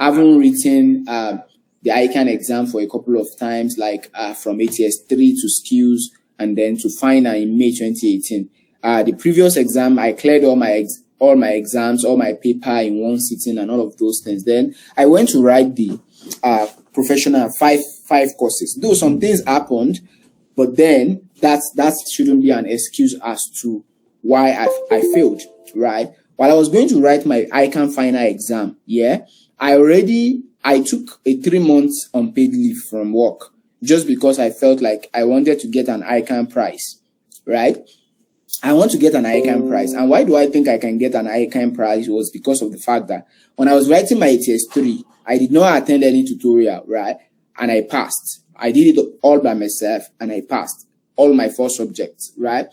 haven't written the ICAN exam for a couple of times, like from ATS3 to skills and then to final in May 2018. The previous exam, I cleared all my exams, all my paper in one sitting and all of those things. Then I went to write the professional five courses. Though some things happened, but then that shouldn't be an excuse as to why I failed, right? While I was going to write my ICAN final exam, I took a 3 months unpaid leave from work just because I felt like I wanted to get an ICAN prize, right? I want to get an ICAN prize. And why do I think I can get an ICAN prize was because of the fact that when I was writing my ATS3, I did not attend any tutorial, right? And I passed. I did it all by myself and I passed all my 4 subjects, right?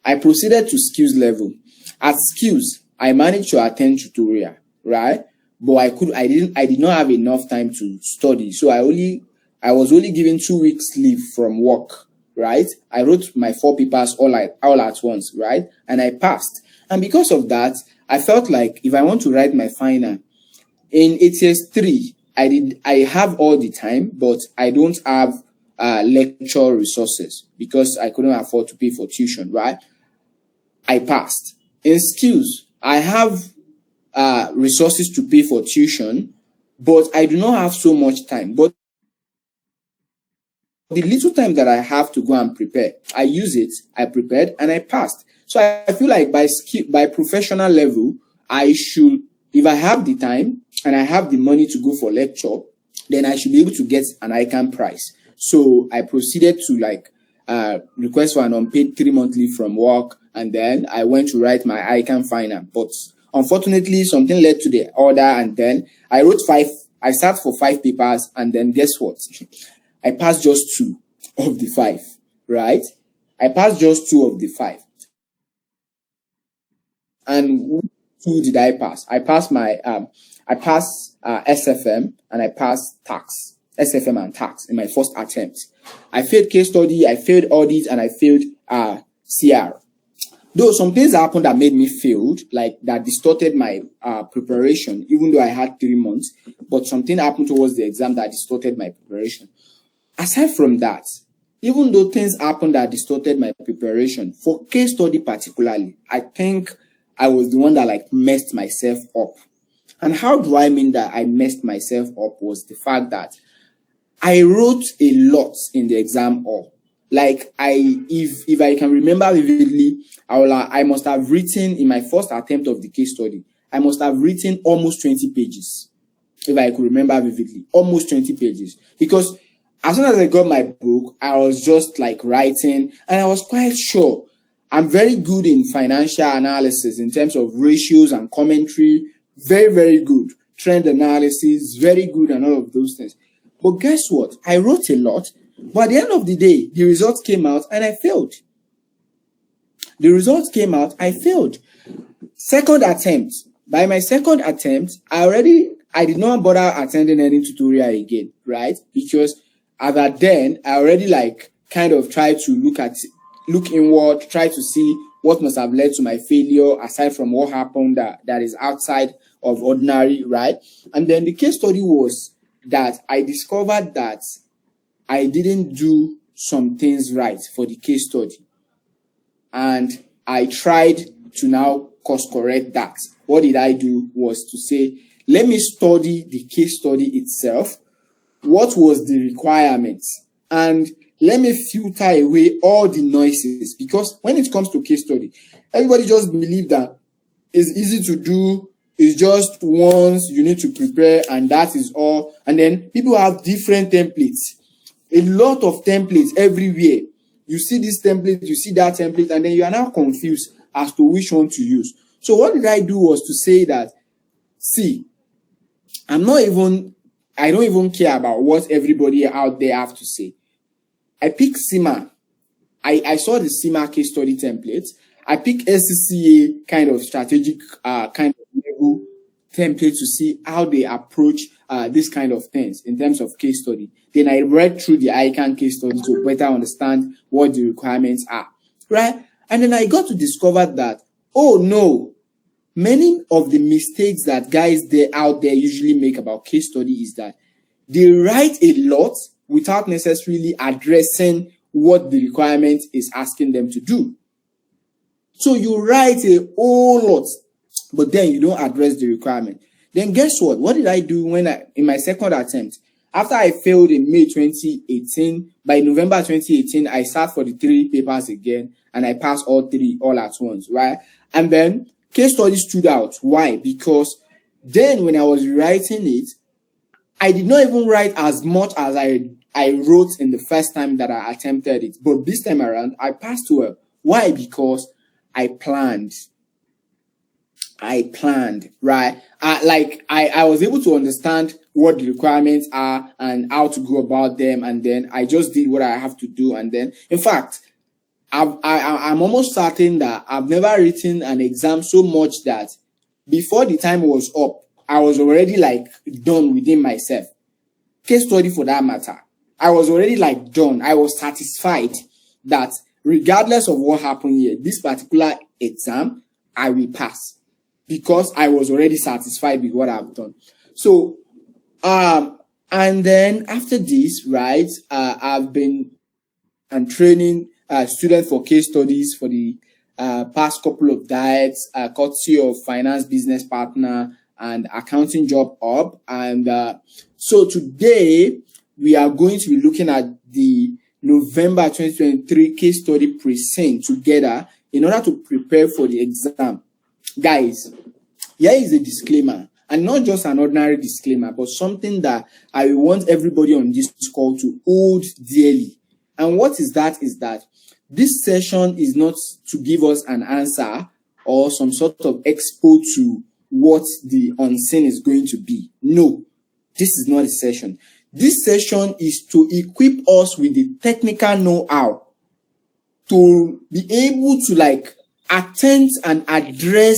I proceeded to skills level. At skills, I managed to attend tutorial, right? But I did not have enough time to study. So I was only given 2 weeks leave from work, right? I wrote my 4 papers all at once, right? And I passed. And because of that, I felt like if I want to write my final in ATS3, I have all the time, but I don't have lecture resources because I couldn't afford to pay for tuition, right? I passed. In skills, I have resources to pay for tuition, but I do not have so much time. But the little time that I have to go and prepare, I use it, I prepared, and I passed. So I feel like by professional level, I should, if I have the time and I have the money to go for lecture, then I should be able to get an ICAN prize. So I proceeded to request for an unpaid 3 month leave from work, and then I went to write my ICAN final. But unfortunately, something led to the order, and then I sat for 5 papers, and then guess what? I passed just 2 of the 5, right? I passed just 2 of the 5. And 2 did I pass? I passed SFM and I passed tax, SFM and tax in my first attempt. I failed case study, I failed audit, and I failed CR. Though some things happened that made me fail, like that distorted my preparation, even though I had 3 months, but something happened towards the exam that distorted my preparation. Aside from that, even though things happened that distorted my preparation, for case study particularly, I think I was the one that messed myself up. And how do I mean that I messed myself up was the fact that I wrote a lot in the exam hall. If I can remember vividly, I must have written in my first attempt of the case study, I must have written almost 20 pages. If I could remember vividly, almost 20 pages. Because as soon as I got my book, I was just writing, and I was quite sure I'm very good in financial analysis in terms of ratios and commentary. Very, very good. Trend analysis, very good, and all of those things. But guess what? I wrote a lot, but at the end of the day, the results came out and I failed. The results came out, I failed. Second attempt. By my second attempt, I did not bother attending any tutorial again, right? Because at then, I already kind of tried to look inward, try to see what must have led to my failure aside from what happened that is outside of ordinary, right? And then the case study was that I discovered that I didn't do some things right for the case study. And I tried to now course correct that. What did I do was to say, let me study the case study itself. What was the requirements? And let me filter away all the noises, because when it comes to case study, everybody just believes that it's easy to do. It's just once you need to prepare and that is all. And then people have different templates, a lot of templates everywhere. You see this template, you see that template, and then you are now confused as to which one to use. So what did I do was to say that, see, I don't even care about what everybody out there have to say. I pick CIMA. I saw the CIMA case study template. I pick SCCA kind of strategic kind of level template to see how they approach this kind of things in terms of case study. Then I read through the ICAN case study to better understand what the requirements are, right? And then I got to discover that, oh no, many of the mistakes that guys out there usually make about case study is that they write a lot without necessarily addressing what the requirement is asking them to do. So you write a whole lot, but then you don't address the requirement. Then guess what? What did I do in my second attempt? After I failed in May 2018, by November 2018, I sat for the 3 papers again, and I passed all 3 all at once, right? And then case study stood out. Why? Because then when I was writing it, I did not even write as much as I wrote in the first time that I attempted it. But this time around, I passed well. Why? Because I planned, right? I was able to understand what the requirements are and how to go about them. And then I just did what I have to do. And then, in fact, I'm almost certain that I've never written an exam so much that before the time was up, I was already done within myself. Case study for that matter. I was already done. I was satisfied that regardless of what happened here, this particular exam, I will pass because I was already satisfied with what I've done. So, and then after this, right, I've been training students for case studies for the past couple of diets, courtesy of Finance Business Partner and Accounting Job Hub. And so today we are going to be looking at the November 2023 case study precinct together in order to prepare for the exam. Guys, here is a disclaimer, and not just an ordinary disclaimer, but something that I want everybody on this call to hold dearly. And what is that? Is that this session is not to give us an answer or some sort of expo to what the unseen is going to be. No, this is not a session. This session is to equip us with the technical know-how to be able to attempt and address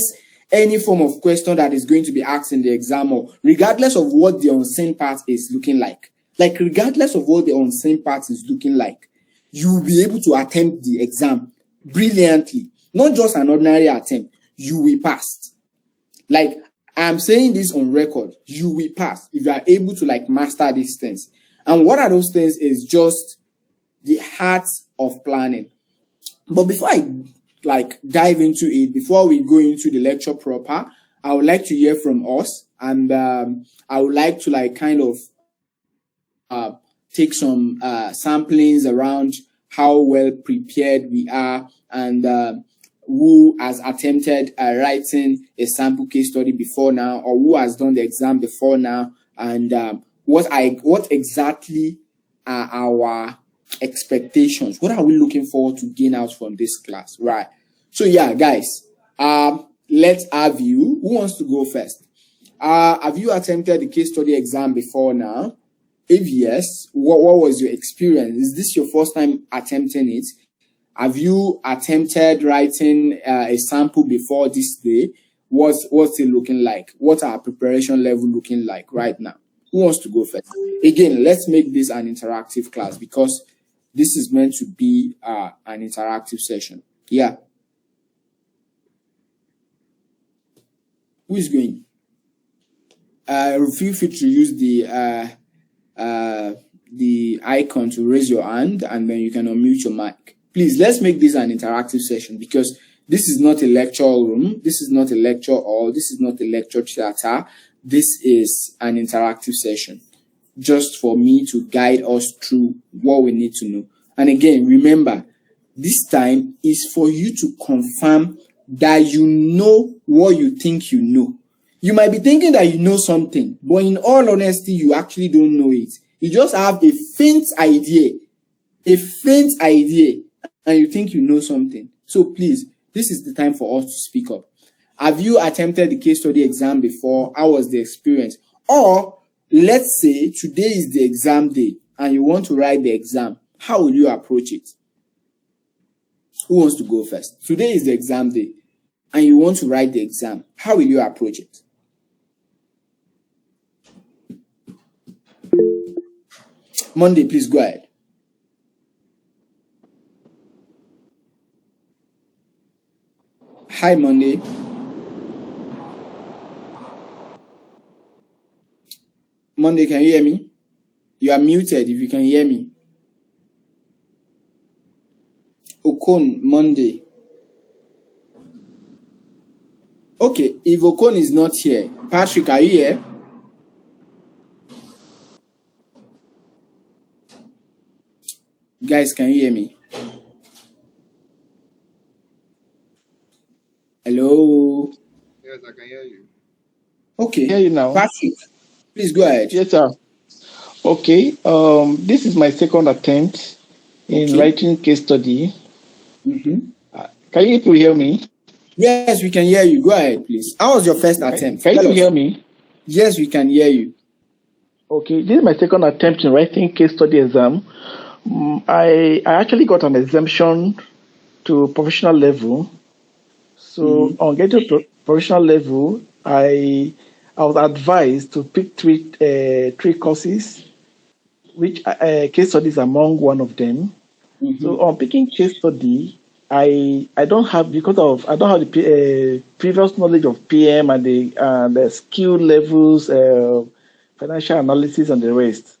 any form of question that is going to be asked in the exam, or regardless of what the unseen part is looking like. Regardless of what the unseen part is looking like, you will be able to attempt the exam brilliantly. Not just an ordinary attempt. You will pass. I'm saying this on record. You will pass if you are able to master these things. And what are those things is just the heart of planning. But before I dive into it, before we go into the lecture proper, I would like to hear from us, and I would like to take some samplings around how well prepared we are, and who has attempted writing a sample case study before now, or who has done the exam before now, and what exactly are our expectations. What are we looking forward to gain out from this class, right? So yeah, guys, let's have you. Who wants to go first? Have you attempted the case study exam before now? If yes, what was your experience? Is this your first time attempting it? Have you attempted writing a sample before this day? What's it looking like? What are our preparation level looking like right now? Who wants to go first? Again, let's make this an interactive class because this is meant to be an interactive session. Yeah. Who is going? Feel free to use the icon to raise your hand, and then you can unmute your mic. Please, let's make this an interactive session because this is not a lecture room. This is not a lecture hall. This is not a lecture theater. This is an interactive session just for me to guide us through what we need to know. And again, remember, this time is for you to confirm that you know what you think you know. You might be thinking that you know something, but in all honesty, you actually don't know it. You just have a faint idea, and you think you know something. So please, this is the time for us to speak up. Have you attempted the case study exam before? How was the experience? Or let's say today is the exam day and you want to write the exam. How will you approach it? Who wants to go first? Today is the exam day and you want to write the exam. How will you approach it? Monday, please go ahead. Hi, Monday. Monday, can you hear me? You are muted if you can hear me. Okon, Monday. Okay, if Okon is not here, Patrick, are you here? Guys, can you hear me? Hello? Yes, I can hear you. Okay. Hear you now. Patrick, please go ahead. Yes, sir. Okay. This is my second attempt in writing case study. Can you people hear me? Yes, we can hear you. Go ahead, please. How was your first attempt? Can you hear me? Yes, we can hear you. Okay. This is my second attempt in writing case study exam. I actually got an exemption to professional level. So on getting to professional level, I was advised to pick three courses, which case study is among one of them. So on picking case study, I don't have the previous knowledge of PM and the skill levels, financial analysis, and the rest.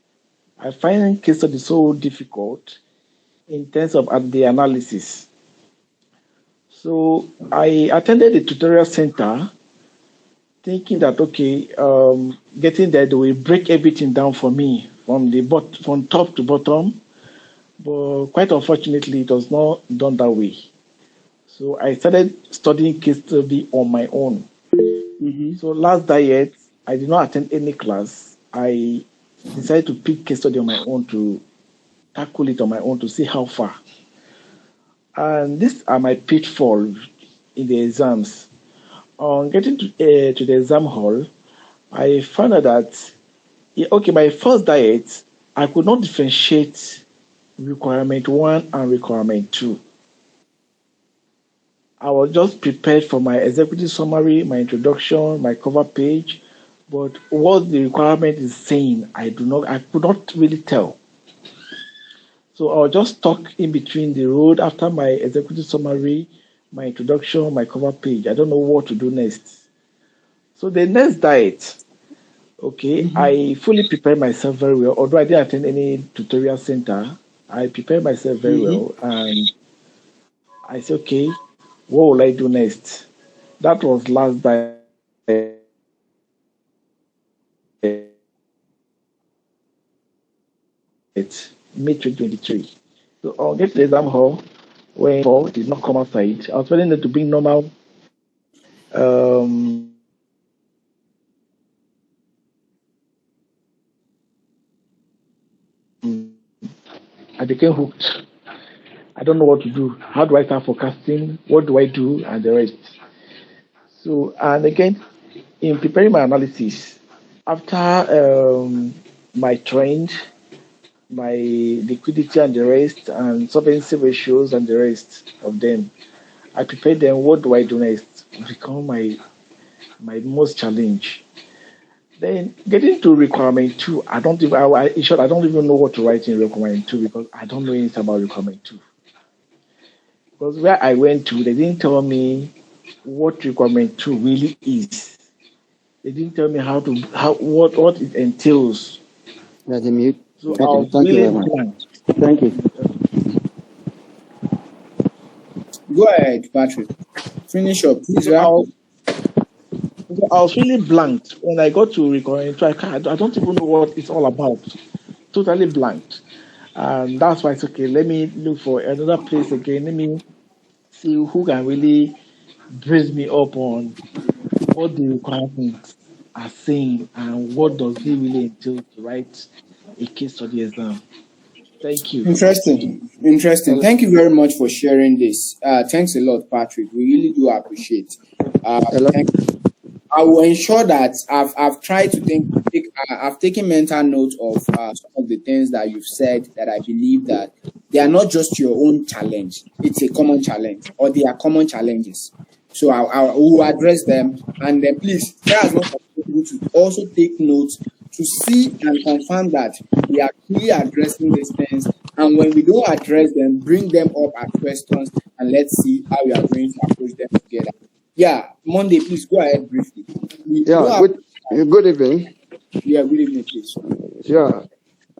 I find case study so difficult in terms of the analysis. So I attended the tutorial center, thinking that getting there they will break everything down for me from top to bottom. But quite unfortunately, it was not done that way. So I started studying case study on my own. So last diet, I did not attend any class. I decided to pick case study on my own, to tackle it on my own, to see how far. And these are my pitfalls in the exams. On getting to the exam hall, I found out that, my first diet, I could not differentiate requirement 1 and requirement 2. I was just prepared for my executive summary, my introduction, my cover page, but what the requirement is saying, I could not really tell. So I was just stuck in between the road after my executive summary, my introduction, my cover page. I don't know what to do next. So the next diet, I fully prepared myself very well. Although I didn't attend any tutorial center, I prepared myself very well, and I said, okay, what will I do next? That was last diet, May 2023. So I'll get to the exam hall when it did not come outside. I was planning to bring normal I became hooked. I don't know what to do. How do I start forecasting? What do I do? And the rest. So, and again, in preparing my analysis, after my trend, my liquidity and the rest, and solvency ratios and the rest of them, I prepared them. What do I do next? Become my most challenge. Then getting to requirement 2, in short, I don't even know what to write in requirement 2 because I don't know anything about requirement 2. Because where I went to, they didn't tell me what requirement 2 really is. They didn't tell me what it entails. There's a mute. So I was really blank. Thank you. Go ahead, Patrick. Finish up, please. So I was really blanked when I got to requirement 2. I don't even know what it's all about. Totally blanked. And that's why it's okay. Let me look for another place again. Let me see who can really brace me up on what the requirements are saying and what does it really entail to write a case study exam. Thank you. Interesting. Thank you very much for sharing this. Thanks a lot, Patrick. We really do appreciate. Thank you. I will ensure that I've tried to I've taken mental note of some of the things that you've said, that I believe that they are not just your own challenge. It's a common challenge, or they are common challenges. So I will address them, and then please try as much as possible to also take notes to see and confirm that we are clearly addressing these things. And when we don't address them, bring them up as questions, and let's see how we are going to approach them together. Yeah, Monday, please go ahead briefly. Good evening. Yeah, good evening, please. Yeah.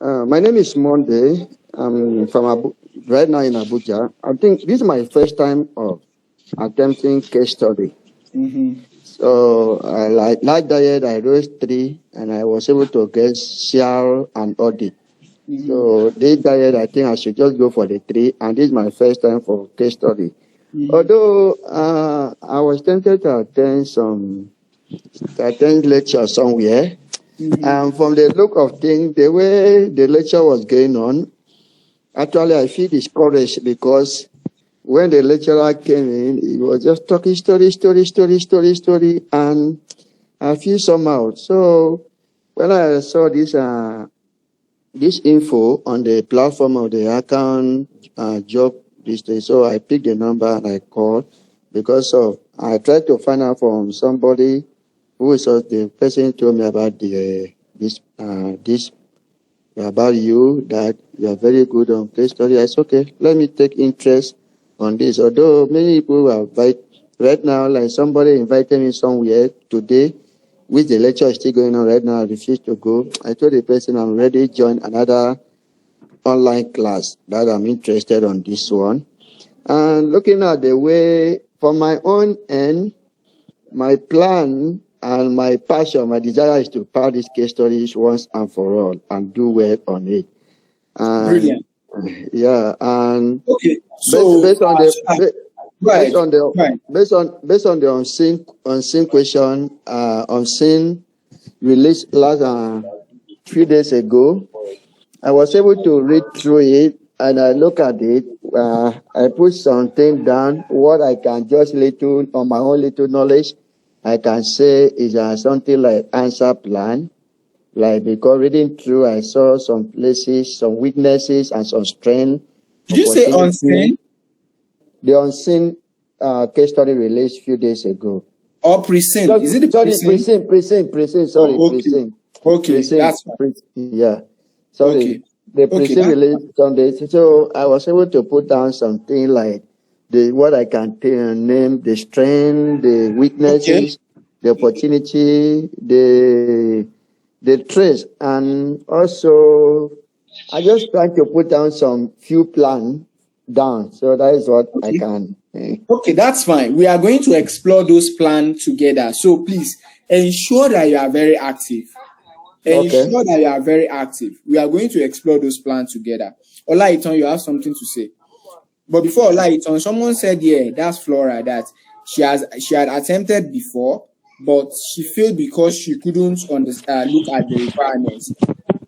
My name is Monday. I'm from right now in Abuja. I think this is my first time of attempting case study. Mm-hmm. So I like that year I wrote 3 and I was able to get CR and audit. Mm-hmm. So this diet, I think I should just go for the 3, and this is my first time for case study. Mm-hmm. Although I was tempted to attend lecture somewhere, Mm-hmm. and from the look of things, the way the lecture was going on, actually I feel discouraged because when the lecturer came in, he was just talking story, and I feel somehow. So when I saw this info on the platform of the account job this day, so I picked the number and I called because I tried to find out from somebody who is the person told me about this about you, that you are very good on case study. I said, okay, let me take interest on this. Although many people are right now, like somebody invited me somewhere today, which the lecture is still going on right now, I refuse to go. I told the person I'm ready to join another online class that I'm interested on this one. And looking at the way, from my own end, my plan and my passion, my desire is to pass these case studies once and for all and do well on it. And Brilliant. yeah, and Okay. So, based on the right. Right. based on the unseen question, unseen released last few days ago, I was able to read through it and I look at it. I put something down, what I can just little on my own little knowledge, I can say is something like answer plan. Like because reading through, I saw some places, some weaknesses and some strength, Did you say opportunity. unseen The unseen case study released few days ago. or present? Is it the Sorry, present. Sorry, Oh, okay. present. Okay, that's fine. Yeah. Sorry. Okay. The Okay, present released Sunday. So I was able to put down something like what I can name the strength, the okay. weaknesses, the opportunity, the traits, and also I just trying to put down some few plans down. So that is what I Okay. can. Okay, that's fine. We are going to explore those plans together. So please ensure that you are very active. Okay. Ensure that you are very active. We are going to explore those plans together. Olaiton, you have something to say. But before Olaiton, someone said, yeah, that's Flora, that she had attempted before, but she failed because she couldn't look at the requirements.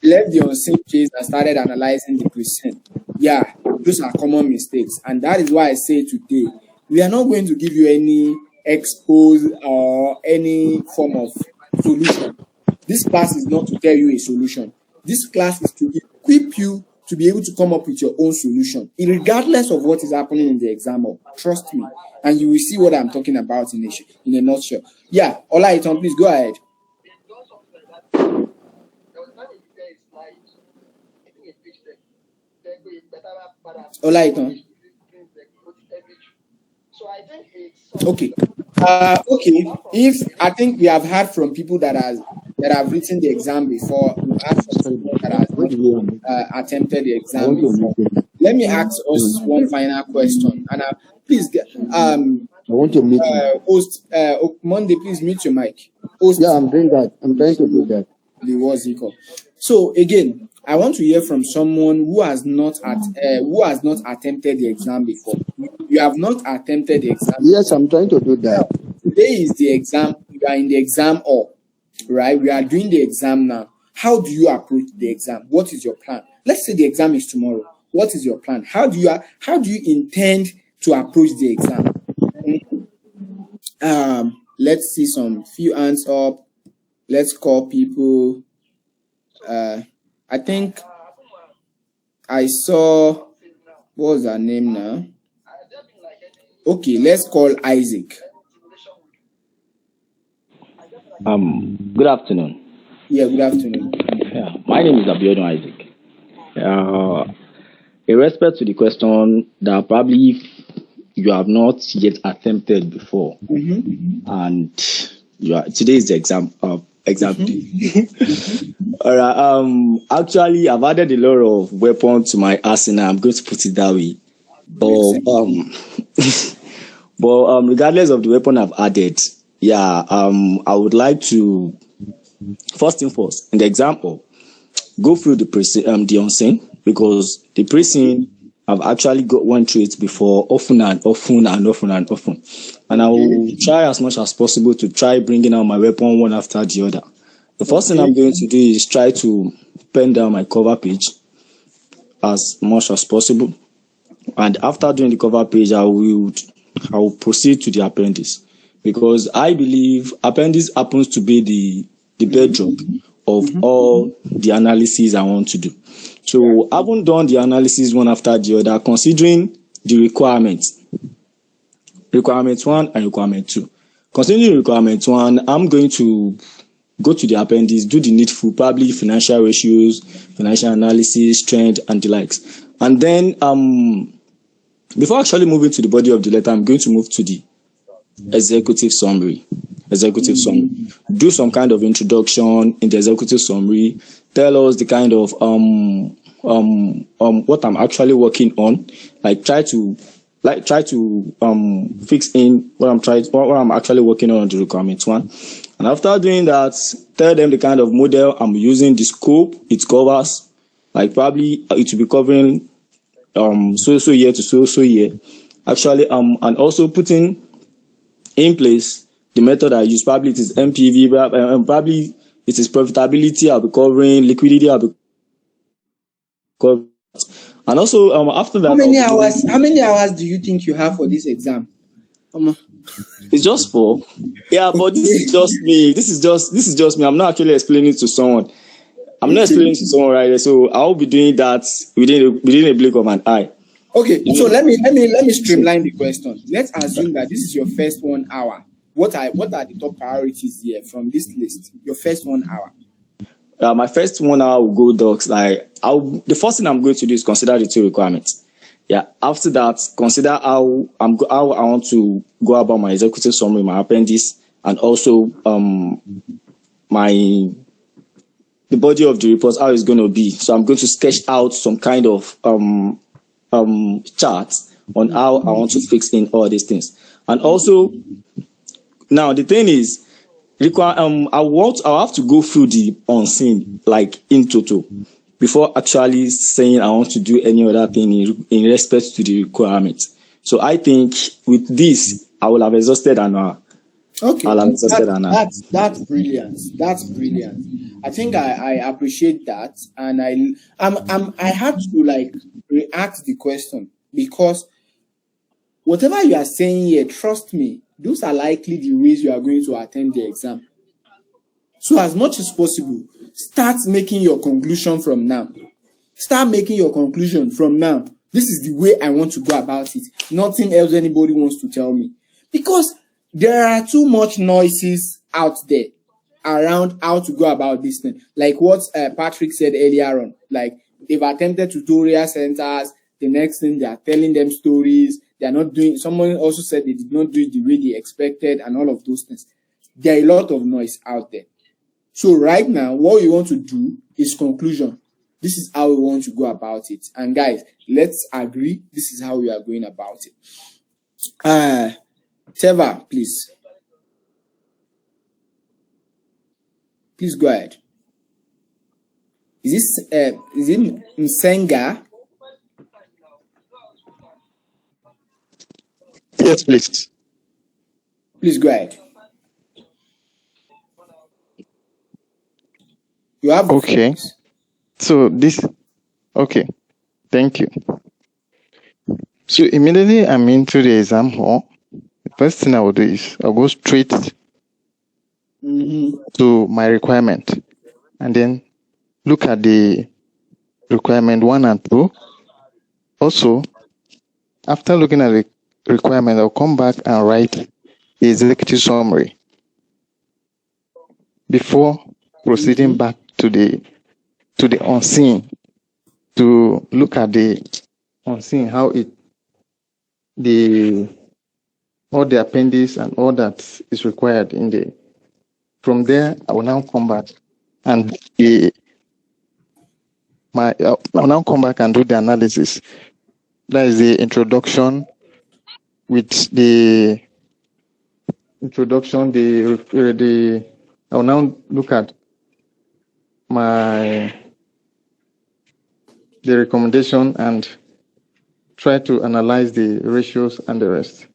Left the unseen case and started analyzing the present. Yeah, those are common mistakes. And that is why I say today, we are not going to give you any expose or any form of solution. This class is not to tell you a solution. This class is to equip you to be able to come up with your own solution, regardless of what is happening in the exam. Trust me, and you will see what I'm talking about in a nutshell. Yeah, Olaiton, please go ahead. Olaiton. Okay. Okay. If I think we have heard from people that have written the exam before, we've heard from someone that has not attempted the exam before. Let me ask us one final question, and please I want to meet host Monday, please mute your mic. Host, yeah, I'm doing that. I'm trying to do that. The what's it called? So again, I want to hear from someone who has not attempted the exam before. You have not attempted the exam. Yes, I'm trying to do that. Today is the exam. You are in the exam hall, right? We are doing the exam now. How do you approach the exam? What is your plan? Let's say the exam is tomorrow. What is your plan? How do you intend to approach the exam? Let's see some few hands up. Let's call people. I think I saw, what was her name now? Okay, let's call Isaac. Good afternoon. Yeah, good afternoon. Yeah, my name is Abiodun Isaac. In respect to the question that probably you have not yet attempted before, and today is the exam. Exactly. All right. Actually, I've added a lot of weapons to my arsenal. I'm going to put it that way. Makes But sense. regardless of the weapon I've added, yeah, I would like to first thing first in the example go through the unseen, because the pre-scene I've actually went through it before, often and often and often and often, and I will try as much as possible to try bringing out my weapon one after the other. The first thing I'm going to do is try to pen down my cover page as much as possible, and after doing the cover page, I will proceed to the appendix, because I believe appendix happens to be the bedrock of all the analysis I want to do. So I haven't done the analysis one after the other, considering the requirements, requirement 1 and requirement 2. Considering requirement 1, I'm going to go to the appendix, do the needful, probably financial ratios, financial analysis, trend, and the likes. And then before actually moving to the body of the letter, I'm going to move to the executive summary. Do some kind of introduction in the executive summary. Tell us the kind of what I'm actually working on. Try to fix in what I'm actually working on the requirement 1. And after doing that, tell them the kind of model I'm using, the scope it covers. Probably it will be covering so year to so year. Actually, and also putting in place the method I use. Probably it is MPV, probably it is profitability I'll be covering, liquidity I'll be covering. And also after that, How many hours do you think you have for this exam? It's just 4. Yeah, but this is just me. This is just me. I'm not actually explaining to someone. I'm not explaining to someone right there. So I'll be doing that within a blink of an eye. Okay, so let me streamline the question. Let's assume that this is your first 1 hour. What are the top priorities here from this list? Your first 1 hour. My first 1 hour will go docs. The first thing I'm going to do is consider the 2 requirements. Yeah. After that, consider how I want to go about my executive summary, my appendix, and also the body of the report, how it's going to be. So I'm going to sketch out some kind of chart on how I want to fix in all these things. And also, now the thing is, I'll have to go through the unseen, in total, before actually saying I want to do any other thing in respect to the requirements. So I think with this, I will have exhausted an hour. Okay, that's brilliant. That's brilliant. I think I appreciate that, and I had to react the question, because whatever you are saying here, trust me, those are likely the ways you are going to attend the exam. So as much as possible, start making your conclusion from now. Start making your conclusion from now. This is the way I want to go about it. Nothing else anybody wants to tell me, because there are too much noises out there around how to go about this thing. Like what Patrick said earlier on, they've attempted tutorial centers. The next thing, they are telling them stories. They are not doing. Someone also said they did not do it the way they expected, and all of those things. There are a lot of noise out there. So right now, what we want to do is conclusion. This is how we want to go about it. And guys, let's agree. This is how we are going about it. Teva, please. Please go ahead. Is it Msenga? Yes, please. Please go ahead. You have the Okay. floor. So okay. Thank you. So immediately I'm into the exam hall. The first thing I will do is I'll go straight to my requirement, and then look at the requirement 1 and 2. Also, after looking at the requirement, I'll come back and write the executive summary before proceeding back to the unseen, to look at the unseen, how all the appendix and all that is required in From there, I will now come back and I'll now come back and do the analysis. That is the introduction. With the introduction, I will now look at the recommendation and try to analyze the ratios and the rest.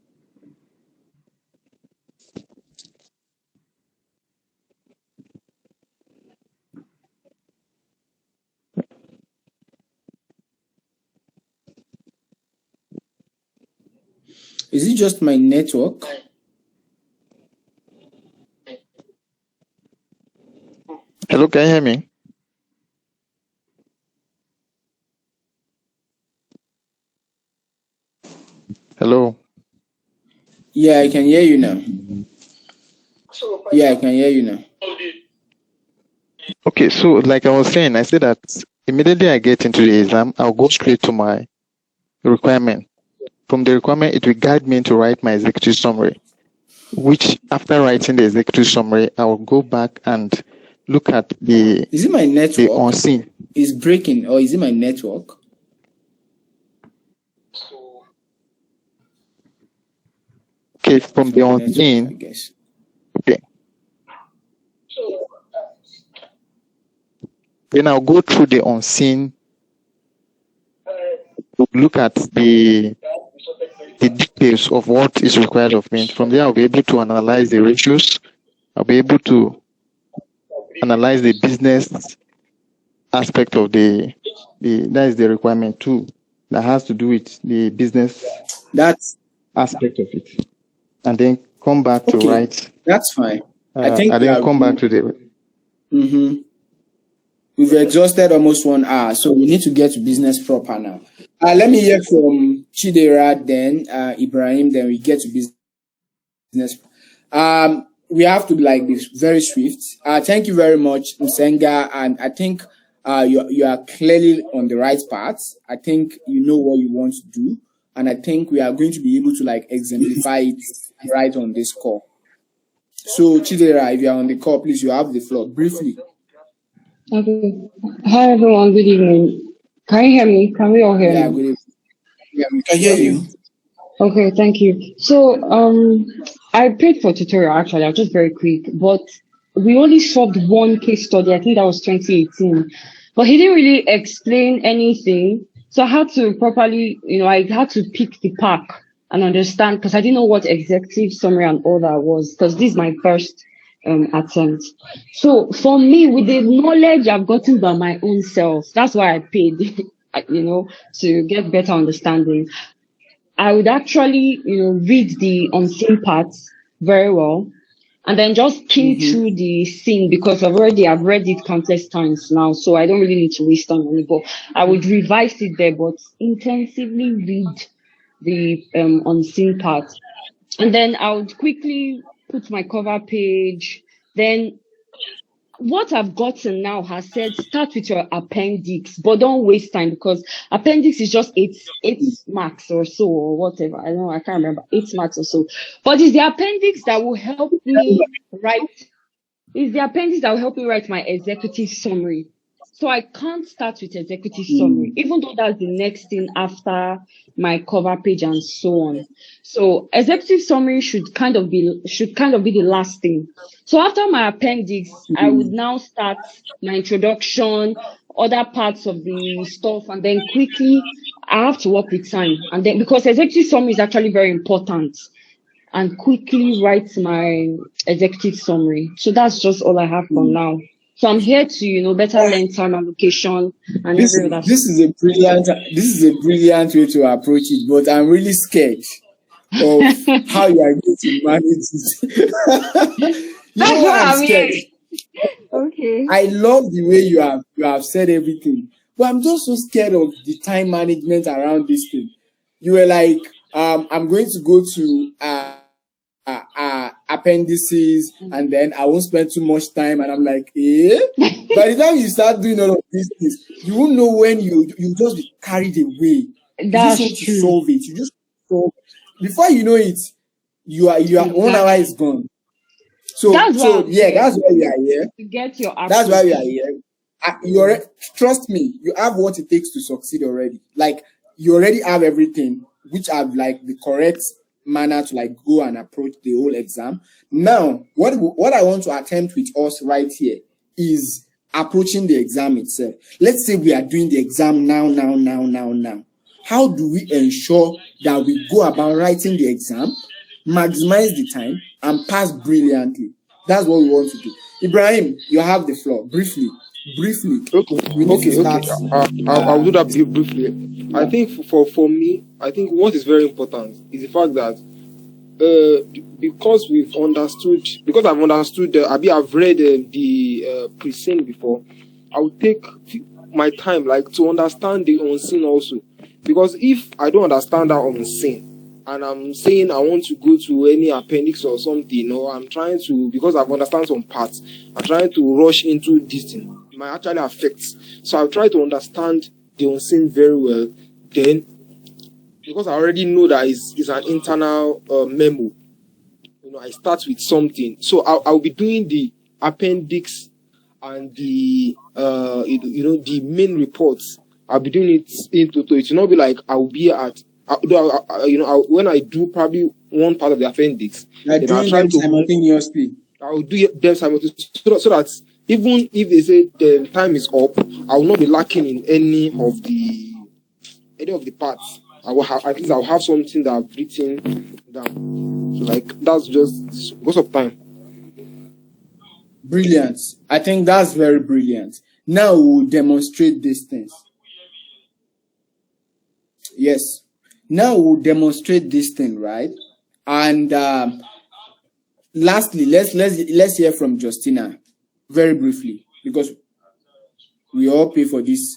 Is it just my network? Hello, can you hear me? Hello. Yeah, I can hear you now. Yeah, I can hear you now. Okay, so like I was saying, I said that immediately I get into the exam, I'll go straight to my requirement. From the requirement, it will guide me to write my executive summary, which after writing the executive summary, I will go back and look at the... Is it my network? The unseen. Is breaking, or is it my network? Okay, from the unseen, I guess. Okay. Then I'll go through the unseen, look at the details of what is required of me. From there, I'll be able to analyze the ratios. I'll be able to analyze the business aspect of that is the requirement too, that has to do with the business aspect of it. And then come back to write. That's fine. I think then come back to the... We've exhausted almost 1 hour, so we need to get to business proper now. Let me hear from Chidera, then Ibrahim, then we get to business. We have to be very swift. Thank you very much, Msenga, and I think you are clearly on the right path. I think you know what you want to do, and I think we are going to be able to exemplify it right on this call. So Chidera, if you are on the call, please, you have the floor briefly. Okay. Hi everyone, good evening. Can you hear me? Can we all hear me? Good evening. Yeah, we can hear you. Okay, thank you. So I paid for tutorial actually, I'll just very quick, but we only solved one case study, I think that was 2018. But he didn't really explain anything. So I had to properly, I had to pick the pack and understand, because I didn't know what executive summary and all that was, because this is my first attempt. So for me, with the knowledge I've gotten by my own self, that's why I paid, to get better understanding. I would actually, read the unseen parts very well, and then just key through the scene, because I've read it countless times now, so I don't really need to waste time on it. But I would revise it there, but intensively read the unseen part, and then I would quickly put my cover page. Then what I've gotten now has said start with your appendix, but don't waste time, because appendix is just eight marks or so, or whatever. I can't remember, 8 marks or so. But it's the appendix that will help me write. It's the appendix that will help me write my executive summary. So I can't start with executive summary, even though that's the next thing after my cover page and so on. So executive summary should kind of be the last thing. So after my appendix, I would now start my introduction, other parts of the stuff, and then quickly I have to work with time. And then, because executive summary is actually very important, and quickly write my executive summary. So that's just all I have for now. So I'm here to, better learn time allocation and every other. This is a brilliant way to approach it, but I'm really scared of how you are going to manage it. I'm scared. Okay. I love the way you have said everything, but I'm just so scared of the time management around this thing. You were like, I'm going to go to appendices, and then I won't spend too much time, and I'm like, by the time you start doing all of these things, you won't know when you just be carried away. That's you just want true. to solve it. You just solve. Before you know it, you are 1 hour is gone. So That's why I'm yeah, here, that's why we are here. to get your That's why we are approach. here. Trust me, you have what it takes to succeed already. Like you already have everything, which have like the correct manner to like go and approach the whole exam. Now, what I want to attempt with us right here is approaching the exam itself. Let's say we are doing the exam now. How do we ensure that we go about writing the exam, maximize the time, and pass brilliantly? That's what we want to do. Ibrahim, you have the floor. Briefly. Okay, We need to okay. start. I'll do that briefly. I think for me, I think what is very important is the fact that because I've understood, I've read the pre-sing before. I will take my time, like, to understand the unseen also, because if I don't understand that unseen, and I'm saying I want to go to any appendix or something, or I'm trying to, because I've understand some parts, I'm trying to rush into this thing, it might actually affect. So I'll try to understand the unseen very well. Then, because I already know that it's an internal memo, I start with something. So I'll be doing the appendix and the the main reports. I'll be doing it in total. It will not be like I'll be at when I do probably one part of the appendix, You are then I'll doing try them to simultaneously. I'll do them simultaneously, so that even if they say the time is up, I will not be lacking in any of the parts. I will have, at least I'll have something that I've written down. So, like, that's just because of time. Brilliant. I think that's very brilliant. Now we'll demonstrate these things. Yes. Now we'll demonstrate this thing, right? And lastly, let's hear from Justina very briefly, because we all pay for this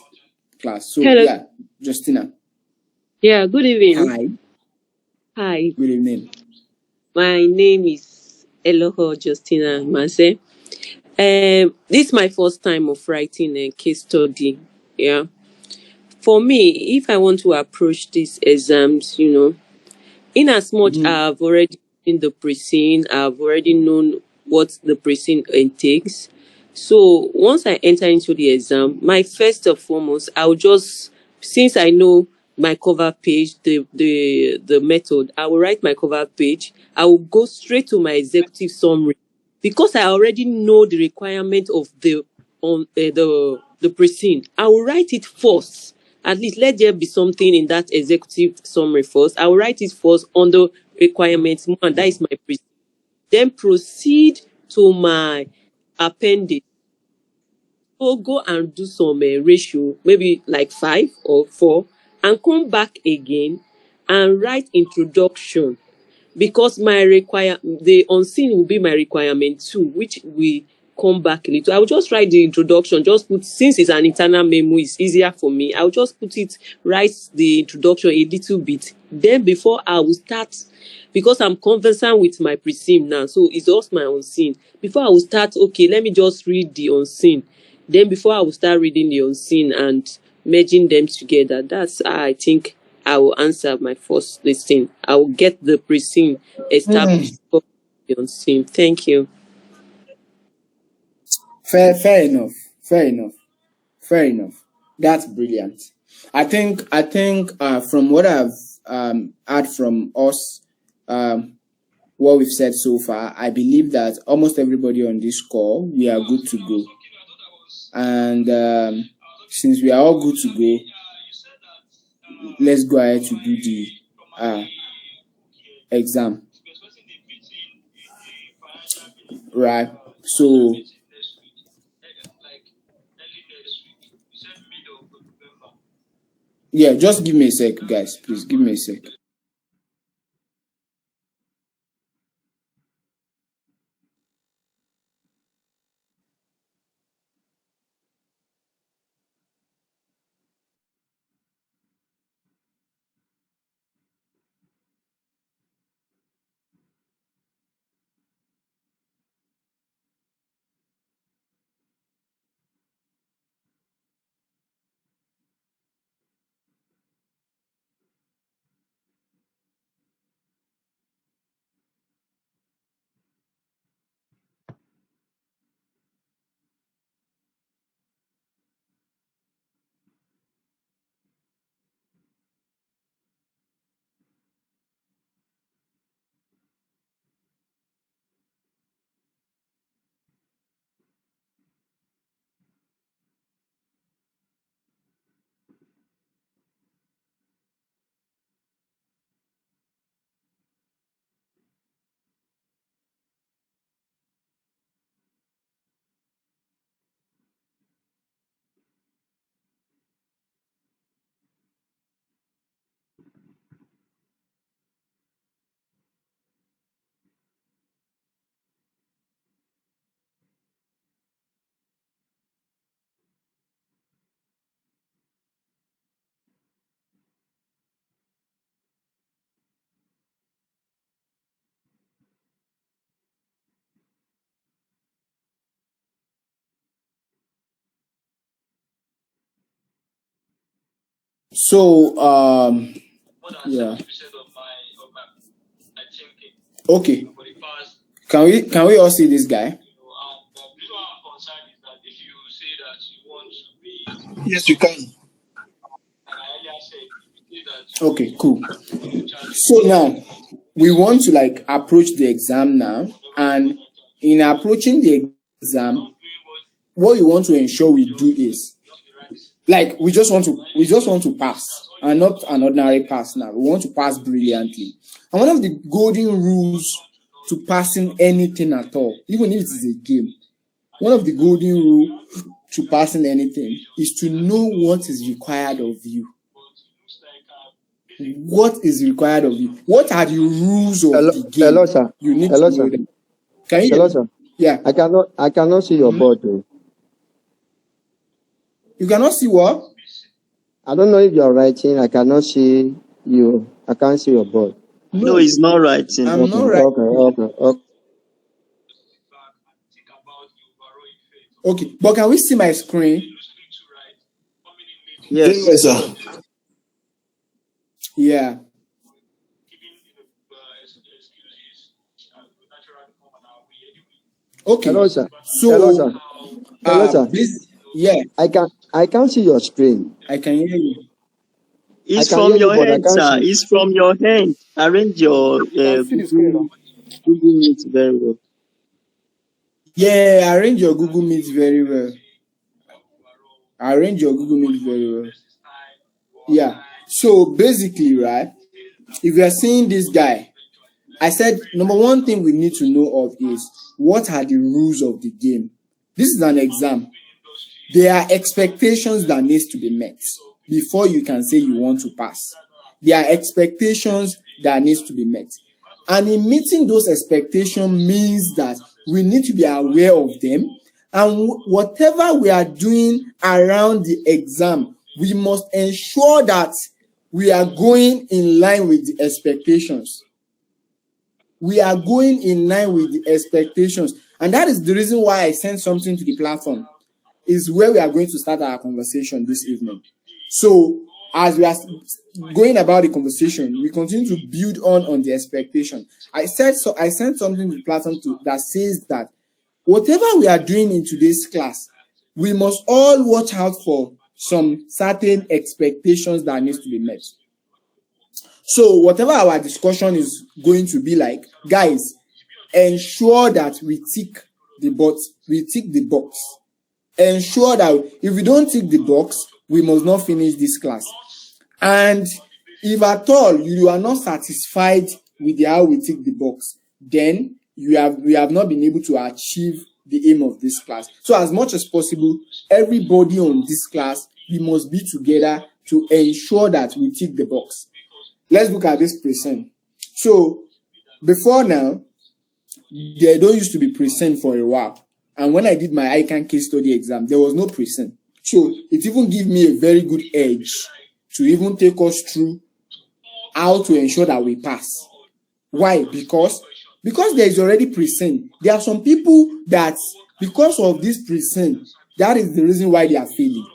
class. So Hello. yeah, Justina. Yeah, good evening. Hi. Hi. Good evening. My name is Eloho Justina Mase. This is my first time of writing a case study. Yeah. For me, if I want to approach these exams, in as much I've already seen the pre-scene, I've already known what the pre-scene entails. So once I enter into the exam, my first and foremost, I'll just, since I know my cover page, the method, I will write my cover page. I will go straight to my executive summary, because I already know the requirement of the pre-scene. I will write it first. At least let there be something in that executive summary first. I will write it first on the requirements, and that is my pre-scene. Then proceed to my appendix. So go and do some ratio, maybe like 5 or 4, and come back again and write introduction, because the unseen will be my requirement too, which we come back a little. I will just write the introduction, just put, since it's an internal memo, it's easier for me. I will just write the introduction a little bit. Then before I will start, because I'm conversant with my presim now, so it's just my unseen. Before I will start, okay, let me just read the unseen. Then before I will start reading the unseen and merging them together, that's how I think I will answer my first listing. I will get the pre-scene established for the unseen. Thank you. Fair enough. Fair enough. That's brilliant. I think from what I've heard from us, what we've said so far, I believe that almost everybody on this call, we are good to go. And since we are all good to go, let's go ahead to do the exam. Right. So yeah, just give me a sec, guys. Please give me a sec. So yeah. Okay. Can we all see this guy? Yes, you can. Okay, cool. So now we want to like approach the exam now, and in approaching the exam, what you want to ensure we do is like we just want to pass, and not an ordinary pass. Now we want to pass brilliantly, and one of the golden rules to passing anything at all, even if it is a game, one of the golden rules to passing anything is to know what is required of you. What is required of you? What are the rules of the game? Hello, sir. You need Hello, to know sir. them. Can you hear Hello, me? sir. Yeah. I cannot see your board. Though. You cannot see what? I don't know if you're writing. I cannot see you. I can't see your board. No, it's not writing. I'm not right. Okay. Okay, but can we see my screen? Yes. sir. Yeah. Okay. Hello, sir. So, Hello, sir. Hello, sir. Yeah, I can't see your screen. I can hear you. It's I can from hear you, your but I hand, can't sir. see. It's from your hand. Arrange your Can see the screen now. Google Meet very well. Yeah, arrange your Google Meet very well. Arrange your Google Meet very well. Yeah. So basically, right, if you are seeing this guy, I said number one thing we need to know of is what are the rules of the game. This is an exam. There are expectations that needs to be met before you can say you want to pass. There are expectations that needs to be met. And in meeting those expectations means that we need to be aware of them, and whatever we are doing around the exam, we must ensure that we are going in line with the expectations. We are going in line with the expectations. And that is the reason why I sent something to the platform. Is where we are going to start our conversation this evening. So as we are going about the conversation, we continue to build on the expectation. I sent something to the platform that says that whatever we are doing in today's class, we must all watch out for some certain expectations that needs to be met. So whatever our discussion is going to be like, guys, ensure that we tick the box. Ensure that if we don't tick the box, we must not finish this class. And if at all you are not satisfied with how we tick the box, then we have not been able to achieve the aim of this class. So as much as possible, everybody on this class, we must be together to ensure that we tick the box. Let's look at this present. So before now, there don't used to be present for a while. And when I did my ICAN case study exam, there was no present. So it even gave me a very good edge to even take us through how to ensure that we pass. Why? Because there is already present. There are some people that, because of this present, that is the reason why they are failing.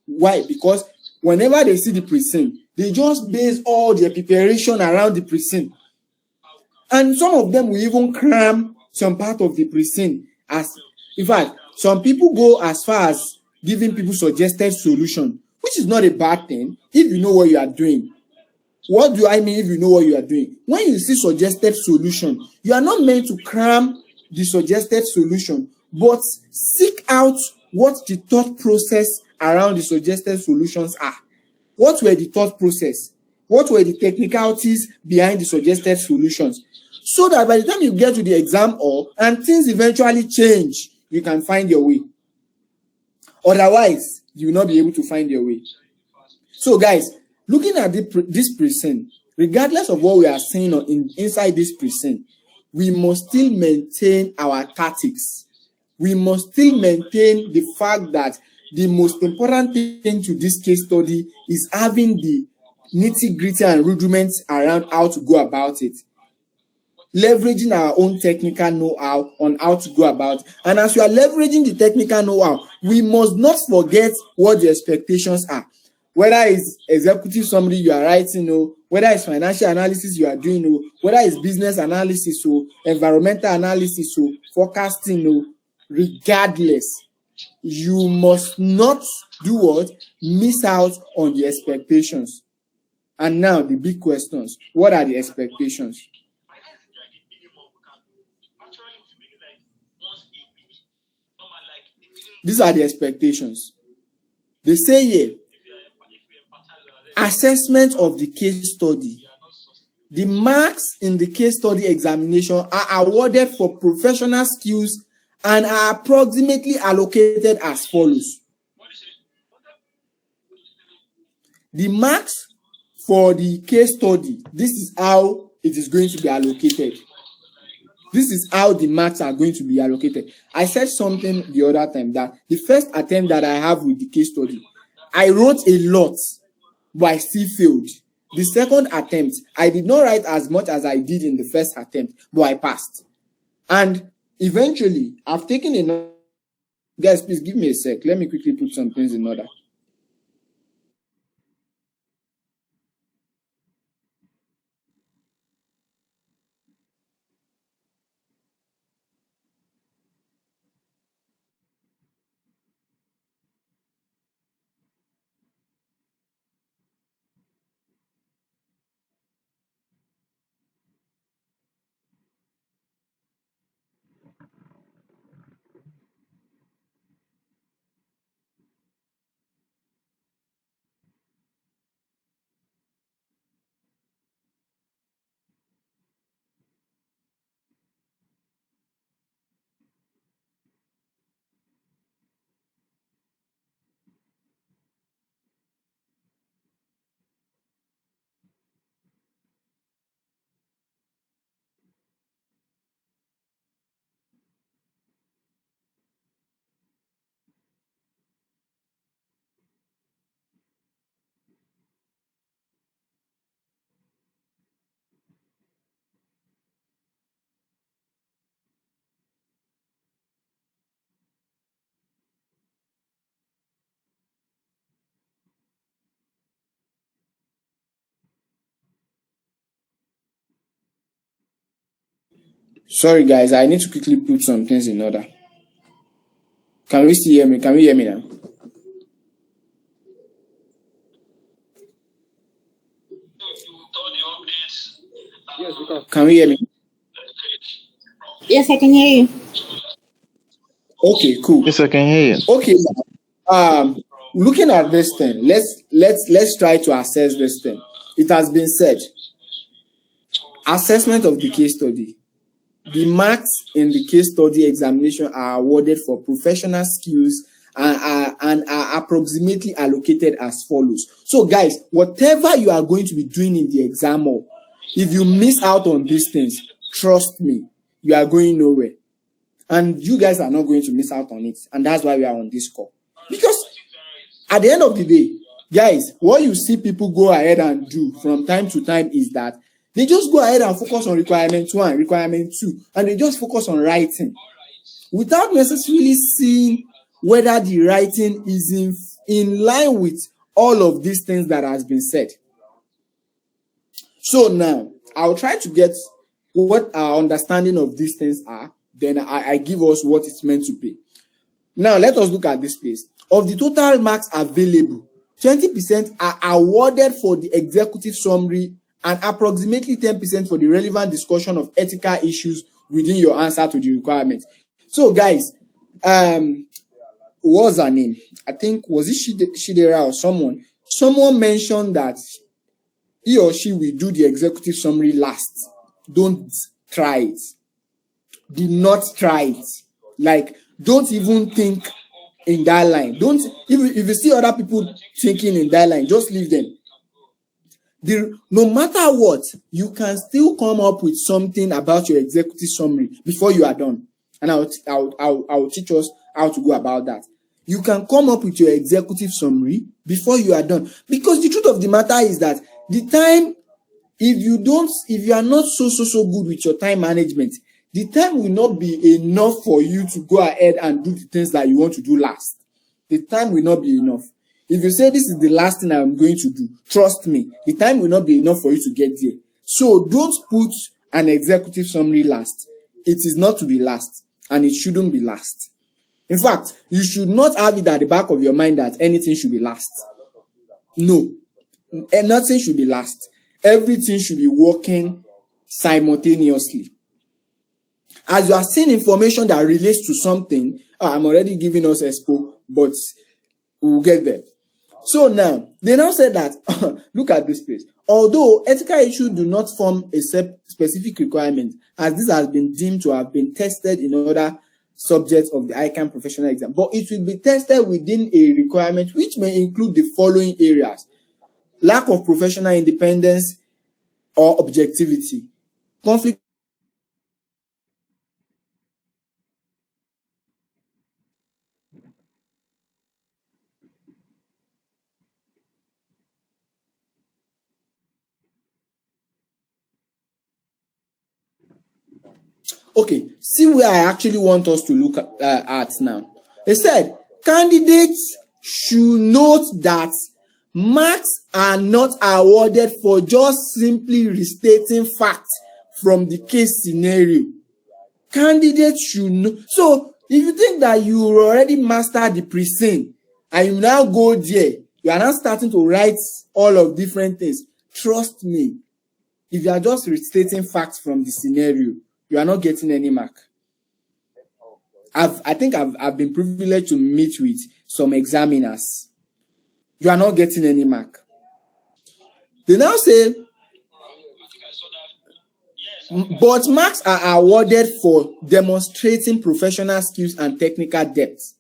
Why? Because whenever they see the present, they just base all their preparation around the present. And some of them will even cram some part of the present. In fact, some people go as far as giving people suggested solution, which is not a bad thing if you know what you are doing. What do I mean if you know what you are doing? When you see suggested solution, you are not meant to cram the suggested solution, but seek out what the thought process around the suggested solutions are. What were the thought process? What were the technicalities behind the suggested solutions? So that by the time you get to the exam hall and things eventually change, you can find your way. Otherwise, you will not be able to find your way. So guys, looking at this present, regardless of what we are saying inside this present, we must still maintain our tactics. We must still maintain the fact that the most important thing to this case study is having the nitty-gritty and rudiments around how to go about it. Leveraging our own technical know-how on how to go about it. And as we are leveraging the technical know-how, we must not forget what the expectations are. whether it's executive summary you are writing, or whether it's financial analysis you are doing, or whether it's business analysis or environmental analysis or forecasting, or regardless, you must not do what? Miss out on the expectations. And now the big questions. What are the expectations? These are the expectations. They say here, assessment of the case study. The marks in the case study examination are awarded for professional skills and are approximately allocated as follows. The marks for the case study, this is how it is going to be allocated. This is how the marks are going to be allocated. I said something the other time that the first attempt that I have with the case study, I wrote a lot, but I still failed. The second attempt, I did not write as much as I did in the first attempt, but I passed. And eventually, I've taken enough. Guys, please give me a sec. Let me quickly put some things in order. Sorry, guys, I need to quickly put some things in order. Can we still hear me? Can we hear me now? Yes, we can. Can we hear me? Yes, I can hear you. Okay, cool. Yes, I can hear you. Okay, looking at this thing, let's try to assess this thing. It has been said, assessment of the case study. The marks in the case study examination are awarded for professional skills and are approximately allocated as follows. So, guys, whatever you are going to be doing in the exam, or if you miss out on these things, trust me, you are going nowhere. And you guys are not going to miss out on it. And that's why we are on this call. Because at the end of the day, guys, what you see people go ahead and do from time to time is that they just go ahead and focus on requirement 1, requirement 2, and they just focus on writing without necessarily seeing whether the writing is in line with all of these things that has been said. So now, I'll try to get what our understanding of these things are. Then I give us what it's meant to be. Now, let us look at this place. Of the total marks available, 20% are awarded for the executive summary and approximately 10% for the relevant discussion of ethical issues within your answer to the requirement. So, guys, what was her name? I think, was it Shidera or someone? Someone mentioned that he or she will do the executive summary last. Don't try it. Do not try it. Like, don't even think in that line. Don't, if you see other people thinking in that line, just leave them. No matter what, you can still come up with something about your executive summary before you are done. And I'll teach us how to go about that. You can come up with your executive summary before you are done. Because the truth of the matter is that the time, if you are not so good with your time management, the time will not be enough for you to go ahead and do the things that you want to do last. The time will not be enough. If you say this is the last thing I'm going to do, trust me, the time will not be enough for you to get there. So don't put an executive summary last. It is not to be last, and it shouldn't be last. In fact, you should not have it at the back of your mind that anything should be last. No, nothing should be last. Everything should be working simultaneously. As you are seeing information that relates to something, I'm already giving us expo, but we'll get there. So now, they now said that, look at this place. Although ethical issues do not form a specific requirement, as this has been deemed to have been tested in other subjects of the ICAN professional exam, but it will be tested within a requirement which may include the following areas: lack of professional independence or objectivity, conflict. Okay, see where I actually want us to look at now. They said candidates should note that marks are not awarded for just simply restating facts from the case scenario. Candidates should know. So if you think that you already mastered the pre-scene and you now go there, you are now starting to write all of different things. Trust me, if you are just restating facts from the scenario, you are not getting any mark. I think I've been privileged to meet with some examiners. You are not getting any mark. They now say, but marks are awarded for demonstrating professional skills and technical depth.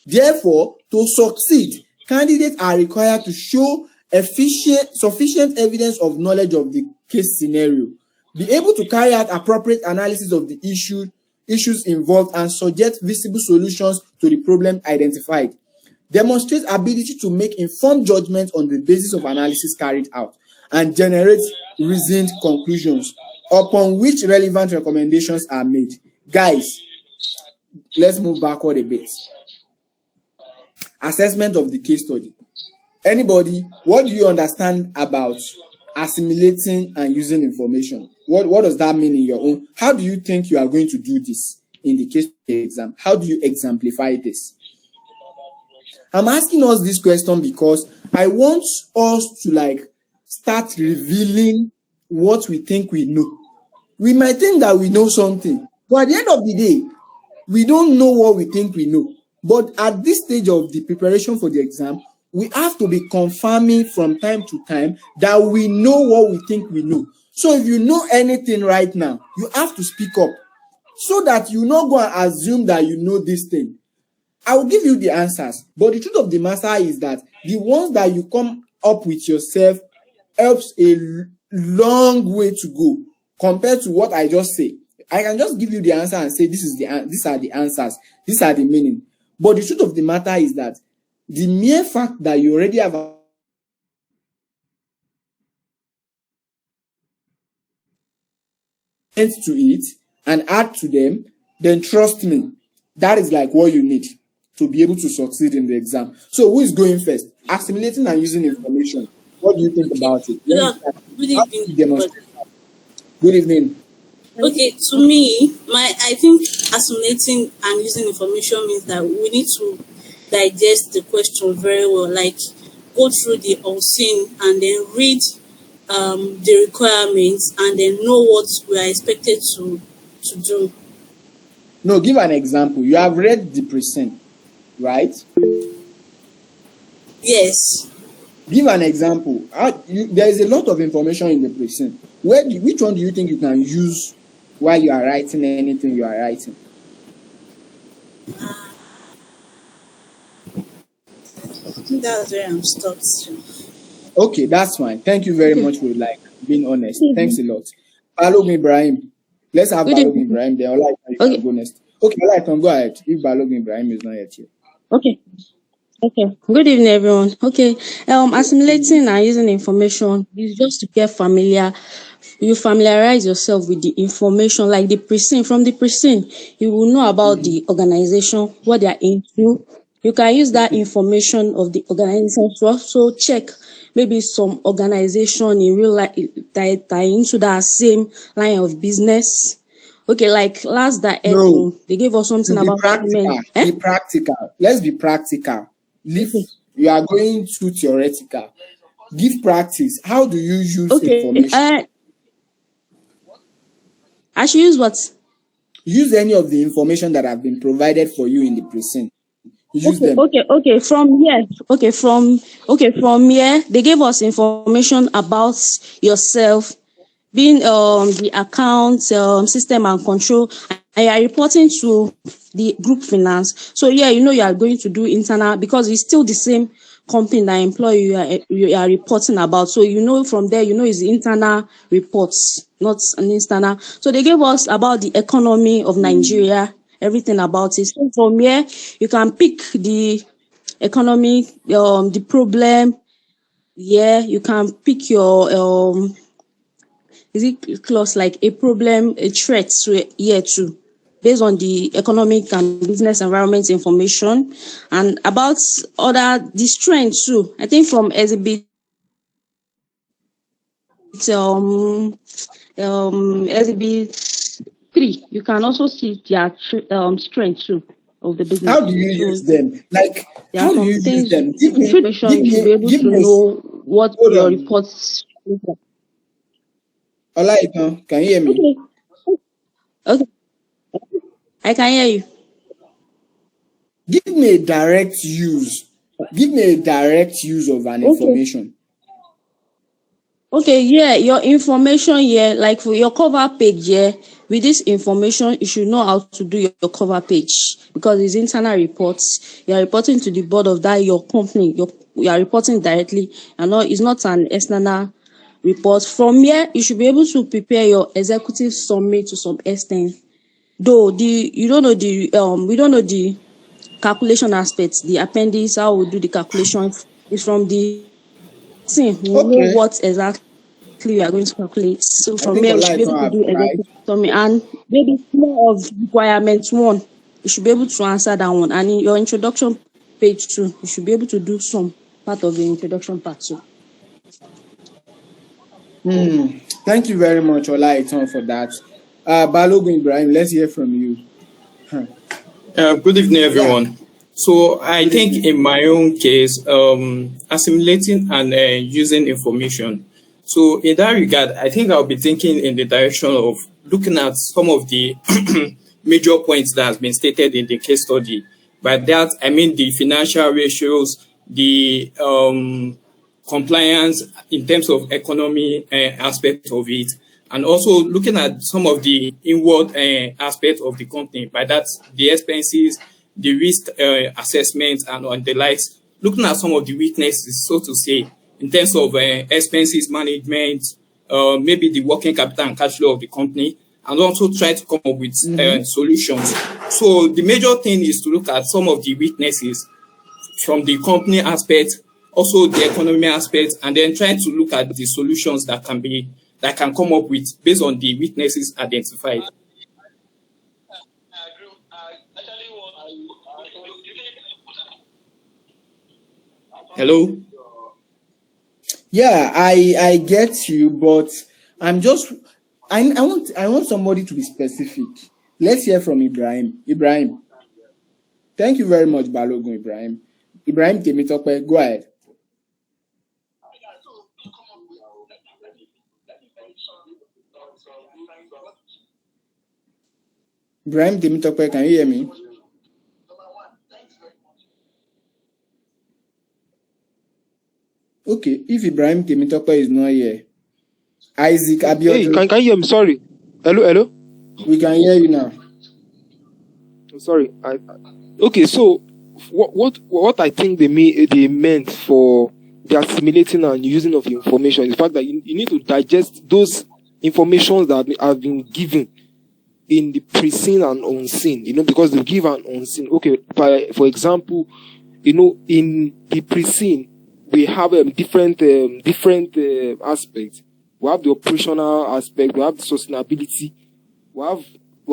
Therefore, to succeed, candidates are required to show sufficient evidence of knowledge of the case scenario, be able to carry out appropriate analysis of the issues involved, and suggest visible solutions to the problem identified. Demonstrate ability to make informed judgments on the basis of analysis carried out, and generate reasoned conclusions upon which relevant recommendations are made. Guys, let's move backward a bit. Assessment of the case study. Anybody, what do you understand about assimilating and using information? What does that mean in your own? How do you think you are going to do this in the case study exam? How do you exemplify this? I'm asking us this question because I want us to start revealing what we think we know. We might think that we know something, but at the end of the day, we don't know what we think we know. But at this stage of the preparation for the exam, we have to be confirming from time to time that we know what we think we know. So if you know anything right now, you have to speak up so that you not go and assume that you know this thing. I will give you the answers, but the truth of the matter is that the ones that you come up with yourself helps a long way to go compared to what I just say. I can just give you the answer and say these are the answers, these are the meaning. But the truth of the matter is that the mere fact that you already have to it and add to them, then trust me, that is what you need to be able to succeed in the exam. So who is going first? Assimilating and using information. What do you think about it? Good evening. Good evening. Okay, to me, I think assimilating and using information means that we need to digest the question very well, go through the unseen and then read the requirements and then know what we are expected to do. No, give an example. You have read the present, right? Yes. Give an example. There is a lot of information in the present. Which one do you think you can use while you are writing anything you are writing? I think that's where I'm stuck. Okay, that's fine. Thank you very much for being honest. Thanks a lot. Balogun Ibrahim. Let's have Balogun Ibrahim there. You can go next. Okay, go ahead. If Balogun Ibrahim is not yet here. Okay. Good evening, everyone. Okay. Assimilating and using information is just to get familiar. You familiarize yourself with the information, like the pre-scene. From the pre-scene, you will know about the organization, what they are into, You can use that information of the organization to also check maybe some organization in real life that are into that same line of business. Okay, like last that No, they gave us something to be about practical. women. Be practical. Let's be practical. Leave. Okay. You are going too theoretical. Give practice. How do you use Okay. information? I should use what? Use any of the information that have been provided for you in the precinct. Use them. Okay. From here, they gave us information about yourself, being the account system and control, and you are reporting to the group finance. So yeah, you are going to do internal because it's still the same company that employ you are reporting about. So from there, it's the internal reports, not an external. So they gave us about the economy of Nigeria, everything about it. So from here, you can pick the economy, the problem. Yeah, you can pick your is it clause like a problem, a threat to year two, based on the economic and business environment information, and about the strength too. I think from exhibit exhibit 3, you can also see their strength too of the business. How do you use them? Like, there are how do some you use things them? Give me, information you should be able to know what hold your on. reports. Olaitan, can you hear me? Okay. I can hear you. Give me a direct use. Give me a direct use of an information. Okay, yeah, your information here, like for your cover page here, with this information, you should know how to do your cover page because it's internal reports. You are reporting to the board of that your company. You are reporting directly, and it's not an external report. From here, you should be able to prepare your executive summary to some extent. Though we don't know the calculation aspects, the appendix, how we do the calculations is from the thing. We know what exactly we are going to calculate. So from here, we should be able to do executive summary, and maybe more of requirement 1. You should be able to answer that one. And in your introduction page 2, you should be able to do some part of the introduction part 2. Thank you very much, Olaitan, for that. Balogun Ibrahim, let's hear from you. Good evening, everyone. Yeah. So I think in my own case, assimilating and using information. So in that regard, I think I'll be thinking in the direction of looking at some of the major points that has been stated in the case study. By that, I mean the financial ratios, the compliance in terms of economy aspect of it, and also looking at some of the inward aspects of the company. By that, the expenses, the risk assessment, and the likes. Looking at some of the weaknesses, so to say, in terms of expenses management, maybe the working capital and cash flow of the company, and also try to come up with solutions. So the major thing is to look at some of the weaknesses from the company aspect, also the economy aspect, and then try to look at the solutions that can come up with based on the weaknesses identified. Hello? Yeah, I get you, but I'm just I want somebody to be specific. Let's hear from Ibrahim. Ibrahim. Thank you very much, Balogun Ibrahim. Ibrahim Temitope, go ahead. Ibrahim Temitope, can you hear me? Okay, if Ibrahim Temitope is not here, Isaac Abiodun. Hey, can you hear me? Sorry. Hello? We can hear you now. Sorry. Okay, so what I think they meant for the assimilating and using of information is the fact that you need to digest those informations that have been given in the pre-seen and unseen, because they give an unseen. Okay, for example, in the pre-seen, we have different aspects. We have the operational aspect, we have the sustainability, we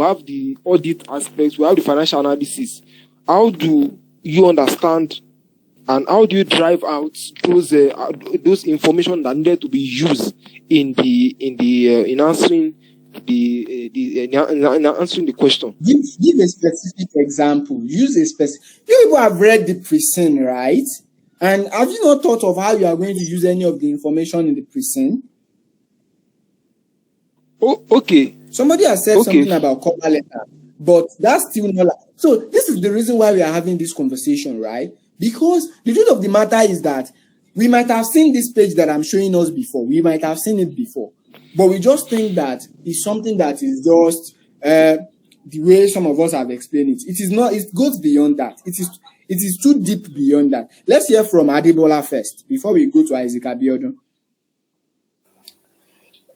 have the audit aspects, we have the financial analysis. How do you understand, and how do you drive out those information that needed to be used in answering in answering the question? Give a specific example. Use a specific. You people have read the pre-scene, right? And have you not thought of how you are going to use any of the information in the pre-scene? Oh, okay. Somebody has said something about cover letter, but that's still not. So this is the reason why we are having this conversation, right? Because the truth of the matter is that we might have seen this page that I'm showing us before. We might have seen it before, but we just think that it's something that is just the way some of us have explained it. It is not. It goes beyond that. It is too deep beyond that. Let's hear from Adebola first before we go to Isaac Abiodun.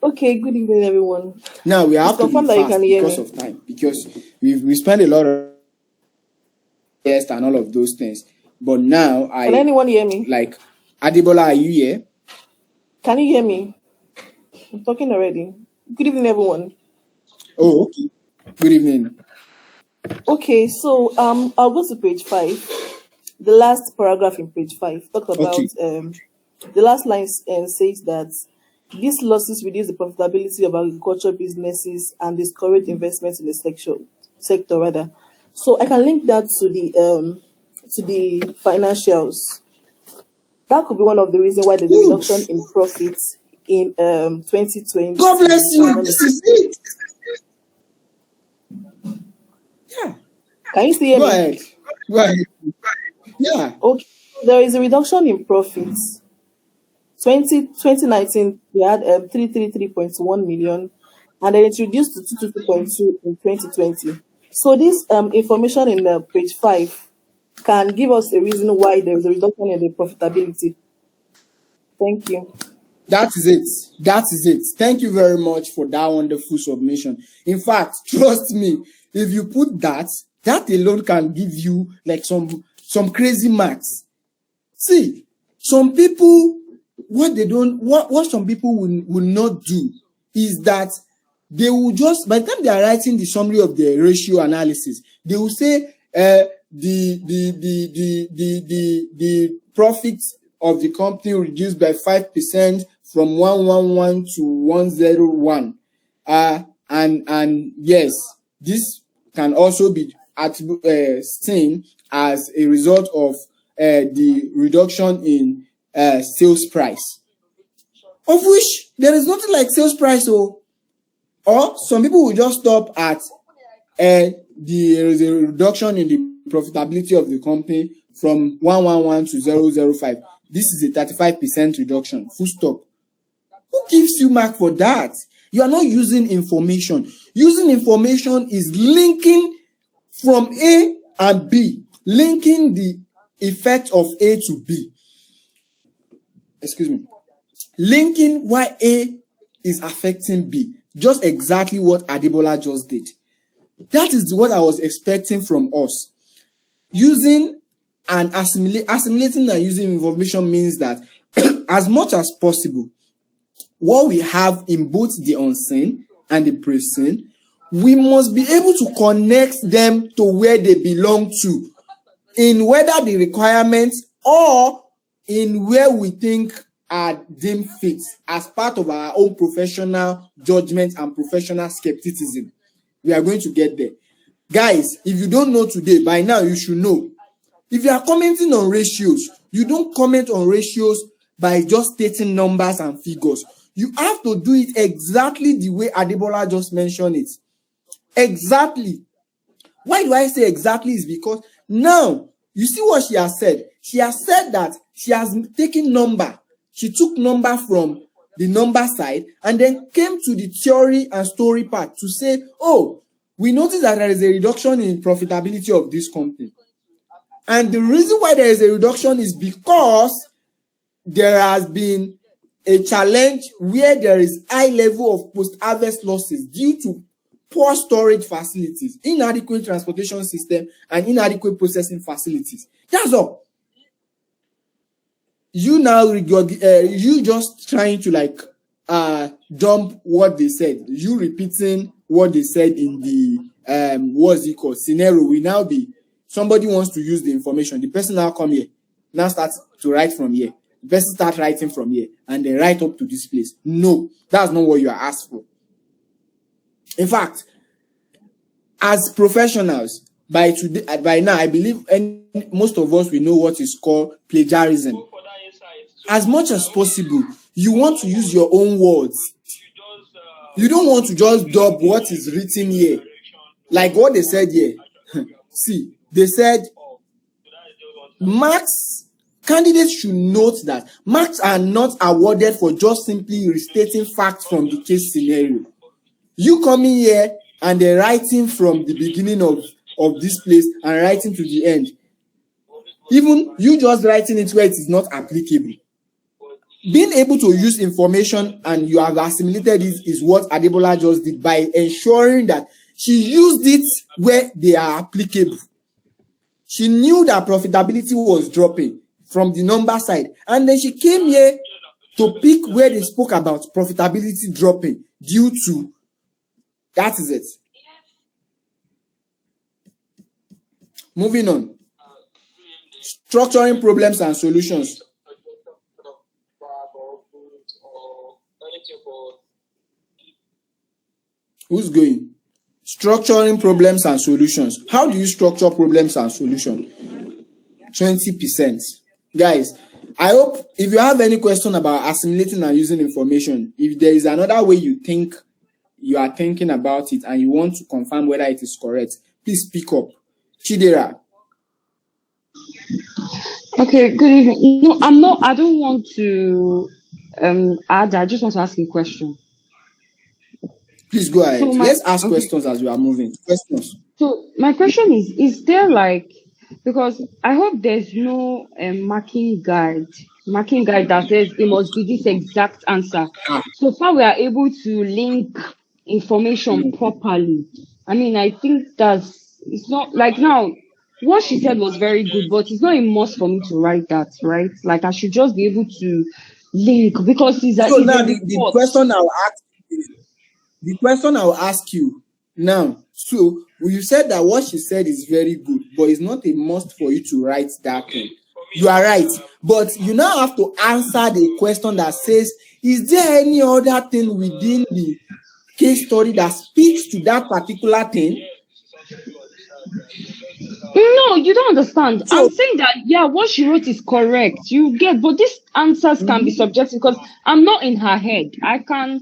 Okay, good evening, everyone. Now we have to be fast because of time, because we spend a lot of tests and all of those things. But now can anyone hear me? Like Adebola, are you here? Can you hear me? I'm talking already. Good evening, everyone. Oh, okay. Good evening. Okay, so I'll go to page 5. The last paragraph in page 5 talks about the last line says that these losses reduce the profitability of agriculture businesses and discourage investments in the sector rather. So I can link that to the financials. That could be one of the reasons why there's a reduction in profits in 2020. God bless you. This is it. Yeah. Can you see me? Go ahead. Go ahead. Yeah. Okay. There is a reduction in profits. 2019, we had 333.1 million, and then it reduced to 222.2 in 2020. So this information in page 5 can give us a reason why there is a reduction in the profitability. Thank you. That is it. That is it. Thank you very much for that wonderful submission. In fact, trust me, if you put that alone can give you like some crazy marks. See, some people, what some people will not do is that they will just, by the time they are writing the summary of the ratio analysis, they will say the profits of the company reduced by 5% from 111 to 101. And yes, this can also be seen as a result of the reduction in sales price, of which there is nothing like sales price. Or some people will just stop at there is a reduction in the profitability of the company from 111 to 005. This is a 35% reduction. Full stop. Who gives you mark for that? You are not using information. Using information is linking from A and B, linking the effect of A to B. Excuse me. Linking why A is affecting B. Just exactly what Adebola just did. That is what I was expecting from us. Using and assimilating and using information means that as much as possible, what we have in both the unseen and the preseen, we must be able to connect them to where they belong to, in whether the requirements or in where we think are deemed fit as part of our own professional judgment and professional skepticism. We are going to get there. Guys, if you don't know today, by now you should know. If you are commenting on ratios, you don't comment on ratios by just stating numbers and figures. You have to do it exactly the way Adebola just mentioned it. Exactly. Why do I say exactly? Is because now you see what she has said. She has said that she has taken number. She took number from the number side and then came to the theory and story part to say, oh, we notice that there is a reduction in profitability of this company. And the reason why there is a reduction is because there has been a challenge where there is high level of post-harvest losses due to poor storage facilities, inadequate transportation system, and inadequate processing facilities. That's all. You now, you just trying to like dump what they said. You repeating what they said in the what's it called scenario will now be somebody wants to use the information. The person now come here, now starts to write from here. The person start writing from here and then write up to this place. No, that's not what you are asked for. In fact, as professionals, by now, I believe most of us will know what is called plagiarism. As much as possible, you want to use your own words. You don't want to just dub what is written here. Like what they said here. See, they said marks, candidates should note that marks are not awarded for just simply restating facts from the case scenario. You coming here and they're writing from the beginning of this place and writing to the end. Even you just writing it where it is not applicable. Being able to use information and you have assimilated it is what Adebola just did by ensuring that she used it where they are applicable. She knew that profitability was dropping from the number side. And then she came here to pick where they spoke about profitability dropping due to, that is it. Moving on. Structuring problems and solutions. Who's going? Structuring problems and solutions. How do you structure problems and solutions? 20%. Guys, I hope if you have any question about assimilating and using information, if there is another way you are thinking about it and you want to confirm whether it is correct, please speak up. Chidera. Okay, good evening. No, I don't want to add, I just want to ask a question. Please go ahead. So Let's ask questions as we are moving. Questions. So my question is there like, because I hope there's no marking guide that says it must be this exact answer. So far we are able to link information properly. I mean, I think it's not like now, what she said was very good, but it's not a must for me to write that, right? Like I should just be able to link because it's so now the question I'll ask you now. So you said that what she said is very good, but it's not a must for you to write that thing. You are right, but you now have to answer the question that says, is there any other thing within the case study that speaks to that particular thing? No, you don't understand. So, I'm saying that, yeah, what she wrote is correct. You get, but these answers can be subjective because I'm not in her head. I can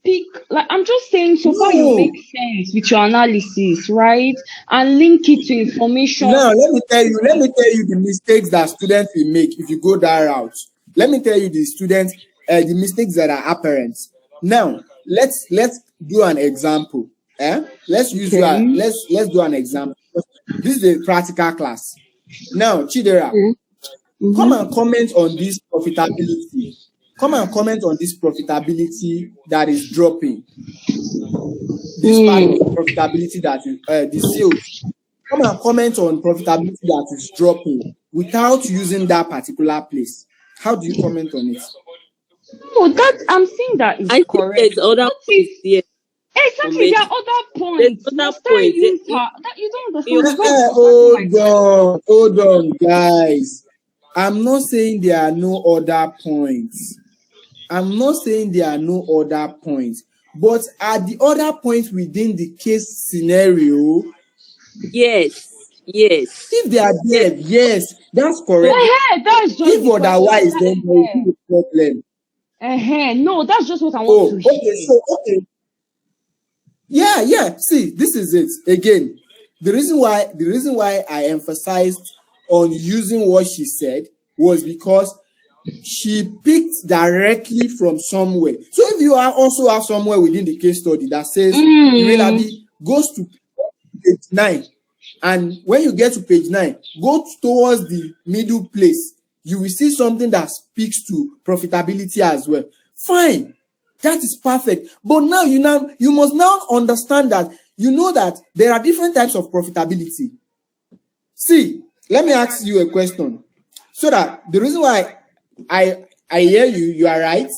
pick, like, I'm just saying, so far you make sense with your analysis, right? And link it to information. Now, let me tell you the mistakes that students will make if you go that route. Let me tell you the mistakes that are apparent. Now, let's do an example. Let's do an example. This is a practical class. Now, Chidera, come and comment on this profitability. Come and comment on this profitability that is dropping. This part of profitability that is the sales. Come and comment on profitability that is dropping without using that particular place. How do you comment on it? No, that I'm saying that is correct. There's other points here. Exactly, there are other points. You don't understand. Hold on, guys. I'm not saying there are no other points. But are the other points within the case scenario? Yes. If they are there, yes, that's correct. That's just if otherwise, then there will be a problem. No, that's just what I want to hear. Okay. Yeah. See, this is it. Again, the reason why I emphasized on using what she said was because she picked directly from somewhere. So if you also have somewhere within the case study that says Irelabi goes to page 9, and when you get to page 9, go towards the middle place, you will see something that speaks to profitability as well. Fine. That is perfect. But now you must now understand that you know that there are different types of profitability. See, let me ask you a question. So that the reason why I hear you are right.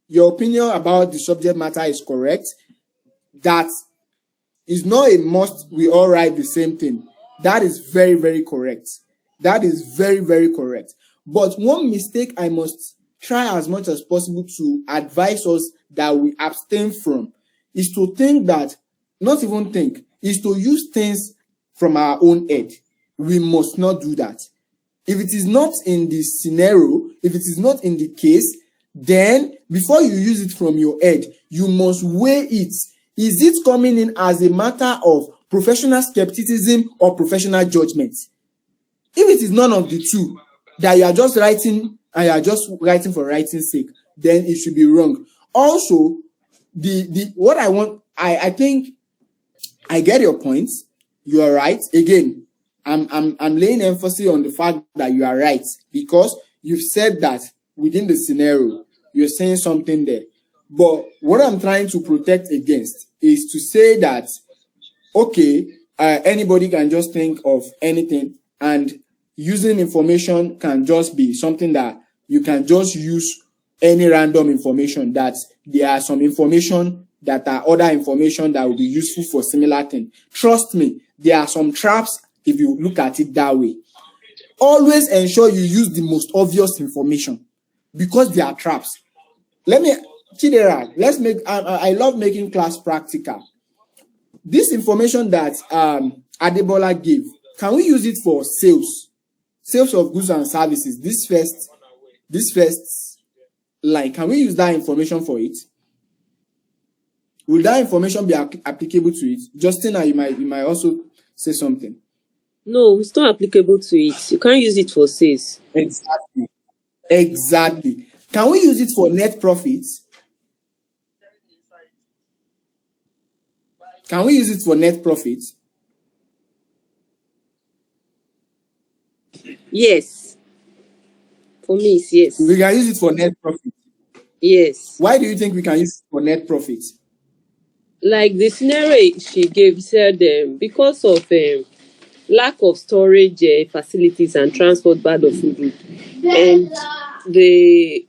Your opinion about the subject matter is correct. That is not a must we all write the same thing. That is very, very correct. That is very, very correct. But one mistake I must try as much as possible to advise us that we abstain from is to think that, not even think, is to use things from our own head. We must not do that. If it is not in the scenario, if it is not in the case, then before you use it from your head, you must weigh it. Is it coming in as a matter of professional skepticism or professional judgment? If it is none of the two, that you are just writing and you are just writing for writing's sake, then it should be wrong. Also, what I want, I think I get your point. You are right. Again, I'm laying emphasis on the fact that you are right, because you've said that within the scenario, you're saying something there. But what I'm trying to protect against is to say that, okay, anybody can just think of anything, and using information can just be something that you can just use any random information, that there are some information that are other information that will be useful for similar thing. Trust me, there are some traps if you look at it that way. Always ensure you use the most obvious information, because there are traps. Chidera, let's make, I love making class practical. This information that Adebola gave, can we use it for sales of goods and services? This first line, can we use that information for it? Will that information be applicable to it? Justina, you might also say something. No, it's not applicable to it. You can't use it for sales. Exactly. Can we use it for net profits? Can we use it for net profits? Yes. For me, it's yes. We can use it for net profit. Yes. Why do you think we can use it for net profits? Like the scenario she gave, said because of lack of storage facilities and transport bad of food, and they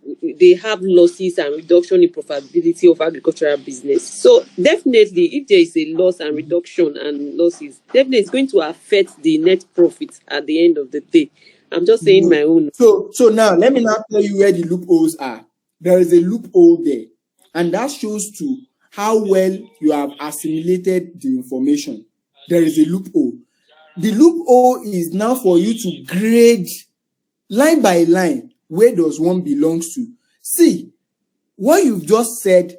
have losses and reduction in profitability of agricultural business. So definitely, if there is a loss and reduction and losses, definitely it's going to affect the net profit at the end of the day. I'm just saying my own. So now let me now tell you where the loopholes are. There is a loophole there, and that shows to how well you have assimilated the information. There is a loophole. The loophole is now for you to grade line by line, where does one belongs to. See, what you've just said,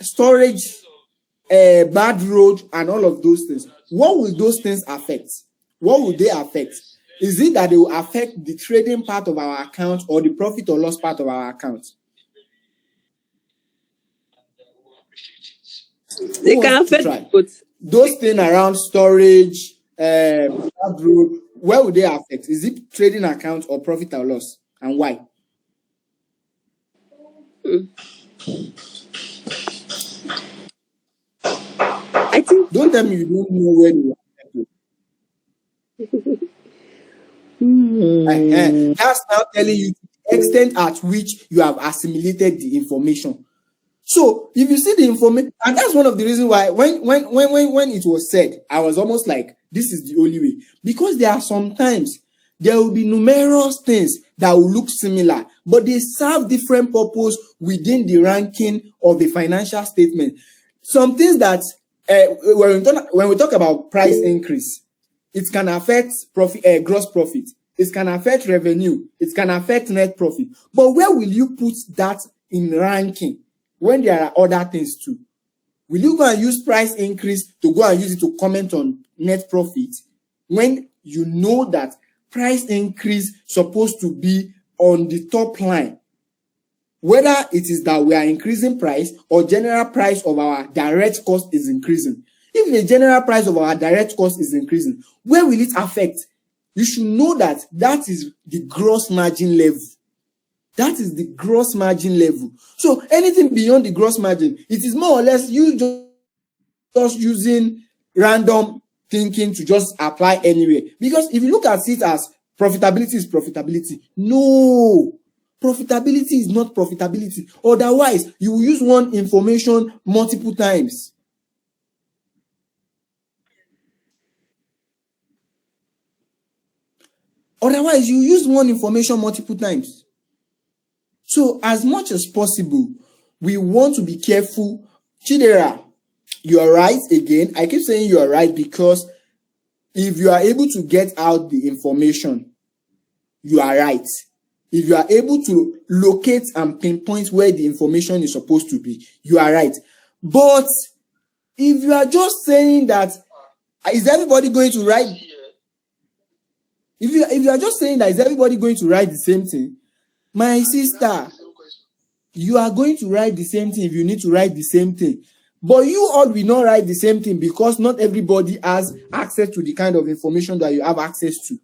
storage, bad road, and all of those things, what will those things affect? What will they affect? Is it that they will affect the trading part of our account or the profit or loss part of our account? They can affect both. Those things around storage, bad road, where would they affect? Is it trading account or profit or loss, and why? I think. Don't tell me you don't know where you are. That's now telling you the extent at which you have assimilated the information. So if you see the information, and that's one of the reasons why when it was said, I was almost like, this is the only way. Because there are sometimes there will be numerous things that will look similar, but they serve different purpose within the ranking of the financial statement. Some things that when we talk about price increase, it can affect profit, gross profit. It can affect revenue. It can affect net profit. But where will you put that in ranking when there are other things too? Will you go and use price increase to go and use it to comment on net profit when you know that price increase supposed to be on the top line? Whether it is that we are increasing price or general price of our direct cost is increasing. If the general price of our direct cost is increasing, where will it affect? You should know that that is the gross margin level. That is the gross margin level. So anything beyond the gross margin, it is more or less you just using random thinking to just apply anywhere. Because if you look at it as profitability is profitability, no. Profitability is not profitability. Otherwise, you will use one information multiple times. Otherwise, you use one information multiple times. So as much as possible, we want to be careful. Chidera, you are right again. I keep saying you are right because if you are able to get out the information, you are right. If you are able to locate and pinpoint where the information is supposed to be, you are right. But if you are just saying that, is everybody going to write? If you are just saying that, is everybody going to write the same thing? My sister, you are going to write the same thing if you need to write the same thing. But you all will not write the same thing because not everybody has access to the kind of information that you have access to.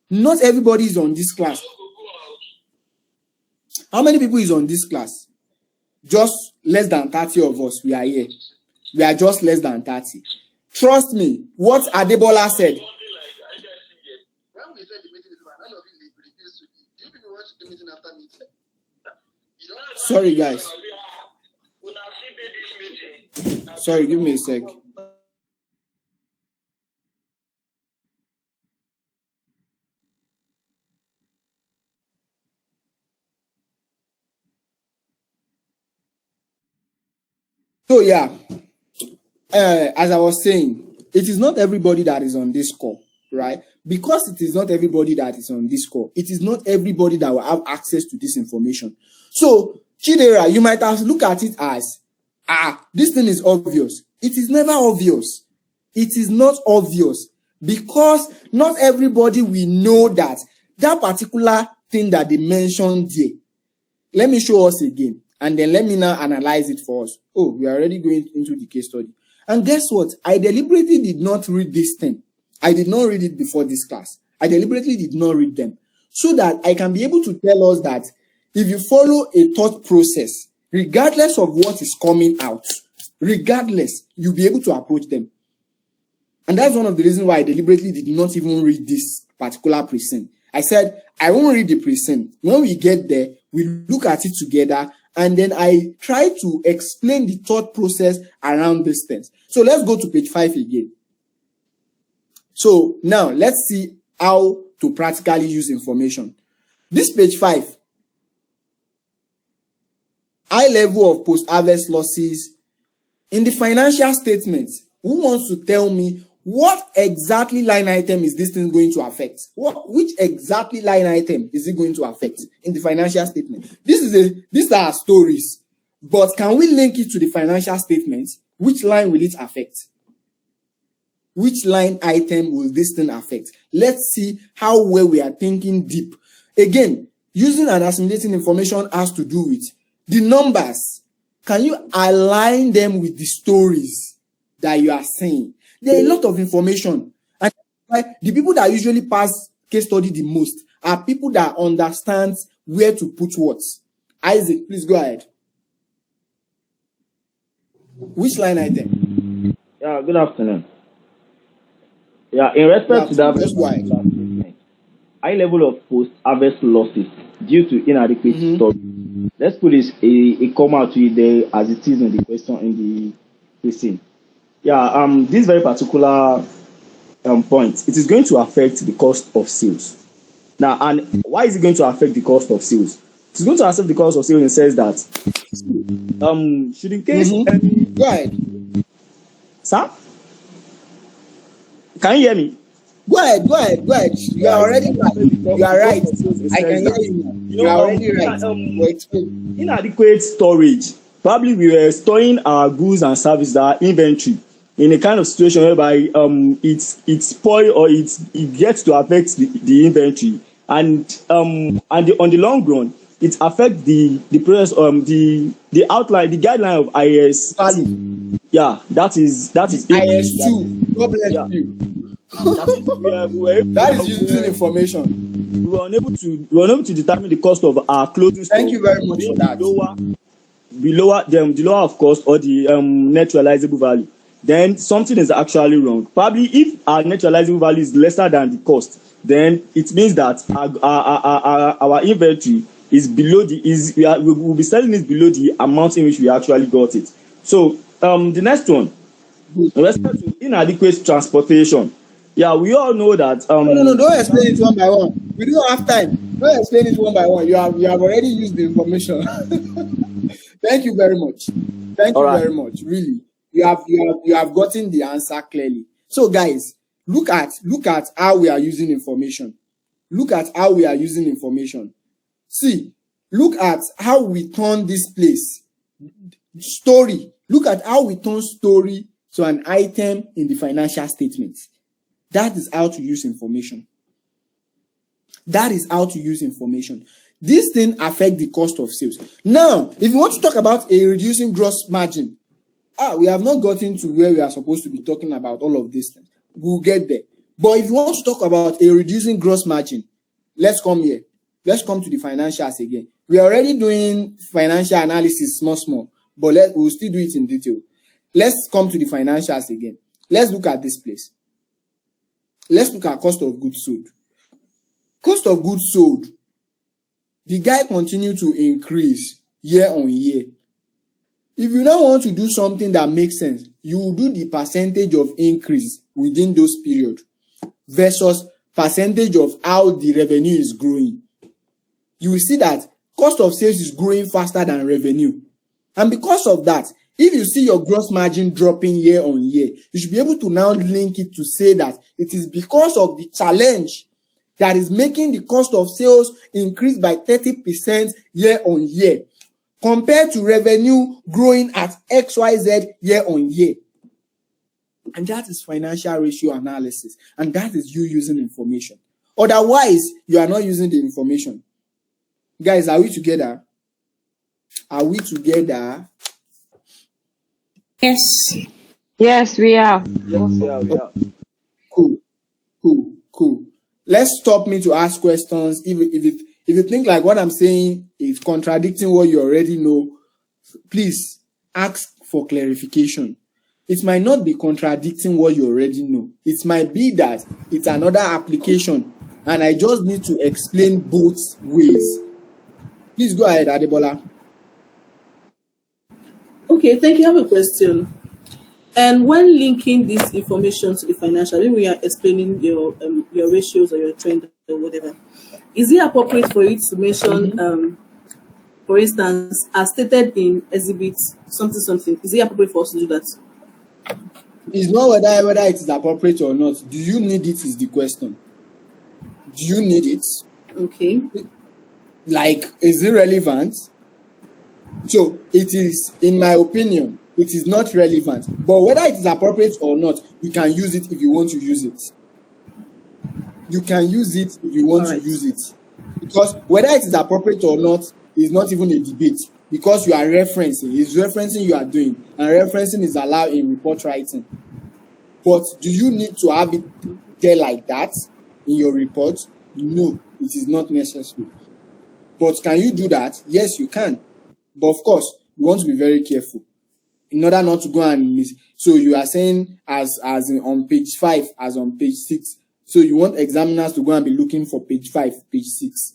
Not everybody is on this class. How many people is on this class? Just less than 30 of us. We are here. We are just less than 30. Trust me, what Adebola said. Sorry, guys. Sorry, give me a sec. So yeah, as I was saying, it is not everybody that is on this call, right? Because it is not everybody that is on this call, it is not everybody that will have access to this information. So, Chidera, you might have looked at it as, this thing is obvious. It is never obvious. It is not obvious because not everybody will know that particular thing that they mentioned there. Let me show us again, and then let me now analyze it for us. Oh, we are already going into the case study. And guess what? I deliberately did not read this thing. I did not read it before this class. I deliberately did not read them so that I can be able to tell us that if you follow a thought process, regardless of what is coming out, regardless, you'll be able to approach them. And that's one of the reasons why I deliberately did not even read this particular precinct. I said, I won't read the precinct. When we get there, we look at it together, and then I try to explain the thought process around these things. So let's go to page 5 again. So now let's see how to practically use information. This page 5, high level of post-harvest losses in the financial statements. Who wants to tell me what exactly line item is this thing going to affect? Which exactly line item is it going to affect in the financial statement? These are stories, but can we link it to the financial statements? Which line will it affect? Which line item will this thing affect? Let's see how well we are thinking deep. Again, using and assimilating information has to do with the numbers. Can you align them with the stories that you are saying? There are a lot of information. And the people that usually pass case study the most are people that understand where to put what. Isaac, please go ahead. Which line item? Yeah, good afternoon. Yeah, in respect to that, high level of post-harvest losses due to inadequate storage. Let's put this a comma to it there as it is in the question in the question. Yeah, this very particular point, it is going to affect the cost of sales. Now, and why is it going to affect the cost of sales? It's going to affect the cost of sales in the sense that, should in case Go ahead. Sir? Can you hear me? Go ahead. You are already right. You are right. I can hear you. You are already right. Inadequate storage. Probably we were storing our goods and services, our inventory, in a kind of situation whereby it spoil or it gets to affect the inventory, and on the long run it affects the process, the outline, the guideline of IS. Yeah, that is IS2. God bless you. That is using information. We were unable to determine the cost of our clothing store. Thank you very much for that. The lower of cost or the net realizable value. Then something is actually wrong. Probably if our net realizable value is lesser than the cost, then it means that our inventory is below we will be selling it below the amount in which we actually got it. So the next one, in respect to inadequate transportation. Yeah, we all know that. No, don't explain it one by one. We don't have time. Don't explain it one by one. You have already used the information. Thank you very much. Thank All you right. very much. Really, you have gotten the answer clearly. So, guys, look at how we are using information. Look at how we are using information. See, look at how we turn this place story. Look at how we turn story to an item in the financial statement. That is how to use information. That is how to use information. This thing affects the cost of sales. Now, if you want to talk about a reducing gross margin, we have not gotten to where we are supposed to be talking about all of these things. We'll get there. But if you want to talk about a reducing gross margin, let's come here. Let's come to the financials again. We are already doing financial analysis small, but we'll still do it in detail. Let's come to the financials again. Let's look at this place. Let's look at cost of goods sold. Cost of goods sold. The guy continued to increase year on year. If you now want to do something that makes sense, you will do the percentage of increase within those periods versus percentage of how the revenue is growing. You will see that cost of sales is growing faster than revenue. And because of that, if you see your gross margin dropping year on year, you should be able to now link it to say that it is because of the challenge that is making the cost of sales increase by 30% year on year, compared to revenue growing at XYZ year on year. And that is financial ratio analysis. And that is you using information. Otherwise, you are not using the information. Guys, are we together? Are we together? Yes. Yes, we are. Yes, yeah, we are. Cool. Let's stop me to ask questions. If you think like what I'm saying is contradicting what you already know, please ask for clarification. It might not be contradicting what you already know. It might be that it's another application and I just need to explain both ways. Please go ahead, Adebola. Okay, thank you. I have a question. And when linking this information to the financial, when we are explaining your ratios or your trend or whatever, is it appropriate for you to mention, for instance, as stated in exhibit something? Is it appropriate for us to do that? It's not whether it is appropriate or not. Do you need it is the question. Do you need it? Okay. Like, is it relevant? So it is, in my opinion, it is not relevant. But whether it is appropriate or not, you can use it if you want to use it. You can use it if you want to use it. Because whether it is appropriate or not is not even a debate. Because you are referencing. It's referencing you are doing. And referencing is allowed in report writing. But do you need to have it there like that in your report? No, it is not necessary. But can you do that? Yes, you can. But of course, you want to be very careful in order not to go and miss. So you are saying as in on page 5, as on page 6. So you want examiners to go and be looking for page 5, page 6.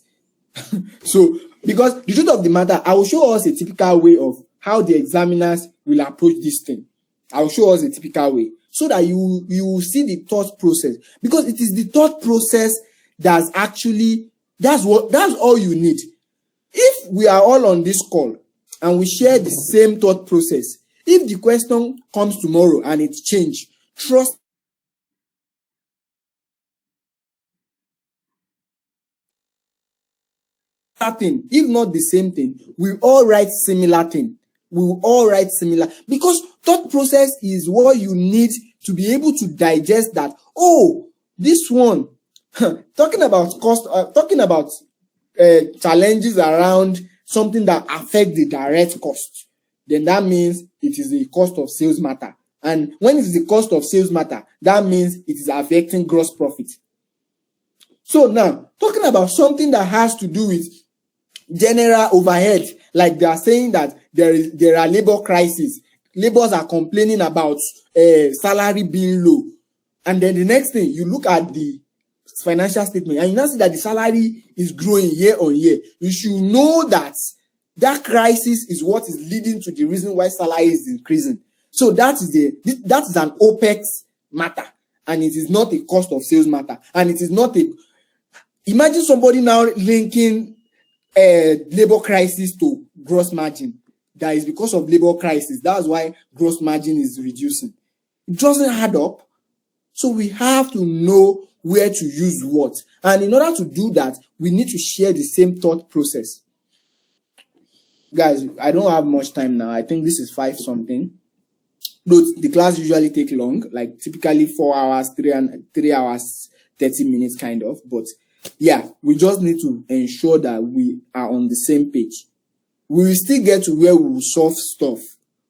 So, because the truth of the matter, I will show us a typical way of how the examiners will approach this thing. I will show us a typical way so that you will see the thought process. Because it is the thought process that's actually, that's all you need. If we are all on this call and we share the same thought process, if the question comes tomorrow and it's changed, trust thing, if not the same thing, we all write similar thing. We will all write similar, because thought process is what you need to be able to digest that. Oh, this one, talking about cost, talking about challenges around something that affect the direct cost, then that means it is the cost of sales matter. And when it is the cost of sales matter, that means it is affecting gross profit. So now, talking about something that has to do with general overhead, like they are saying that there are labor crises. Laborers are complaining about salary being low. And then the next thing, you look at the financial statement and you now see that the salary is growing year on year. You should know that that crisis is what is leading to the reason why salary is increasing. So that is an OPEX matter. and it is not a cost of sales matter, and it is not a. Imagine somebody now linking labor crisis to gross margin. That is because of labor crisis. That's why gross margin is reducing. It doesn't add up. So we have to know where to use what. And in order to do that, we need to share the same thought process. Guys, I don't have much time now. I think this is 5 something. Though the class usually take long, like typically 4 hours, 3 hours, 30 minutes kind of. But yeah, we just need to ensure that we are on the same page. We will still get to where we will solve stuff.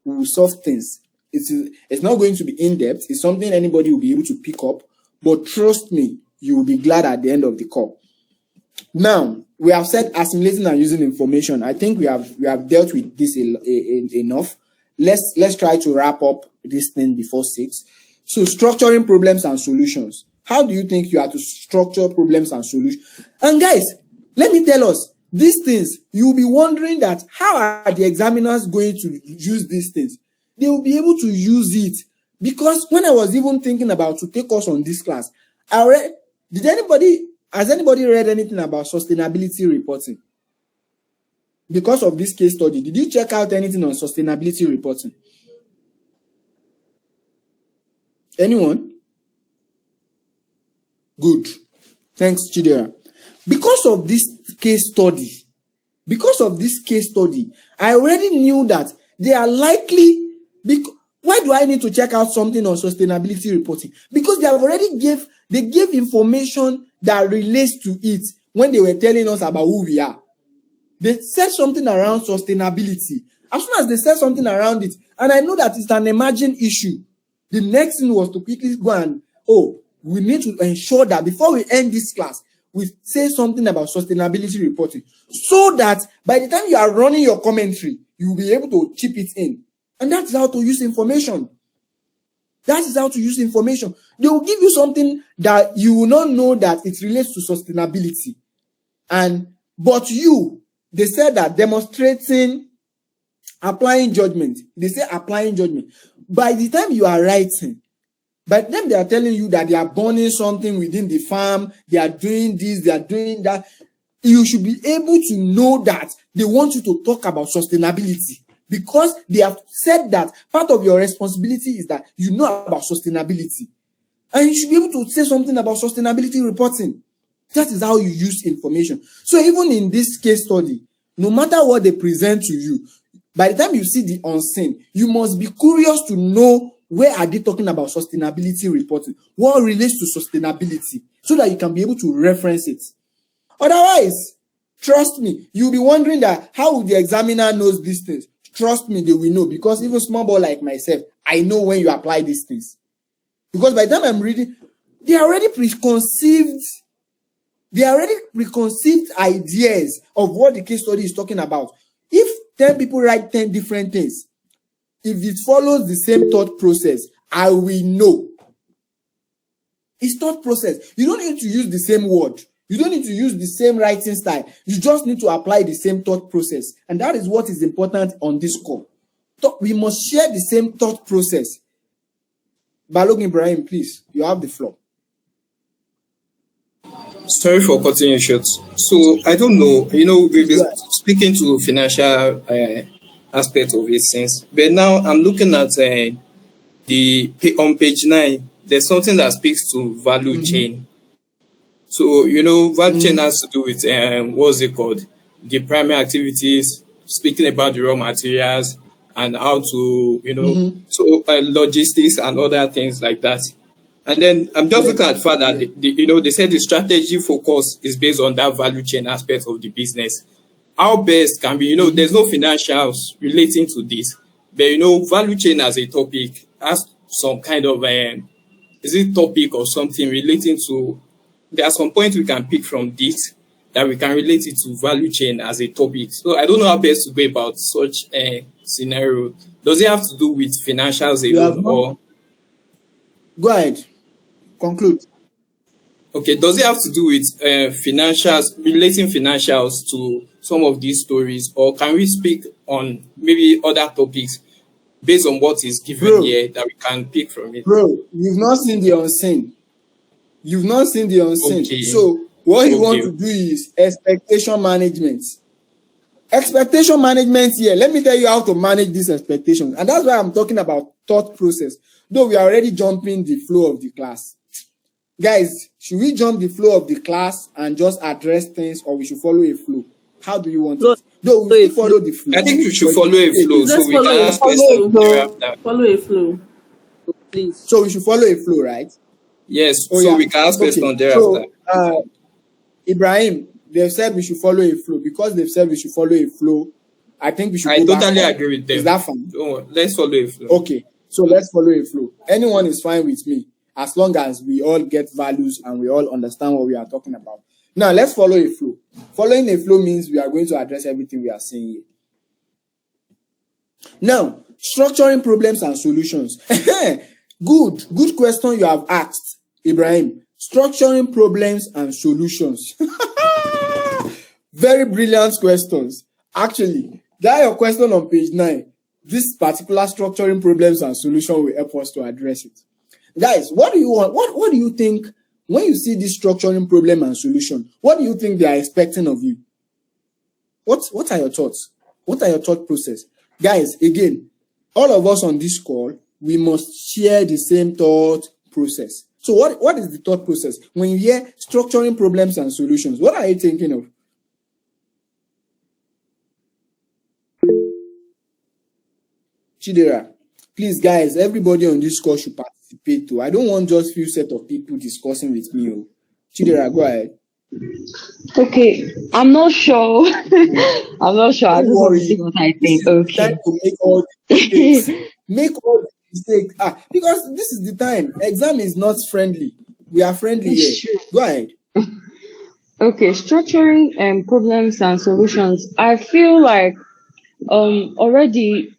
We will solve things. It's not going to be in-depth. It's something anybody will be able to pick up. But trust me, you will be glad at the end of the call. Now, we have said assimilating and using information. I think we have dealt with this enough. Let's try to wrap up this thing before 6. So structuring problems and solutions. How do you think you have to structure problems and solutions? And guys, let me tell us, these things, you'll be wondering that how are the examiners going to use these things? They will be able to use it. Because when I was even thinking about to take us on this class, has anybody read anything about sustainability reporting? Because of this case study, did you check out anything on sustainability reporting? Anyone? Good. Thanks, Chidera. Because of this case study, I already knew that they are likely. Why do I need to check out something on sustainability reporting? Because they have already gave information that relates to it when they were telling us about who we are. They said something around sustainability. As soon as they said something around it, and I know that it's an emerging issue, the next thing was to quickly go and, we need to ensure that before we end this class, we say something about sustainability reporting, so that by the time you are running your commentary, you will be able to chip it in. And that's how to use information. That is how to use information. They will give you something that you will not know that it relates to sustainability. But they said that demonstrating, applying judgment. They say applying judgment. By the time you are writing, by them they are telling you that they are burning something within the farm, they are doing this, they are doing that. You should be able to know that they want you to talk about sustainability. Because they have said that part of your responsibility is that you know about sustainability. And you should be able to say something about sustainability reporting. That is how you use information. So even in this case study, no matter what they present to you, by the time you see the unseen, you must be curious to know where are they talking about sustainability reporting, what relates to sustainability, so that you can be able to reference it. Otherwise, trust me, you'll be wondering that how would the examiner knows these things? Trust me, they will know, because even small boy like myself, I know when you apply these things. Because by the time I'm reading, they are already preconceived ideas of what the case study is talking about. If 10 people write 10 different things, if it follows the same thought process, I will know. It's thought process. You don't need to use the same word. You don't need to use the same writing style. You just need to apply the same thought process. And that is what is important on this call. We must share the same thought process. Balog Ibrahim, please, you have the floor. Sorry for cutting you short. So I don't know, we've been speaking to financial aspect of it since, but now I'm looking at on page 9, there's something that speaks to value chain. So, value chain has to do with, what's it called? The primary activities, speaking about the raw materials and how to, logistics and other things like that. And then I'm just looking at the fact that, they said the strategy focus is based on that value chain aspect of the business. How best can be, there's no financials relating to this, but, value chain as a topic has some kind of, is it topic or something relating to, there are some points we can pick from this that we can relate it to value chain as a topic. So I don't know how best to go about such a scenario. Does it have to do with financials alone or? Go ahead. Conclude. Okay. Does it have to do with financials, relating financials to some of these stories, or can we speak on maybe other topics based on what is given Bro. here that we can pick from it. Bro, you've not seen the unseen. You've not seen the unseen. Okay. So what you want Okay. to do is expectation management. Expectation management here. Let me tell you how to manage these expectations. And that's why I'm talking about thought process. Though we are already jumping the flow of the class. Guys, should we jump the flow of the class and just address things, or we should follow a flow? How do you want Flow- it? Though we still follow the flow. I think we should But follow a okay, flow so Let's we can follow ask questions thereafter. Follow a flow. Please. So we should follow a flow, right? Yes, Oh, so yeah. we can ask Okay. questions thereafter. So, Ibrahim, they've said we should follow a flow. Because they've said we should follow a flow, I think we should I go back totally on. agree with them. Is that fine? Don't worry, let's follow a flow. Okay, so let's follow a flow. Anyone is fine with me, as long as we all get values and we all understand what we are talking about. Now, let's follow a flow. Following a flow means we are going to address everything we are saying here. Now, structuring problems and solutions. Good question you have asked, Ibrahim. Structuring problems and solutions. Very brilliant questions. Actually, that your question on page 9. This particular structuring problems and solution will help us to address it. Guys, what do you want? What do you think when you see this structuring problem and solution? What do you think they are expecting of you? What are your thoughts? What are your thought process? Guys, again, all of us on this call, we must share the same thought process. So what is the thought process? When you hear structuring problems and solutions, what are you thinking of? Chidera, please, guys, everybody on this call should participate too. I don't want just few set of people discussing with me. Oh. Chidera, go ahead. Okay, I'm not sure. I'm not sure. I just want to see what I think. Okay. Time to make all the mistakes. Make all the mistakes. Because this is the time. Exam is not friendly. We are friendly here. Go ahead. Okay, structuring problems and solutions. I feel like already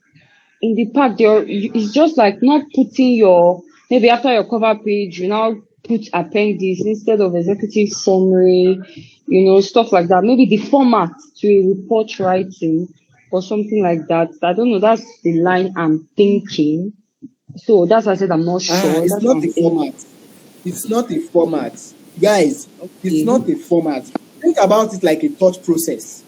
in the pack there, it's just like not putting your, maybe after your cover page, you now put appendix instead of executive summary, stuff like that. Maybe the format to a report writing or something like that. I don't know. That's the line I'm thinking. So that's why I said I'm not sure. It's That's not what a I'm thinking. format. It's not a format. Guys, it's not a format. Think about it like a thought process.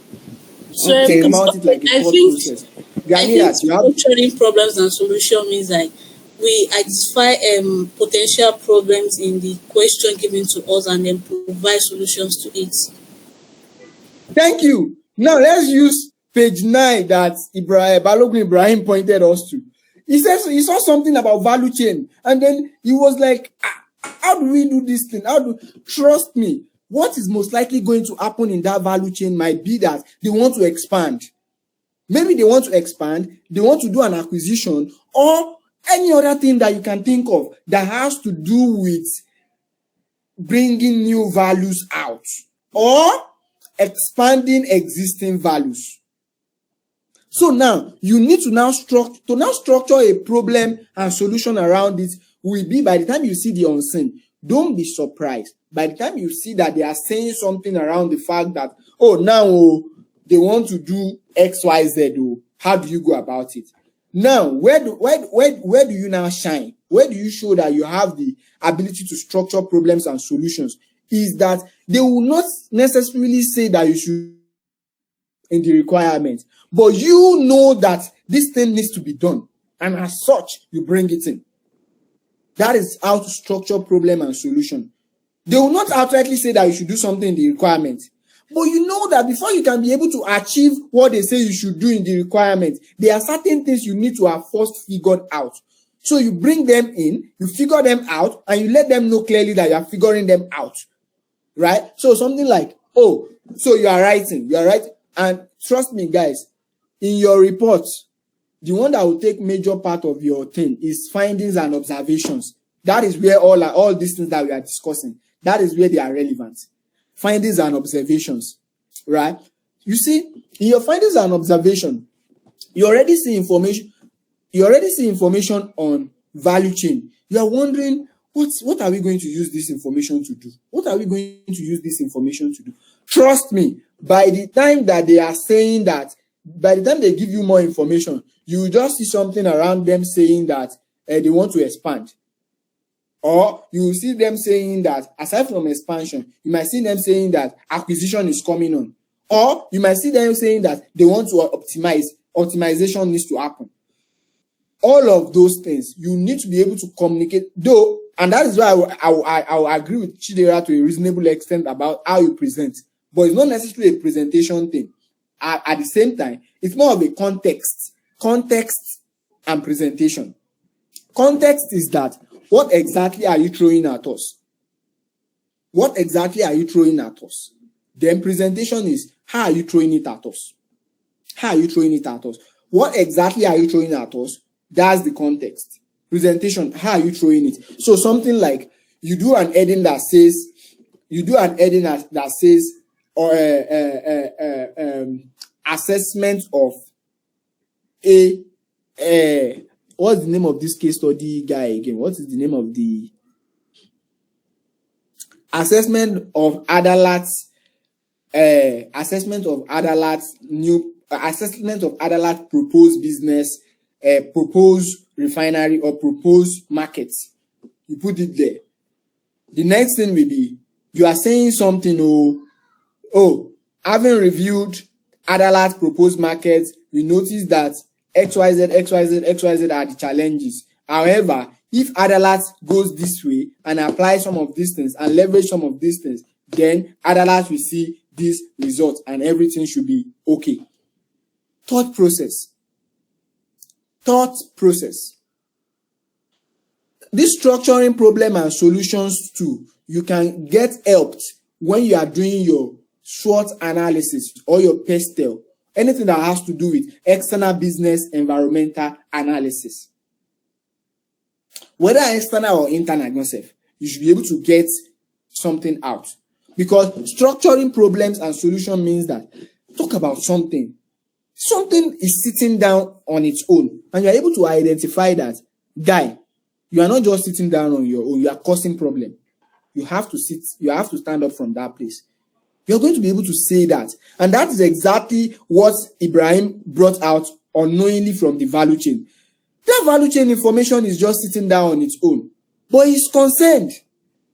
So Think about it like a I thought think process. I think structuring problems and solution means like we identify potential problems in the question given to us and then provide solutions to it. Thank you. Now let's use page 9 that Balogun Ibrahim pointed us to. He says he saw something about value chain, and then he was like, how do we do this thing? Trust me, what is most likely going to happen in that value chain might be that they want to expand. Maybe they want to expand, they want to do an acquisition, or any other thing that you can think of that has to do with bringing new values out or expanding existing values. So now you need to now structure a problem and solution around it. Will be by the time you see the unseen, don't be surprised. By the time you see that they are saying something around the fact that, now they want to do X, Y, Z. How do you go about it? Now, where do you now shine? Where do you show that you have the ability to structure problems and solutions? Is that they will not necessarily say that you should in the requirement, but you know that this thing needs to be done, and as such, you bring it in. That is how to structure problem and solution. They will not outrightly say that you should do something in the requirement, but you know that before you can be able to achieve what they say you should do in the requirement, there are certain things you need to have first figured out. So you bring them in, you figure them out, and you let them know clearly that you are figuring them out. Right? So something like, so you are writing, and trust me, guys, in your report, the one that will take major part of your thing is findings and observations. That is where all these things that we are discussing, that is where they are relevant. Findings and observations, right? You see, in your findings and observation, you already see information on value chain. You are wondering, what are we going to use this information to do? What are we going to use this information to do? Trust me, by the time that they are saying that by the time they give you more information, you will just see something around them saying that they want to expand. Or you will see them saying that aside from expansion, you might see them saying that acquisition is coming on. Or you might see them saying that they want to optimize, optimization needs to happen. All of those things, you need to be able to communicate, though, and that is why I will agree with Chidera to a reasonable extent about how you present. But it's not necessarily a presentation thing. At the same time, it's more of a context and presentation. Context is that, what exactly are you throwing at us? What exactly are you throwing at us? Then presentation is, how are you throwing it at us? How are you throwing it at us? What exactly are you throwing at us? That's the context. Presentation, how are you throwing it? So something like, you do an heading that says, assessment of what's the name of this case study guy again? What is the name of the assessment of Adalat's proposed business, proposed refinery or proposed markets? You put it there. The next thing will be, you are saying something, having reviewed Adalat's proposed markets, we notice that XYZ are the challenges. However, if Adalat goes this way and apply some of these things and leverage some of these things, then Adalat will see these results and everything should be okay. Thought process. This structuring problem and solutions too, you can get helped when you are doing your SWOT analysis or your PESTEL. Anything that has to do with external business environmental analysis. Whether external or internal, you should be able to get something out. Because structuring problems and solution means that, talk about something. Something is sitting down on its own. And you are able to identify that, guy, you are not just sitting down on your own, you are causing problem. You have to stand up from that place. You're going to be able to say that. And that is exactly what Ibrahim brought out unknowingly from the value chain. That value chain information is just sitting down on its own. But he's concerned.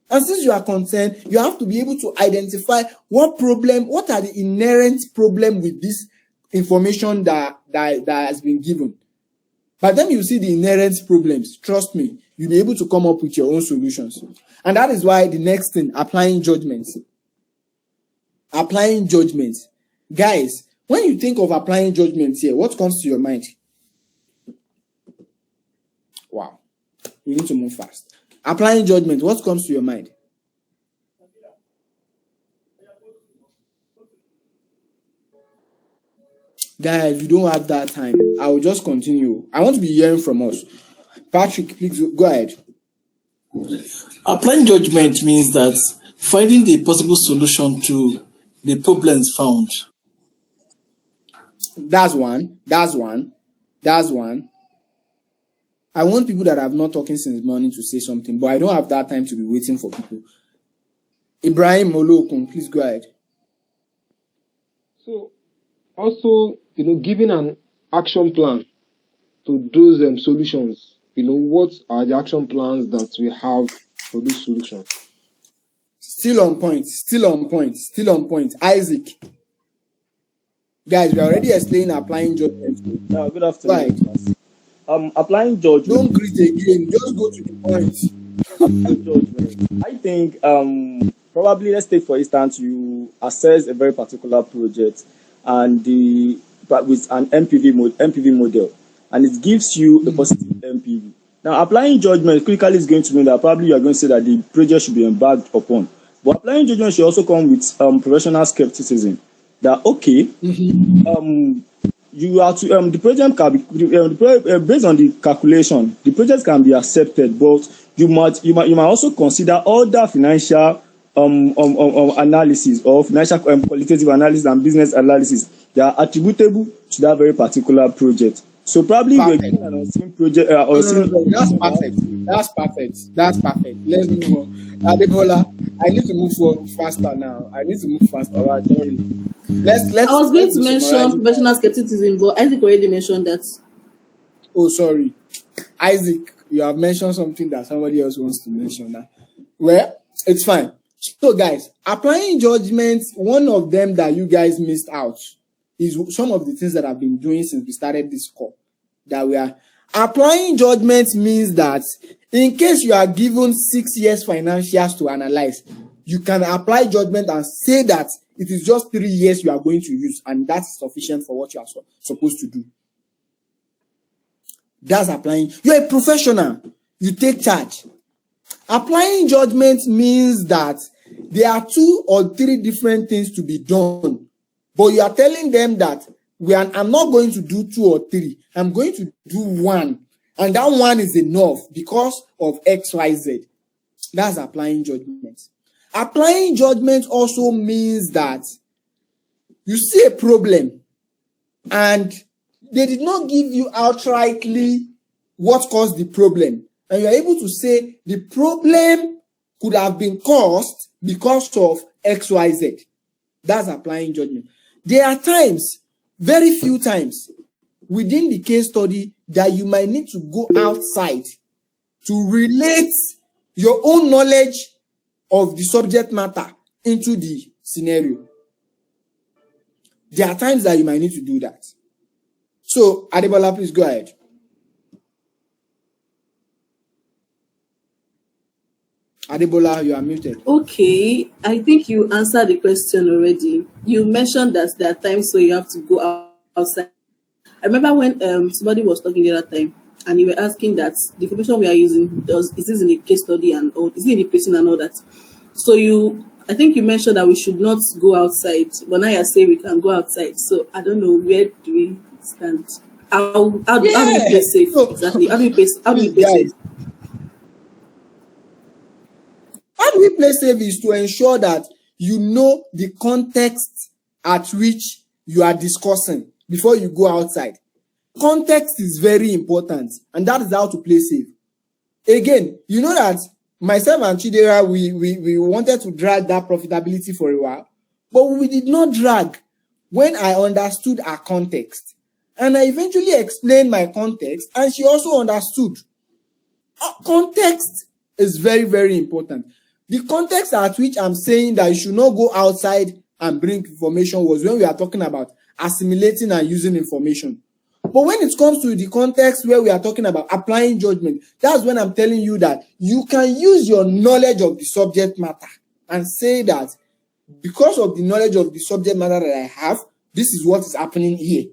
And since you are concerned, you have to be able to identify what are the inherent problem with this information that has been given. By the time you see the inherent problems, trust me, you'll be able to come up with your own solutions. And that is why the next thing, applying judgments. Applying judgments. Guys, when you think of applying judgments here, what comes to your mind? Wow. You need to move fast. Applying judgment, what comes to your mind? Guys, we don't have that time. I will just continue. I want to be hearing from us. Patrick, please go ahead. Applying judgment means that finding the possible solution to the problems found. That's one. I want people that have not talking since morning to say something, but I don't have that time to be waiting for people. Ibrahim Olokun, please go ahead. So, also, giving an action plan to those solutions. What are the action plans that we have for those solutions? Still on point. Isaac. Guys, we are already explaining applying judgment. Good afternoon. Applying judgment. Don't greet again. Just go to the point. Applying judgment. I think probably, let's take for instance, you assess a very particular project and with an MPV model, and it gives you a positive MPV. Now, applying judgment quickly is going to mean that probably you are going to say that the project should be embarked upon. But applying judgment should also come with professional skepticism. That you are to the project can be based on the calculation. The project can be accepted, but you might also consider other financial analysis or financial qualitative analysis and business analysis that are attributable to that very particular project. So probably we're getting an unseen project. That's perfect. Let's move on. Adebola, I need to move faster now. I need to move faster. Right, sorry. Let's. I was going to mention summarize it. professional skepticism, but Isaac already mentioned that. Oh, sorry, Isaac. You have mentioned something that somebody else wants to mention now. Well, it's fine. So, guys, applying judgments. One of them that you guys missed out is some of the things that I've been doing since we started this call. That we are applying judgments means that in case you are given 6 years financials to analyze, you can apply judgment and say that it is just 3 years you are going to use, and that's sufficient for what you are supposed to do. That's applying. You're a professional. You take charge. Applying judgment means that there are 2 or 3 different things to be done, but you are telling them that I'm not going to do 2 or 3. I'm going to do 1, and that 1 is enough because of X, Y, Z. That's applying judgment. Applying judgment also means that you see a problem, and they did not give you outrightly what caused the problem. And you are able to say the problem could have been caused because of X, Y, Z. That's applying judgment. There are times, very few times, within the case study that you might need to go outside to relate your own knowledge of the subject matter into the scenario. There are times that you might need to do that. So, Adebola, please go ahead. Adebola, you are muted. Okay, I think you answered the question already. You mentioned that there are times where you have to go outside. I remember when somebody was talking the other time, and you were asking that the information we are using, is this in the case study and all, is it in the person and all that? So I think you mentioned that we should not go outside, but now you're saying we can go outside. So I don't know, where do we stand? How do we play safe? Exactly. How do we play safe? How do we play safe is to ensure that you know the context at which you are discussing before you go outside. Context is very important, and that is how to play safe. Again, you know that myself and Chidera, we wanted to drag that profitability for a while, but we did not drag when I understood our context. And I eventually explained my context, and she also understood. Context is very, very important. The context at which I'm saying that you should not go outside and bring information was when we are talking about assimilating and using information. But when it comes to the context where we are talking about applying judgment, that's when I'm telling you that you can use your knowledge of the subject matter and say that because of the knowledge of the subject matter that I have, this is what is happening here.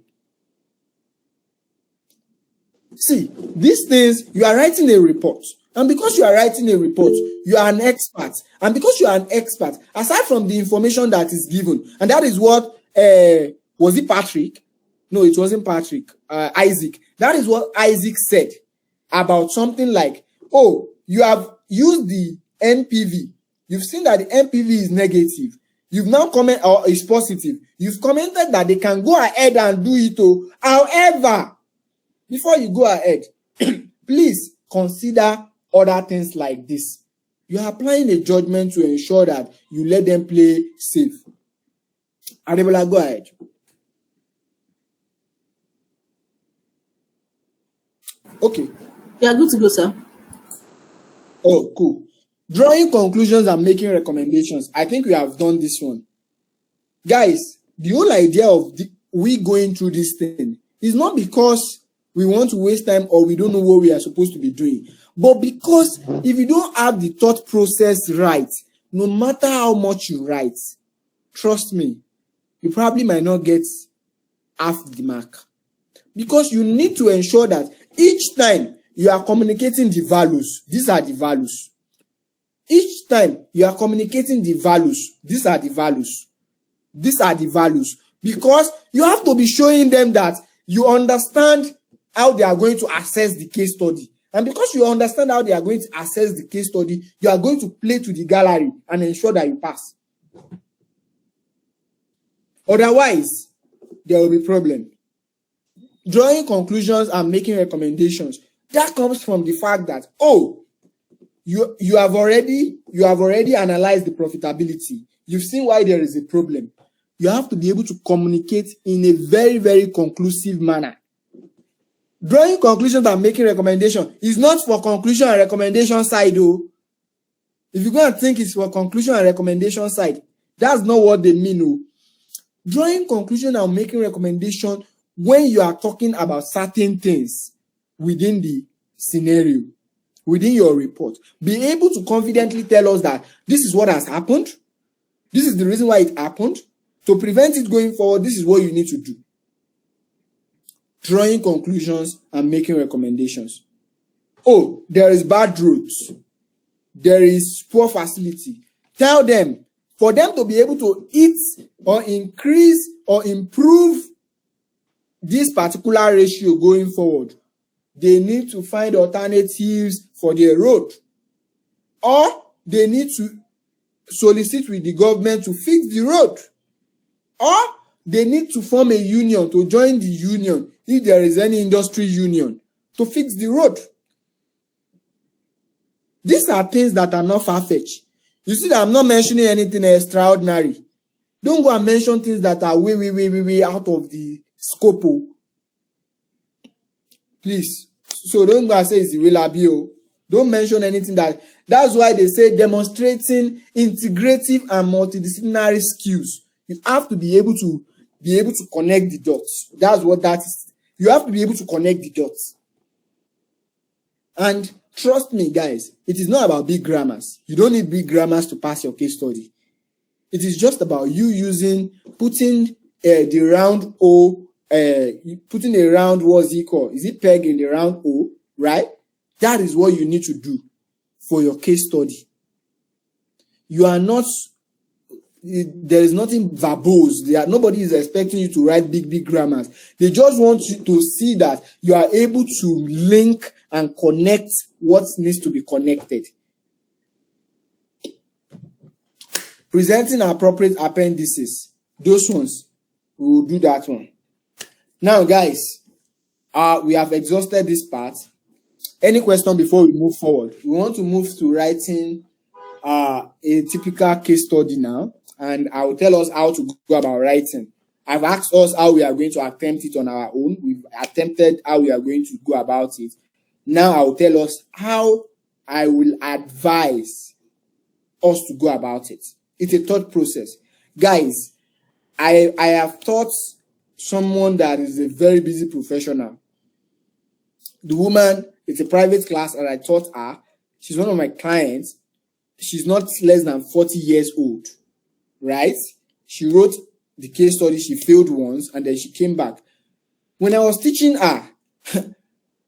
See, these things, you are writing a report. And because you are writing a report, you are an expert. And because you are an expert, aside from the information that is given, and that is what, was it Patrick? No, it wasn't Patrick. Isaac. That is what Isaac said about something like, oh, you have used the NPV. You've seen that the NPV is negative. You've now commented, or is positive. You've commented that they can go ahead and do it. Oh. However, before you go ahead, please consider other things like this. You are applying a judgment to ensure that you let them play safe. Adebola, go ahead. Okay. Yeah, good to go, sir. Oh, cool. Drawing conclusions and making recommendations. I think we have done this one. Guys, the whole idea of we going through this thing is not because we want to waste time or we don't know what we are supposed to be doing, but because if you don't have the thought process right, no matter how much you write, trust me, you probably might not get half the mark. Because you need to ensure that each time you are communicating the values, these are the values. Each time you are communicating the values, these are the values. These are the values. Because you have to be showing them that you understand how they are going to assess the case study. And because you understand how they are going to assess the case study, you are going to play to the gallery and ensure that you pass. Otherwise, there will be problem. Drawing conclusions and making recommendations, that comes from the fact that, oh, you have already analyzed the profitability. You've seen why there is a problem. You have to be able to communicate in a very, very conclusive manner. Drawing conclusions and making recommendations is not for conclusion and recommendation side, though. If you go and think it's for conclusion and recommendation side, that's not what they mean. Oh. Drawing conclusion and making recommendation when you are talking about certain things within the scenario, within your report. Be able to confidently tell us that this is what has happened. This is the reason why it happened. To prevent it going forward, this is what you need to do. Drawing conclusions and making recommendations. Oh, there is bad roads. There is poor facility. Tell them, for them to be able to eat or increase or improve this particular ratio going forward, they need to find alternatives for their road. Or they need to solicit with the government to fix the road. Or they need to form a union, to join the union, if there is any industry union, to fix the road. These are things that are not far-fetched. You see that I'm not mentioning anything extraordinary. Don't go and mention things that are way out of the scope. Please. So don't go and say it's the Wilabio. Don't mention anything that's why they say demonstrating integrative and multidisciplinary skills. You have to be able to connect the dots. That's what that is. You have to be able to connect the dots. And trust me, guys, it is not about big grammars. You don't need big grammars to pass your case study. It is just about you putting the round O, putting a round, what's it called? Is it peg in the round O, right? That is what you need to do for your case study. You are not, there is nothing verbose. Nobody is expecting you to write big grammars. They just want you to see that you are able to link and connect what needs to be connected. Presenting appropriate appendices. Those ones, we will do that one. Now, guys, we have exhausted this part. Any question before we move forward? We want to move to writing a typical case study now, and I will tell us how to go about writing. I've asked us how we are going to attempt it on our own. We've attempted how we are going to go about it. Now I will tell us how I will advise us to go about it. It's a thought process. Guys, I have taught someone that is a very busy professional. The woman, it's a private class, and I taught her. She's one of my clients. She's not less than 40 years old, right? She wrote the case study. She failed once, and then she came back. When I was teaching her,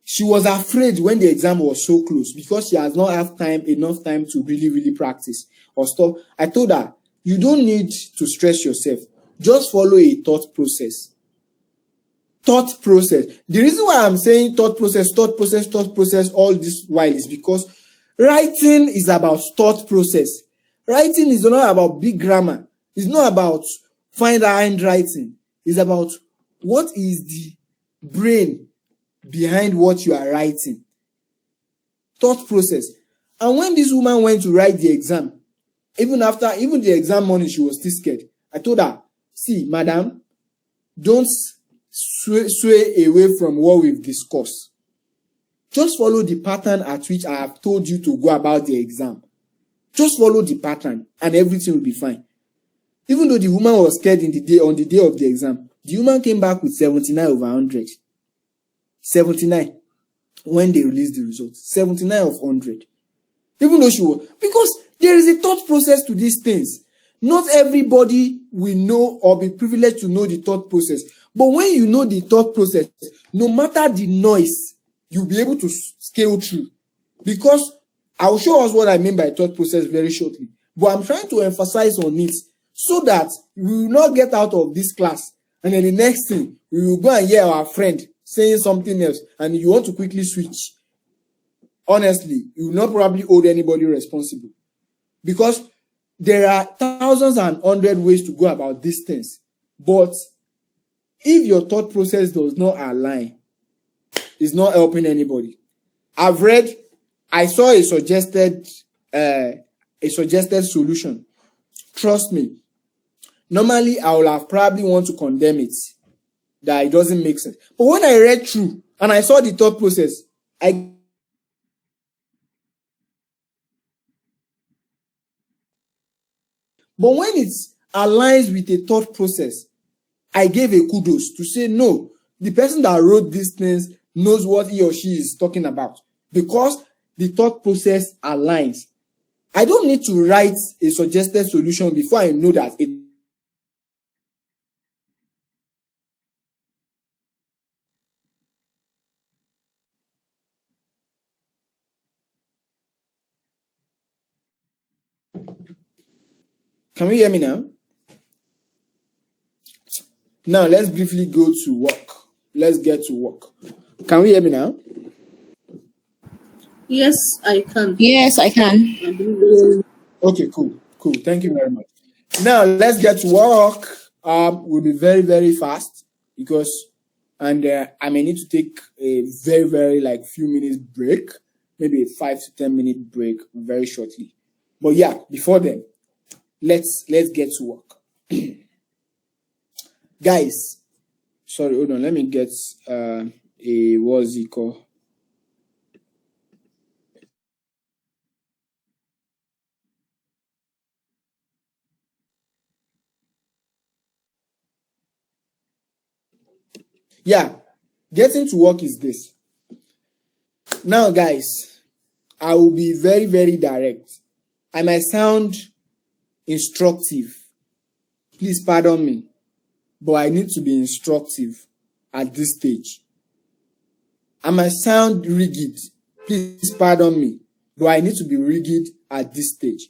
she was afraid when the exam was so close because she has not had enough time to really practice or stuff. I told her, you don't need to stress yourself. Just follow a thought process. Thought process. The reason why I'm saying thought process all this while is because writing is about thought process. Writing is not about big grammar. It's not about fine handwriting. It's about what is the brain behind what you are writing. Thought process. And when this woman went to write the exam, even the exam morning, she was still scared. I told her, see, madam, don't sway away from what we've discussed. Just follow the pattern at which I have told you to go about the exam. Just follow the pattern and everything will be fine. Even though the woman was scared on the day of the exam, the woman came back with 79 over 100. 79 when they released the results. 79 of 100. Even though she was, because there is a thought process to these things. Not everybody will know or be privileged to know the thought process. But when you know the thought process, no matter the noise, you'll be able to scale through. Because I'll show us what I mean by thought process very shortly. But I'm trying to emphasize on it so that we will not get out of this class. And then the next thing, we will go and hear our friend saying something else. And you want to quickly switch. Honestly, you will not probably hold anybody responsible. Because there are thousands and hundred ways to go about these things. But if your thought process does not align, it's not helping anybody. I've read I saw a suggested solution. Trust me. Normally, I would have probably want to condemn it, that it doesn't make sense. But when I read through and I saw the thought process, but when it aligns with a thought process, I gave a kudos to say, no, the person that wrote these things knows what he or she is talking about, because the thought process aligns. I don't need to write a suggested solution before I know that it. Can we hear me now? Now, let's briefly go to work. Let's get to work. Can we hear me now? Yes, I can. Yes, I can. Okay, cool. Thank you very much. Now, let's get to work. We'll be very, very fast because, I may need to take a very, very few minutes break, maybe a 5 to 10 minute break very shortly. But yeah, before then, let's get to work. Guys, sorry, hold on. Let me get what's it called? Yeah, getting to work is this. Now, guys, I will be very, very direct. I might sound instructive. Please pardon me, but I need to be instructive at this stage. I might sound rigid. Please pardon me, but I need to be rigid at this stage.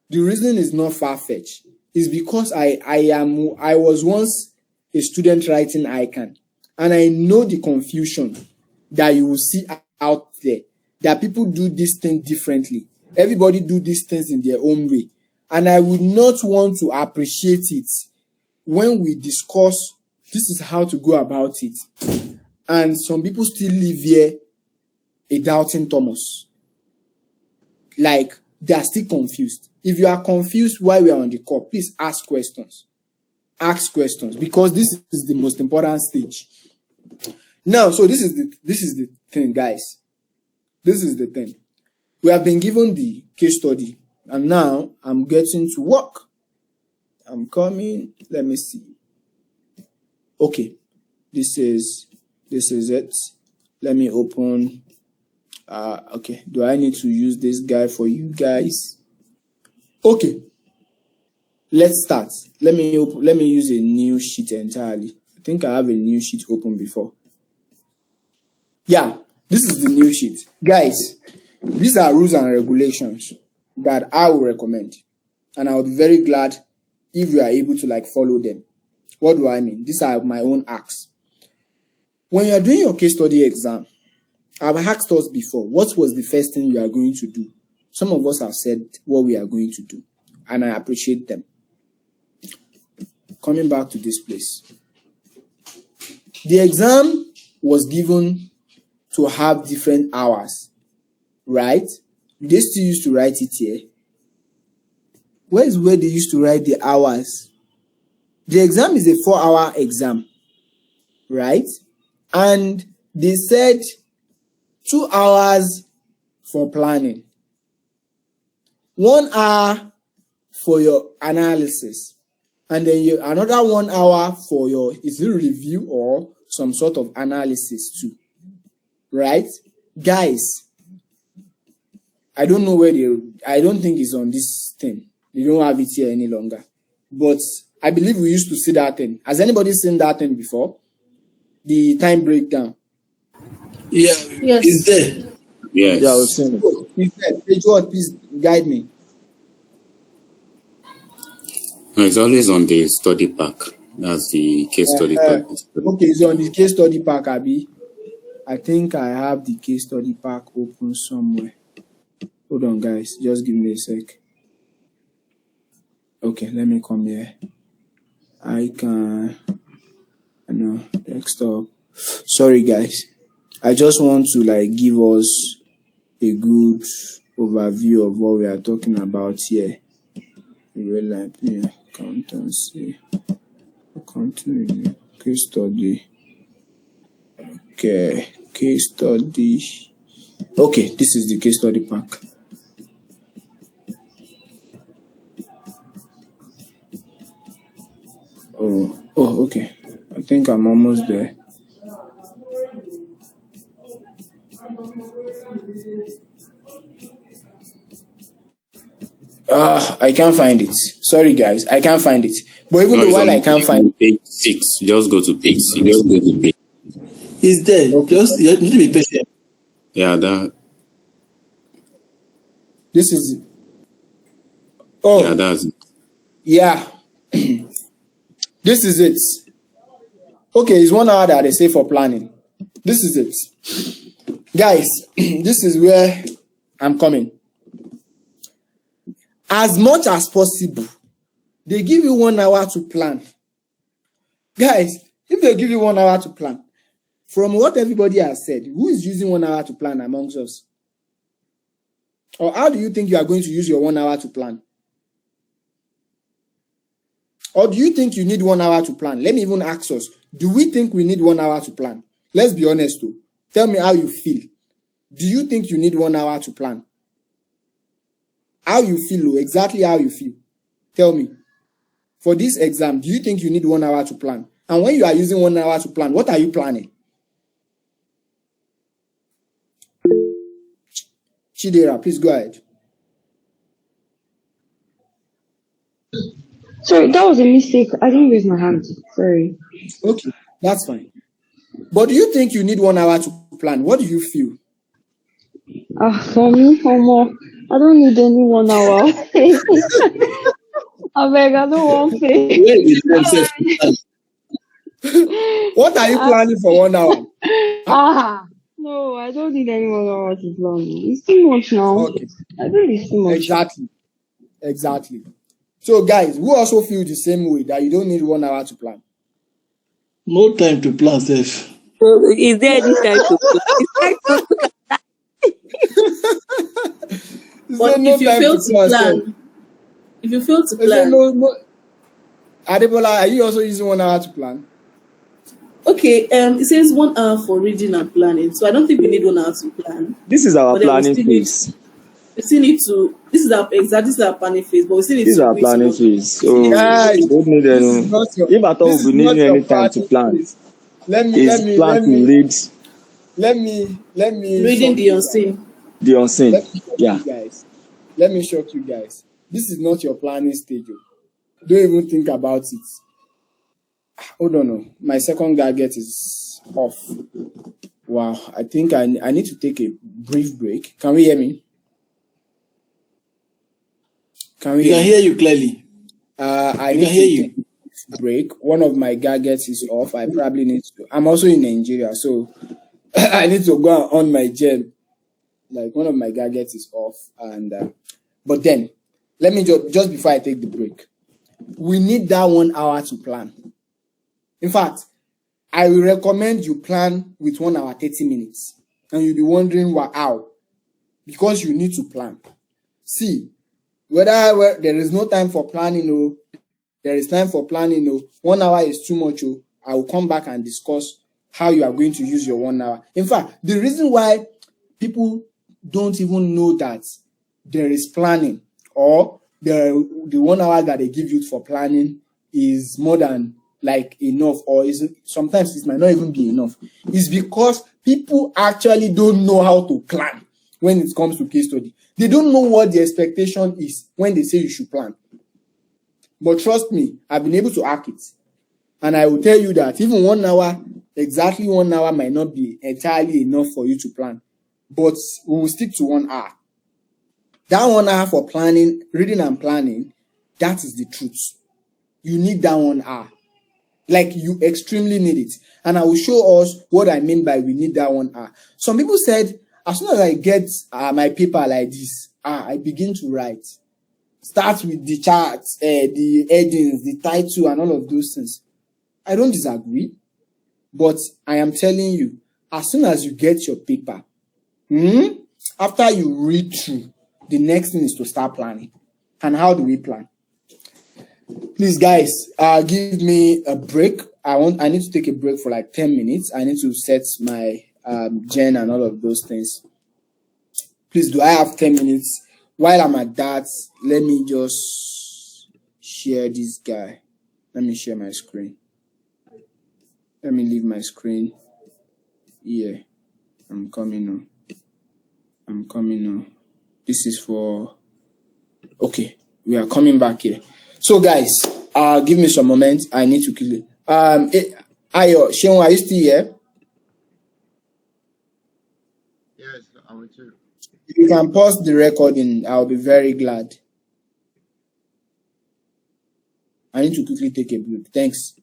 The reason is not far-fetched. It's because I was once a student writing ICAN, and I know the confusion that you will see out there, that people do this thing differently. Everybody do these things in their own way. And I would not want to appreciate it when we discuss this is how to go about it. And some people still live here a doubting Thomas. Like, they are still confused. If you are confused while we are on the call, please ask questions. Ask questions, because this is the most important stage. Now, so this is the thing, guys. This is the thing. We have been given the case study, and now I'm getting to work. I'm coming. Let me see. Okay, this is it. Let me open. Okay. Do I need to use this guy for you guys? Okay. Let's start. Let me use a new sheet entirely. I think I have a new sheet open before. Yeah, this is the new sheet. Guys, these are rules and regulations that I will recommend. And I would be very glad if you are able to follow them. What do I mean? These are my own acts. When you are doing your case study exam, I've asked us before, what was the first thing you are going to do? Some of us have said what we are going to do, and I appreciate them. Coming back to this place. The exam was given to have different hours, right? They still used to write it here. Where they used to write the hours? The exam is a 4-hour exam, right? And they said 2 hours for planning, 1 hour for your analysis, and then another 1 hour for your review or some sort of analysis too, right? Guys, I don't know where I don't think it's on this thing. They don't have it here any longer. But I believe we used to see that thing. Has anybody seen that thing before? The time breakdown. Yeah, Yes. it's there. Yes. Yeah, I've seen it. Oh, it's there. Page what? Please guide me. No, it's always on the study pack. That's the case study pack. Okay, it's on the case study pack, Abby. I think I have the case study pack open somewhere. Hold on, guys. Just give me a sec. Okay, let me come here. Desktop. Sorry, guys. I just want to give us a good overview of what we are talking about here. Real life, yeah, accountancy, accounting, case study. Okay, case study. Okay, this is the case study pack. Oh, okay. I think I'm almost there. I can't find it. Sorry, guys, I can't find it. But even though while I can't find it, page 6, just go to page 6. Just go to page. It's there. Okay. Just you need to be patient. Yeah, that. This is. Oh, Yeah, that's. yeah. This is it. Okay, it's 1 hour that they say for planning. This is it. Guys, this is where I'm coming. As much as possible, they give you 1 hour to plan. Guys, if they give you 1 hour to plan, from what everybody has said, who is using 1 hour to plan amongst us? Or how do you think you are going to use your 1 hour to plan? Or do you think you need 1 hour to plan? Let me even ask us, do we think we need 1 hour to plan? Let's be honest though. Tell me how you feel. Do you think you need 1 hour to plan? How you feel, exactly how you feel. Tell me. For this exam, do you think you need 1 hour to plan? And when you are using 1 hour to plan, what are you planning? Chidera, please go ahead. Sorry, that was a mistake. I didn't raise my hand. Sorry. Okay, that's fine. But do you think you need 1 hour to plan? What do you feel? For me, I don't need any 1 hour. I beg, I don't want to pay. What are you planning for 1 hour? No, I don't need any 1 hour to plan. It's too much now. Okay. I think it's too much. Exactly. So, guys, who also feel the same way that you don't need 1 hour to plan? No time to plan, Steph. So is there any time to plan? But if you fail to plan, no. Adebola, are you also using 1 hour to plan? Okay, it says 1 hour for reading and planning. So I don't think we need 1 hour to plan. This is our planning phase. We still need to. This is our planning phase, but we still need to. This is our planning phase. So we don't need any. If at all we need any time to plan, let me read. Let me reading the unseen. The unseen. Yeah. Let me shock you guys. This is not your planning stage. Don't even think about it. Hold on. My second gadget is off. Wow. I think I need to take a brief break. Can we hear me? We can hear you clearly. I need to take a break. One of my gadgets is off. I probably need to. I'm also in Nigeria, so I need to go on my gem. Like one of my gadgets is off, and but then let me just before I take the break, we need that 1 hour to plan. In fact, I will recommend you plan with 1 hour 30 minutes, and you'll be wondering how, because you need to plan. See, whether there is no time for planning or there is time for planning or 1 hour is too much, I will come back and discuss how you are going to use your 1 hour. In fact, the reason why people don't even know that there is planning or the 1 hour that they give you for planning is more than like enough, or sometimes it might not even be enough, is because people actually don't know how to plan when it comes to case study. They don't know what the expectation is when they say you should plan. But trust me, I've been able to hack it. And I will tell you that even 1 hour, exactly 1 hour might not be entirely enough for you to plan. But we will stick to 1 hour. That 1 hour for planning, reading and planning, that is the truth. You need that 1 hour. Like, you extremely need it. And I will show us what I mean by we need that 1 hour. Some people said, as soon as I get my paper like this, I begin to write. Start with the charts, the headings, the title, and all of those things. I don't disagree. But I am telling you, as soon as you get your paper, After you read through, the next thing is to start planning. And how do we plan? Please, guys, give me a break. I need to take a break for like 10 minutes. I need to set my gen and all of those things. Please, do I have 10 minutes? While I'm at that, let me just share this guy. Let me share my screen. Let me leave my screen here. I'm coming now. This is for, okay, we are coming back here. So guys, give me some moment. I need to kill it. Ayo, Sheon, are you still here? Yes, I'm with you. If you can pause the recording, I'll be very glad. I need to quickly take a break. Thanks.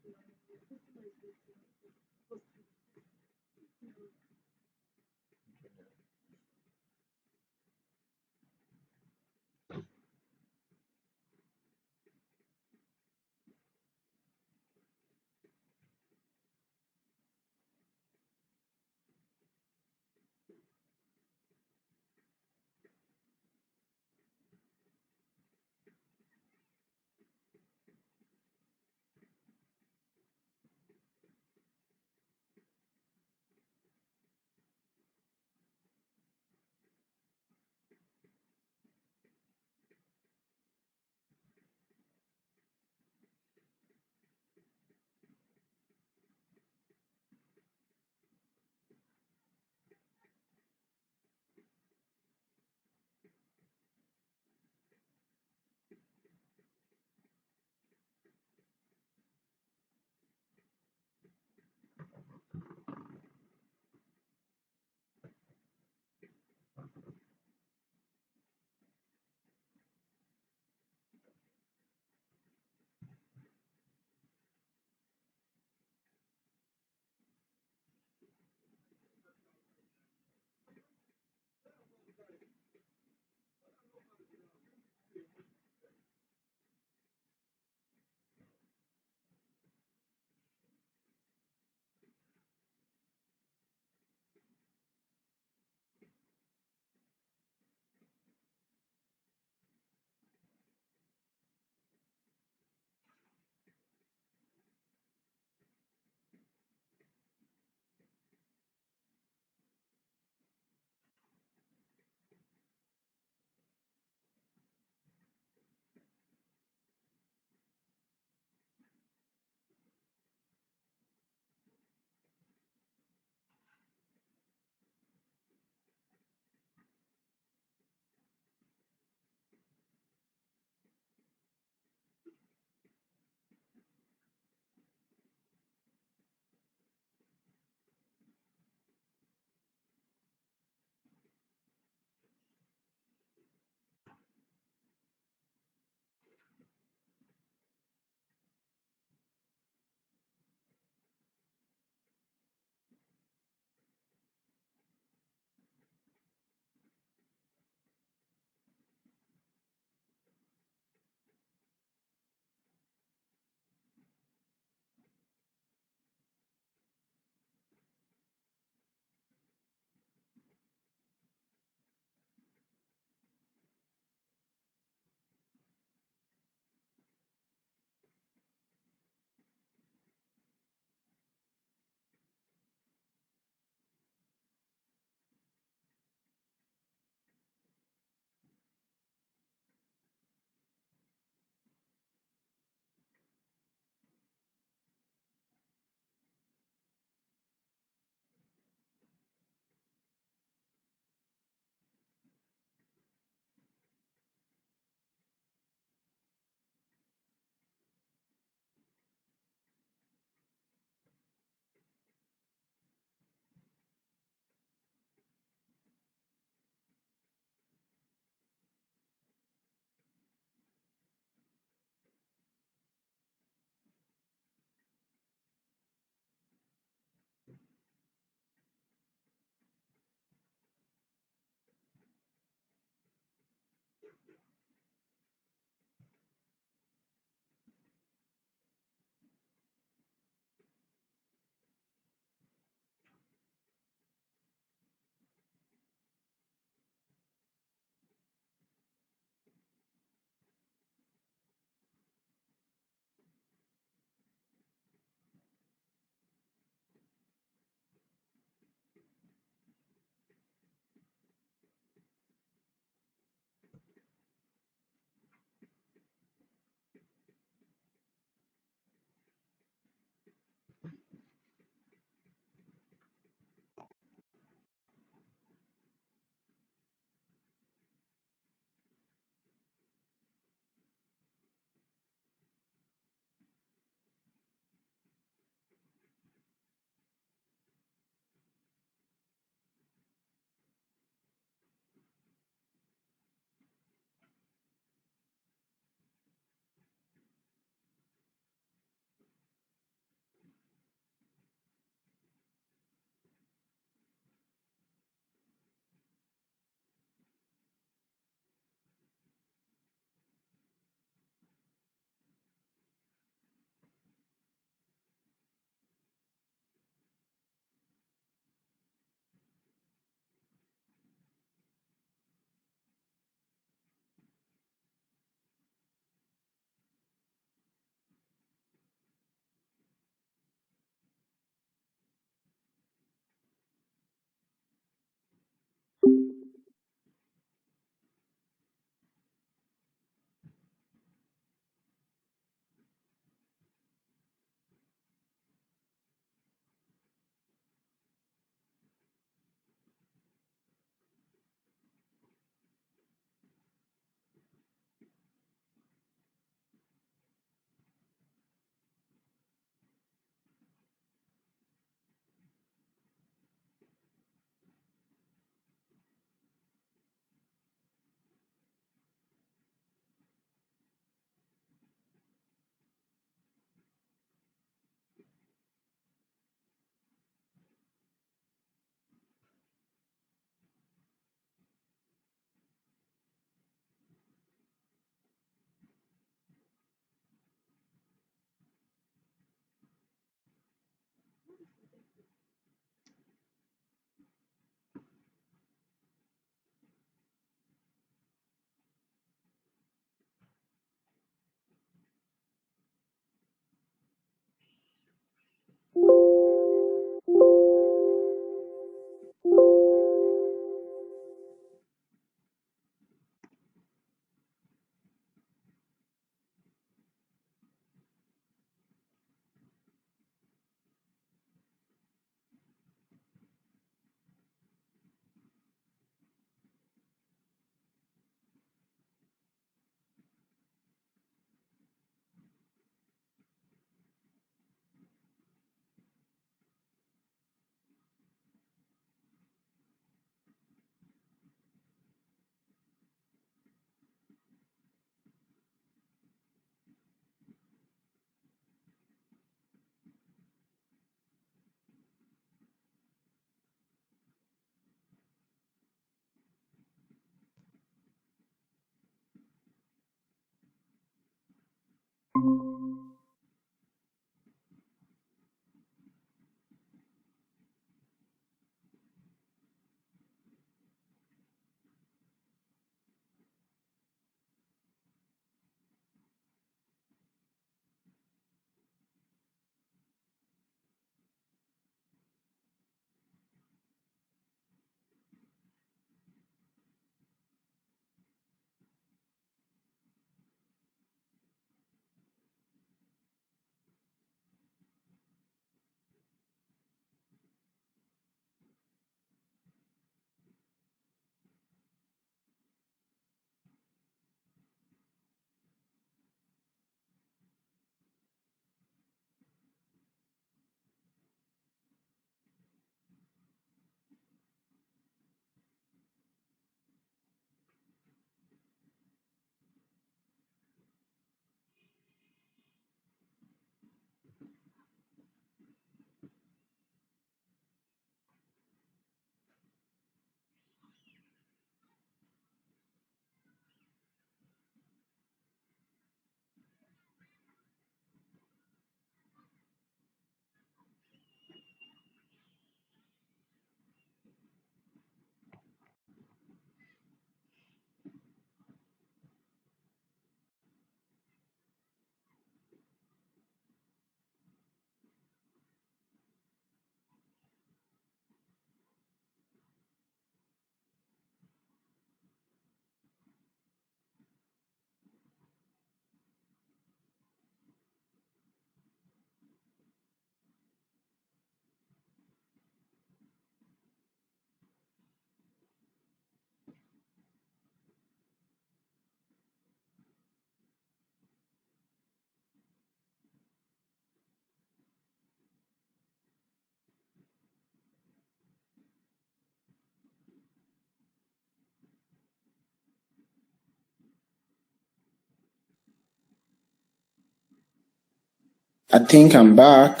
I think I'm back.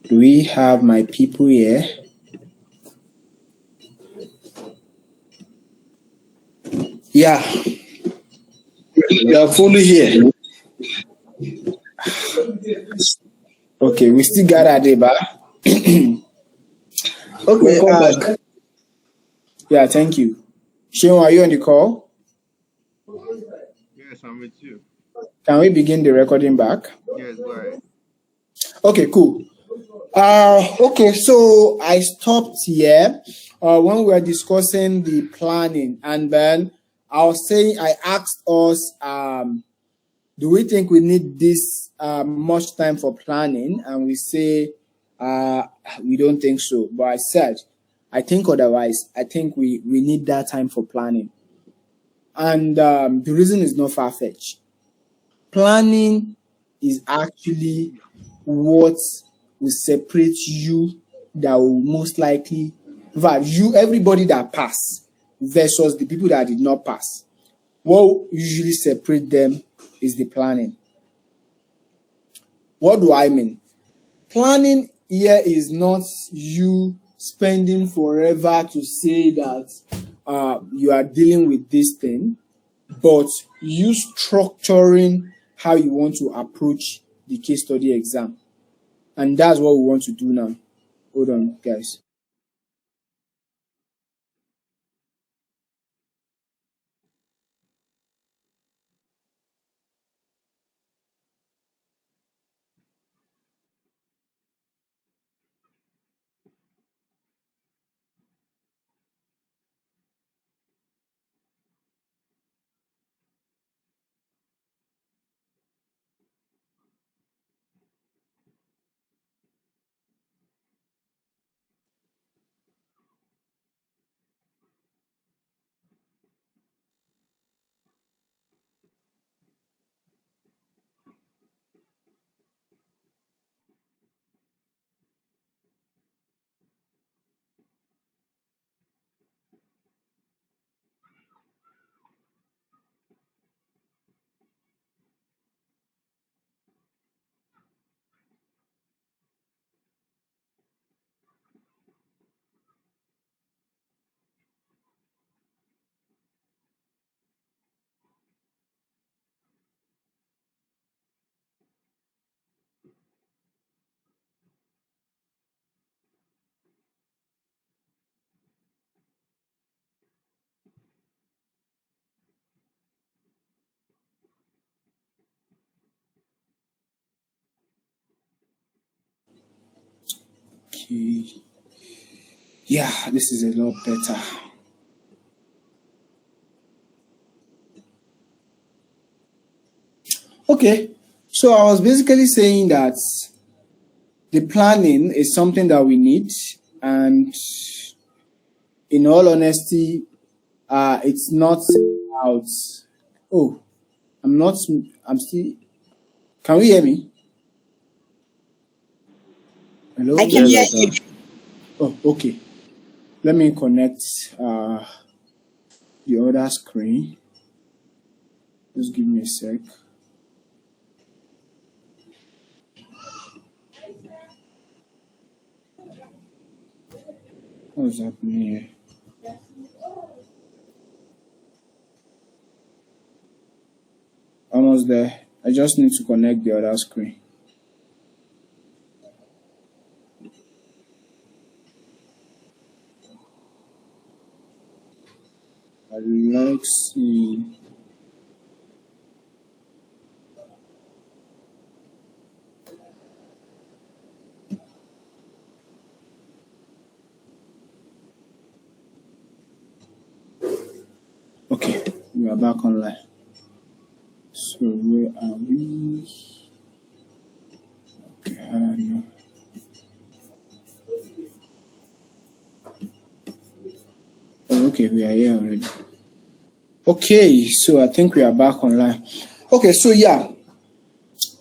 Do we have my people here? Yeah. We are fully here. Okay, we still got Adeba. Okay. Welcome back. Yeah, thank you. Sheon, are you on the call? Yes, I'm with you. Can we begin the recording back? Yes, go ahead. Okay, cool. Okay, so I stopped here when we were discussing the planning, and then I asked us, do we think we need this much time for planning? And we say we don't think so. But I said, I think otherwise. I think we need that time for planning. And the reason is not far-fetched. Planning is actually what will separate you that will most likely, everybody that pass versus the people that did not pass. What usually separate them is the planning. What do I mean? Planning here is not you spending forever to say that you are dealing with this thing, but you structuring how you want to approach the case study exam. And that's what we want to do now. Hold on, guys. Okay. Yeah, this is a lot better. Okay, so I was basically saying that the planning is something that we need, and in all honesty, it's not about. Oh, I'm not. I'm still. Can we hear me? Hello. I can hear you. Oh, okay. Let me connect the other screen. Just give me a sec. What's happening here? Almost there. I just need to connect the other screen. I like seeing. Okay, we are back online. So where are we? Okay, I don't know. Oh, okay, we are here already. Okay, so I think we are back online. Okay, so yeah,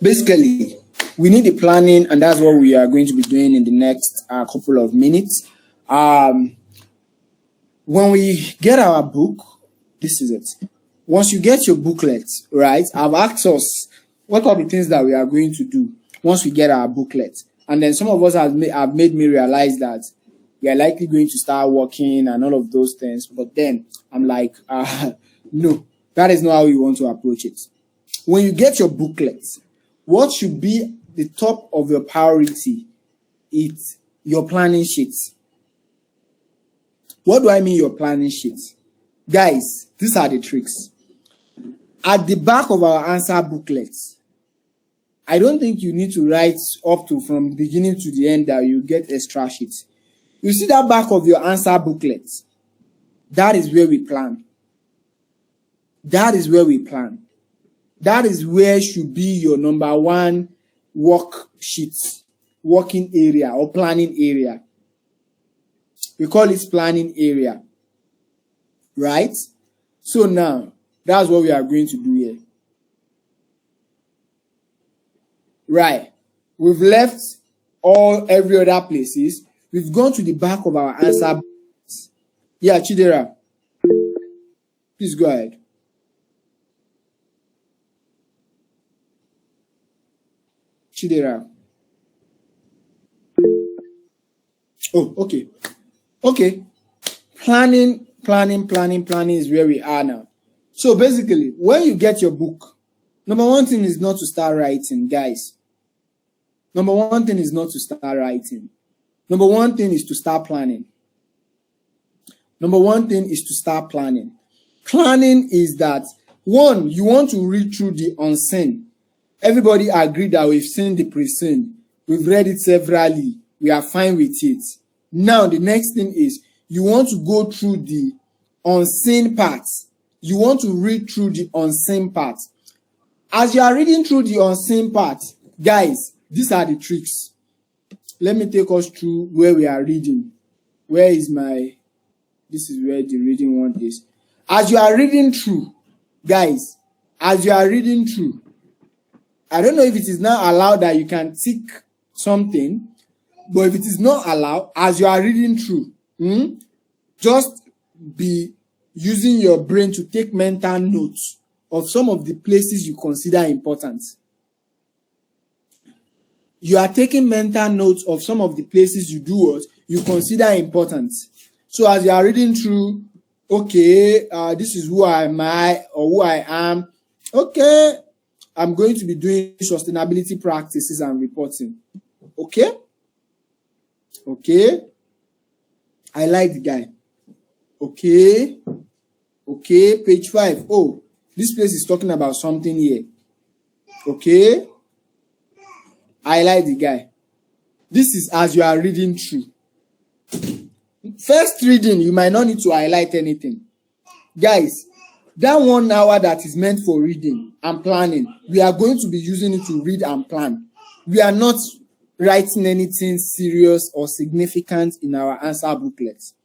basically, we need the planning, and that's what we are going to be doing in the next couple of minutes. When we get our book, this is it. Once you get your booklet, right, I've asked us what are the things that we are going to do once we get our booklet? And then some of us have made me realize that we are likely going to start working and all of those things. But then I'm like, no, that is not how you want to approach it. When you get your booklet, what should be the top of your priority? It's your planning sheet. What do I mean your planning sheet? Guys, these are the tricks. At the back of our answer booklets, I don't think you need to write up to from the beginning to the end that you get extra sheets. You see that back of your answer booklet? That is where we plan. That is where we plan. That is where should be your number one worksheet, working area or planning area. We call it planning area. Right? So now, that's what we are going to do here. Right. We've left every other places. We've gone to the back of our answer. Yeah, Chidera. Please go ahead. Chidera. Oh, okay. Okay. Planning is where we are now. So basically, when you get your book, number one thing is not to start writing, guys. Number one thing is not to start writing. Number one thing is to start planning. Number one thing is to start planning. Planning is that, one, you want to read through the unseen. Everybody agreed that we've seen the pre-seen. We've read it severally. We are fine with it. Now, the next thing is you want to go through the unseen parts. You want to read through the unseen parts. As you are reading through the unseen parts, guys, these are the tricks. Let me take us through where we are reading. Where is this is where the reading one is. As you are reading through, guys, as you are reading through, I don't know if it is now allowed that you can tick something, but if it is not allowed, as you are reading through, just be using your brain to take mental notes of some of the places you consider important. You are taking mental notes of some of the places you do what you consider important. So as you are reading through, okay, this is who am I or who I am. Okay, I'm going to be doing sustainability practices and reporting. Okay? Okay. I like the guy. Okay. Okay, page 5. Oh, this place is talking about something here. Okay. I like the guy. This is as you are reading through. First reading, you might not need to highlight anything. Guys, that 1 hour that is meant for reading and planning, we are going to be using it to read and plan. We are not writing anything serious or significant in our answer booklets.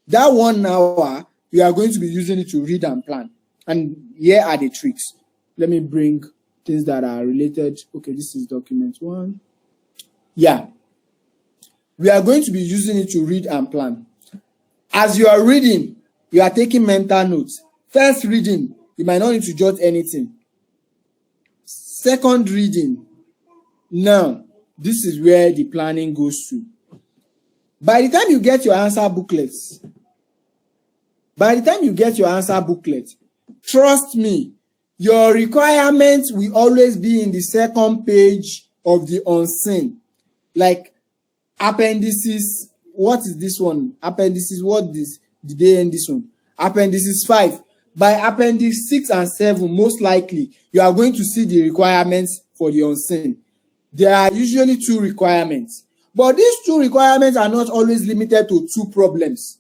That 1 hour, we are going to be using it to read and plan. And here are the tricks. Let me bring things that are related. Okay, this is document 1. Yeah. We are going to be using it to read and plan. As you are reading, you are taking mental notes. First reading, you might not need to jot anything. Second reading, now, this is where the planning goes to. By the time you get your answer booklets, trust me, your requirements will always be in the second page of the unseen. Like appendices, what is this one? Appendices, did they end this one? Appendices 5. By appendix 6 and 7, most likely, you are going to see the requirements for the unseen. There are usually 2 requirements. But these 2 requirements are not always limited to 2 problems.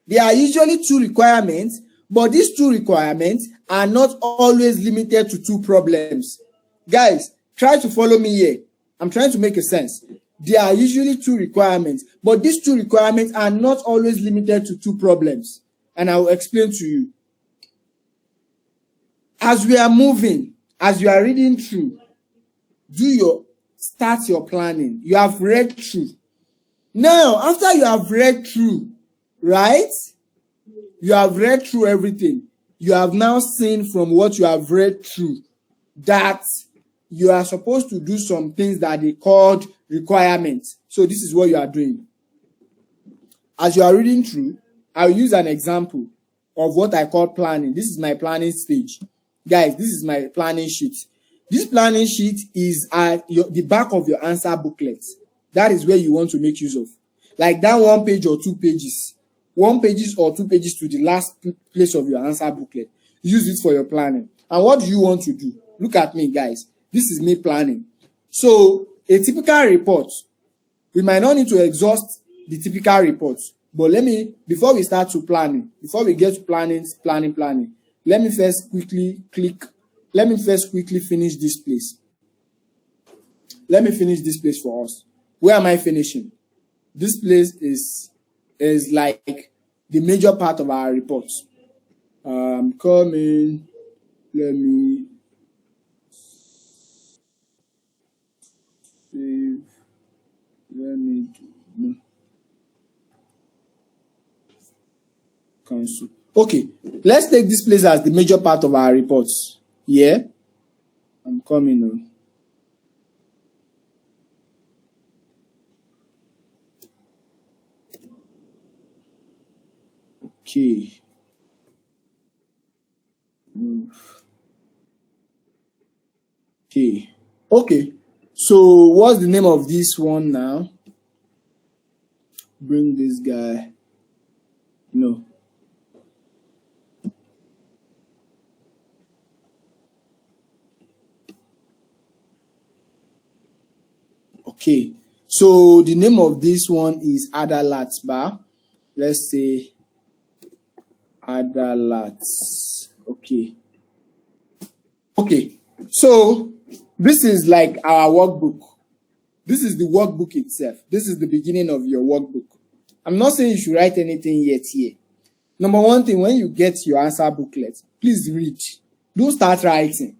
There are usually 2 requirements, but these 2 requirements are not always limited to 2 problems. Guys, try to follow me here. I'm trying to make a sense. There are usually 2 requirements, but these 2 requirements are not always limited to 2 problems. And I will explain to you. As we are moving, as you are reading through, start your planning. You have read through. Now, after you have read through, right? You have read through everything. you have now seen from what you have read through that you are supposed to do some things that they called requirements. So this is what you are doing. As you are reading through, I'll use an example of what I call planning. This is my planning stage. Guys, this is my planning sheet. This planning sheet is at the back of your answer booklet. That is where you want to make use of. Like that 1 page or 2 pages. 1 page or 2 pages to the last place of your answer booklet. Use it for your planning. And what do you want to do? Look at me, guys. This is me planning. So, a typical report, we might not need to exhaust the typical reports. But before we start to planning, before we get to planning, let me first quickly finish this place. Let me finish this place for us. Where am I finishing? This place is like the major part of our reports. Coming. Let me save. Let me do. Cancel. Okay, let's take this place as the major part of our reports. Yeah, I'm coming on. Okay. Okay. So what's the name of this one now? Bring this guy. No. Okay. So the name of this one is Adalats bar. Let's say Adalats. Okay. Okay. So this is like our workbook. This is the workbook itself. This is the beginning of your workbook. I'm not saying you should write anything yet here. Number one thing, when you get your answer booklet, please read. Don't start writing.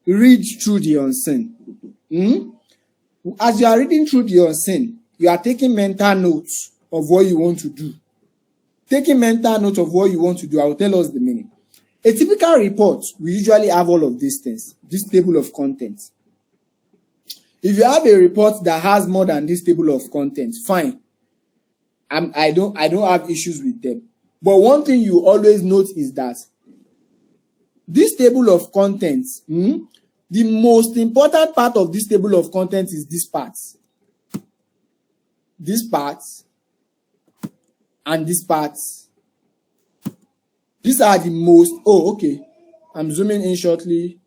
Read through the unseen. As you are reading through the unseen, you are taking mental notes of what you want to do. Taking mental note of what you want to do, I will tell us the meaning. A typical report, we usually have all of these things, this table of contents. If you have a report that has more than this table of contents, fine. I don't have issues with them. But one thing you always note is that this table of contents, the most important part of this table of contents is this part. This part and this part. These are the most, okay. I'm zooming in shortly.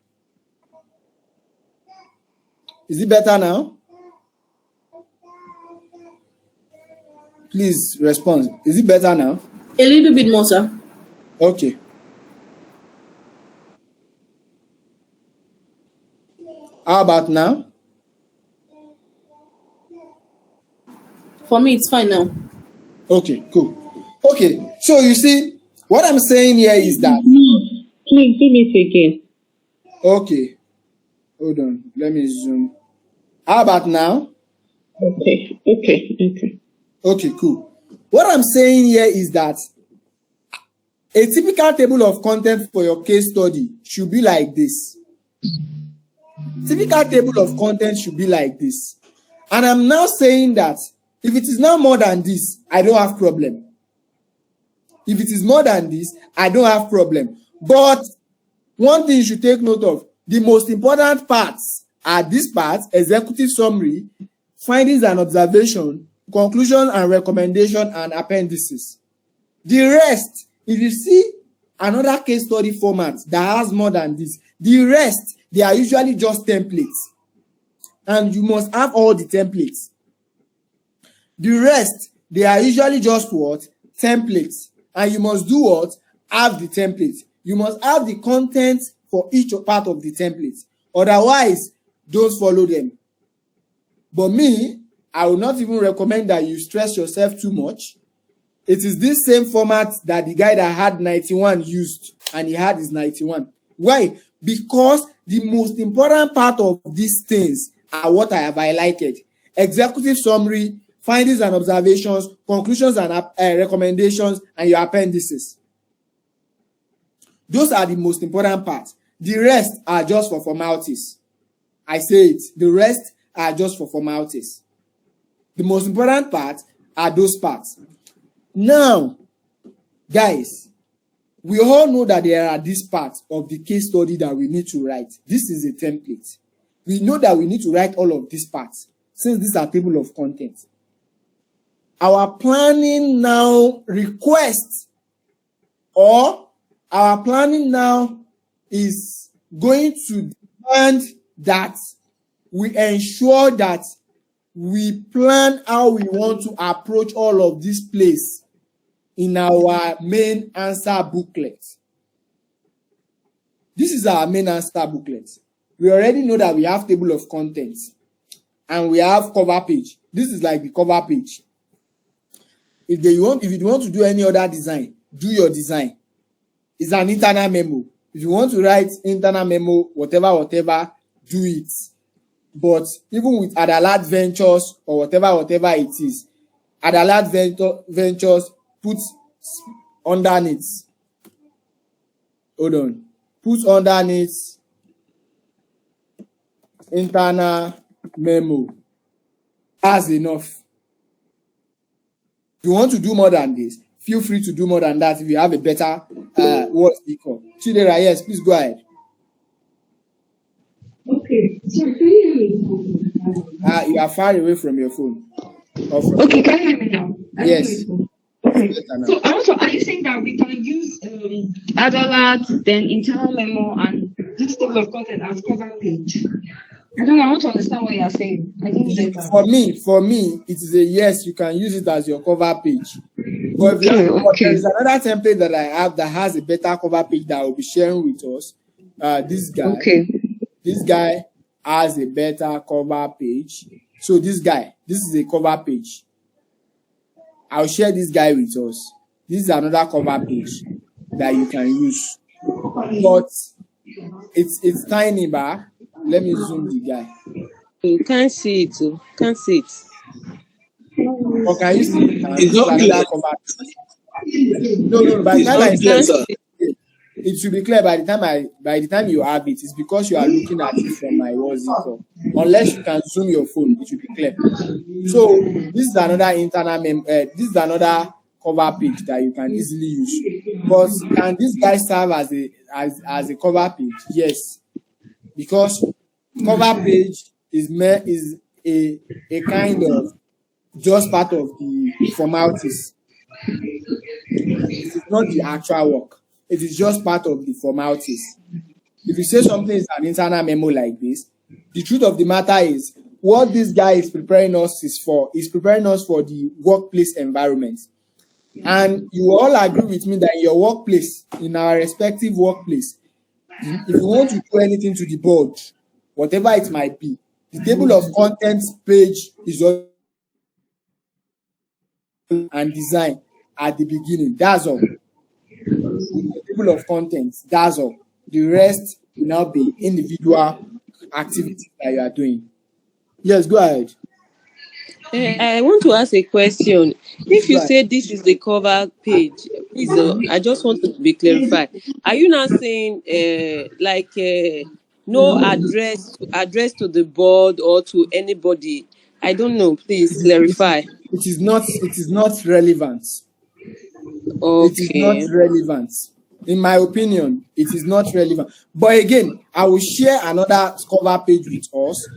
Is it better now? Please respond. Is it better now? A little bit more, sir. Okay. How about now? For me, it's fine now. Okay, cool. Okay, so you see, what I'm saying here is that... Please do it again. Okay. Hold on. Let me zoom. How about now? Okay, cool. What I'm saying here is that a typical table of contents for your case study should be like this. Typical table of contents should be like this. And I'm now saying that if it is now more than this, I don't have problem. If it is more than this, I don't have problem. But one thing you should take note of, the most important parts are these parts: executive summary, findings and observation, conclusion and recommendation, and appendices. The rest, if you see another case study format that has more than this, the rest, they are usually just templates. And you must have all the templates. The rest, they are usually just what? Templates. And you must do what? Have the templates. You must have the content for each part of the templates. Otherwise, don't follow them. But me, I will not even recommend that you stress yourself too much. It is this same format that the guy that had 91 used, and he had his 91. Why? Because the most important part of these things are what I have highlighted: executive summary, findings and observations, conclusions and recommendations, and your appendices. Those are the most important parts. The rest are just for formalities. I say it. The rest are just for formalities. The most important part are those parts. Now, guys, we all know that there are these parts of the case study that we need to write. This is a template. We know that we need to write all of these parts since these are table of contents. Our planning now requests, or our planning now is going to demand that we ensure that we plan how we want to approach all of this place in our main answer booklet. This is our main answer booklet. We already know that we have table of contents and we have cover page. This is like the cover page. If you want to do any other design, do your design. It's an internal memo. If you want to write internal memo, whatever, do it. But even with Adalat Ventures or whatever it is, Adalat Ventures put underneath. Hold on. Put underneath internal memo. That's enough. If you want to do more than this, feel free to do more than that if you have a better what's it called. Chidera, yes, please go ahead. Okay, so can you hear me? You are far away from your phone. Okay, can you hear me now? Yes. Okay. So also, are you saying that we can use Adalat, then internal memo, and this table of content as cover page? I don't know. I want to understand what you are saying. I didn't get that. For me, it is a yes. You can use it as your cover page. But there is another template that I have that has a better cover page that I will be sharing with us. This guy. Okay. This guy has a better cover page. So this is a cover page. I'll share this guy with us. This is another cover page that you can use. But it's tiny, but let me zoom the guy. You can't see it. Can't see it. Or can you see it? It's not clear. Cover page. No. By the time I see it should be clear by the time you have it. It's because you are looking at it from my what's. Unless you can zoom your phone, it should be clear. So this is another internal this is another cover page that you can easily use. But can this guy serve as a cover page? Yes, because cover page is a kind of just part of the formalities. It is not the actual work. It is just part of the formalities. If you say something is an internal memo like this, the truth of the matter is what this guy is preparing us for the workplace environment. And you all agree with me that in your workplace, in our respective workplace, if you want to do anything to the board, whatever it might be, the table of contents page is all and design at the beginning. That's all. The table of contents, that's all. The rest will now be individual activities that you are doing. Yes, go ahead. I want to ask a question. If you say this is the cover page, please, I just want to be clarified. Are you now saying no address to the board or to anybody? I don't know. Please clarify. It is not relevant. Okay. It is not relevant. In my opinion, it is not relevant. But again, I will share another cover page with us.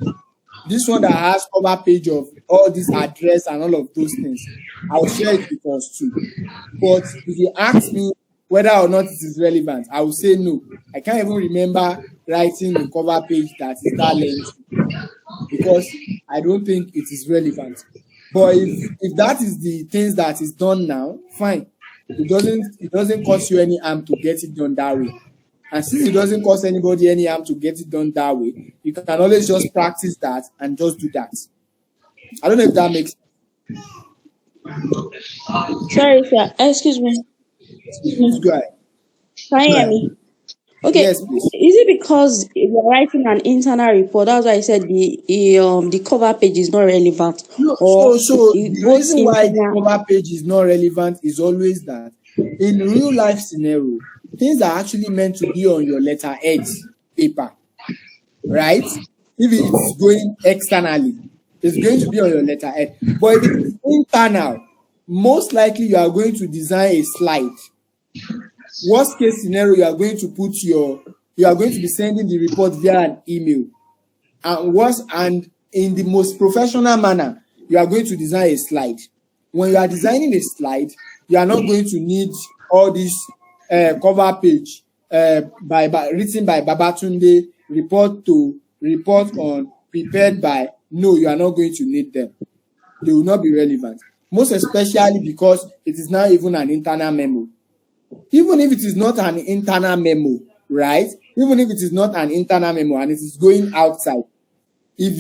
This one that has cover page of all this address and all of those things, I'll share it with us too. But if you ask me whether or not it is relevant, I will say no. I can't even remember writing the cover page that is that lengthy because I don't think it is relevant. But if that is the things that is done now, fine. It doesn't cost you any harm to get it done that way. And since it doesn't cost anybody any harm to get it done that way, you can always just practice that and just do that. I don't know if that makes sense. Sorry, sir. Excuse me. Go ahead. Can you hear me? Okay. Yes, please. Is it because you're writing an internal report? That's why I said the cover page is not relevant. No, so the reason why the cover page is not relevant is always that in real life scenario, things are actually meant to be on your letterhead paper, right? If it's going externally, it's going to be on your letterhead. But if it's internal, most likely you are going to design a slide. Worst case scenario, you are going to be sending the report via an email. And in the most professional manner, you are going to design a slide. When you are designing a slide, you are not going to need all this cover page written by Babatunde, report on, prepared by. No, you are not going to need them. They will not be relevant. Most especially because it is now even an internal memo. Even if it is not an internal memo, right? Even if it is not an internal memo and it is going outside, if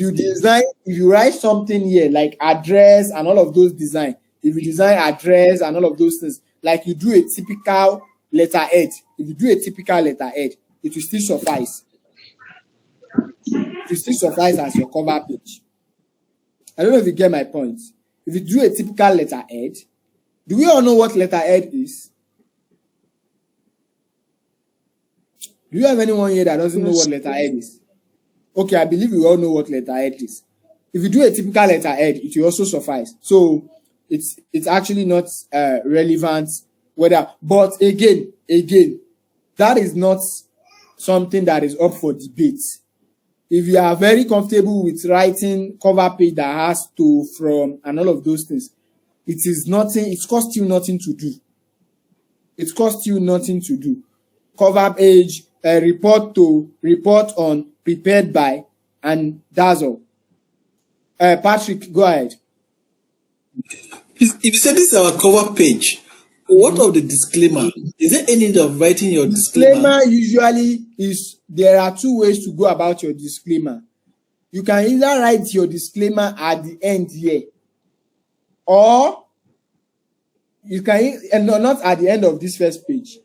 you write something here like address and all of those design, if you design address and all of those things, like you do a typical letterhead, it will still suffice. It will still suffice as your cover page. I don't know if you get my point. If you do a typical letterhead, do we all know what letterhead is? Do you have anyone here that doesn't know what letterhead is? Okay, I believe we all know what letterhead is. If you do a typical letterhead, it will also suffice. So it's actually not relevant whether. But again, that is not something that is up for debate. If you are very comfortable with writing cover page that has to, from, and all of those things, it costs you nothing to do. It costs you nothing to do. Cover page, report on, prepared by, and that's all. Patrick, go ahead. If you say this is our cover page, what of the disclaimer? Is there any need of writing your disclaimer? Usually there are two ways to go about your disclaimer. You can either write your disclaimer at the end here, or you can, and not at the end of this first page.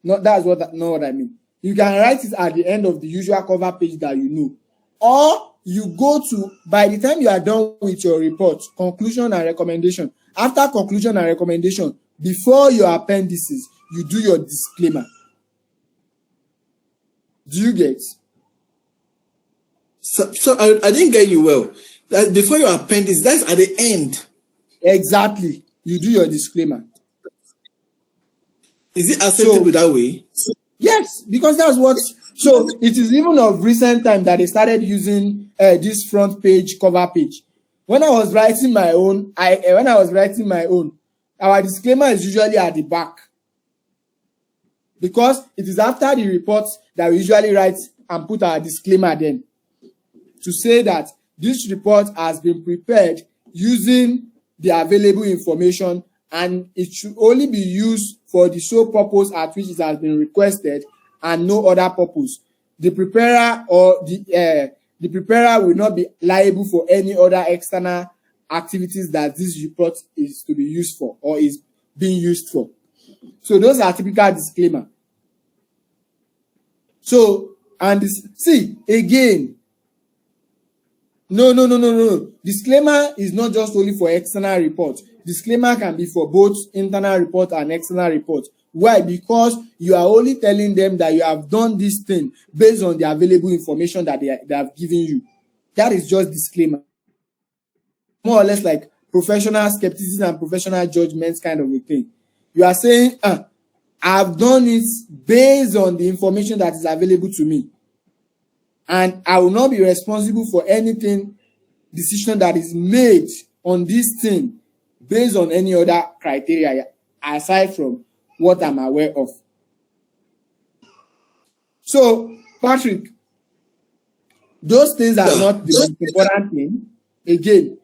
Not what I mean. You can write it at the end of the usual cover page that you know, or you go to, by the time you are done with your report, conclusion and recommendation. After conclusion and recommendation, before your appendices, you do your disclaimer. Do you get? So I didn't get you well. That before your appendix, that's at the end. Exactly. You do your disclaimer. Is it acceptable that way? Yes, because that's what. So it is even of recent time that they started using this front page, cover page. When I was writing my own, our disclaimer is usually at the back, because it is after the report that we usually write and put our disclaimer then, to say that this report has been prepared using the available information and it should only be used for the sole purpose at which it has been requested and no other purpose. The preparer or the preparer will not be liable for any other external activities that this report is to be used for or is being used for. So those are typical disclaimer. So, and see, again, no. Disclaimer is not just only for external reports. Disclaimer can be for both internal report and external report. Why? Because you are only telling them that you have done this thing based on the available information that they have given you. That is just disclaimer. More or less like professional skepticism and professional judgments kind of a thing. You are saying, I've done it based on the information that is available to me. And I will not be responsible for anything, decision that is made on this thing based on any other criteria aside from what I'm aware of. So, Patrick, those things are not the most important thing. Again,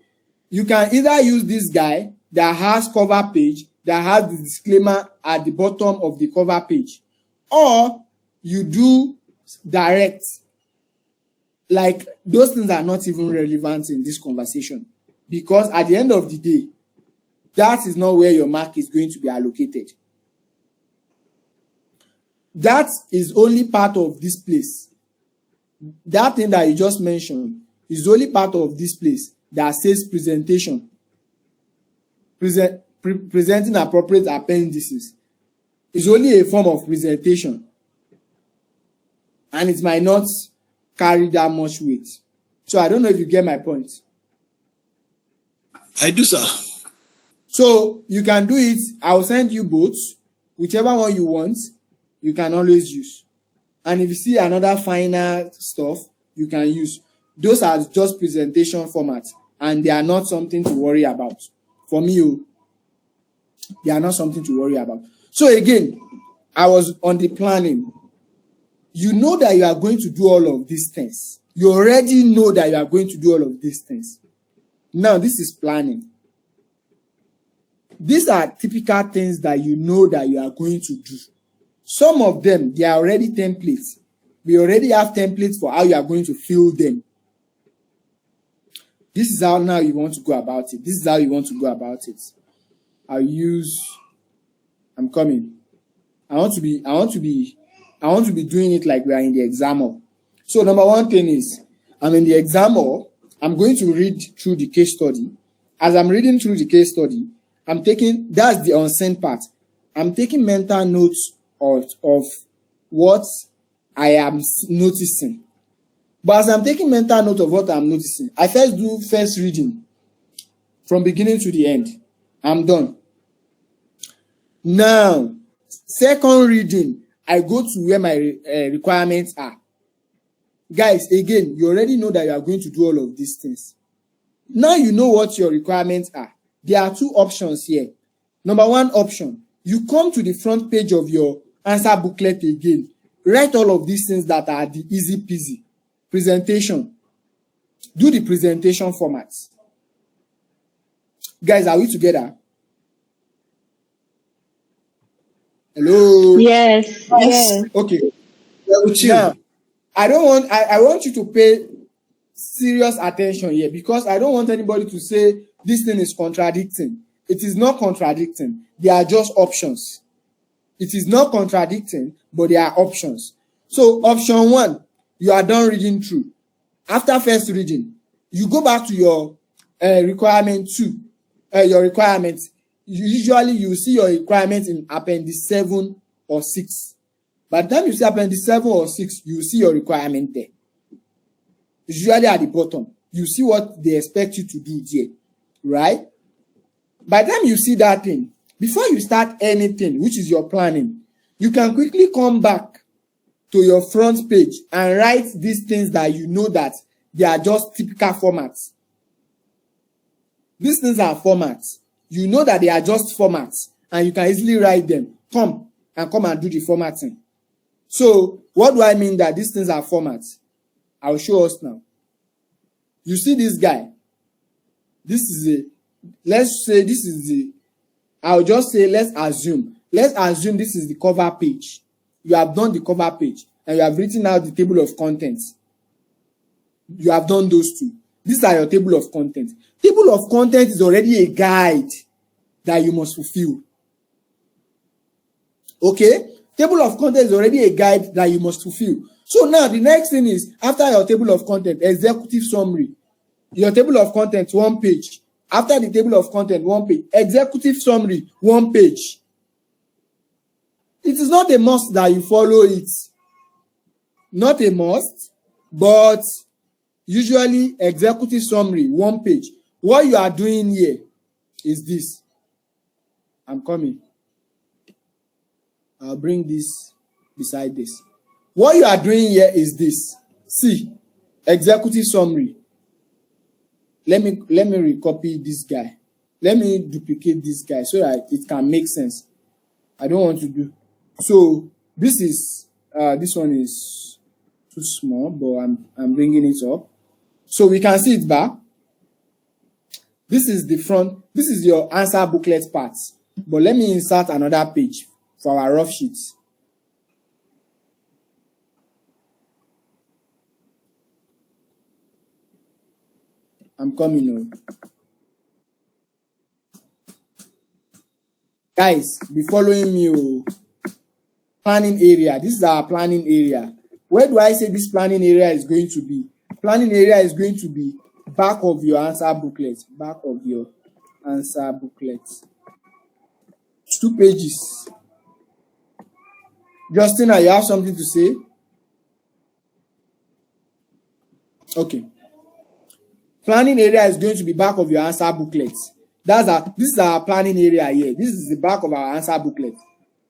you can either use this guy that has cover page, that has the disclaimer at the bottom of the cover page, or you do direct. Like, those things are not even relevant in this conversation, because at the end of the day, that is not where your mark is going to be allocated. That is only part of this place. That thing that you just mentioned is only part of this place that says presentation. Presenting appropriate appendices. It's only a form of presentation, and it might not carry that much weight. So I don't know if you get my point. I do, sir. So you can do it. I'll send you both. Whichever one you want, you can always use. And if you see another finer stuff, you can use. Those are just presentation formats, and they are not something to worry about. For me, they are not something to worry about. So again, I was on the planning. You know that you are going to do all of these things. You already know that you are going to do all of these things. Now, this is planning. These are typical things that you know that you are going to do. Some of them, they are already templates. We already have templates for how you are going to fill them. This is how now you want to go about it. This is how you want to go about it. I'm coming. I want to be doing it like we are in the exam hall. So number one thing is, I'm in the exam hall. I'm going to read through the case study. As I'm reading through the case study, that's the unseen part. I'm taking mental notes of what I am noticing. But as I'm taking mental note of what I'm noticing, I do first reading from beginning to the end. I'm done. Now, second reading, I go to where my requirements are. Guys, again, you already know that you are going to do all of these things. Now you know what your requirements are. There are two options here. Number one option, you come to the front page of your answer booklet again. Write all of these things that are the easy peasy. Presentation. Do the presentation formats. Guys, are we together? Hello? Yes. Okay. Now, I want you to pay serious attention here, because I don't want anybody to say this thing is contradicting. It is not contradicting. They are just options. It is not contradicting, but they are options. So option one, you are done reading through. After first reading, you go back to your requirement 2. Your requirements. Usually you see your requirements in appendix 7 or 6. By the time you see appendix 7 or 6, you see your requirement there. Usually at the bottom, you see what they expect you to do there, right? By the time you see that thing, before you start anything, which is your planning, you can quickly come back to your front page and write these things that you know that they are just typical formats. These things are formats. You know that they are just formats, and you can easily write them. Come and do the formatting. So what do I mean that these things are formats? I'll show us now. You see this guy. Let's assume this is the cover page. You have done the cover page and you have written out the table of contents. You have done those two. These are your table of contents. Table of contents is already a guide that you must fulfill. Okay? Table of contents is already a guide that you must fulfill. So now the next thing is, after your table of content, executive summary. Your table of content, 1 page. After the table of content, 1 page. Executive summary, 1 page. It is not a must that you follow it. Not a must, but usually executive summary, 1 page. What you are doing here is this. I'm coming. I'll bring this beside this. What you are doing here is this. See, executive summary. Let me recopy this guy. Let me duplicate this guy so that it can make sense. I don't want to do. So this one is too small, but I'm bringing it up. So we can see it back. This is the front. This is your answer booklet part. But let me insert another page for our rough sheets. I'm coming on. Guys, be following me. Planning area. This is our planning area. Where do I say this planning area is going to be? Planning area is going to be back of your answer booklet. Back of your answer booklet. 2 pages. Justina, you have something to say? Okay. Planning area is going to be back of your answer booklet. This is our planning area here. This is the back of our answer booklet.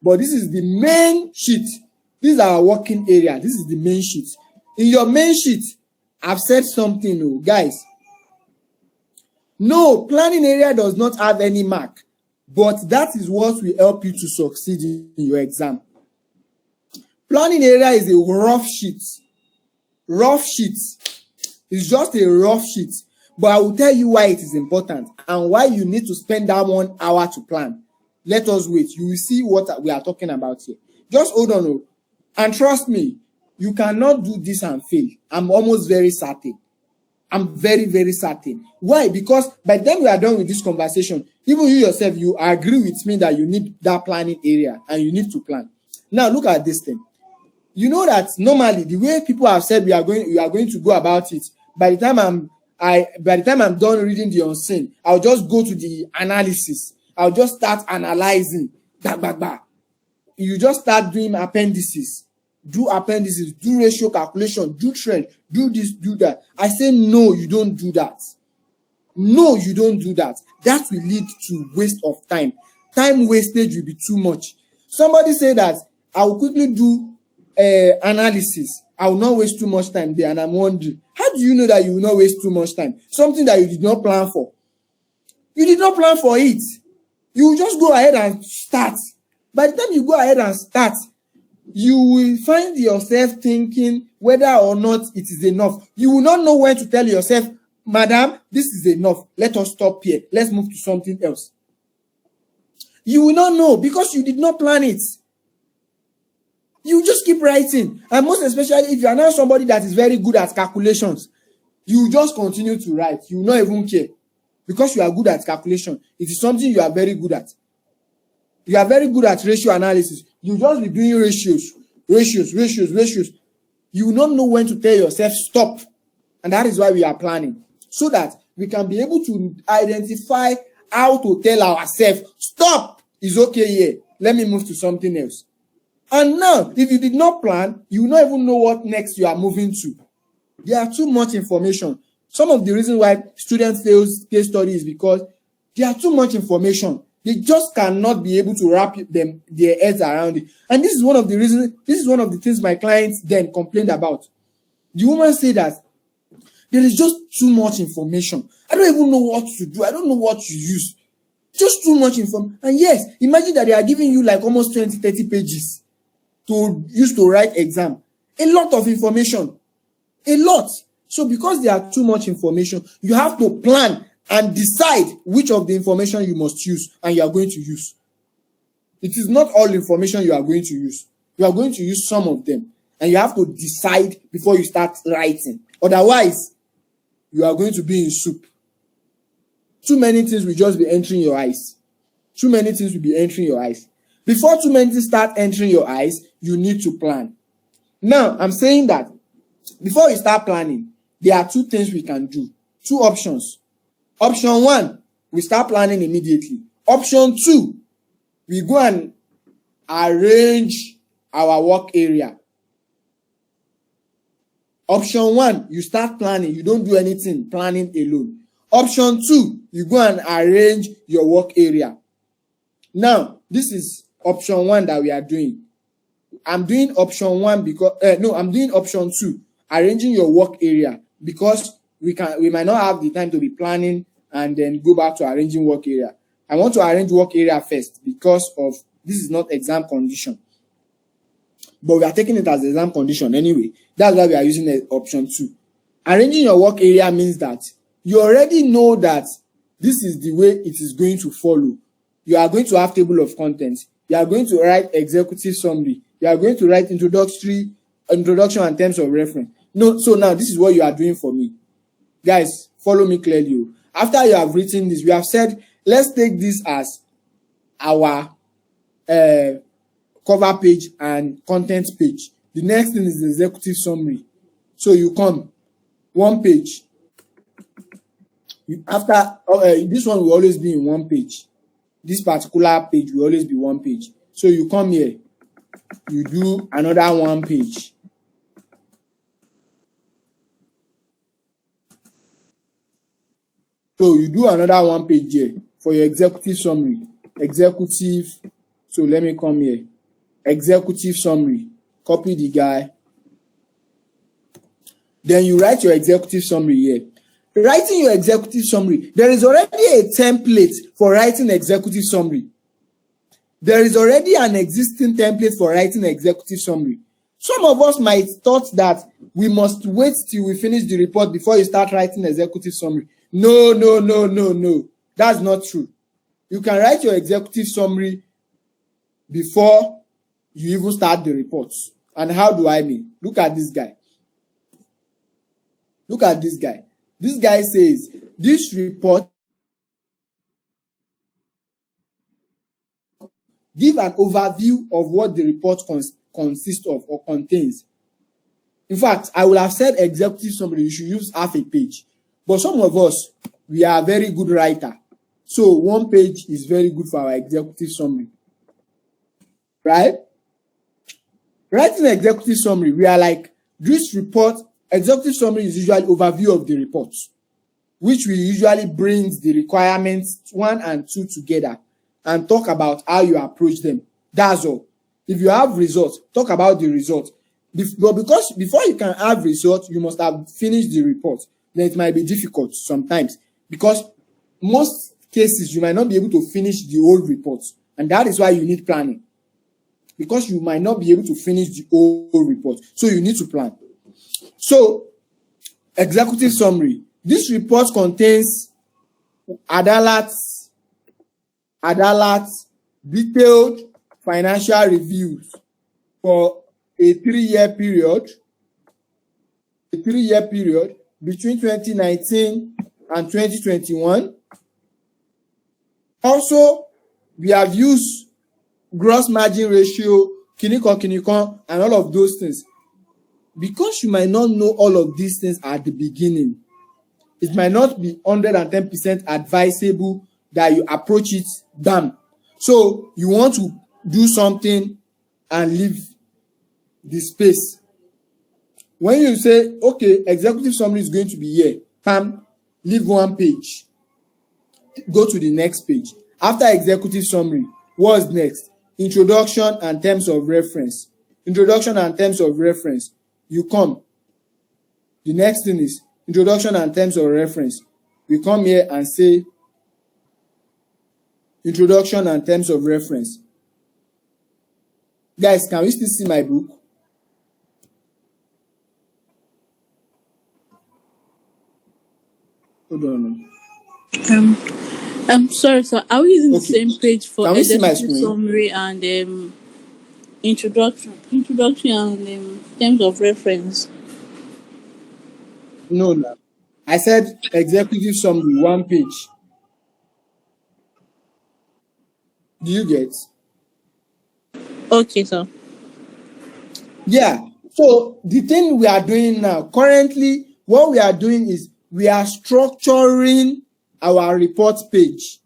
But this is the main sheet. This is our working area. This is the main sheet. In your main sheet, I've said something, oh, guys. No, planning area does not have any mark, but that is what will help you to succeed in your exam. Planning area is a rough sheet. Rough sheet. It's just a rough sheet. But I will tell you why it is important and why you need to spend that 1 hour to plan. Let us wait. You will see what we are talking about here. Just hold on. Oh. And trust me, you cannot do this and fail. I'm almost very certain. I'm very, very certain. Why? Because by the time we are done with this conversation, even you yourself, you agree with me that you need that planning area and you need to plan. Now, look at this thing. You know that normally the way people have said we are going to go about it, by the time I'm done reading the unseen, I'll just go to the analysis. I'll just start analyzing. You just start doing appendices. Do appendices, do ratio calculation, do trend, do this, do that. I say no, you don't do that. No, you don't do that. That will lead to waste of time. Time wastage will be too much. Somebody say that I will quickly do analysis. I will not waste too much time there, and I'm wondering, how do you know that you will not waste too much time? Something that you did not plan for. You did not plan for it. You will just go ahead and start. By the time you go ahead and start, you will find yourself thinking whether or not it is enough. You will not know when to tell yourself, madam, this is enough. Let us stop here. Let's move to something else. You will not know because you did not plan it. You just keep writing. And most especially if you are now somebody that is very good at calculations, you just continue to write. You will not even care because you are good at calculation. It is something you are very good at. You are very good at ratio analysis. You just be doing ratios. You will not know when to tell yourself stop. And that is why we are planning. So that we can be able to identify how to tell ourselves, stop, it's okay here. Let me move to something else. And now, if you did not plan, you will not even know what next you are moving to. There are too much information. Some of the reasons why students fail case study is because there are too much information. They just cannot be able to wrap their heads around it. And this is one of the reasons, this is one of the things my clients then complained about. The woman said that there is just too much information. I don't even know what to do. I don't know what to use. Just too much information. And yes, imagine that they are giving you like almost 20, 30 pages to use to write exam. A lot of information. A lot. So because there are too much information, you have to plan and decide which of the information you must use and you are going to use. It is not all information you are going to use. You are going to use some of them. And you have to decide before you start writing. Otherwise, you are going to be in soup. Too many things will just be entering your eyes. Too many things will be entering your eyes. Before too many things start entering your eyes, you need to plan. Now, I'm saying that before we start planning, there are two things we can do. Two options. Option 1, we start planning immediately. Option 2, we go and arrange our work area. Option 1, you start planning. You don't do anything planning alone. Option 2, you go and arrange your work area. Now, this is option 1 that we are doing. I'm doing option 1 because I'm doing option 2, arranging your work area, because we might not have the time to be planning and then go back to arranging work area. I want to arrange work area first because of this is not exam condition. But we are taking it as exam condition anyway. That's why we are using the option 2. Arranging your work area means that you already know that this is the way it is going to follow. You are going to have table of contents. You are going to write executive summary. You are going to write introduction and terms of reference. No, so now this is what you are doing for me. Guys, follow me clearly. After you have written this, we have said, let's take this as our cover page and content page. The next thing is the executive summary. So you come, one page. After this one will always be in one page. This particular page will always be one page. So you come here. you do another 1 page. So you do another 1 page here for your executive summary. Executive, so let me come here. Executive summary, copy the guy. Then you write your executive summary here. Writing your executive summary, there is already a template for writing executive summary. There is already an existing template for writing executive summary. Some of us might thought that we must wait till we finish the report before you start writing executive summary. No. That's not true. You can write your executive summary before you even start the report. And how do I mean? Look at this guy. Look at this guy. This guy says, this report give an overview of what the report consists of or contains. In fact, I would have said executive summary, you should use half a page. But some of us, we are a very good writer. So 1 page is very good for our executive summary. Right? Writing an executive summary, we are like, this report, executive summary is usually overview of the report, which we usually brings the requirements 1 and 2 together and talk about how you approach them. That's all. If you have results, talk about the results. But because before you can have results, you must have finished the report. Then it might be difficult sometimes because most cases you might not be able to finish the whole report, and that is why you need planning. Because you might not be able to finish the whole report, so you need to plan. So, executive summary. This report contains Adalat, detailed financial reviews for a 3-year period. A 3-year period between 2019 and 2021. Also, we have used gross margin ratio, kinikon, and all of those things. Because you might not know all of these things at the beginning, it might not be 110% advisable that you approach it down. So you want to do something and leave the space. When you say, okay, executive summary is going to be here, pam, leave 1 page. Go to the next page. After executive summary, what's next? Introduction and terms of reference. Introduction and terms of reference. You come. The next thing is introduction and terms of reference. We come here and say introduction and terms of reference. Guys, can we still see my book? Hold on. I'm sorry, sir. Are we using the same page for Can we see my executive screen? summary and introduction and terms of reference? No. I said executive summary, 1 page. Do you get? Okay, sir. Yeah. So the thing we are doing now, currently, what we are doing is we are structuring our report page.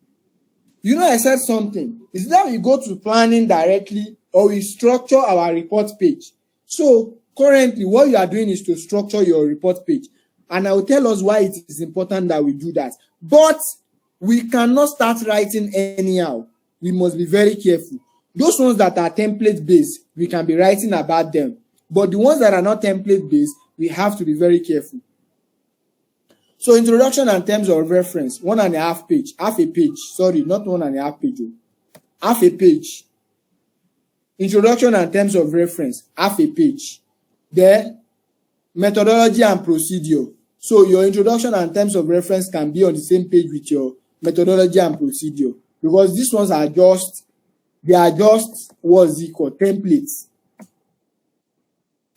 You know, I said something. Is that we go to planning directly or we structure our report page? So currently, what you are doing is to structure your report page. And I will tell us why it is important that we do that. But we cannot start writing anyhow. We must be very careful. Those ones that are template-based, we can be writing about them. But the ones that are not template-based, we have to be very careful. So introduction and terms of reference, 1.5 page, half a page. Sorry, not 1.5 page. Half a page. Introduction and terms of reference, half a page. Then methodology and procedure. So your introduction and terms of reference can be on the same page with your methodology and procedure. Because these ones are just, what's it called? Templates.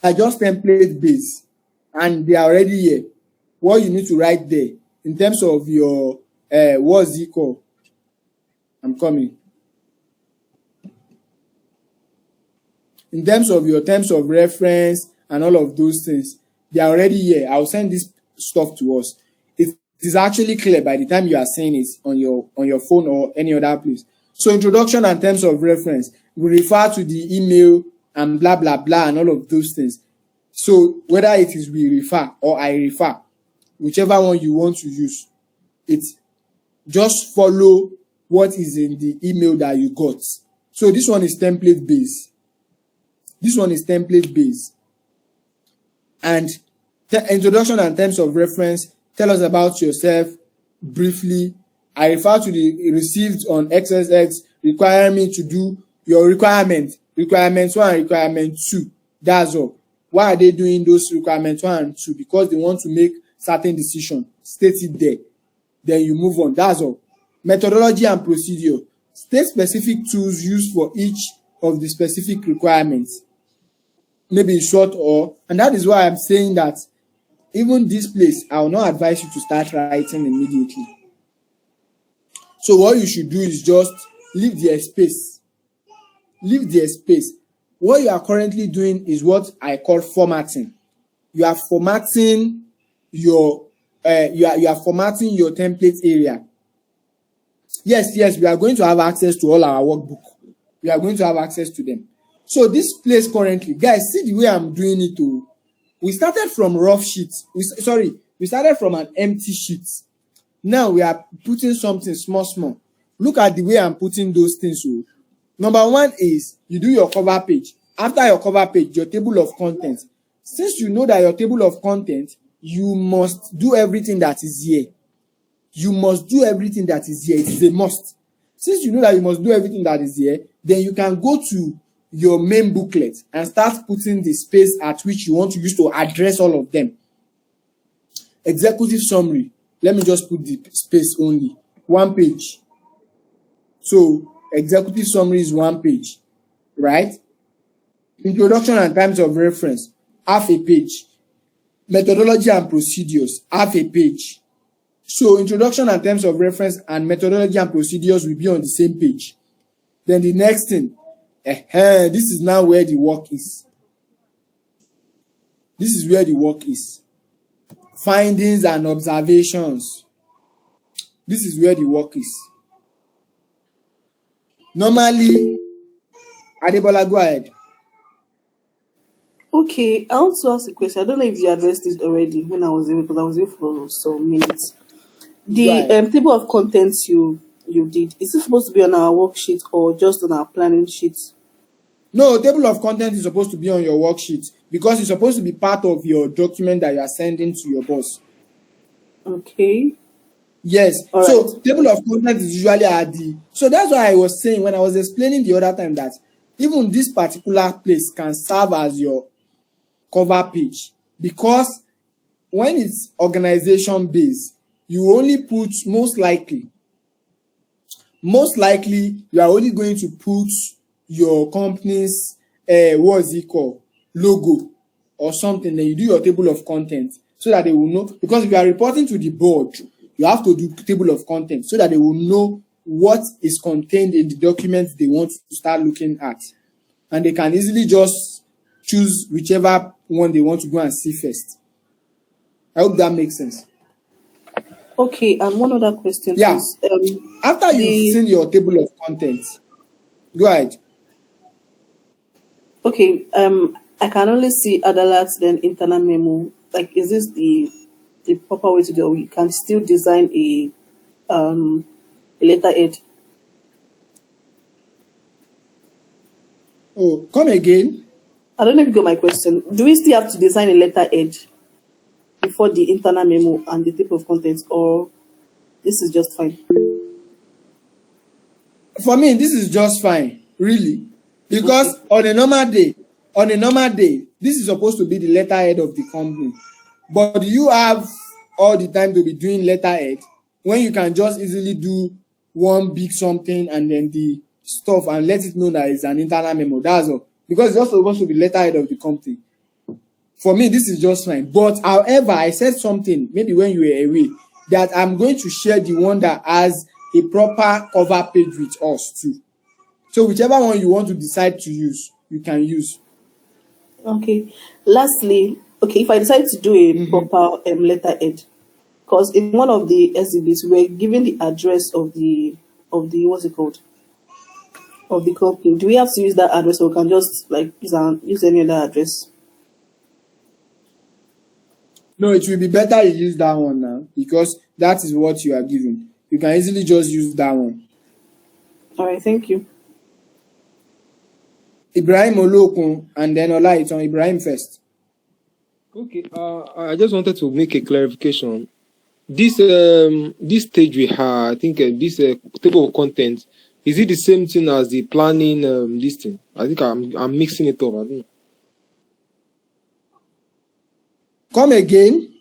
They are just template based. And they are already here. What you need to write there in terms of your, what's it called? I'm coming. In terms of your terms of reference and all of those things, they are already here. I'll send this stuff to us. It is actually clear by the time you are saying it on your phone or any other place. So introduction and terms of reference will refer to the email and blah, blah, blah, and all of those things. So whether it is we refer or I refer, whichever one you want to use, it just follow what is in the email that you got. So this one is template based. This one is template based. And introduction and terms of reference, tell us about yourself briefly. I refer to the received on XSX, require me to do your requirement 1 and requirement 2. That's all. Why are they doing those requirements 1 and 2? Because they want to make certain decision. State it there. Then you move on. That's all. Methodology and procedure. State specific tools used for each of the specific requirements. Maybe short or, and that is why I'm saying that even this place, I will not advise you to start writing immediately. So what you should do is just leave the space. Leave the space. What you are currently doing is what I call formatting. You are formatting your you are formatting your template area. Yes, we are going to have access to all our workbook. We are going to have access to them. So this place currently, guys, see the way I'm doing it too. We started from rough sheets. We started from an empty sheet. Now we are putting something small. Look at the way I'm putting those things. So, number 1 is you do your cover page. After your cover page, your table of contents. Since you know that your table of content, you must do everything that is here. You must do everything that is here. It is a must. Since you know that you must do everything that is here, then you can go to your main booklet and start putting the space at which you want to use to address all of them. Executive summary. Let me just put the space only. 1 page. So executive summary is 1 page, right? Introduction and terms of reference, half a page. Methodology and procedures, half a page. So introduction and terms of reference and methodology and procedures will be on the same page. Then the next thing, this is now where the work is. This is where the work is. Findings and observations. This is where the work is. Normally, Adebola, go ahead. Okay, I want to ask a question. I don't know if you addressed it already when I was there, because I was there for some minutes. The table of contents you did, is it supposed to be on our worksheet or just on our planning sheet? No, table of content is supposed to be on your worksheet because it's supposed to be part of your document that you are sending to your boss. Okay. Yes. All so right. Table of content is usually at the. So that's why I was saying when I was explaining the other time that even this particular place can serve as your cover page, because when it's organization based, you only put most likely you are only going to put your company's what's it called, logo or something. Then you do your table of content so that they will know, because if you are reporting to the board, you have to do table of content so that they will know what is contained in the documents they want to start looking at, and they can easily just choose whichever one they want to go and see first. I hope that makes sense. Okay, and one other question, Yeah. please. After you've seen your table of contents, go ahead. Okay, I can only see Adalat, then internal memo. Like, is this the proper way to do it? We can still design a letterhead. Oh, come again. I don't know if you got my question. Do we still have to design a letterhead before the internal memo and the table of contents, or this is just fine? For me, this is just fine, really, because on a normal day, this is supposed to be the letterhead of the company. But do you have all the time to be doing letterhead when you can just easily do one big something and then the stuff and let it know that it's an internal memo? That's all. Because it's just supposed to be letterhead of the company. For me, this is just fine. But however, I said something maybe when you were away that I'm going to share the one that has a proper cover page with us too. So whichever one you want to decide to use, you can use. Okay. Lastly, okay, if I decide to do a proper letterhead, because in one of the exhibits we're given the address of the what's it called? of the company. Do we have to use that address, or we can just like use any other address? No, it will be better you use that one now, because that is what you are given. You can easily just use that one. All right, thank you. Ibrahim Olokun and then Olaitan. Ibrahim first. Okay, I just wanted to make a clarification. This stage we have, I think this table of contents, is it the same thing as the planning this thing? I think I'm mixing it up. I think. Come again.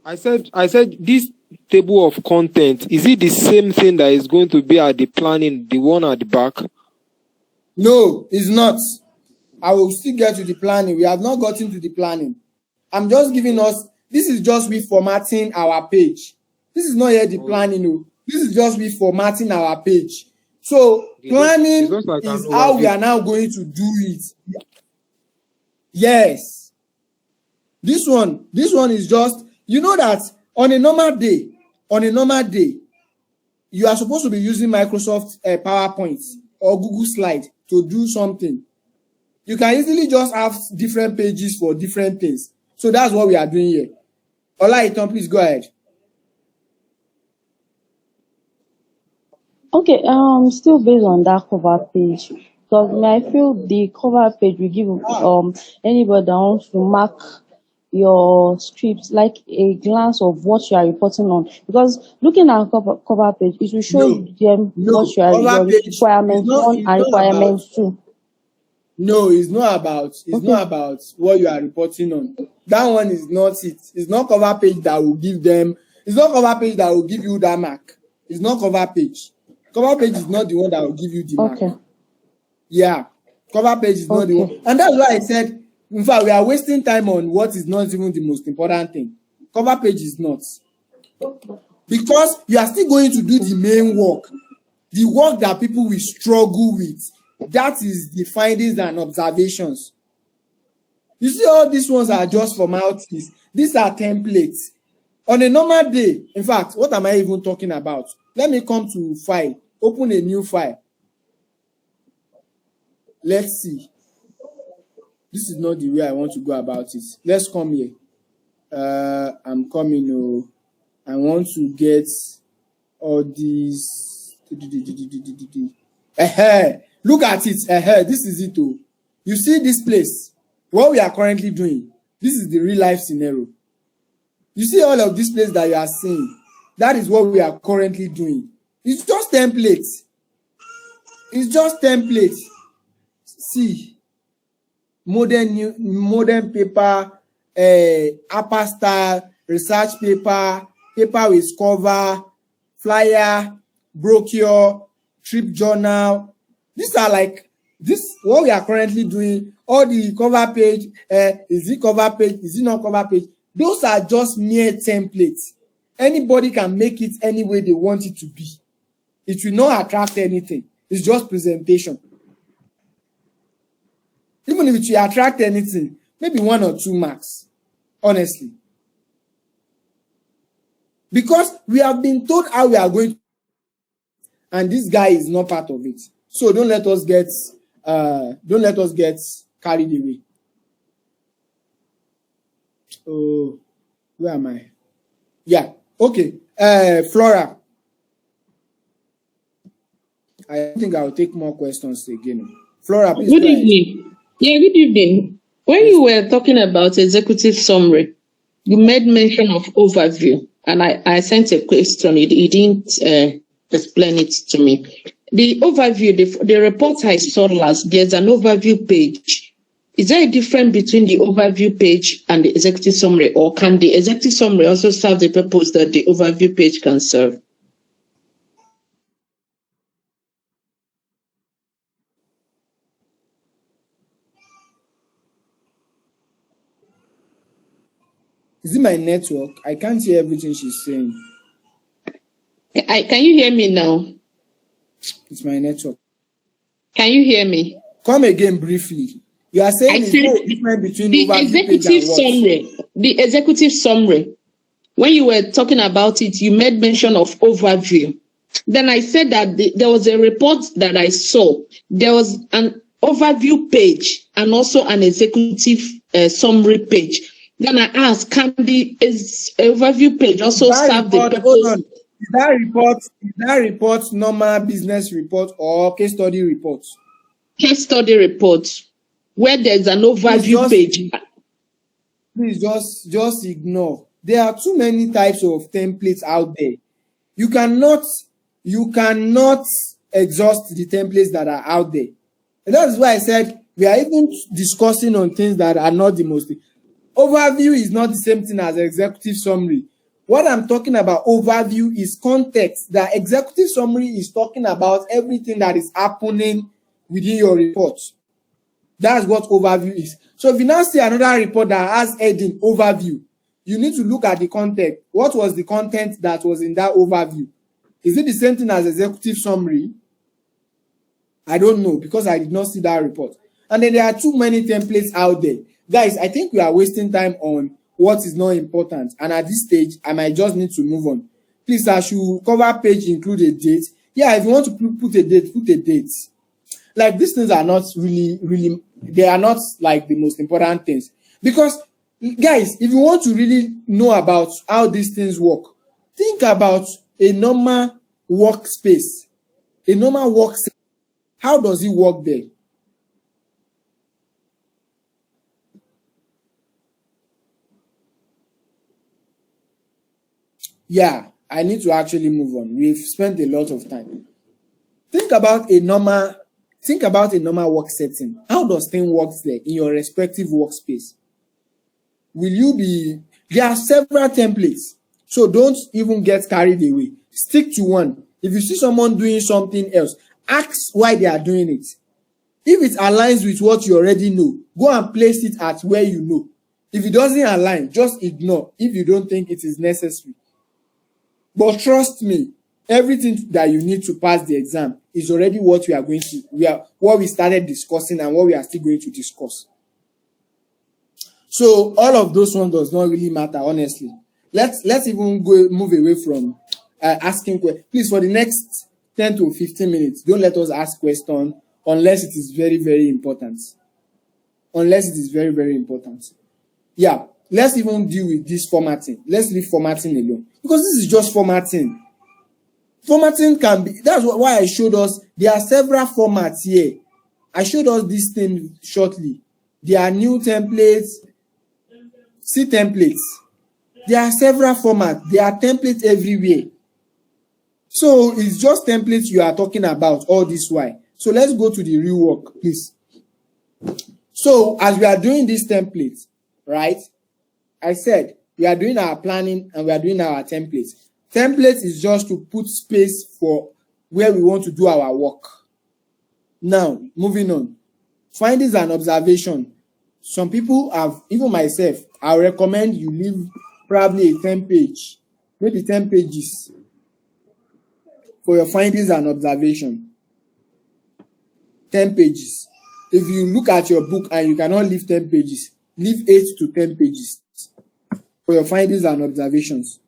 I said this table of content, is it the same thing that is going to be at the planning, the one at the back? No, it's not. I will still get to the planning. We have not gotten to the planning. I'm just giving us, this is just reformatting our page. This is not yet the planning. No. This is just reformatting our page. So planning is how we are now going to do it. Yes. This one is just, you know that on a normal day, you are supposed to be using Microsoft PowerPoint or Google Slide to do something. You can easily just have different pages for different things. So that's what we are doing here. Olaitan, please go ahead. Okay, still based on that cover page, because I feel the cover page will give anybody that wants to mark your scripts like a glance of what you are reporting on. Because looking at cover page, it will show them what your requirements 1 and requirements 2. No, it's not about what you are reporting on. That one is not it. It's not cover page that will give them. It's not cover page that will give you that mark. It's not cover page. Cover page is not the one that will give you the mark. Yeah, cover page is not the one, and that's why I said, in fact, we are wasting time on what is not even the most important thing. Cover page is not, because you are still going to do the main work, the work that people will struggle with. That is the findings and observations. You see, all these ones are just formalities. These are templates. On a normal day, in fact, what am I even talking about? Let me come to file, open a new file. Let's see. This is not the way I want to go about it. Let's come here. I'm coming. Oh, I want to get all these. Look at it. This is it. Oh. You see this place? What we are currently doing. This is the real life scenario. You see all of this place that you are seeing. That is what we are currently doing. It's just templates. It's just templates. See. Modern paper, upper style, research paper, paper with cover, flyer, brochure, trip journal. These are like this. What we are currently doing. All the cover page. Is it cover page? Is it not cover page? Those are just mere templates. Anybody can make it any way they want it to be. It will not attract anything. It's just presentation. Even if it will attract anything, maybe 1 or 2 marks, honestly. Because we have been told how we are going to, and this guy is not part of it. So don't let us get carried away. Oh, where am I? Yeah, okay. Flora. I think I will take more questions again. Flora, please. Good evening. Yeah, good evening. When you were talking about executive summary, you made mention of overview, and I sent a question. You didn't explain it to me. The overview, the report I saw last, there's an overview page. Is there a difference between the overview page and the executive summary, or can the executive summary also serve the purpose that the overview page can serve? Is it my network? I can't hear everything she's saying. Can you hear me now? It's my network. Can you hear me? Come again briefly. You are saying it's no difference between the executive summary. The executive summary. When you were talking about it, you made mention of overview. Then I said that there was a report that I saw. There was an overview page and also an executive summary page. Then I asked, can the overview page also serve the purpose? Hold on. Is that report normal business report or case study report? Case study report, where there's an overview page. Please just ignore. There are too many types of templates out there. You cannot exhaust the templates that are out there. And that is why I said we are even discussing on things that are not the most. Overview is not the same thing as executive summary. What I'm talking about overview is context. The executive summary is talking about everything that is happening within your report. That's what overview is. So if you now see another report that has heading overview, you need to look at the context. What was the content that was in that overview? Is it the same thing as executive summary? I don't know because I did not see that report. And then there are too many templates out there. Guys, I think we are wasting time on what is not important. And at this stage, I might just need to move on. Please, I should cover page include a date. Yeah, if you want to put a date, put a date. Like these things are not really, they are not like the most important things. Because, guys, if you want to really know about how these things work, think about a normal workspace. A normal workspace. How does it work there? Yeah, I need to actually move on. We've spent a lot of time. Think about a normal work setting. How does things work there in your respective workspace? There are several templates, so don't even get carried away. Stick to one. If you see someone doing something else, ask why they are doing it. If it aligns with what you already know, go and place it at where you know. If it doesn't align, just ignore if you don't think it is necessary. But trust me, everything that you need to pass the exam is already what what we started discussing and what we are still going to discuss. So all of those ones does not really matter, honestly. Let's even move away from asking questions. Please, for the next 10 to 15 minutes, don't let us ask questions unless it is very, very important. Unless it is very, very important. Yeah, let's even deal with this formatting. Let's leave formatting alone. Because this is just formatting. Formatting can be, that's why I showed us, there are several formats here. I showed us this thing shortly. There are new templates. See templates. There are several formats. There are templates everywhere. So it's just templates you are talking about all this while. So let's go to the real work, please. So as we are doing these templates, right? I said we are doing our planning and we are doing our templates. Templates is just to put space for where we want to do our work. Now, moving on. Findings and observation. Some people have, even myself, I recommend you leave probably a 10-page, maybe 10 pages for your findings and observation. 10 pages. If you look at your book and you cannot leave 10 pages, leave 8 to 10 pages for your findings and observations.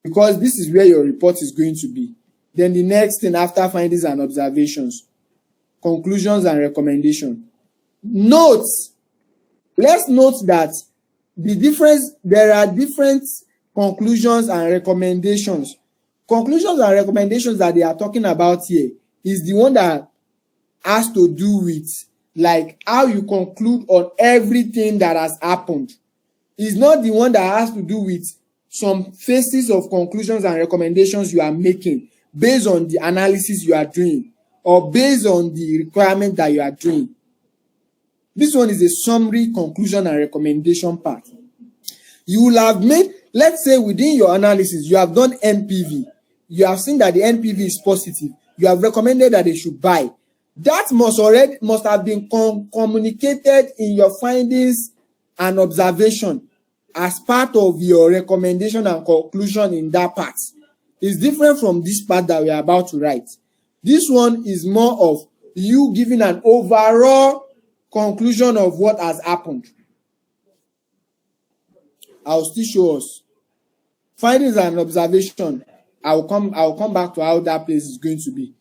Because this is where your report is going to be. Then the next thing after findings and observations, conclusions and recommendation. Notes. Let's note that there are different conclusions and recommendations. Conclusions and recommendations that they are talking about here is the one that has to do with like how you conclude on everything that has happened. It's not the one that has to do with some phases of conclusions and recommendations you are making based on the analysis you are doing or based on the requirement that you are doing. This one is a summary, conclusion, and recommendation part. You will have made, let's say within your analysis, you have done NPV. You have seen that the NPV is positive. You have recommended that they should buy. That must have been communicated in your findings and observation as part of your recommendation and conclusion in that part. It's different from this part that we are about to write. This one is more of you giving an overall conclusion of what has happened. I'll still show us. Findings and observation. I'll come back to how that place is going to be.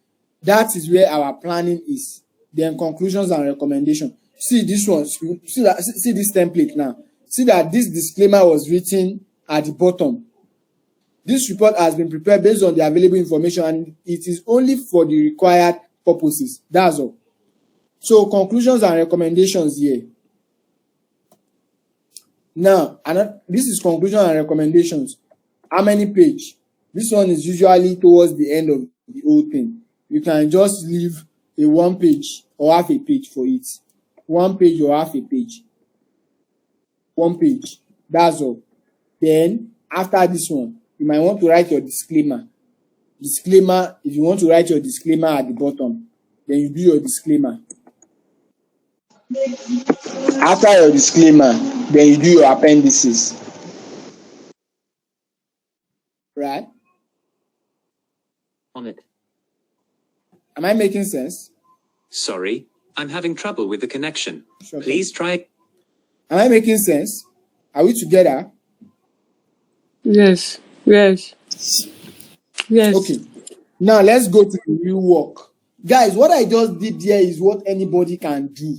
That is where our planning is. Then conclusions and recommendations. See this one. See this template now. See that this disclaimer was written at the bottom. This report has been prepared based on the available information and it is only for the required purposes. That's all. So conclusions and recommendations here. Now, this is conclusion and recommendations. How many page? This one is usually towards the end of the whole thing. You can just leave a 1 page or half a page for it. 1 page or half a page. 1 page. That's all. Then, after this one, you might want to write your disclaimer. Disclaimer, if you want to write your disclaimer at the bottom, then you do your disclaimer. After your disclaimer, then you do your appendices. Right? On it. Am I making sense? Sorry, I'm having trouble with the connection. Sure. Please try. Am I making sense? Are we together? Yes. Yes. Yes. Okay. Now let's go to the real work. Guys, what I just did here is what anybody can do.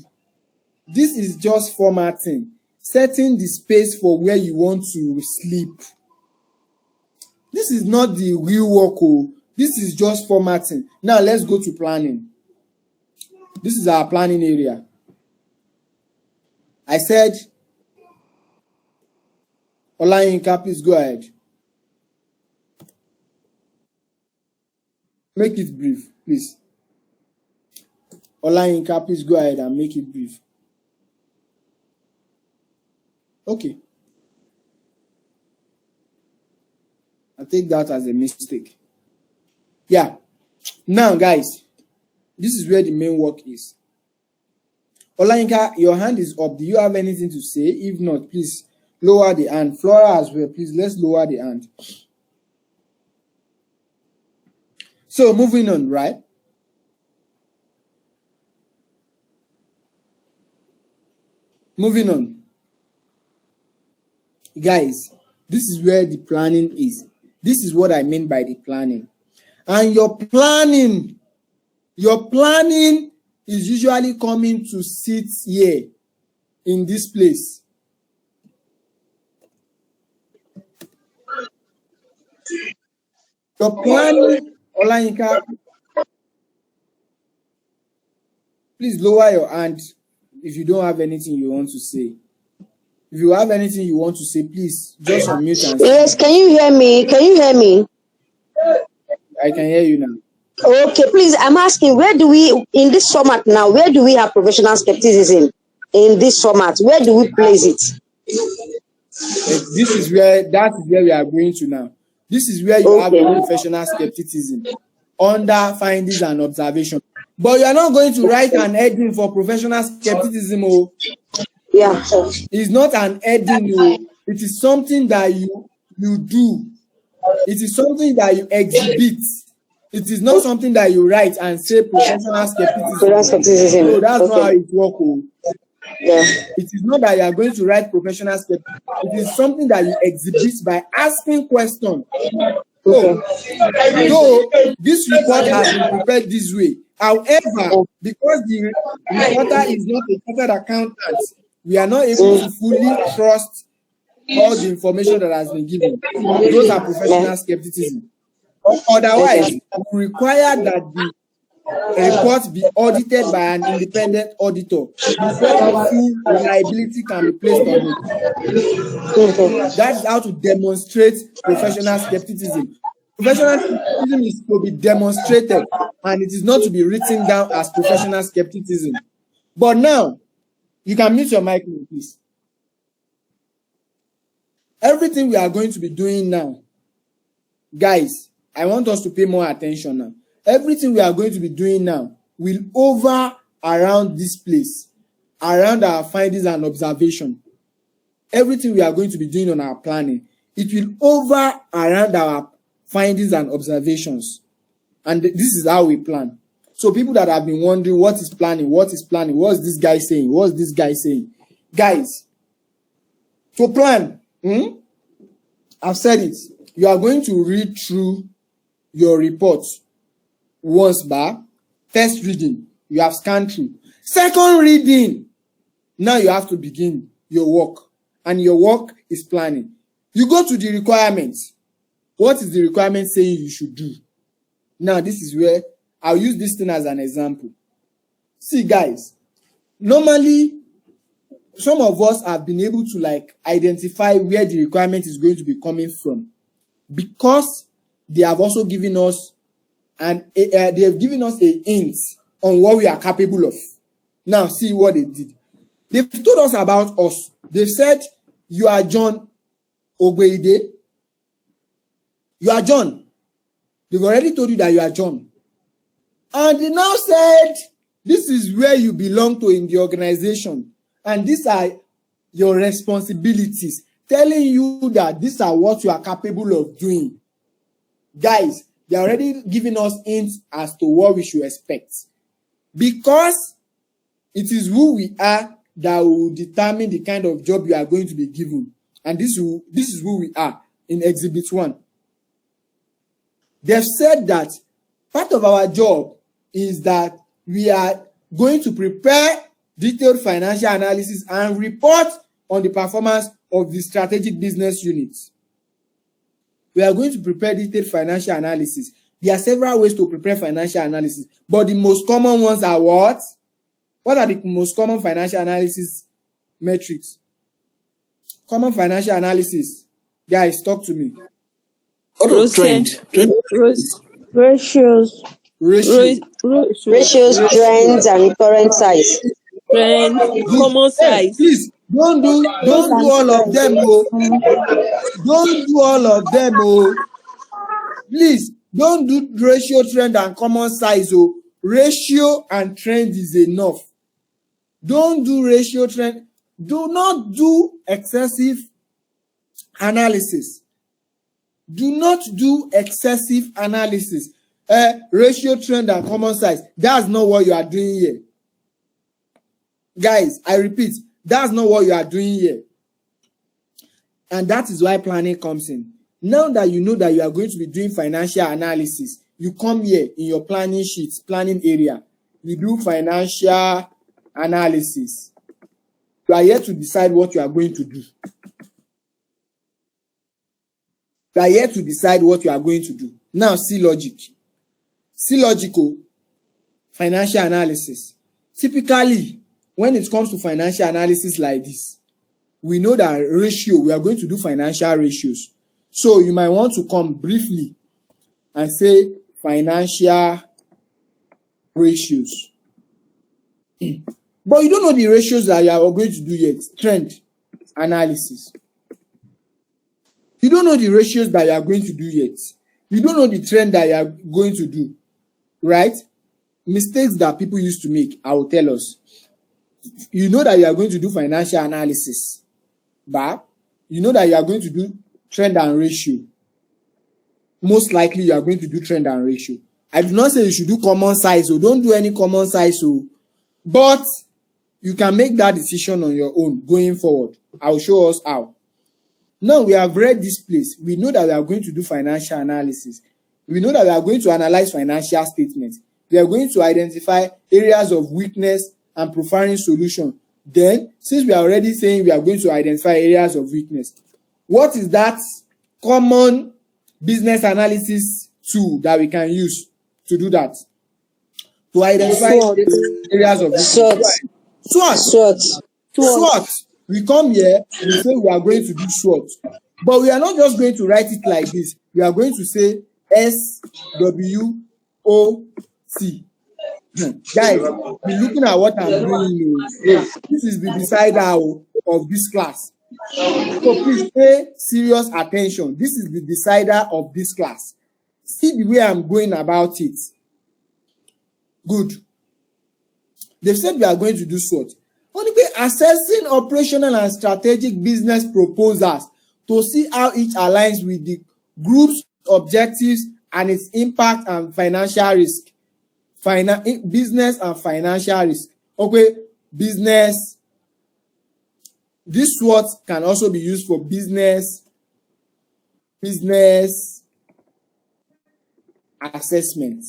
This is just formatting, setting the space for where you want to sleep. This is not the real work. This is just formatting. Now let's go to planning. This is our planning area. I said, Olayinka, please go ahead. Make it brief, please. Olayinka, please go ahead and make it brief. Okay. I take that as a mistake. Yeah. Now, guys, this is where the main work is. Olayinka, your hand is up. Do you have anything to say? If not, please lower the hand. Flora as well, please. Let's lower the hand. So, moving on, right? Moving on. Guys, this is where the planning is. This is what I mean by the planning. And your planning is usually coming to sit here in this place. Your planning, Olayinka, please lower your hand if you don't have anything you want to say. If you have anything you want to say, please just unmute and say. Yes, can you hear me? Can you hear me? I can hear you now. Okay, please, I'm asking, where do we, in this format now, where do we have professional skepticism in this format? Where do we place it? That is where we are going to now. This is where you have your professional skepticism under findings and observation. But you are not going to write an heading for professional skepticism. Yeah. It's not an heading. It is something that you do. It is something that you exhibit. It is not something that you write and say professional skepticism. No, that's not how it works. Yeah. It is not that you are going to write professional skepticism. It is something that you exhibit by asking questions. So this report has been prepared this way. However, because the reporter is not a chartered accountant, we are not able to fully trust all the information that has been given. Those are professional skepticism. Otherwise, we require that the report be audited by an independent auditor before full reliability can be placed on it. That is how to demonstrate professional skepticism. Professional skepticism is to be demonstrated, and it is not to be written down as professional skepticism. But now, you can mute your mic, please. Everything we are going to be doing now, guys, I want us to pay more attention now. Everything we are going to be doing now will over around this place, around our findings and observation. Everything we are going to be doing on our planning, it will over around our findings and observations. And this is how we plan. So people that have been wondering what is planning, what is this guy saying, what's this guy saying? Guys, to plan, I've said it, you are going to read through your report once bar. First reading, you have scanned through. Second reading, now you have to begin your work, and your work is planning. You go to the requirements. What is the requirement saying you should do? Now, this is where I'll use this thing as an example. See, guys, normally, some of us have been able to like identify where the requirement is going to be coming from, because they have also given us they have given us a hint on what we are capable of. Now, see what they did. They've told us about us. They've said, you are John Ogbeide. You are John. They've already told you that you are John. And they now said, this is where you belong to in the organization. And these are your responsibilities, telling you that these are what you are capable of doing. Guys, they're already giving us hints as to what we should expect. Because it is who we are that will determine the kind of job you are going to be given. And this is who we are in Exhibit 1. They've said that part of our job is that we are going to prepare detailed financial analysis and report on the performance of the strategic business units. We are going to prepare detailed financial analysis. There are several ways to prepare financial analysis, but the most common ones are what? What are the most common financial analysis metrics? Common financial analysis. Guys, talk to me. Trend. Ratios. Ratios, trends, and current size. Trend, common size. Please don't do all of them. Don't do all of them. Please don't do ratio, trend, and common size. Ratio and trend is enough. Don't do ratio, trend. Do not do excessive analysis. Do not do excessive analysis. Ratio, trend, and common size. That's not what you are doing here. Guys, I repeat, that's not what you are doing here. And that is why planning comes in. Now that you know that you are going to be doing financial analysis, you come here in your planning sheets, planning area. You do financial analysis. You are here to decide what you are going to do. You are here to decide what you are going to do. Now, see logic. See logical financial analysis. Typically, when it comes to financial analysis like this, we know that ratio, we are going to do financial ratios. So you might want to come briefly and say financial ratios. But you don't know the ratios that you are going to do yet. Trend analysis. You don't know the ratios that you are going to do yet. You don't know the trend that you are going to do. Right? Mistakes that people used to make, I will tell us. You know that you are going to do financial analysis, but you know that you are going to do trend and ratio. Most likely you are going to do trend and ratio. I do not say you should do common size, so don't do any common size, so but you can make that decision on your own going forward. I will show us how. Now we have read this place. We know that we are going to do financial analysis. We know that we are going to analyze financial statements. We are going to identify areas of weakness and profiling solution. Then, since we are already saying we are going to identify areas of weakness, what is that common business analysis tool that we can use to do that? To identify areas of weakness. SWOT. We come here, we say we are going to do SWOT. But we are not just going to write it like this. We are going to say SWOT. Guys, be looking at what I'm doing. This is the decider of this class. So please pay serious attention. This is the decider of this class. See the way I'm going about it. Good. They've said we are going to do SWOT. Only assessing operational and strategic business proposals to see how each aligns with the group's objectives and its impact and financial risk. Business and financial risk. Okay, business. This SWOT can also be used for business assessment.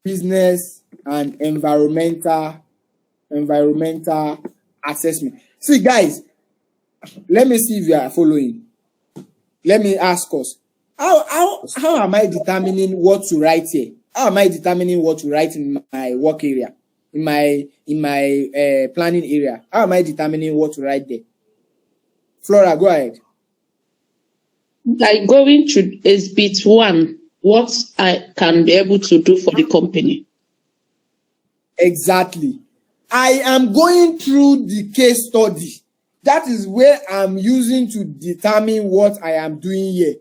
Business and environmental assessment. See, guys, let me see if you are following. Let me ask us, how am I determining what to write here? How am I determining what to write in my work area, in my planning area? How am I determining what to write there? Flora, go ahead. Like going to bit 1, what I can be able to do for the company. Exactly. I am going through the case study. That is where I'm using to determine what I am doing here.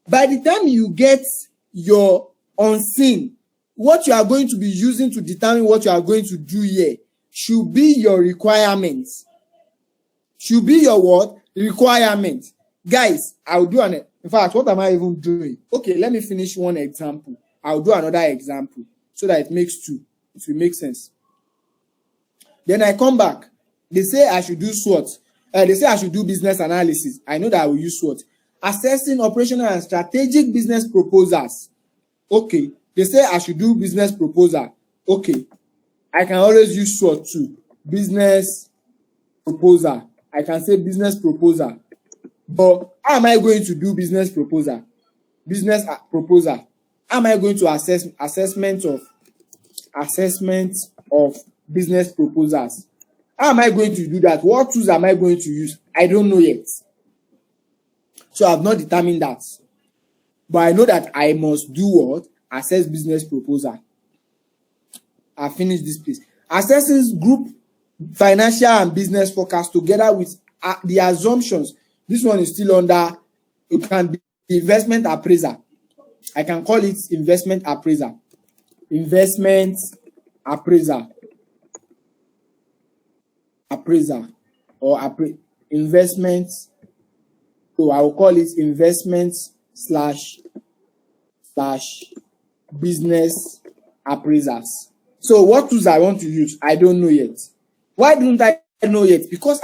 By the time you get your unseen, what you are going to be using to determine what you are going to do here should be your requirements. Should be your what? Requirement. Guys, I'll do an, in fact, what am I even doing? Okay, let me finish one example. I'll do another example so that it makes two. It will make sense. Then I come back. They say I should do SWOT. They say I should do business analysis. I know that I will use SWOT. Assessing operational and strategic business proposals. Okay. They say I should do business proposal. Okay. I can always use SWOT too. Business proposal. I can say business proposal. But how am I going to do business proposal? Business proposal. How am I going to assessment of business proposals? How am I going to do that? What tools am I going to use? I don't know yet. So I've not determined that. But I know that I must do what? Assess business proposal. I finished this place. Assessing group financial and business forecast together with the assumptions. This one is still under, it can be investment appraiser. I can call it investment appraiser. Investment appraiser. Appraiser or investment. So I will call it investment slash business appraisers. So what tools I want to use, I don't know yet. Why don't I know yet? Because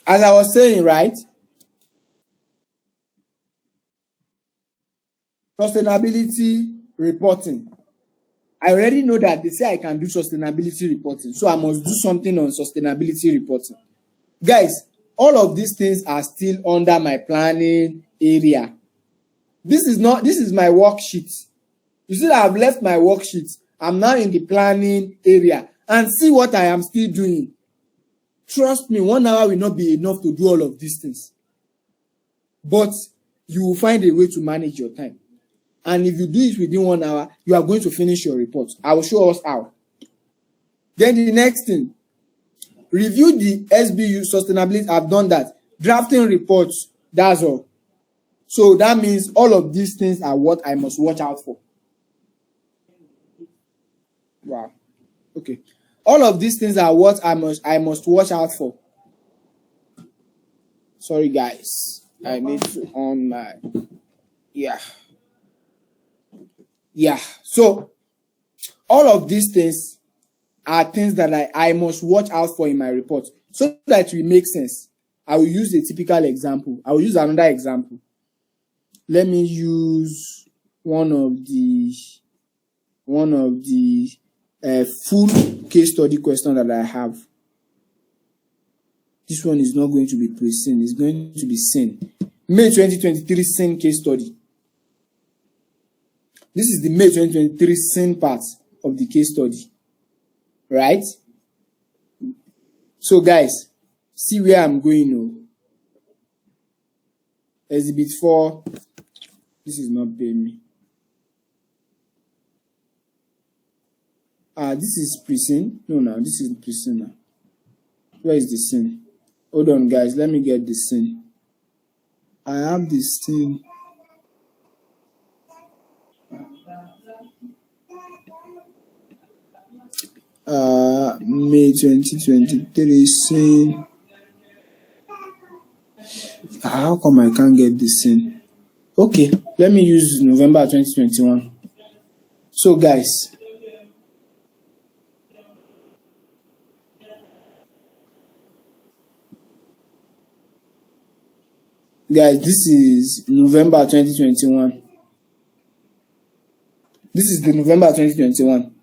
as I was saying, right? Sustainability reporting. I already know that they say I can do sustainability reporting. So I must do something on sustainability reporting. Guys, all of these things are still under my planning area. This is my worksheet. You see that I've left my worksheet. I'm now in the planning area. And see what I am still doing. Trust me, 1 hour will not be enough to do all of these things. But you will find a way to manage your time. And if you do it within 1 hour, you are going to finish your report. I will show us how. Then the next thing, review the SBU sustainability. I've done that. Drafting reports, that's all. So that means all of these things are what I must watch out for. Wow. Okay. All of these things are what I must watch out for. Sorry, guys. I need to on my yeah. So all of these things are things that I must watch out for in my report so that it will make sense. I will use a typical example. I will use another example. Let me use one of the full case study question that I have. This one is not going to be pre-seen. It's going to be seen. May 2023 seen case study. This is the May 2023 seen part of the case study. Right? So guys, see where I'm going. Exhibit 4. This is not paying me. This is pre-scene. No, this is pre-scene now. Where is the scene? Hold on, guys. Let me get the scene. I have this scene. May 2023 scene. How come I can't get the scene? Okay, let me use November 2021. So guys, this is November 2021. This is the November 2021.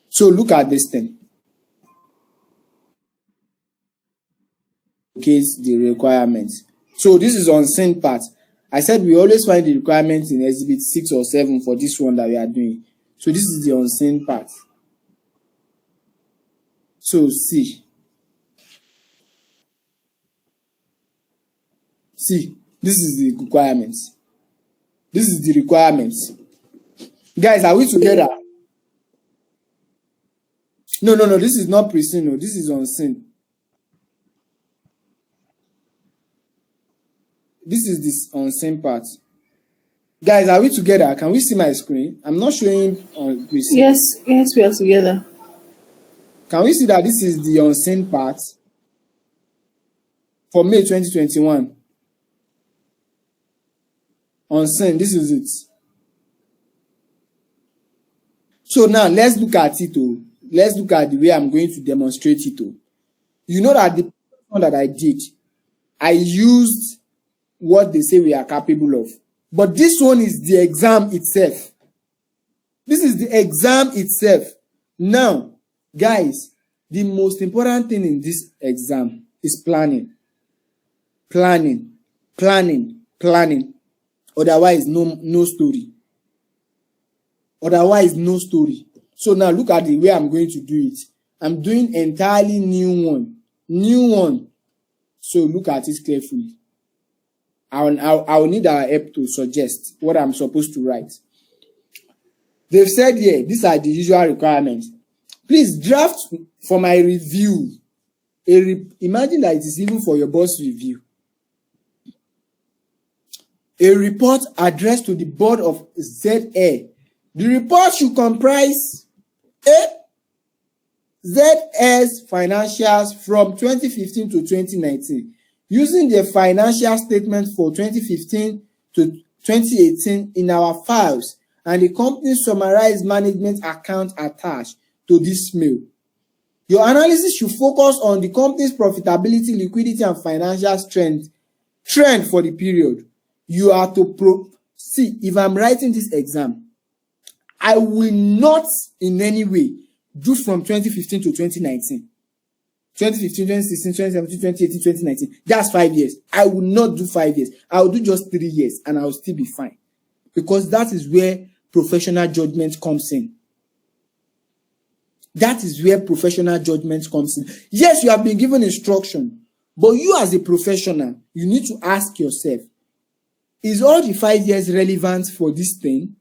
So look at this thing. Case the requirements. So this is on scene part. I said we always find the requirements in exhibit 6 or 7 for this one that we are doing. So this is the on scene part. So see, this is the requirements. This is the requirements. Guys, are we together? No, this is not pre-scene. No, this is on scene. This is this on scene part. Guys, are we together? Can we see my screen? I'm not showing on pre-scene. Yes, we are together. Can we see that this is the on scene part for May 2021? On scene, this is it. So now let's look at it. Let's look at the way I'm going to demonstrate it. You know that the one that I did, I used what they say we are capable of. But this one is the exam itself. This is the exam itself. Now, guys, the most important thing in this exam is planning. Planning. Otherwise, no story. Otherwise, no story. So now look at the way I'm going to do it. I'm doing entirely new one. So look at it carefully. I'll need our help to suggest what I'm supposed to write. They've said here, these are the usual requirements. Please draft for my review. Imagine that it is even for your boss review. A report addressed to the board of ZA. The report should comprise ZA's financials from 2015 to 2019. Using the financial statement for 2015 to 2018 in our files and the company summarized management account attached to this mail. Your analysis should focus on the company's profitability, liquidity, and financial trend for the period. You are to see, if I'm writing this exam, I will not in any way do from 2015 to 2019. 2015, 2016, 2017, 2018, 2019. That's 5 years. I will not do 5 years. I will do just 3 years and I will still be fine. Because that is where professional judgment comes in. That is where professional judgment comes in. Yes, you have been given instruction. But you as a professional, you need to ask yourself, is all the 5 years relevant for this thing?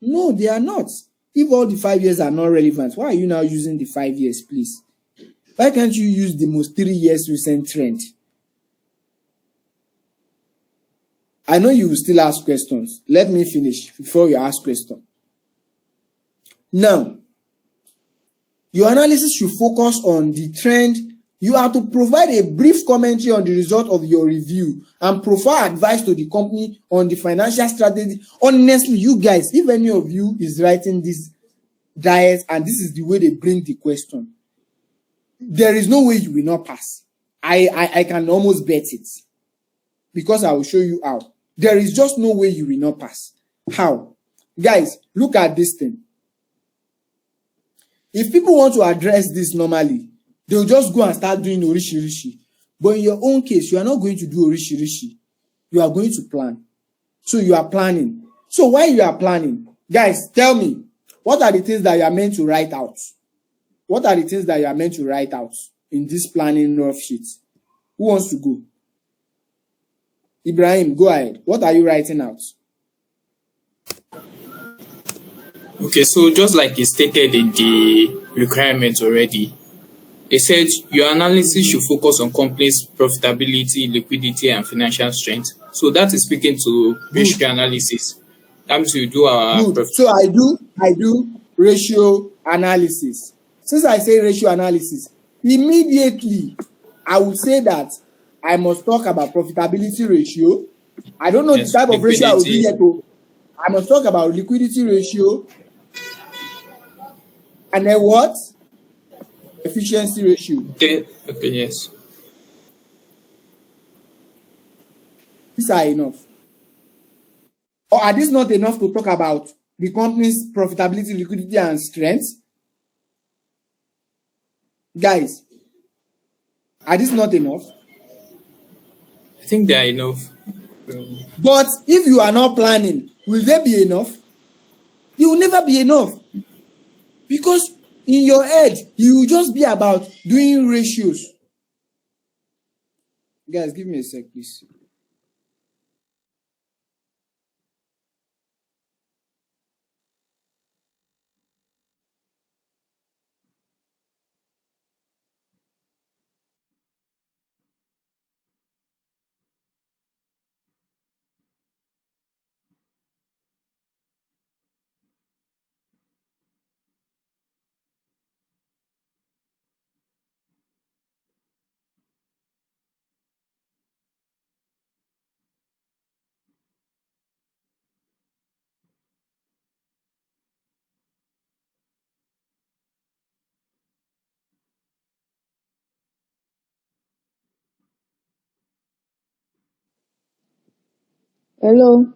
No, they are not. If all the 5 years are not relevant, why are you now using the 5 years, please? Why can't you use the most 3 years recent trend? I know you will still ask questions. Let me finish before you ask questions. Now, your analysis should focus on the trend. You are to provide a brief commentary on the result of your review and provide advice to the company on the financial strategy. Honestly, you guys, if any of you is writing this diet and this is the way they bring the question, there is no way you will not pass. I can almost bet it. Because I will show you how. There is just no way you will not pass. How? Guys, look at this thing. If people want to address this normally, they'll just go and start doing orishi-rishi. But in your own case, you are not going to do orishi-rishi. You are going to plan. So you are planning. So while you are planning, guys, tell me, what are the things that you are meant to write out? What are the things that you are meant to write out in this planning rough sheet? Who wants to go? Ibrahim, go ahead. What are you writing out? Okay, so just like it's stated in the requirements already, it said your analysis should focus on company's profitability, liquidity, and financial strength. So that is speaking to ratio analysis. That means you do our Good. So I do ratio analysis. Since I say ratio analysis, immediately I would say that I must talk about profitability ratio. I don't know the type of ratio I will do yet. I must talk about liquidity ratio. And then what? Efficiency ratio. Okay, yes. These are enough. Or are these not enough to talk about the company's profitability, liquidity, and strength? Guys, are these not enough? I think they are enough. But if you are not planning, will they be enough? They will never be enough. Because in your head, you will just be about doing ratios. Guys, give me a sec, please. Hello.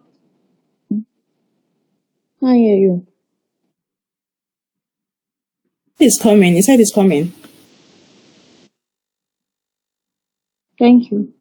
I hear you. It's coming. You said it's coming. Thank you.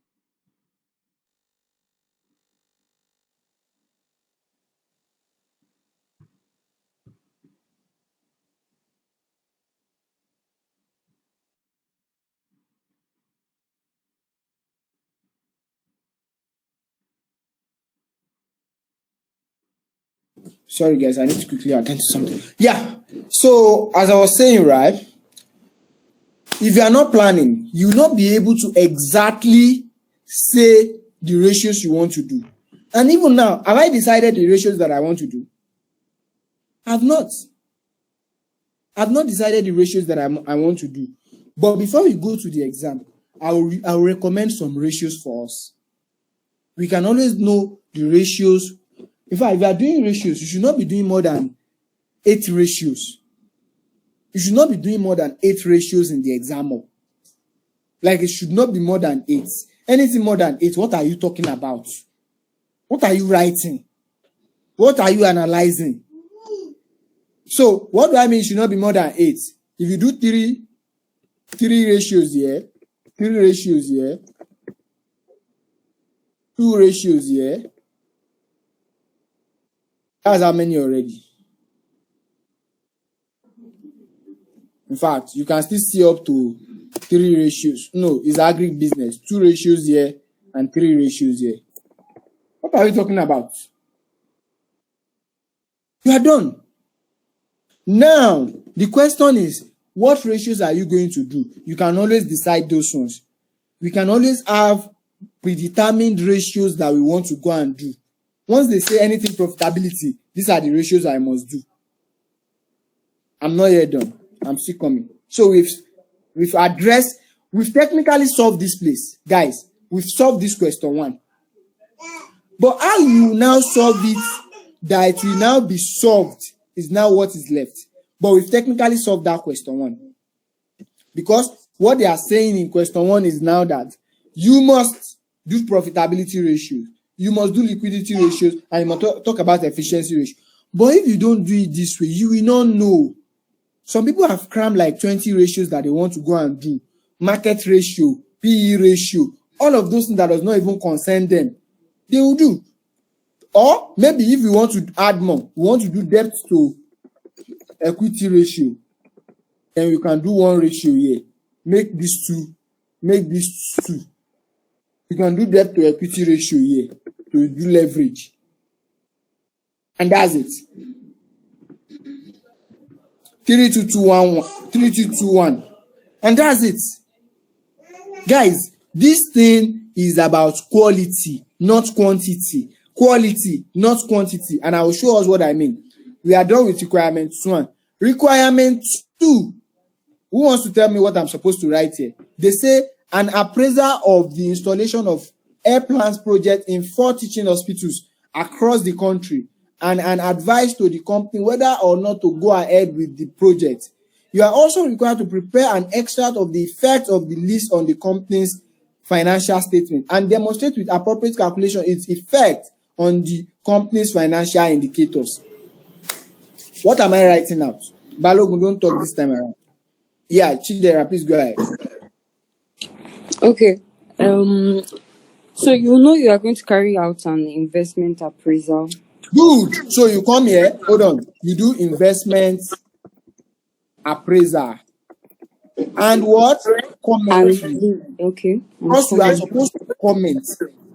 Sorry, guys, I need to quickly attend to something. Yeah. So, as I was saying, right, if you are not planning, you will not be able to exactly say the ratios you want to do. And even now, have I decided the ratios that I want to do? I've not decided the ratios that I want to do. But before we go to the exam, I will recommend some ratios for us. We can always know the ratios. In fact, if you are doing ratios, you should not be doing more than 8 ratios. You should not be doing more than 8 ratios in the exam. Like, it should not be more than 8. Anything more than 8, what are you talking about? What are you writing? What are you analyzing? So, what do I mean should not be more than 8? If you do 3 ratios here, 3 ratios here, 2 ratios here, that's how many already? In fact, you can still see up to 3 ratios. No, it's agri business. 2 ratios here and 3 ratios here. What are we talking about? You are done. Now, the question is, what ratios are you going to do? You can always decide those ones. We can always have predetermined ratios that we want to go and do. Once they say anything profitability, these are the ratios I must do. I'm not yet done. I'm still coming. So we've technically solved this place. Guys, we've solved this question 1. But how you now solve it, that it will now be solved, is now what is left. But we've technically solved that question 1. Because what they are saying in question 1 is now that you must do profitability ratios, you must do liquidity ratios, and you must talk about efficiency ratio. But if you don't do it this way, you will not know. Some people have crammed like 20 ratios that they want to go and do. Market ratio, PE ratio, all of those things that does not even concern them, they will do. Or maybe if you want to add more, we want to do debt to equity ratio, then you can do 1 ratio here. make these two. You can do debt to equity ratio here to do leverage. And that's it. 3221. And that's it. Guys, this thing is about quality, not quantity. Quality, not quantity. And I will show us what I mean. We are done with requirement 1. Requirement 2. Who wants to tell me what I'm supposed to write here? They say an appraiser of the installation of air plants project in 4 teaching hospitals across the country and an advice to the company whether or not to go ahead with the project. You are also required to prepare an extract of the effect of the list on the company's financial statement and demonstrate with appropriate calculation its effect on the company's financial indicators. What am I writing out? Balogun, don't talk this time around. Yeah, Chidera, please go ahead. Okay. So you know you are going to carry out an investment appraisal. Good. So you come here, hold on. You do investment appraisal. And what? Commentary. Okay. Because you are supposed to comment.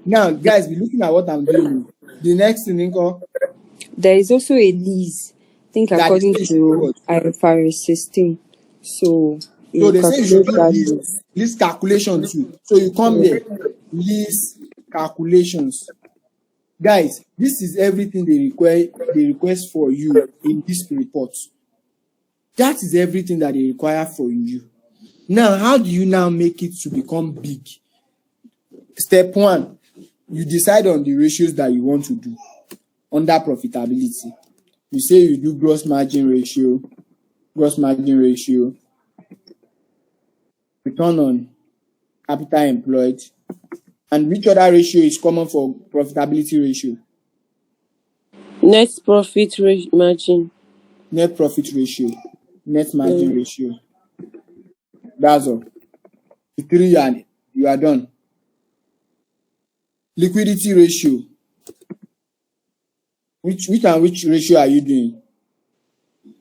Now, guys, be looking at what I'm doing. The next thing, Nico. There is also a lease, I think, according to IFRS 16. So they say you should do lease calculation too. So you come here, lease calculations. Guys, this is everything they request for you in this report. That is everything that they require for you. Now, how do you now make it to become big? Step 1, you decide on the ratios that you want to do under profitability. You say you do gross margin ratio, return on capital employed, and which other ratio is common for profitability ratio? Net profit margin. Net profit ratio, net margin ratio. That's all. The 3 and you are done. Liquidity ratio. Which ratio are you doing?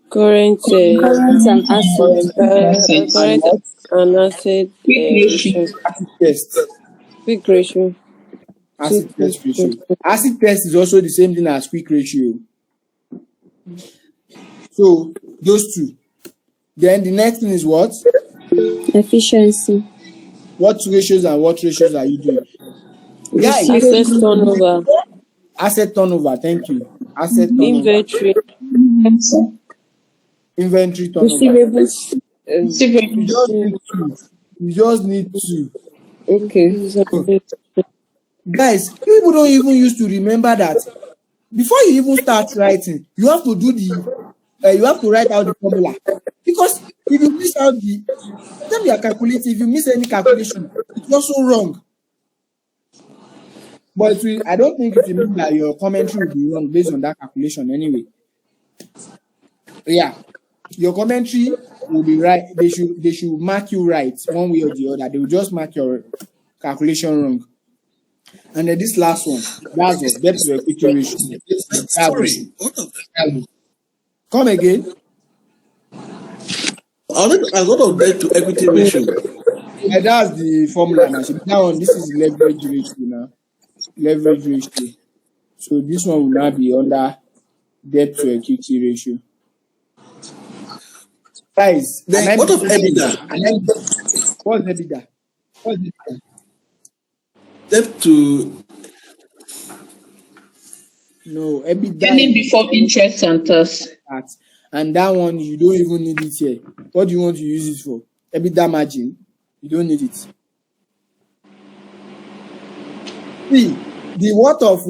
Current and asset. Current and asset ratio. Quick ratio. Asset test ratio. Asset test is also the same thing as quick ratio. So those 2. Then the next thing is what? Efficiency. What ratios are you doing? Guys, asset turnover. Asset turnover, thank you. Asset turnover. Inventory turnover. Receivables. You just need to. Okay. Guys, people don't even used to remember that before you even start writing, you have to do you have to write out the formula. Because if you miss out then you are calculating, if you miss any calculation, it's also wrong. But I don't think it will mean that your commentary will be wrong based on that calculation anyway. Yeah. Your commentary will be right. They should mark you right one way or the other. They will just mark your calculation wrong. And then this last one, that's all, debt to equity ratio. Sorry. Come again. A lot of debt to equity ratio. Yeah, that's the formula now. Now this is leverage ratio now. Leverage ratio. So this one will now be under debt to equity ratio. Guys, then what of EBITDA? What's EBITDA? Debt to no EBITDA. Earning before interest and tax. And that one you don't even need it here. What do you want to use it for? EBITDA margin. You don't need it. See, the what of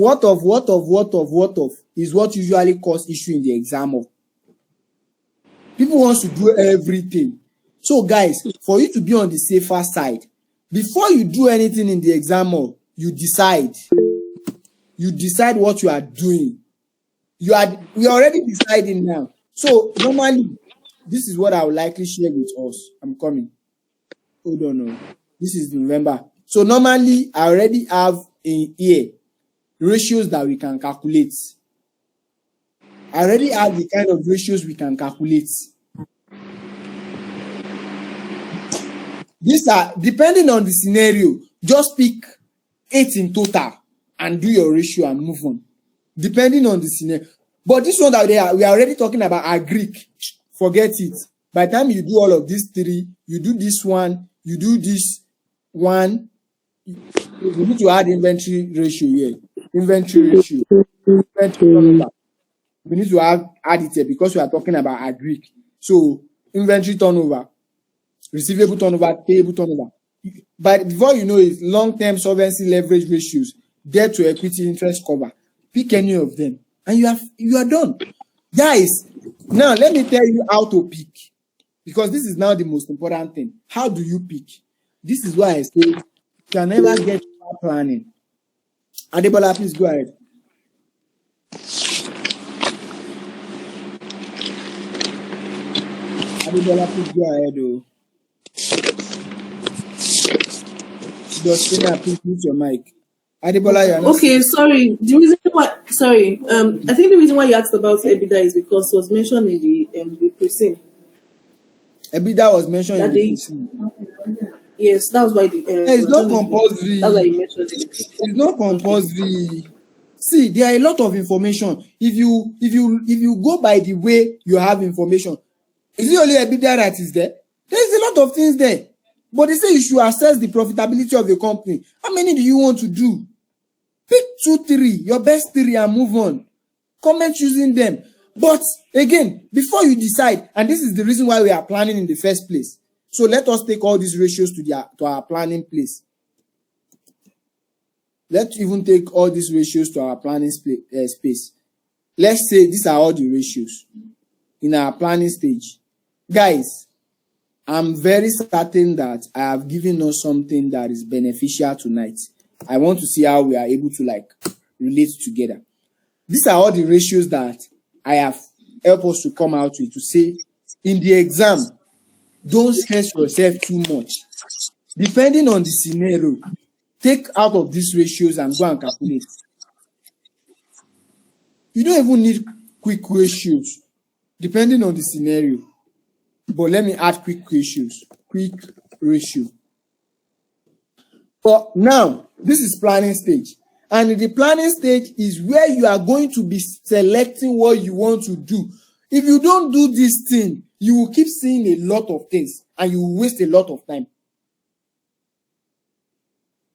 is what usually cause issue in the exam. People want to do everything. So guys, for you to be on the safer side, before you do anything in the exam, you decide. You decide what you are doing. We are already deciding now. So normally, this is what I would likely share with us. I'm coming. Hold on. This is November. So normally, I already have in here ratios that we can calculate. I already have the kind of ratios we can calculate. These are depending on the scenario. Just pick 8 in total and do your ratio and move on. Depending on the scenario. But this one that we are already talking about are Greek. Forget it. By the time you do all of these 3, you do this one, you do this one, you need to add inventory ratio here. Inventory ratio. Inventory turnover. We need to add it here because we are talking about a Greek. So inventory turnover, receivable turnover, payable turnover. But before you know it, long-term solvency leverage ratios, debt to equity interest cover. Pick any of them, and you are done. Guys, now let me tell you how to pick. Because this is now the most important thing. How do you pick? This is why I say you can never get planning. Adebola, please go ahead. Adebola, please go ahead. Justina, please mute your mic. Adebola, you are not okay, sorry. The reason why, sorry, I think the reason why you asked about EBITDA is because it was mentioned in the precinct. EBITDA was mentioned in the precinct. Yes, that was why the. It's not compulsory. That's why you mentioned it. It's not compulsory. See, there are a lot of information. If you go by the way you have information, is it only EBITDA that is there? There is a lot of things there. But they say you should assess the profitability of the company. How many do you want to do? Pick 2, 3, your best 3 and move on. Comment using them. But again, before you decide, and this is the reason why we are planning in the first place. So let us take all these ratios to our planning place. Let's even take all these ratios to our planning space. Let's say these are all the ratios in our planning stage. Guys, I'm very certain that I have given us something that is beneficial tonight. I want to see how we are able to relate together. These are all the ratios that I have helped us to come out with to say in the exam, don't stress yourself too much. Depending on the scenario, take out of these ratios and go and calculate. You don't even need quick ratios, depending on the scenario. But let me add quick ratios. Quick ratio. But now, this is planning stage. And in the planning stage is where you are going to be selecting what you want to do. If you don't do this thing, you will keep seeing a lot of things and you will waste a lot of time.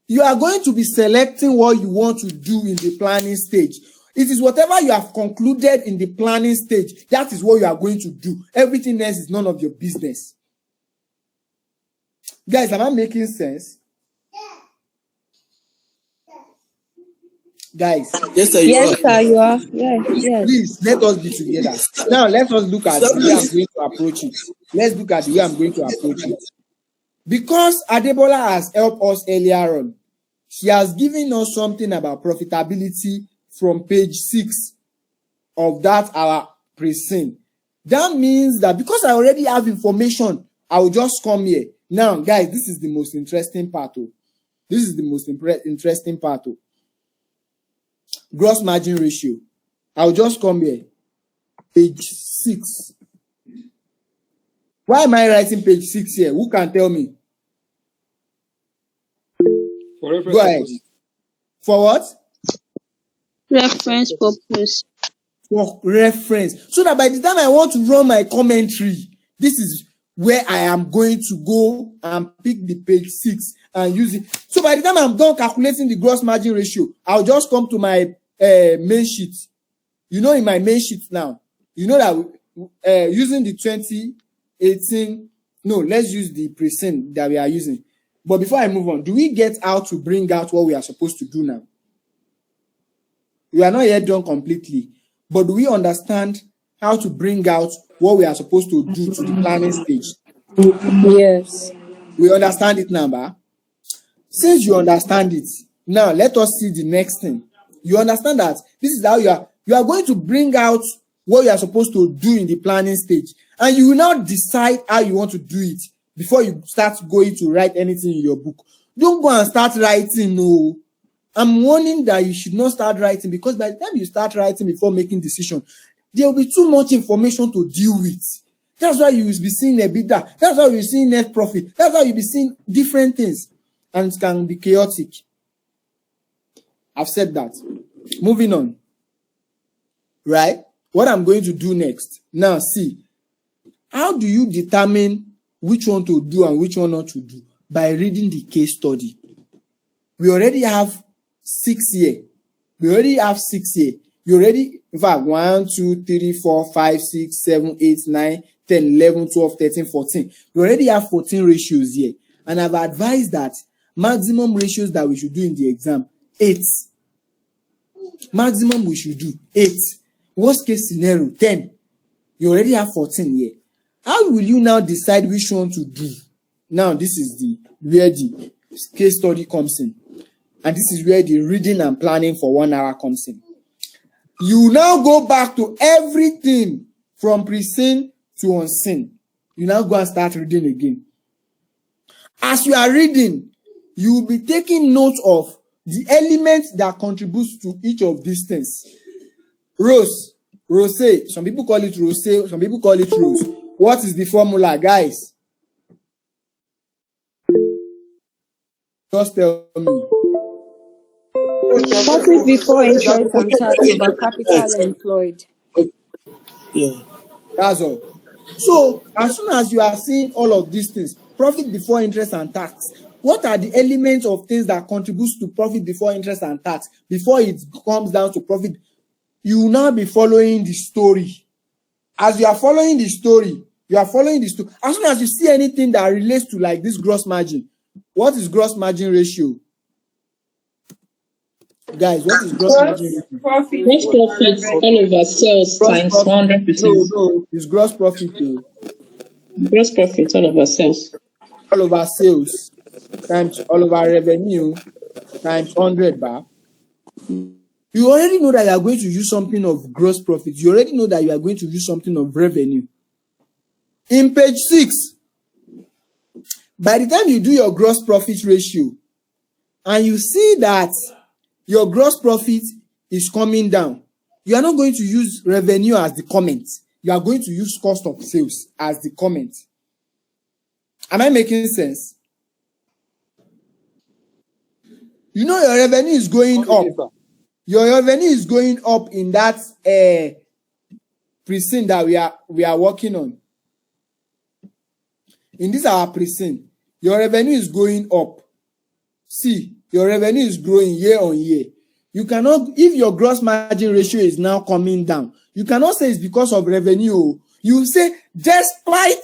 You are going to be selecting what you want to do in the planning stage. It is whatever you have concluded in the planning stage. That is what you are going to do. Everything else is none of your business. Guys, am I making sense? Guys. Yes, sir, you are. Yes. Please, let us be together. Now, let us look at the way I'm going to approach it. Let's look at the way I'm going to approach it. Because Adebola has helped us earlier on, she has given us something about profitability from page 6 of that our precinct. That means that because I already have information, I will just come here. Now, guys, this is the most interesting part. This is the most interesting part. Gross margin ratio. I'll just come here. Page 6. Why am I writing page 6 here? Who can tell me? Go ahead. For what? Reference purpose. For reference. So that by the time I want to run my commentary, this is where I am going to go and pick the page 6 and use it. So by the time I'm done calculating the gross margin ratio, I'll just come to my main sheet. You know, in my main sheet now, you know that using the 2018, no, let's use the precinct that we are using. But before I move on, do we get how to bring out what we are supposed to do now? We are not yet done completely, but do we understand how to bring out what we are supposed to do to the planning stage? Yes. We understand it now, ba? Since you understand it, now let us see the next thing. You understand that this is how you are going to bring out what you are supposed to do in the planning stage, and you will now decide how you want to do it before you start going to write anything in your book. Don't go and start writing, no. I'm warning that you should not start writing, because by the time you start writing before making decision, there will be too much information to deal with. That's why you will be seeing EBITDA. That's why you'll be seeing net profit. That's why you'll be seeing different things. And it can be chaotic. I've said that. Moving on. Right? What I'm going to do next. Now, see. How do you determine which one to do and which one not to do? By reading the case study. We already have 6 here. We already have 6 here. You already, in fact, 1, 2, 3, 4, 5, 6, 7, 8, 9, 10, 11, 12, 13, 14. We already have 14 ratios here. And I've advised that maximum ratios that we should do in the exam, 8. Maximum we should do, 8. Worst case scenario, 10. You already have 14 here. How will you now decide which one to do? Now, this is where the case study comes in. And this is where the reading and planning for 1 hour comes in. You now go back to everything from pre-seen to unseen. You now go and start reading again. As you are reading, you will be taking note of the elements that contributes to each of these things. Rose, some people call it rose, some people call it rose. What is the formula, guys? Just tell me. Profit before interest and tax over capital employed. Yeah, that's all. So, as soon as you are seeing all of these things, profit before interest and tax, what are the elements of things that contributes to profit before interest and tax before it comes down to profit? You will now be following the story. As you are following the story, as soon as you see anything that relates to like this gross margin, what is gross margin ratio? Guys, what is gross margin ratio? Gross profit all over sales times 100%. No, it's gross profit. Gross profit all over sales. All over sales times all over revenue times 100 bar. You already know that you are going to use something of gross profit. You already know that you are going to use something of revenue. In page 6, by the time you do your gross profit ratio and you see that your gross profit is coming down, you are not going to use revenue as the comment. You are going to use cost of sales as the comment. Am I making sense? You know your revenue is going up. Your revenue is going up in that precinct that we are working on. In this our precinct, your revenue is going up. See, your revenue is growing year on year. You cannot, if your gross margin ratio is now coming down, you cannot say it's because of revenue. You say despite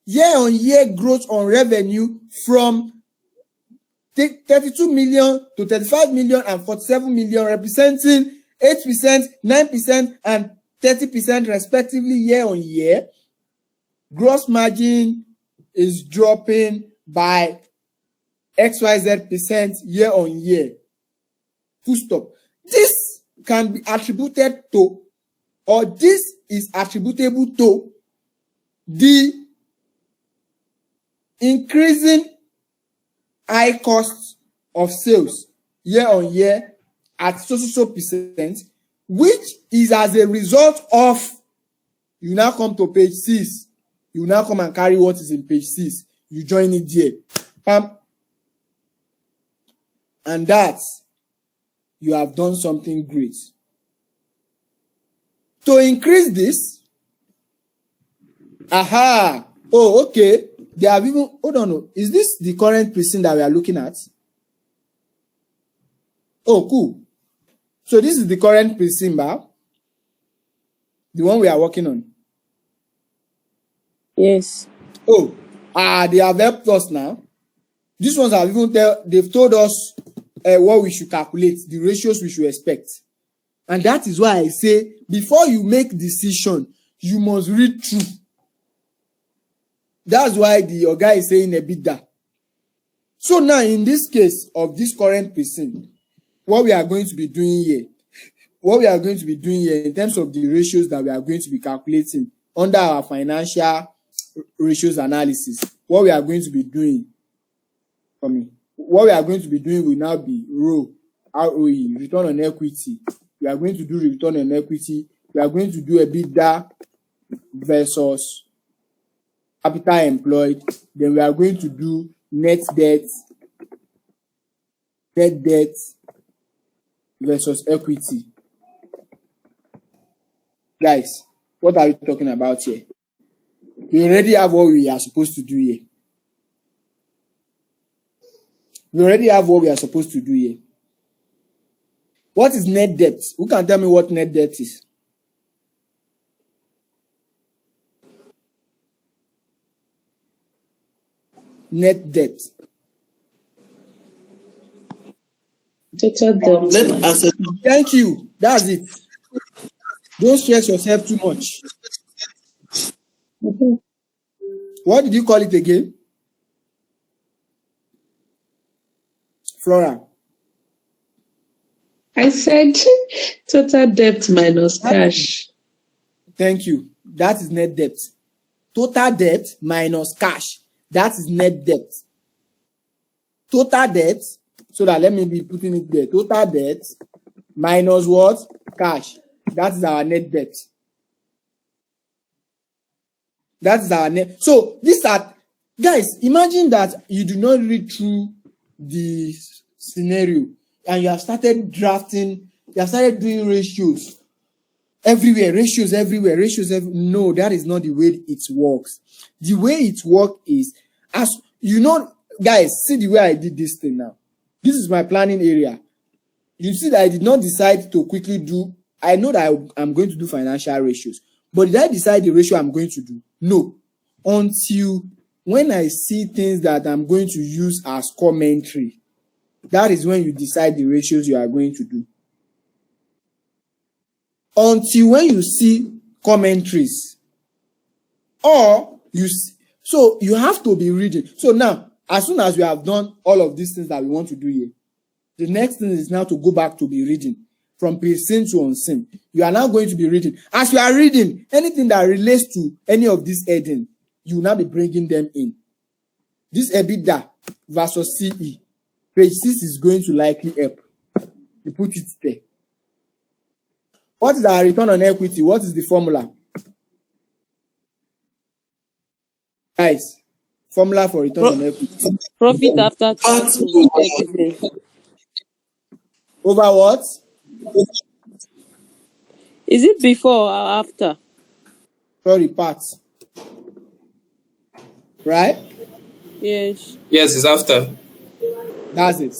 year on year growth on revenue from 32 million to 35 million and 47 million, representing 8%, 9%, and 30% respectively year on year, gross margin is dropping by XYZ% year on year. Full stop. This can be attributed to, or this is attributable to, the increasing high costs of sales year on year at so percent, which is as a result of, you now come to page 6, you now come and carry what is in page 6, you join it there, bam, and that you have done something great. To increase this, oh, okay, they have even, hold on, is this the current precinct that we are looking at? Oh, cool. So this is the current precinct, the one we are working on. Yes. Oh, they have helped us now. These ones have even they've told us what we should calculate, the ratios we should expect. And that is why I say, before you make decision, you must read through. That's why the guy is saying EBITDA. So now, in this case of this current precinct, what we are going to be doing here in terms of the ratios that we are going to be calculating under our financial ratios analysis, what we are going to be doing will now be ROE, return on equity. We are going to do return on equity We are going to do EBITDA versus capital employed. Then we are going to do net debt versus equity. Guys, what are we talking about here? We already have what we are supposed to do here. What is net debt? Who can tell me what net debt is? Net debt. Total debt. Net asset. Thank you. That's it. Don't stress yourself too much. What did you call it again? Flora. I said total debt minus cash. Thank you. That is net debt. Total debt minus cash. That is net debt. Total debt, so that let me be putting it there. Total debt minus what? Cash. That is our net debt. That is our net. So these are, guys, imagine that you do not read through the scenario and you have started drafting, you have started doing ratios everywhere, ratios everywhere. No, that is not the way it works. The way it works is, as you know, guys, see the way I did this thing now. This is my planning area. You see that I did not decide to quickly do, I know that I'm going to do financial ratios, but did I decide the ratio I'm going to do? No. Until when I see things that I'm going to use as commentary, that is when you decide the ratios you are going to do. Until when you see commentaries, or you see, so you have to be reading. So now, as soon as we have done all of these things that we want to do here, the next thing is now to go back to be reading from pre-seen to unseen. You are now going to be reading. As you are reading, anything that relates to any of this heading, you will now be bringing them in. This EBITDA versus CE, page 6 is going to likely help. You put it there. What is our return on equity? What is the formula? Guys, formula for return on equity. Profit after tax over everything. Over what? Is it before or after? Sorry, parts. Right? Yes. Yes, it's after. That's it.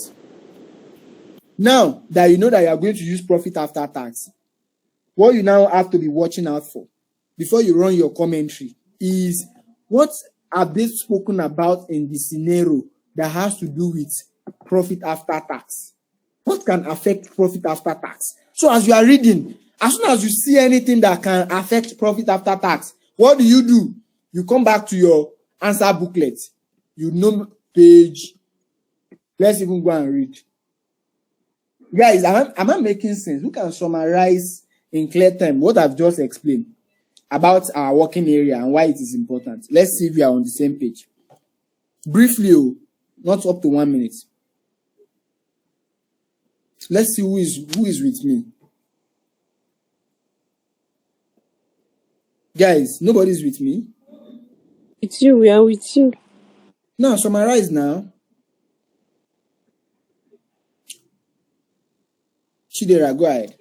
Now that you know that you are going to use profit after tax, what you now have to be watching out for before you run your commentary is what have they spoken about in the scenario that has to do with profit after tax? What can affect profit after tax? So as you are reading, as soon as you see anything that can affect profit after tax, what do? You come back to your answer booklet. You know page. Let's even go and read. Guys, am I making sense? Who can summarize in clear time what I've just explained about our working area and why it is important? Let's see if we are on the same page. Briefly, not up to 1 minute. Let's see who is with me. Guys, nobody's with me. It's you, we are with you. Now, summarize now. Chidera, go ahead.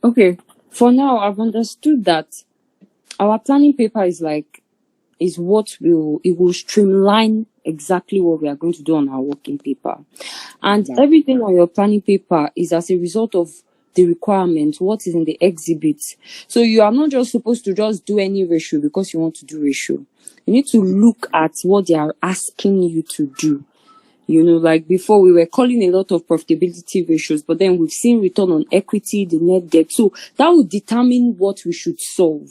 Okay, for now, I've understood that our planning paper is what it will streamline exactly what we are going to do on our working paper. And everything on your planning paper is as a result of the requirement, what is in the exhibit. So you are not just supposed to just do any ratio because you want to do ratio. You need to look at what they are asking you to do. You know, like before we were calling a lot of profitability ratios, but then we've seen return on equity, the net debt. So that will determine what we should solve,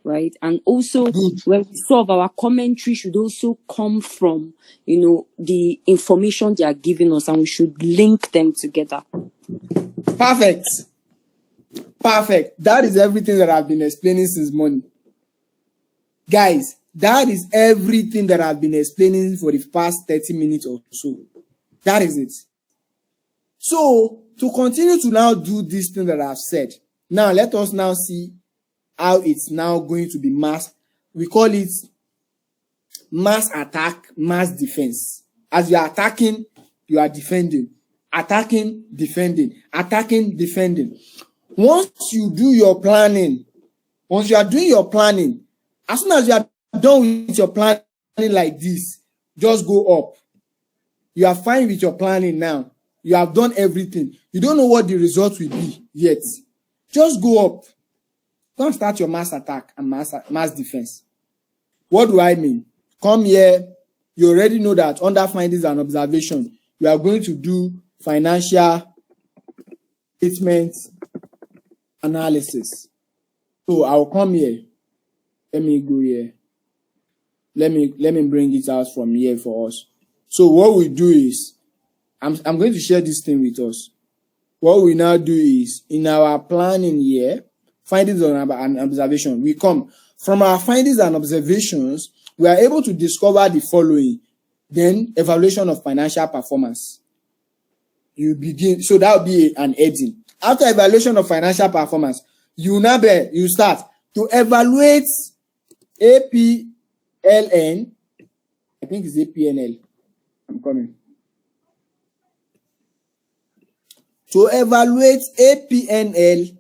right? And also when we solve, our commentary should also come from, the information they are giving us, and we should link them together. Perfect. That is everything that I've been explaining since morning. Guys, that is everything that I've been explaining for the past 30 minutes or so. That is it. So to continue to now do this thing that I've said, now let us now see how it's now going to be we call it mass attack, mass defense. As you are attacking, you are defending. Attacking, defending. Attacking, defending. Once you do your planning, once you are doing your planning, as soon as you are done with your planning like this, just go up. You are fine with your planning now. You have done everything. You don't know what the result will be yet. Just go up. Don't start your mass attack and mass defense. What do I mean? Come here. You already know that under findings and observation, you are going to do financial statement analysis. So I'll come here. Let me go here. Let me bring it out from here for us. So what we do is, I'm going to share this thing with us. What we now do is, in our planning here, findings and observation, we come from our findings and observations, we are able to discover the following. Then evaluation of financial performance. You begin, so that will be an heading. After evaluation of financial performance, you start to evaluate APLN. I think it's APNL. I'm coming. To evaluate APNL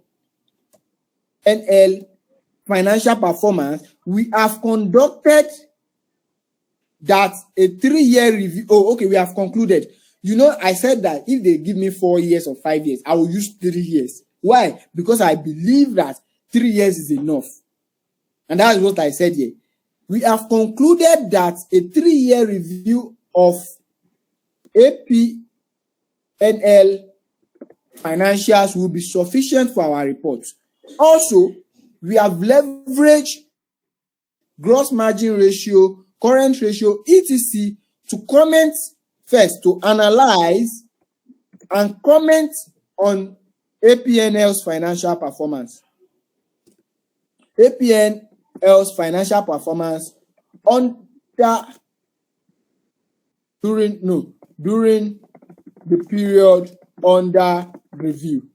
financial performance, we have conducted that a 3-year review. Oh, okay, we have concluded. You know, I said that if they give me 4 years or 5 years, I will use 3 years. Why? Because I believe that 3 years is enough. And that's what I said here. We have concluded that a 3-year review of APNL financials will be sufficient for our report. Also, we have leveraged gross margin ratio, current ratio, etc. to comment first, to analyze and comment on APNL's financial performance. APNL's financial performance during the period under review.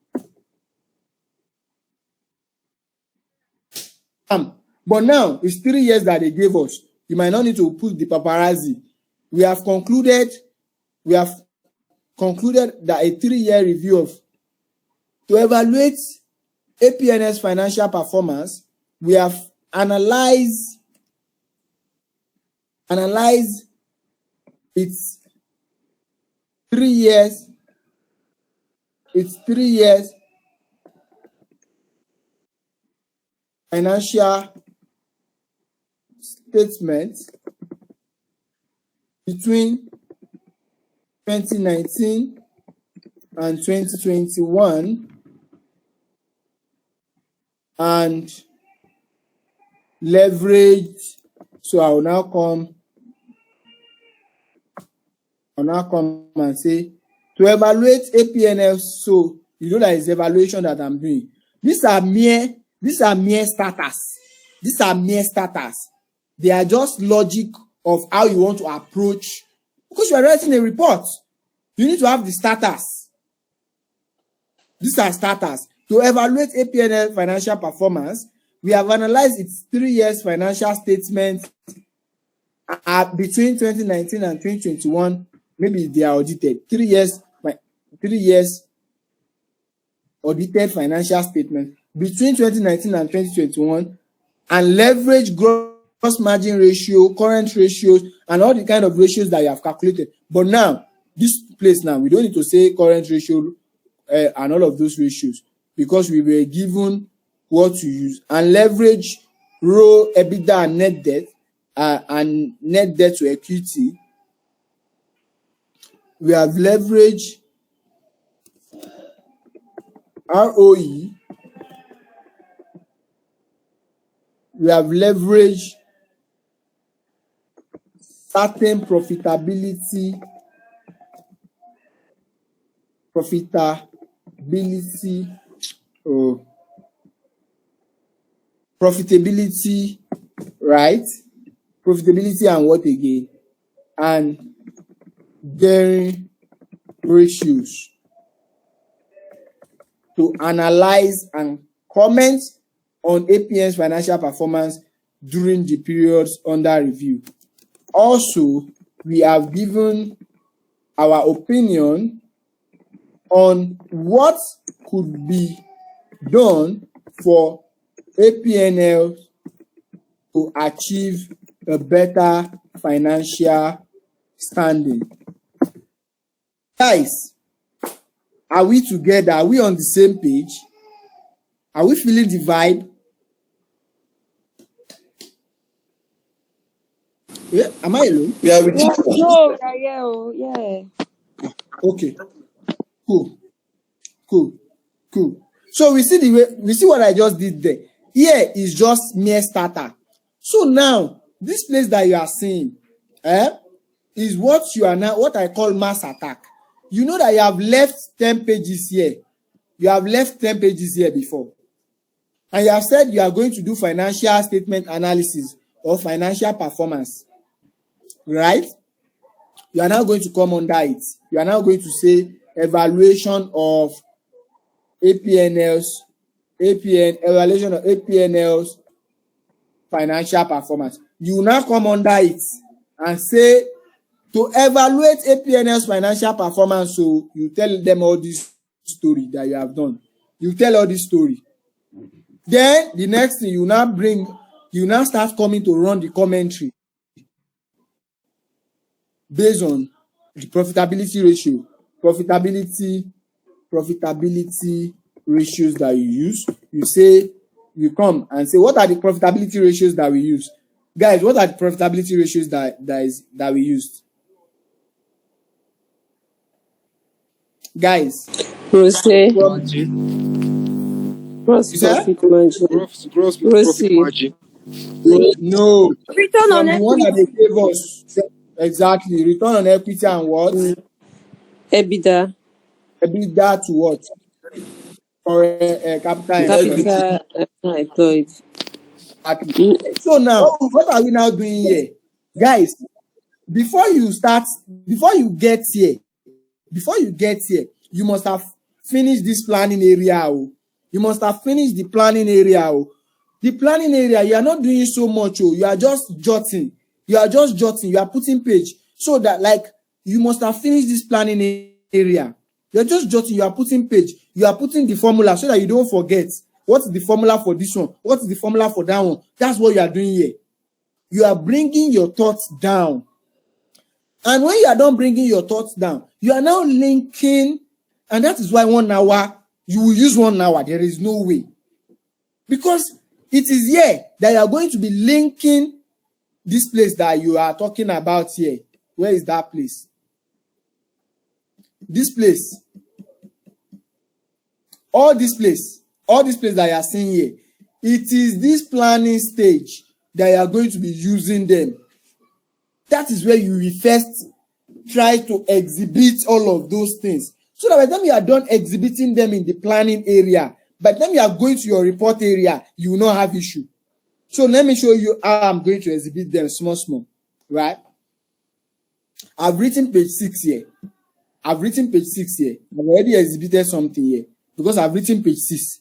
But now it's 3 years that they gave us. You might not need to put the paparazzi. We have concluded that a 3-year review to evaluate APN's financial performance, we have analyzed its 3 years financial statement between 2019 and 2021 and leverage. So I will now come and say to evaluate APNL. So you know that is evaluation that I'm doing. These are mere starters. These are mere starters. They are just logic of how you want to approach. Because you are writing a report, you need to have the starters. These are starters. To evaluate APNL financial performance, we have analyzed its 3 years financial statement between 2019 and 2021. Maybe they are audited. 3 years audited financial statement between 2019 and 2021, and leverage gross margin ratio, current ratios, and all the kind of ratios that you have calculated. But now, this place now, we don't need to say current ratio and all of those ratios, because we were given what to use. And leverage raw EBITDA and net debt, and net debt to equity. We have leveraged ROE. We have leveraged certain profitability right? Profitability and what again? And gearing ratios. to analyze and comment on APN's financial performance during the periods under review. Also, we have given our opinion on what could be done for APNL to achieve a better financial standing. Guys, are we together? Are we on the same page? Are we feeling the vibe? Yeah, am I alone? Yeah, we Yeah, no, yeah, oh, yeah. Okay, cool. So we see what I just did there. Here is just mere starter. So now this place that you are seeing, is what I call mass attack. You know that you have left 10 pages here. You have left 10 pages here before. And you have said you are going to do financial statement analysis or financial performance. Right? You are now going to come under it. You are now going to say evaluation of evaluation of APNL's financial performance. You will now come under it and say to evaluate APNL's financial performance, so you tell them all this story that you have done. You tell all this story. Then the next thing you now start coming to run the commentary based on the profitability ratio, profitability ratios that you use. You come and say, what are the profitability ratios that we use? Guys, what are the profitability ratios that we used? Guys. Gross profit margin. Gross profit margin. No. Return on the one that they gave us. Exactly. Return on equity and what? EBITDA. EBITDA to what? For capital employed. So now, what are we now doing here? Guys, before you get here, you must have finished this planning area. You must have finished the planning area. The planning area, you are not doing so much. You are just jotting. You are putting page. So that, like, you must have finished this planning area. You are just jotting. You are putting page. You are putting the formula so that you don't forget. What is the formula for this one? What is the formula for that one? That's what you are doing here. You are bringing your thoughts down. And when you are done bringing your thoughts down, you are now linking. And that is why 1 hour, you will use 1 hour. There is no way. Because it is here that you are going to be linking this place that you are talking about here. Where is that place? This place. All this place that you are seeing here. It is this planning stage that you are going to be using them. That is where you will first try to exhibit all of those things. So that by the time you are done exhibiting them in the planning area, by the time you are going to your report area, you will not have issue. So let me show you how I'm going to exhibit them small, right? I've written page 6 here. I've already exhibited something here because I've written page 6.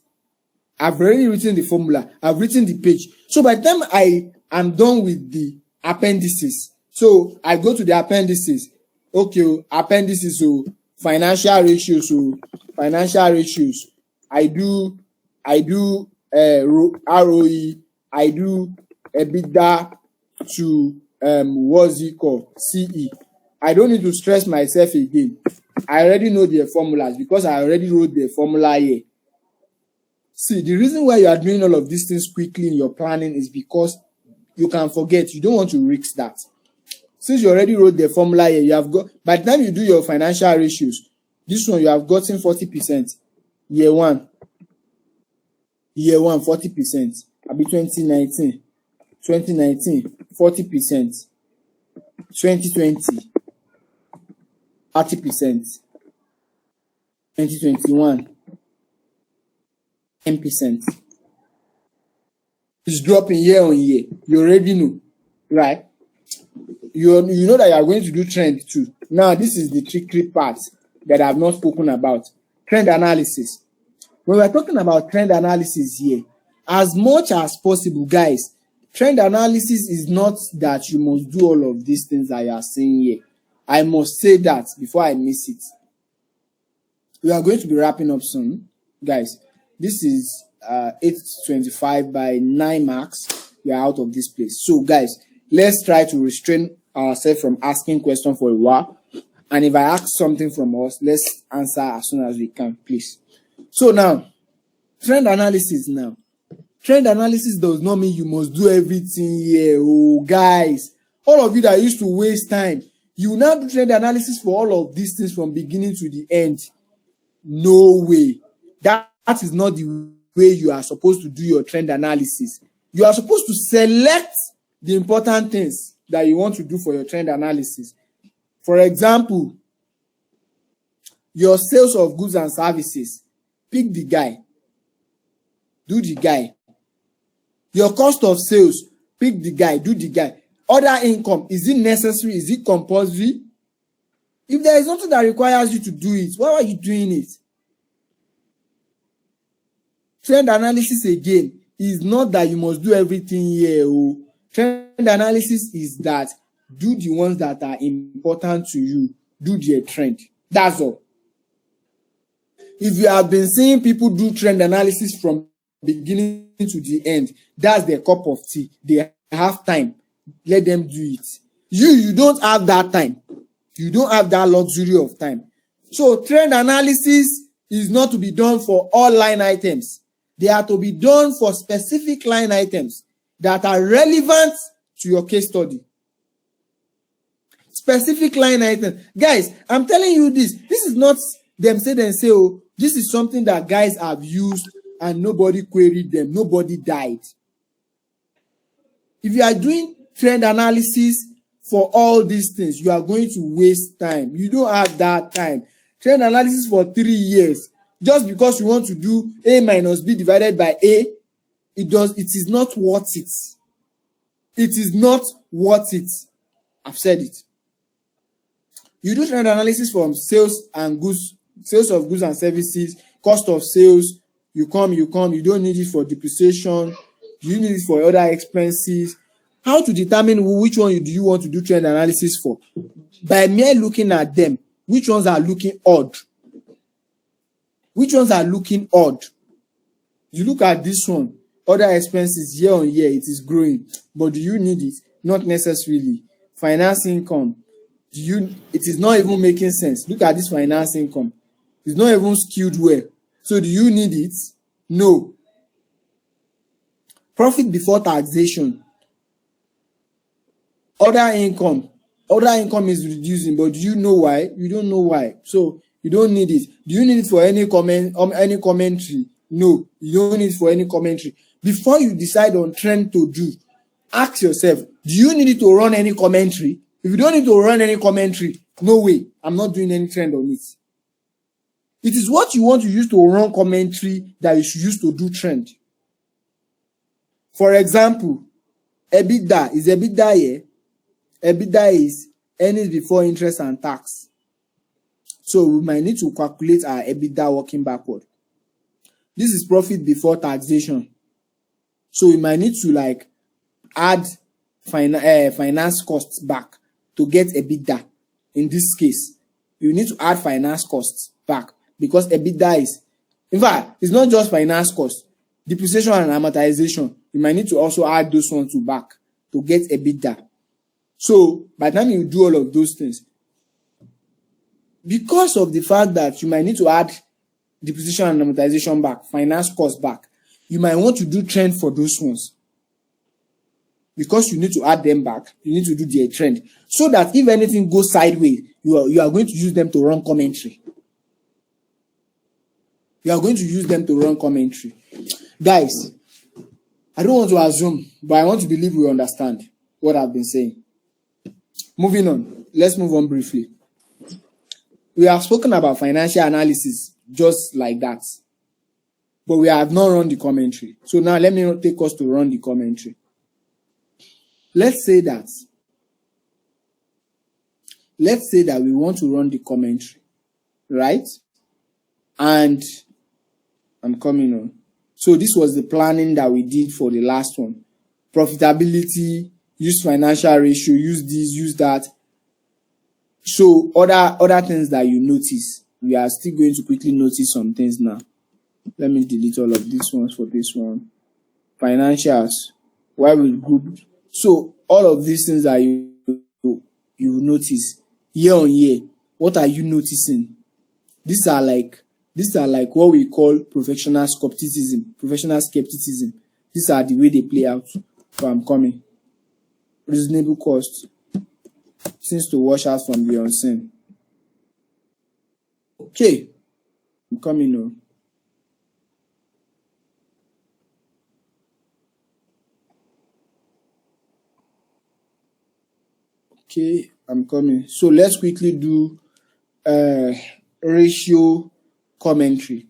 I've already written the formula. I've written the page. So by the time I am done with the appendices, so I go to the appendices. Okay, appendices, so financial ratios, I do ROE, I do EBITDA to what's it called? CE. I don't need to stress myself again. I already know the formulas because I already wrote the formula here. See, the reason why you are doing all of these things quickly in your planning is because you can forget. You don't want to risk that. Since you already wrote the formula here, you have got, by the time you do your financial ratios, this one you have gotten 40%. Year one, 40%. I'll be 2019, 40%. 2020, 30%. 2021, 10%. It's dropping year on year. You already know, right? You know that you are going to do trend too. Now, this is the tricky part that I have not spoken about. Trend analysis. when we're talking about trend analysis here, as much as possible, guys, trend analysis is not that you must do all of these things that you are saying here. I must say that before I miss it. We are going to be wrapping up soon, guys. This is 8:25 by 9 marks. We are out of this place. So, guys, let's try to restrain ourselves from asking questions for a while. And if I ask something from us, let's answer as soon as we can, please. So now, trend analysis now. Trend analysis does not mean you must do everything here. Oh, guys, all of you that used to waste time, you now do trend analysis for all of these things from beginning to the end. No way. That is not the way you are supposed to do your trend analysis. You are supposed to select the important things that you want to do for your trend analysis. For example, your sales of goods and services. Pick the guy. Do the guy. Your cost of sales. Pick the guy. Do the guy. Other income. Is it necessary? Is it compulsory? If there is nothing that requires you to do it, why are you doing it? Trend analysis again is not that you must do everything here. Oh. Trend analysis is that do the ones that are important to you. Do their trend. That's all. If you have been seeing people do trend analysis from beginning to the end, that's their cup of tea. They have time. Let them do it. You don't have that time. You don't have that luxury of time. So trend analysis is not to be done for all line items. They are to be done for specific line items that are relevant to your case study. Specific line items. Guys, I'm telling you this. This is not them say, oh, this is something that guys have used and nobody queried them. Nobody died. If you are doing trend analysis for all these things, you are going to waste time. You don't have that time. Trend analysis for 3 years. Just because you want to do A minus B divided by A, it is not worth it. It is not worth it. I've said it. You do trend analysis from sales and goods, sales of goods and services, cost of sales. You come. You don't need it for depreciation. You need it for other expenses. How to determine which one do you want to do trend analysis for? By mere looking at them, which ones are looking odd? Which ones are looking odd? You look at this one, other expenses year on year, it is growing. But do you need it? Not necessarily. Finance income, it is not even making sense. Look at this finance income. It's not even skewed well. So do you need it? No. Profit before taxation. Other income is reducing, but do you know why? You don't know why. So you don't need it. Do you need it for any commentary? No, you don't need it for any commentary. Before you decide on trend to do, ask yourself, do you need it to run any commentary? If you don't need to run any commentary, no way, I'm not doing any trend on it. It is what you want to use to run commentary that you should use to do trend. For example, EBITDA. Is EBITDA here? EBITDA is earnings before interest and tax. So we might need to calculate our EBITDA working backward. This is profit before taxation. So we might need to add finance costs back to get EBITDA. In this case, you need to add finance costs back because EBITDA is, in fact, it's not just finance costs, depreciation and amortization. You might need to also add those ones back to get EBITDA. So by the time you do all of those things, because of the fact that you might need to add depreciation and amortization back, finance costs back, you might want to do trend for those ones. Because you need to add them back, you need to do their trend. So that if anything goes sideways, you are going to use them to run commentary. You are going to use them to run commentary. Guys, I don't want to assume, but I want to believe we understand what I've been saying. Moving on. Let's move on briefly. We have spoken about financial analysis just like that. But we have not run the commentary. So now let me take us to run the commentary. Let's say that we want to run the commentary, right? And I'm coming on. So this was the planning that we did for the last one. Profitability, use financial ratio, use this, use that. So other things that you notice. We are still going to quickly notice some things now. Let me delete all of these ones for this one. Financials. Why will group? So all of these things that you notice year on year. What are you noticing? These are like what we call professional skepticism. These are the way they play out. So I'm coming. Reasonable cost. Things to wash out from the unseen. Okay. I'm coming now. Okay, I'm coming. So let's quickly do ratio commentary.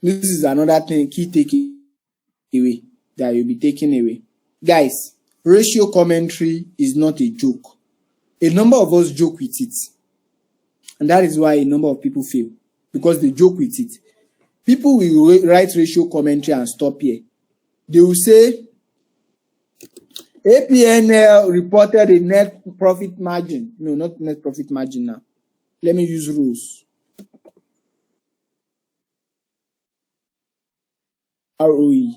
This is another thing, key takeaway that you'll be taking away. Guys, ratio commentary is not a joke. A number of us joke with it. And that is why a number of people fail. Because they joke with it. People will write ratio commentary and stop here. They will say, APNL reported a net profit margin. No, not net profit margin now. Let me use rules. ROE.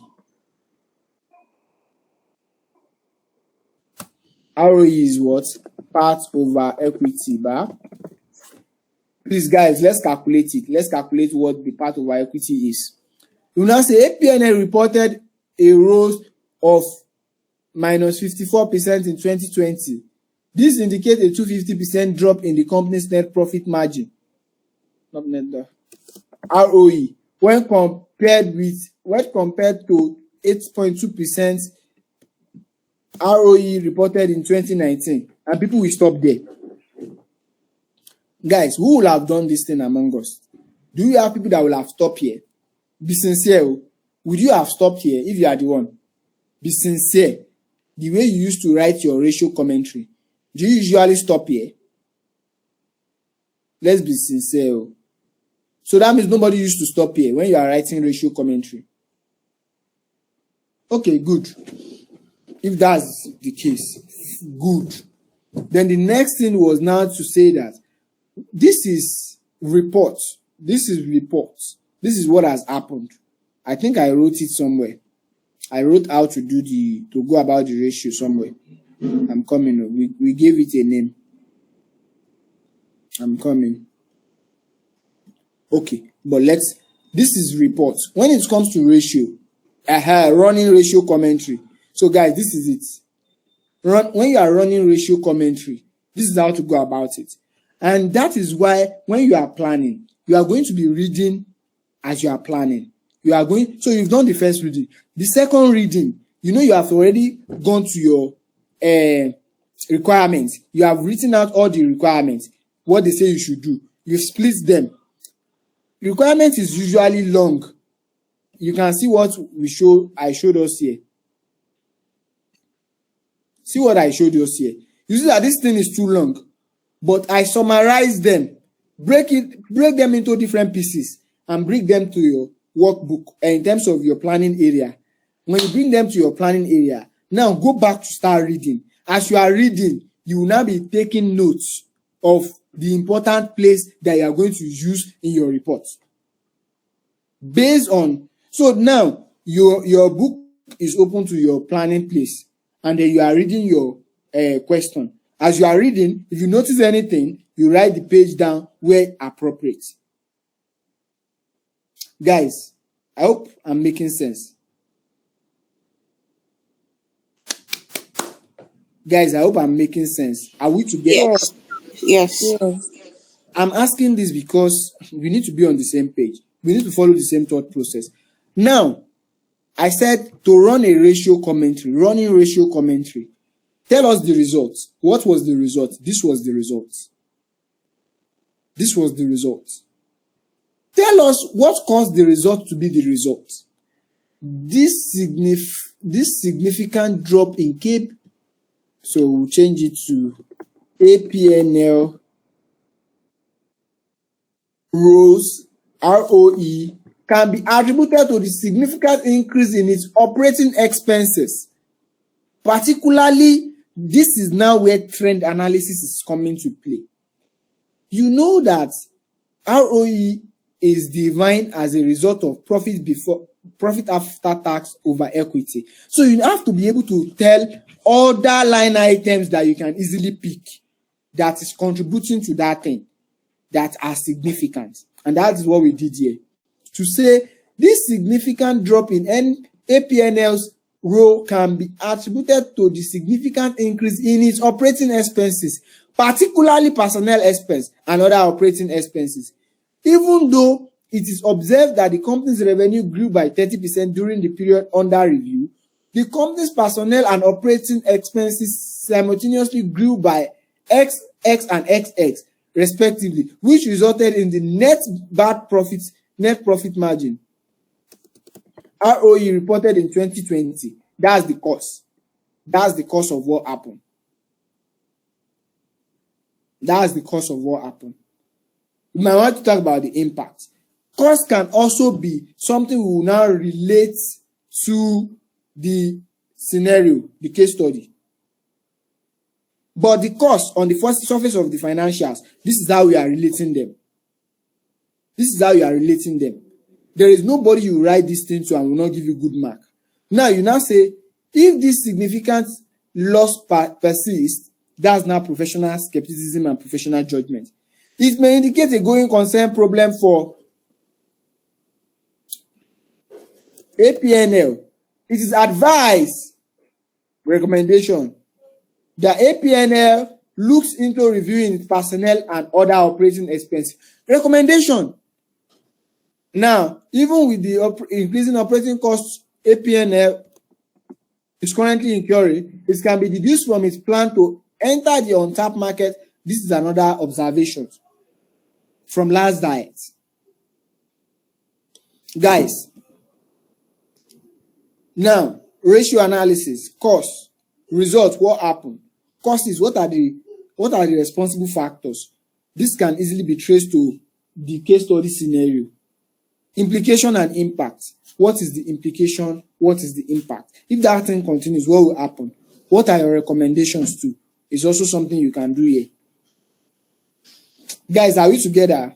ROE is what? Part over equity bar. Please, guys, let's calculate it. Let's calculate what the part over equity is. You now say APNL reported a ROE of minus 54% in 2020. This indicates a 250% drop in the company's net profit margin. Not net ROE when compared to 8.2% ROE reported in 2019. And people will stop there. Guys, who will have done this thing among us? Do you have people that will have stopped here? Be sincere. Would you have stopped here if you are the one? Be sincere. The way you used to write your ratio commentary, do you usually stop here? Let's be sincere. So that means nobody used to stop here when you are writing ratio commentary. Okay, good. If that's the case, good. Then the next thing was now to say that this is reports. This is reports. This is what has happened. I think I wrote it somewhere. I wrote how to go about the ratio somewhere. I'm coming. We gave it a name. I'm coming. Okay, but this is reports. When it comes to ratio, running ratio commentary. So guys, this is it. When you are running ratio commentary, this is how to go about it. And that is why when you are planning, you are going to be reading as you are planning. So you've done the first reading. The second reading, you have already gone to your requirements. You have written out all the requirements, what they say you should do. You split them. Requirement is usually long. You can see what I showed us here. See what I showed us here. You see that this thing is too long, but I summarize them, break them into different pieces, and bring them to your workbook in terms of your planning area. When you bring them to your planning area, now go back to start reading. As you are reading, you will now be taking notes of the important place that you are going to use in your report. So now your book is open to your planning place, and then you are reading your question. As you are reading, if you notice anything, you write the page down where appropriate. Guys, I hope I'm making sense. Guys, I hope I'm making sense. Are we together? Yes. I'm asking this because we need to be on the same page. We need to follow the same thought process. Now, I said to run a ratio commentary, running ratio commentary. Tell us the results. What was the result? This was the result. This was the result. Tell us what caused the result to be the result. This significant drop in CAPE, so we'll change it to APNL ROE can be attributed to the significant increase in its operating expenses. Particularly, this is now where trend analysis is coming to play. You know that ROE is defined as a result of profit after tax over equity. So you have to be able to tell other line items that you can easily pick that is contributing to that thing that are significant. And that is what we did here. To say this significant drop in APNL's row can be attributed to the significant increase in its operating expenses, particularly personnel expense and other operating expenses. Even though it is observed that the company's revenue grew by 30% during the period under review, the company's personnel and operating expenses simultaneously grew by X and XX respectively, which resulted in the net profit margin ROE reported in 2020. That's the cause. That's the cause of what happened. That's the cause of what happened. We might want to talk about the impact. Cost can also be something we will now relate to the scenario, the case study. But the cost on the first surface of the financials, this is how we are relating them. This is how you are relating them. There is nobody you write this thing to and will not give you good mark. Now you now say, if this significant loss persists, that's now professional skepticism and professional judgment. It may indicate a going concern problem for APNL. It is advised, recommendation, that APNL looks into reviewing its personnel and other operating expenses. Recommendation. Now, even with the increasing operating costs APNL is currently incurring, it can be deduced from its plan to enter the untapped market. This is another observation from last diet. Guys, now, ratio analysis, cost, results, what happened? Cost is what are the responsible factors? This can easily be traced to the case study scenario. Implication and impact. What is the implication? What is the impact? If that thing continues, what will happen? What are your recommendations to? It's also something you can do here. Guys, are we together?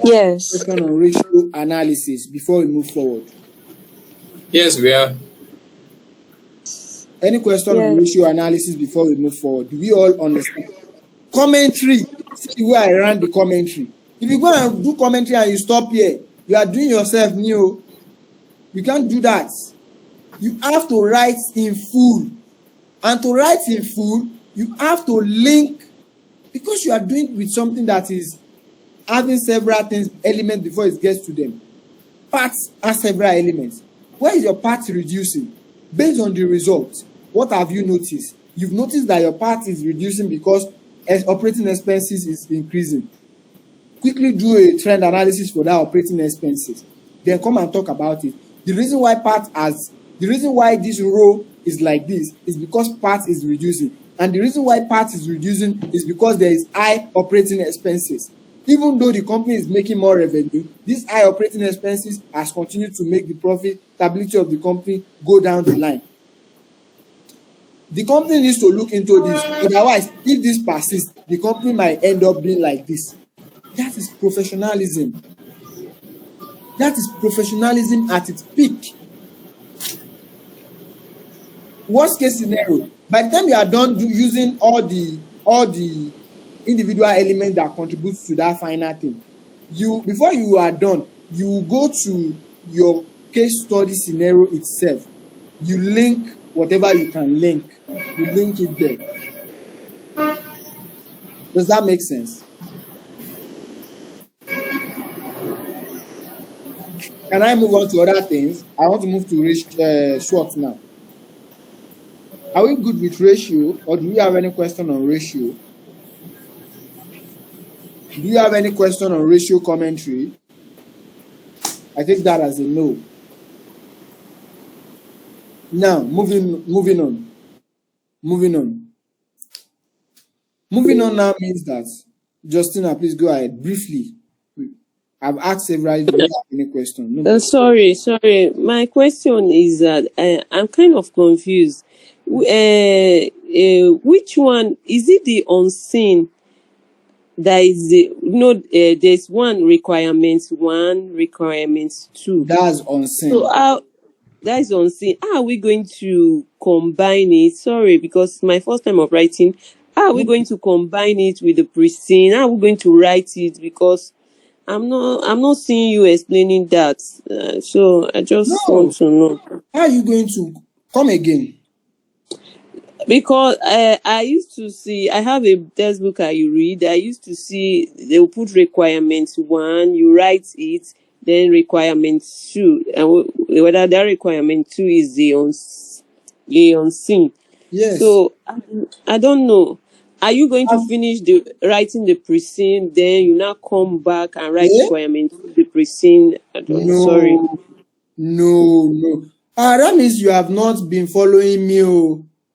Yes. Question on ratio analysis before we move forward. Yes, we are. Any question on ratio analysis before we move forward? Do we all understand? Commentary. See where I ran the commentary. If you go and do commentary and you stop here, you are doing yourself new. You can't do that. You have to write in full. And to write in full, you have to link, because you are doing with something that is having several things, elements before it gets to them. Parts are several elements. Where is your part reducing? Based on the results, what have you noticed? You've noticed that your part is reducing because operating expenses is increasing. Quickly do a trend analysis for that operating expenses. Then come and talk about it. The reason why this row is like this is because part is reducing. And the reason why part is reducing is because there is high operating expenses. Even though the company is making more revenue, these high operating expenses has continued to make the profitability of the company go down the line. The company needs to look into this. Otherwise, if this persists, the company might end up being like this. That is professionalism. That is professionalism at its peak. Worst case scenario, by the time you are done using all the individual elements that contribute to that final thing, before you are done, you go to your case study scenario itself. You link whatever you can link. You link it there. Does that make sense? Can I move on to other things? I want to move to SWOT now. Are we good with ratio, or do we have any question on ratio? Do you have any question on ratio commentary? I take that as a no. Now, moving on. Moving on now means that, Justina, please go ahead briefly. I've asked several. Do you have any question? No. Sorry. My question is that I'm kind of confused. Which one is it? The unseen that is there's one requirement 2. That's unseen. So that is unseen. How are we going to combine it? Sorry, because it's my first time of writing. How are we going to combine it with the pre-seen? How are we going to write it? Because I'm not seeing you explaining that. So I just want to know. How are you going to come again? Because I used to see, I have a textbook I read. I used to see they will put requirement 1, you write it, then requirement 2, and whether that requirement 2 is the unseen. Yes. So I don't know. Are you going to finish writing the pre-seen, then you now come back and write requirement 2, the pre-seen? Sorry. No. That means you have not been following me,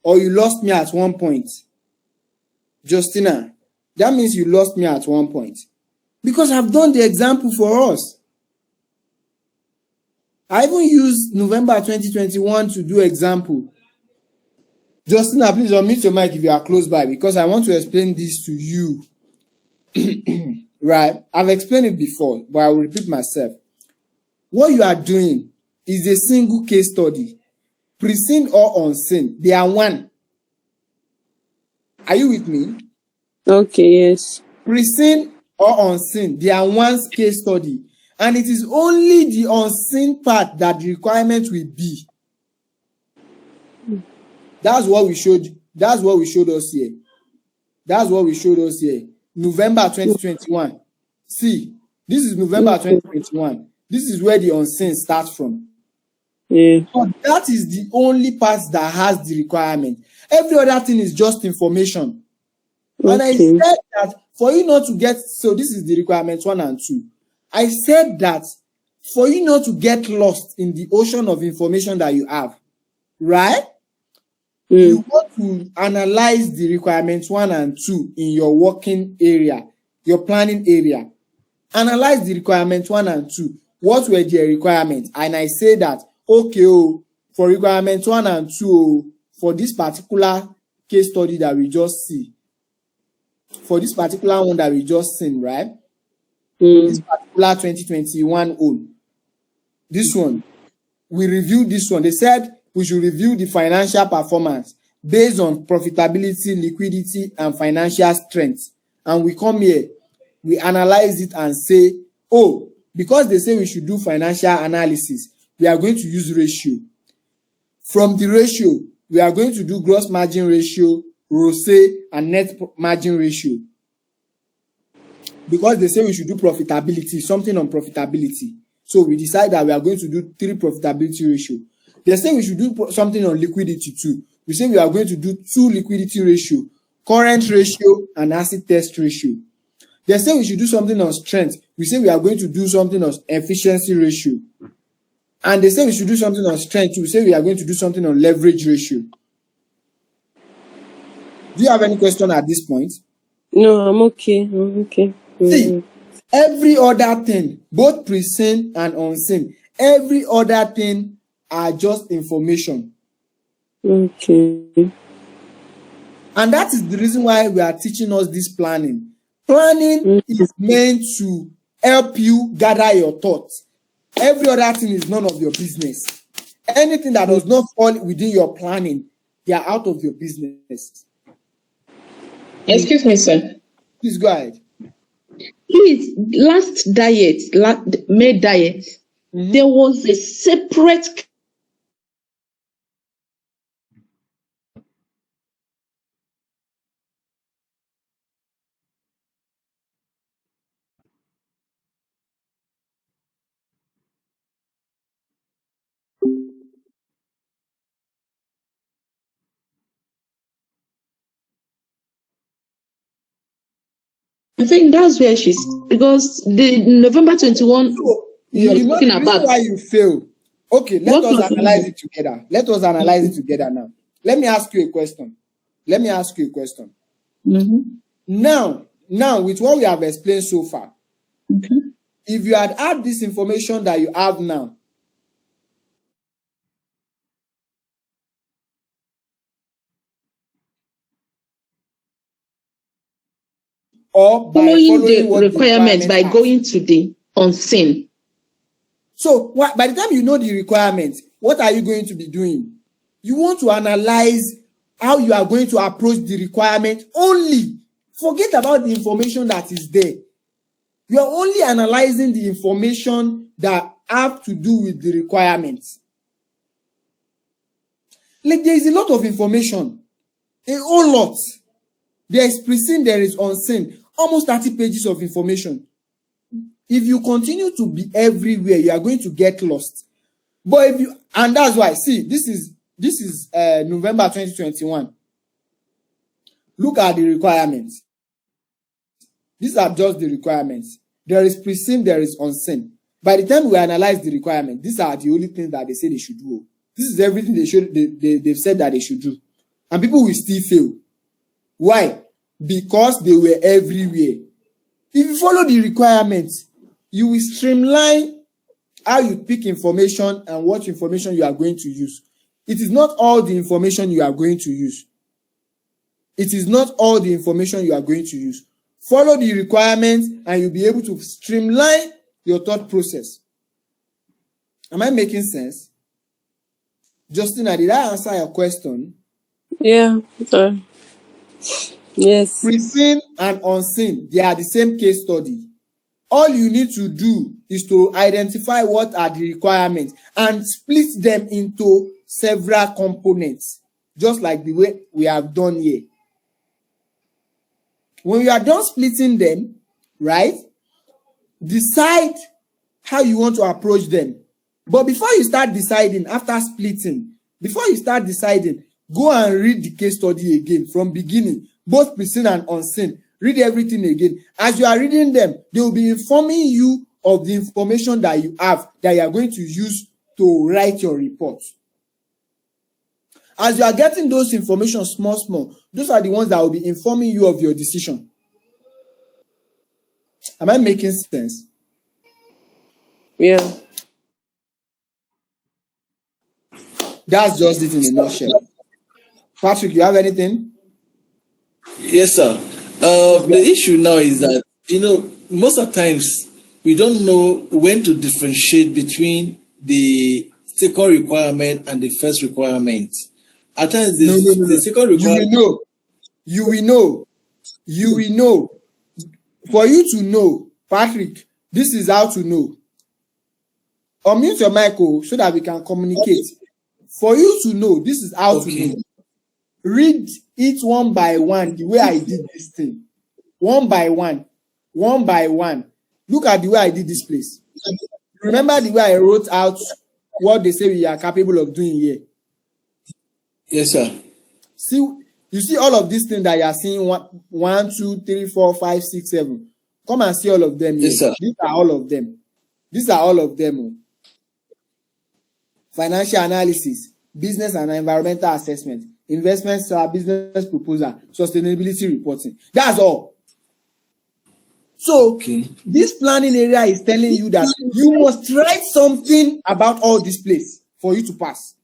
or you lost me at one point. Justina, that means you lost me at one point. Because I've done the example for us. I even used November 2021 to do example. Justina, please unmute your mic if you are close by, because I want to explain this to you. Right? I've explained it before, but I will repeat myself. What you are doing is a single case study. Pre-seen or unseen, they are one. Are you with me? Okay, yes. Pre-seen or unseen, they are one case study. And it is only the unseen part that the requirement will be. That's what we showed us here. November 2021. See, this is November 2021. This is where the unseen starts from. Yeah. But that is the only part that has the requirement. Every other thing is just information. Okay. And I said that for you not to get, so this is the requirement 1 and 2. I said that for you not to get lost in the ocean of information that you have, right? You want to analyze the requirements 1 and 2 in your working area, your planning area. Analyze the requirements 1 and 2. What were the requirements? And I say that, okay, for requirements 1 and 2, for this particular case study that we just see, for this particular one that we just seen, right? This particular 2021 this one, we reviewed this one. They said we should review the financial performance based on profitability, liquidity, and financial strength. And we come here, we analyze it and say, because they say we should do financial analysis, we are going to use ratio. From the ratio, we are going to do gross margin ratio, ROCE, and net margin ratio. Because they say we should do profitability, something on profitability. So we decide that we are going to do 3 profitability ratio. They say we should do something on liquidity too. We say we are going to do 2 liquidity ratio, current ratio, and asset test ratio. They say we should do something on strength. We say we are going to do something on efficiency ratio. And they say we should do something on strength. We say we are going to do something on leverage ratio. Do you have any question at this point? No, I'm okay. See, every other thing, both pre-seen and unseen, every other thing are just information. Okay. And that is the reason why we are teaching us this planning. Planning is meant to help you gather your thoughts. Every other thing is none of your business. Anything that does not fall within your planning, they are out of your business. Excuse me, sir. Please go ahead. Please, last May diet, there was a separate. I think that's where she's, because the November 21 you're talking about. Why you fail. Okay, let us analyze it together. Let us analyze it together now. Let me ask you a question. Now, with what we have explained so far, if you had this information that you have now, or by following the following what requirements by are. going to the unseen. So by the time you know the requirements, what are you going to be doing? You want to analyze how you are going to approach the requirement only. Forget about the information that is there. You are only analyzing the information that have to do with the requirements. Like, there is a lot of information, a whole lot. There is pre-seen, there is unseen, almost 30 pages of information. If you continue to be everywhere, you are going to get lost. But if you, and that's why, see, this is November 2021. Look at the requirements. These are just the requirements. There is pre-seen, there is unseen. By the time we analyze the requirement, these are the only things that they say they should do. This is everything they've said that they should do. And people will still fail. Why? Because they were everywhere. If you follow the requirements, you will streamline how you pick information and what information you are going to use. It is not all the information you are going to use. It is not all the information you are going to use. Follow the requirements and you'll be able to streamline your thought process. Am I making sense? Justina, did I answer your question? Yeah. Yes. Pre-seen and unseen, they are the same case study. All you need to do is to identify what are the requirements and split them into several components, just like the way we have done here. When you are done splitting them, right, decide how you want to approach them. But before you start deciding, after splitting, before you start deciding, go and read the case study again from beginning, both pre-seen and unseen. Read everything again. As you are reading them, they will be informing you of the information that you have that you are going to use to write your report. As you are getting those information small, those are the ones that will be informing you of your decision. Am I making sense? Yeah. That's just it in a nutshell. Patrick, you have anything? Yes, sir. The issue now is that, most of the times we don't know when to differentiate between the second requirement and the first requirement. At times, the second requirement... You will know. For you to know, Patrick, this is how to know. Unmute your mic so that we can communicate. For you to know, this is how to know. Read it one by one, the way I did this thing. One by one. Look at the way I did this place. Remember the way I wrote out what they say we are capable of doing here? Yes, sir. See, you see all of these things that you are seeing, 1, 2, 3, 4, 5, 6, 7. Come and see all of them here. Yes, sir. These are all of them. Financial analysis, business and environmental assessment, investments, business proposal, sustainability reporting. That's all. So this planning area is telling you that you must write something about all this place for you to pass.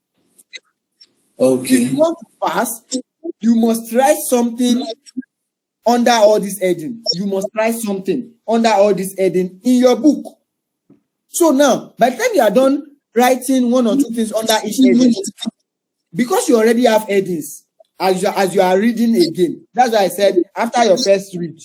Okay. If you want to pass, you must write something under all this heading. You must write something under all this heading in your book. So now, by the time you are done writing one or two things under each heading, because you already have headings as you are reading again. That's why I said after your first read,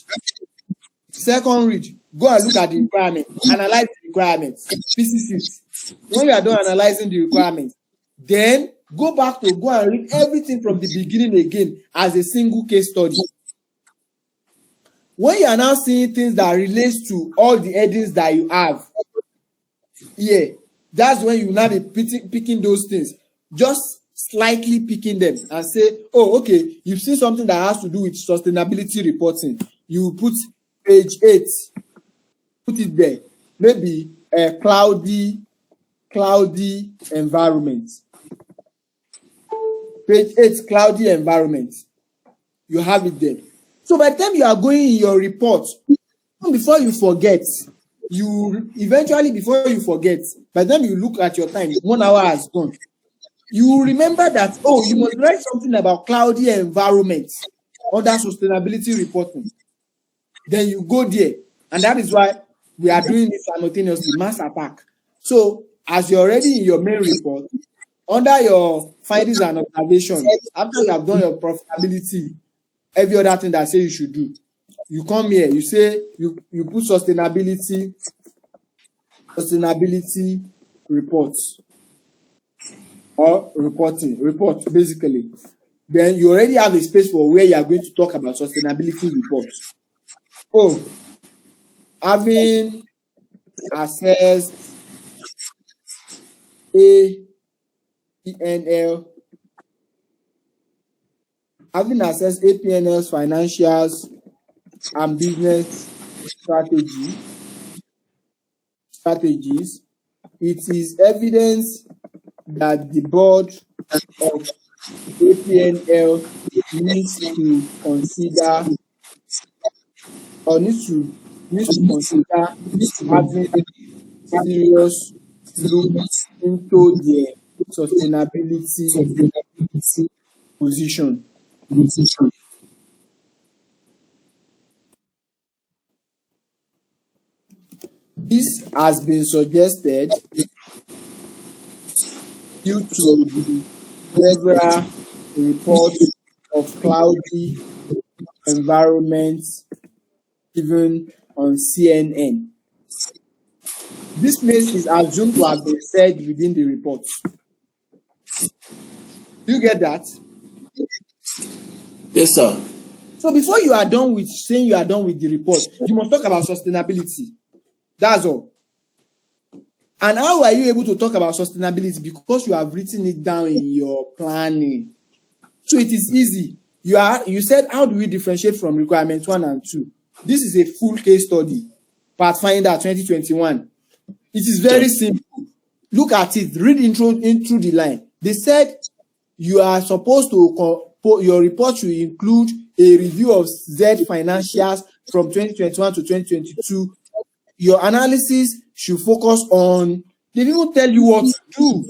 second read, go and look at the requirements, analyze the requirements, pieces it. When you are done analyzing the requirements, then go back to go and read everything from the beginning again as a single case study. When you are now seeing things that relates to all the headings that you have, that's when you will now be picking those things. Just slightly picking them and say, oh, okay, you've seen something that has to do with sustainability reporting. You put page 8, put it there. Maybe a cloudy environment. Page 8, cloudy environment. You have it there. So by the time you are going in your report, before you forget, you eventually, before you forget, by the time you look at your time, 1 hour has gone. You remember that, oh, you must write something about cloudy environment under sustainability reporting. Then you go there, and that is why we are doing it simultaneously, mass attack. So, as you're already in your main report, under your findings and observations, after you have done your profitability, every other thing that say you should do, you come here, you say you put sustainability reports or report basically. Then you already have a space for where you are going to talk about sustainability reports. Oh, having assessed APNL's financials and business strategies, it is evidence that the board of APNL needs to consider having serious look into their sustainability position. This has been suggested due to the several reports of cloudy environments given on CNN. This place is assumed to have been said within the report. Do you get that? Yes, sir. So before you are done with saying you are done with the report, you must talk about sustainability. That's all. And how are you able to talk about sustainability? Because you have written it down in your planning. So it is easy. You said, how do we differentiate from requirements 1 and 2? This is a full case study, Pathfinder 2021. It is very simple. Look at it. Read into the line. They said you are supposed to, your report should include a review of Z financials from 2021 to 2022. Your analysis should focus on, they didn't tell you what to do.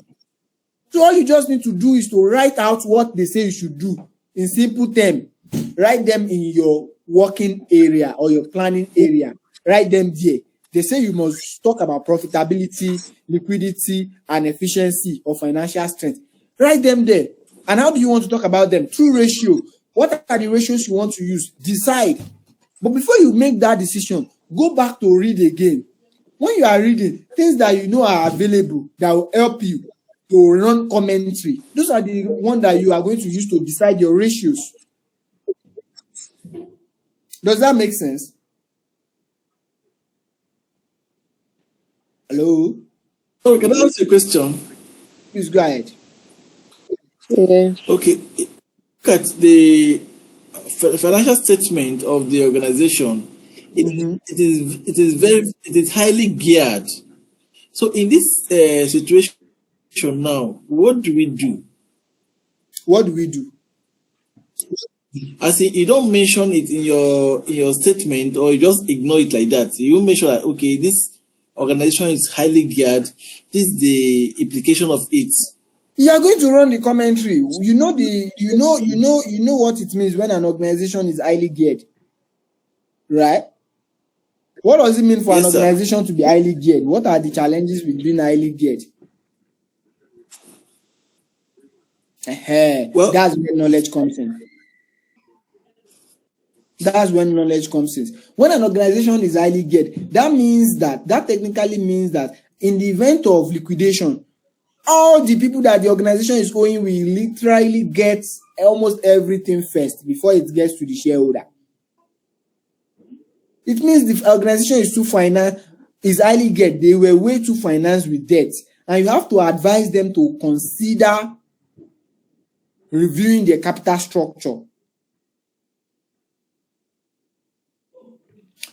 So all you just need to do is to write out what they say you should do in simple terms. Write them in your working area or your planning area. Write them there. They say you must talk about profitability, liquidity, and efficiency of financial strength. Write them there. And how do you want to talk about them? Through ratio. What are the ratios you want to use? Decide. But before you make that decision, go back to read again. When you are reading, things that you know are available that will help you to run commentary, those are the ones that you are going to use to decide your ratios. Does that make sense? Hello? Oh, can I ask you a question? Please go ahead. Yeah. Okay. Look at the financial statement of the organization. It is highly geared. So in this situation now, what do we do? What do we do? As in, you don't mention it in your statement, or you just ignore it like that. You make sure that, okay, this organization is highly geared. This is the implication of it. You are going to run the commentary. You know what it means when an organization is highly geared, right? What does it mean for an organization to be highly geared? What are the challenges with being highly geared? Well, that's where knowledge comes in. That's when knowledge comes in. When an organization is highly geared, that technically means that in the event of liquidation, all the people that the organization is owing will literally get almost everything first before it gets to the shareholder. It means the organization is highly geared. They were way too financed with debt, and you have to advise them to consider reviewing their capital structure.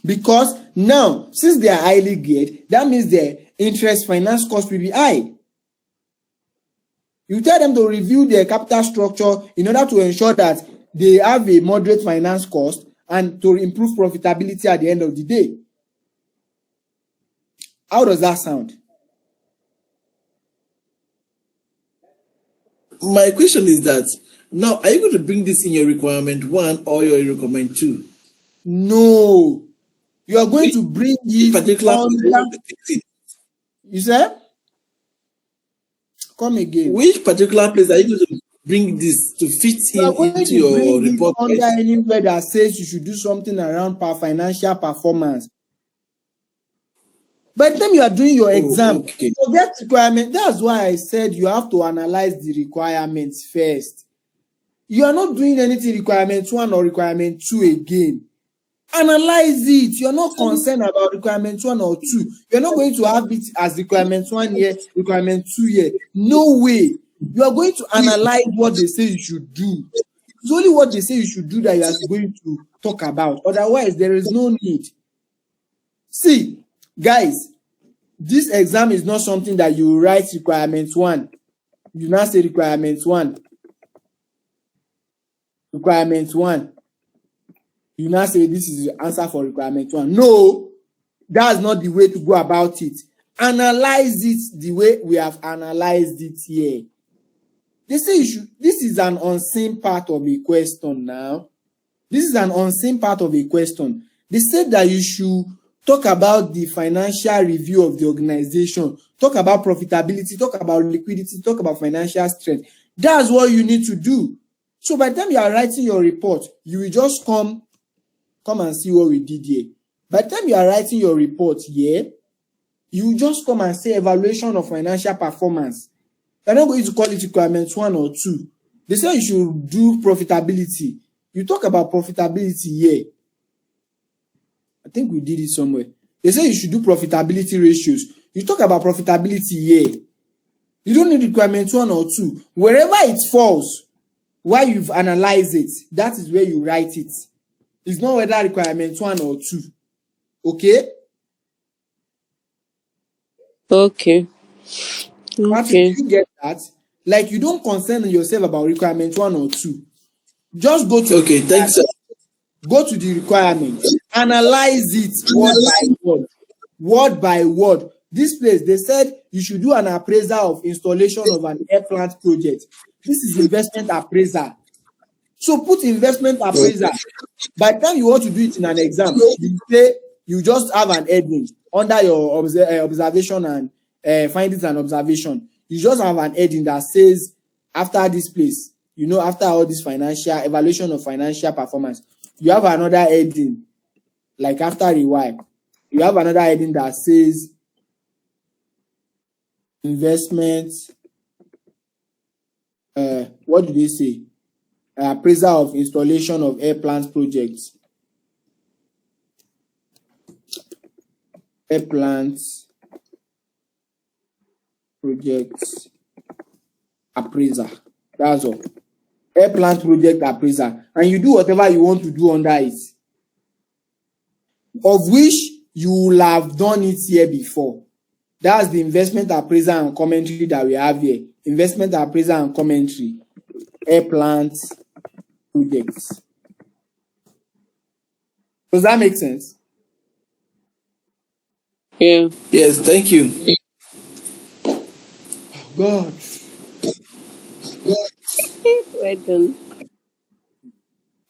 Because now, since they are highly geared, that means their interest finance cost will be high. You tell them to review their capital structure in order to ensure that they have a moderate finance cost and to improve profitability at the end of the day. How does that sound? My question is that now, are you going to bring this in your requirement 1 or your requirement 2? No, you are going to bring it particular under. You said? Come again. Which particular place are you going to bring this to fit into your report? Under anywhere that says you should do something around financial performance. By the time you are doing your exam, forget requirement. That's why I said you have to analyze the requirements first. You are not doing anything requirement 1 or requirement 2 again. Analyze it. You're not concerned about requirement 1 or 2. You're not going to have it as requirement 1 here, requirement 2 here. No way. You are going to analyze what they say you should do. It's only what they say you should do that you are going to talk about. Otherwise, there is no need. See, guys, this exam is not something that you write requirement 1. You now say requirement 1. Requirement 1. You now say this is the answer for requirement 1. No, that's not the way to go about it. Analyze it the way we have analyzed it here. They say you should. This is an unseen part of a question now. This is an unseen part of a question. They said that you should talk about the financial review of the organization, talk about profitability, talk about liquidity, talk about financial strength. That's what you need to do. So by the time you are writing your report, you will just come and see what we did here. By the time you are writing your report here, you just come and say evaluation of financial performance. You're not going to call it requirements 1 or 2. They say you should do profitability. You talk about profitability here. I think we did it somewhere. They say you should do profitability ratios. You talk about profitability here. You don't need requirement 1 or 2. Wherever it falls, while you've analyzed it, that is where you write it. It's not whether requirement 1 or 2. Okay? Okay. Patrick, you get that? Like, you don't concern yourself about requirement 1 or 2. Just go to thanks. Go to the requirement. Analyze it word by word. This place, they said you should do an appraisal of installation of an air plant project. This is investment appraisal. So put investment appraisal. By the time you want to do it in an exam, you say you just have an heading under your observation and findings and observation. You just have an heading that says after this place, after all this financial evaluation of financial performance, you have another heading, like after a while, you have another heading that says investment. What do they say? Appraisal of installation of air plant projects. Air plants projects appraiser. That's all. Air plant project appraiser. And you do whatever you want to do under it. Of which you will have done it here before. That's the investment appraiser and commentary that we have here. Investment appraiser and commentary. Air plant projects. Does that make sense? Yeah. Yes, thank you. God. Well done.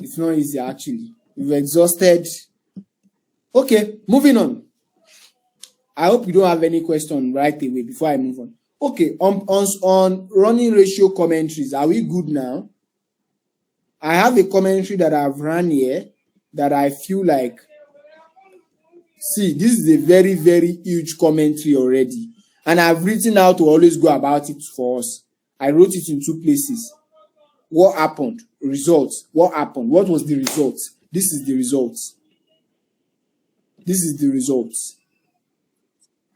It's not easy actually. We've exhausted. Okay, moving on. I hope you don't have any question right away before I move on. Okay, on running ratio commentaries, are we good now? I have a commentary that I've run here that I feel like, see, this is a very, very huge commentary already. And I've written how to always go about it for us. I wrote it in 2 places. What happened? Results. What happened? What was the results? This is the results. This is the results.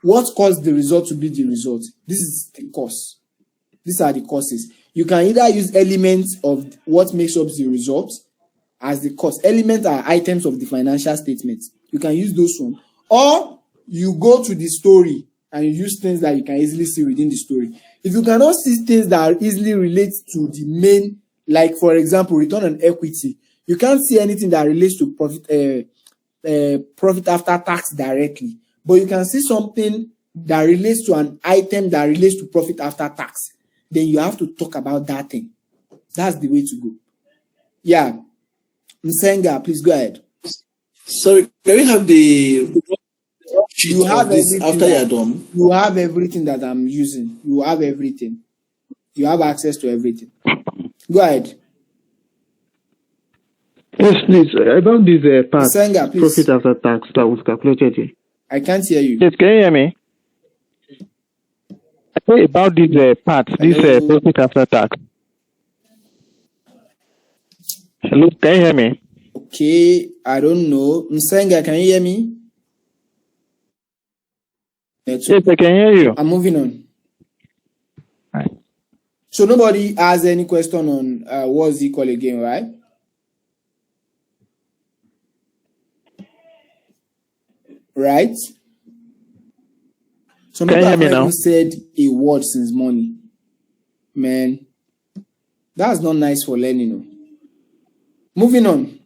What caused the result to be the result? This is the cause. These are the causes. You can either use elements of what makes up the results as the cause. Elements are items of the financial statement. You can use those ones. Or you go to the story and you use things that you can easily see within the story. If you cannot see things that are easily relate to the main, like for example, return on equity, you can't see anything that relates to profit after tax directly. but you can see something that relates to an item that relates to profit after tax, then you have to talk about that thing. That's the way to go. Yeah. Nsenga, please go ahead. Sorry, can we have the sheet You have of this everything after you're done? You have everything that I'm using. You have everything. You have access to everything. Go ahead. Yes, please. About this part, Nsenga, please. profit after tax that was calculated here. I can't hear you. Yes, can you hear me? I say about this part, this Hello? profit after tax. Hello, can you hear me? Okay, I don't know. Nsenga, can you hear me? Yes, I can hear you. I'm moving on. Right. So nobody has any question on what's equal again, right? Right? Some Can people you hear have me not now? even said a word since morning. Man, that's not nice for learning. No. Moving on.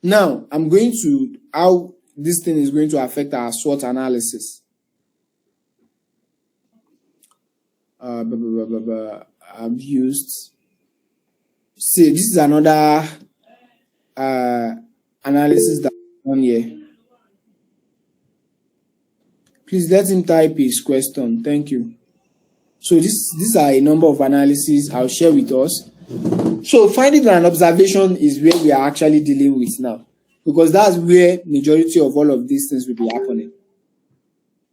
Now I'm going to how this thing is going to affect our SWOT analysis. I've used. See, this is another analysis that's on here. Please let him type his question. Thank you. So these are a number of analyses I'll share with us. So finding an observation is where we are actually dealing with now, because that's where majority of all of these things will be happening.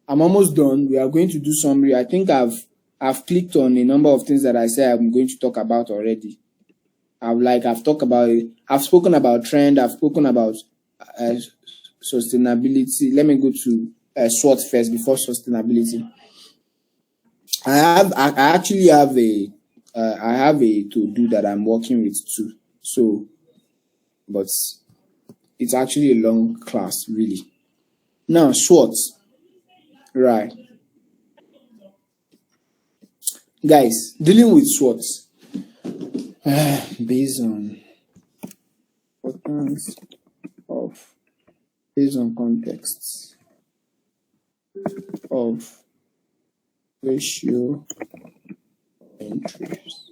I'm almost done. We are going to do summary. I think I've clicked on a number of things that I said I'm going to talk about already. I've talked about it. I've spoken about trend. I've spoken about sustainability. Let me go to SWOT first before sustainability. I actually have a to-do that I'm working with too. So, but it's actually a long class, really. Now, SWOT. Right. Guys, dealing with SWOT. Based on importance of, based on contexts of ratio entries.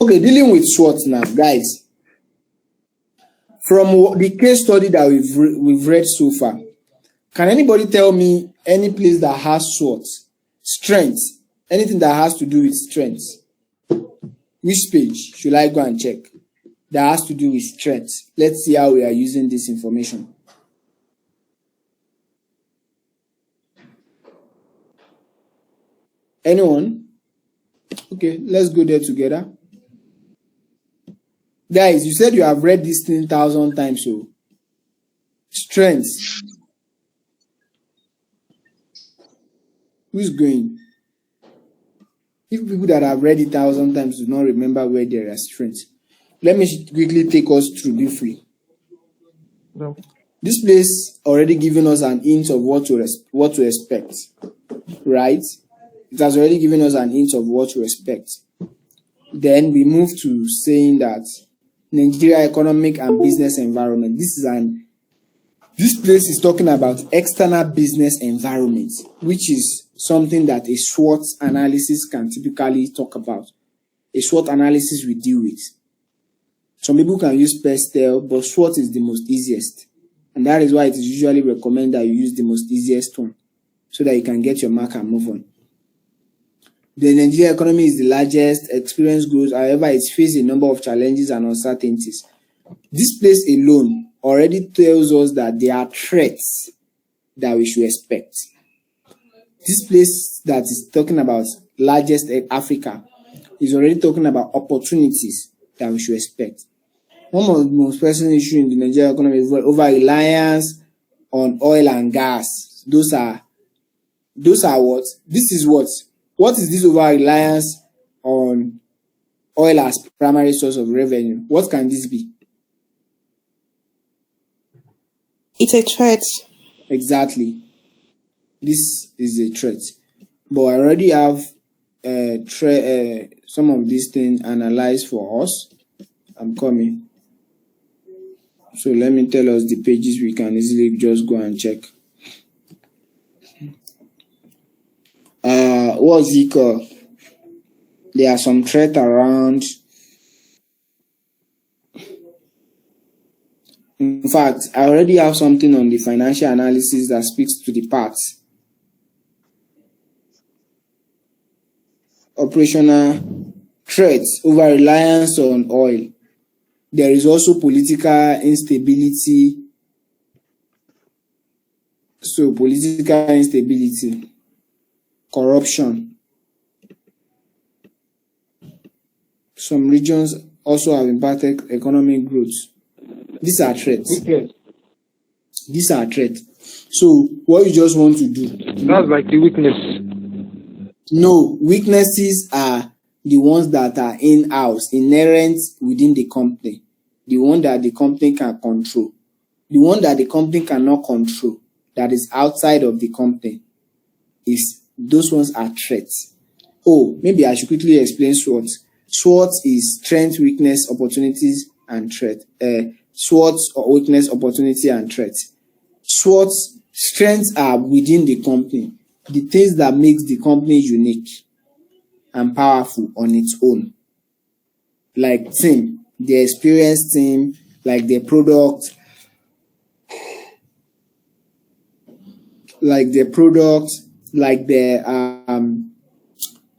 Okay, dealing with SWOT now, guys. From the case study that we've read so far, can anybody tell me any place that has SWOT? Strength. Anything that has to do with strength. Which page should I go and check? That has to do with strength. Let's see how we are using this information. Anyone? Okay, let's go there together. Guys, you said you have read this 10,000 times, so strength. Who's going? If people that have read it 1,000 times do not remember where there are strengths, let me quickly take us through briefly. No. This place already given us an hint of what to expect, right? It has already given us an hint of what to expect. Then we move to saying that Nigeria economic and business environment. This place is talking about external business environment, which is something that a SWOT analysis can typically talk about. A SWOT analysis we deal with. Some people can use PESTEL, but SWOT is the most easiest. And that is why it is usually recommended that you use the most easiest one, so that you can get your mark and move on. The Nigerian economy is the largest, experience growth, however, it faces a number of challenges and uncertainties. This place alone already tells us that there are threats that we should expect. This place that is talking about largest in Africa is already talking about opportunities that we should expect. One of the most pressing issues in the Nigerian economy is over reliance on oil and gas. Those are what? This is what? What is this over reliance on oil as primary source of revenue? What can this be? It's a threat. Exactly. This is a threat. But I already have some of these things analyzed for us. I'm coming. So let me tell us the pages we can easily just go and check. What's it called? There are some threats around. In fact, I already have something on the financial analysis that speaks to the parts. Operational threats, over reliance on oil. There is also political instability. So political instability, corruption. Some regions also have impacted economic growth. These are threats. Weakness. These are threats. So what you just want to do? That's like the weakness. No, weaknesses are the ones that are in-house, inherent within the company. The one that the company can control. The one that the company cannot control, that is outside of the company, is those ones are threats. Oh, maybe I should quickly explain SWOT. SWOT is strength, weakness, opportunities, and threat. SWOT or weakness, opportunity, and threat. SWOT strengths are within the company, the things that makes the company unique and powerful on its own. Like team, the experienced team, like the product, like the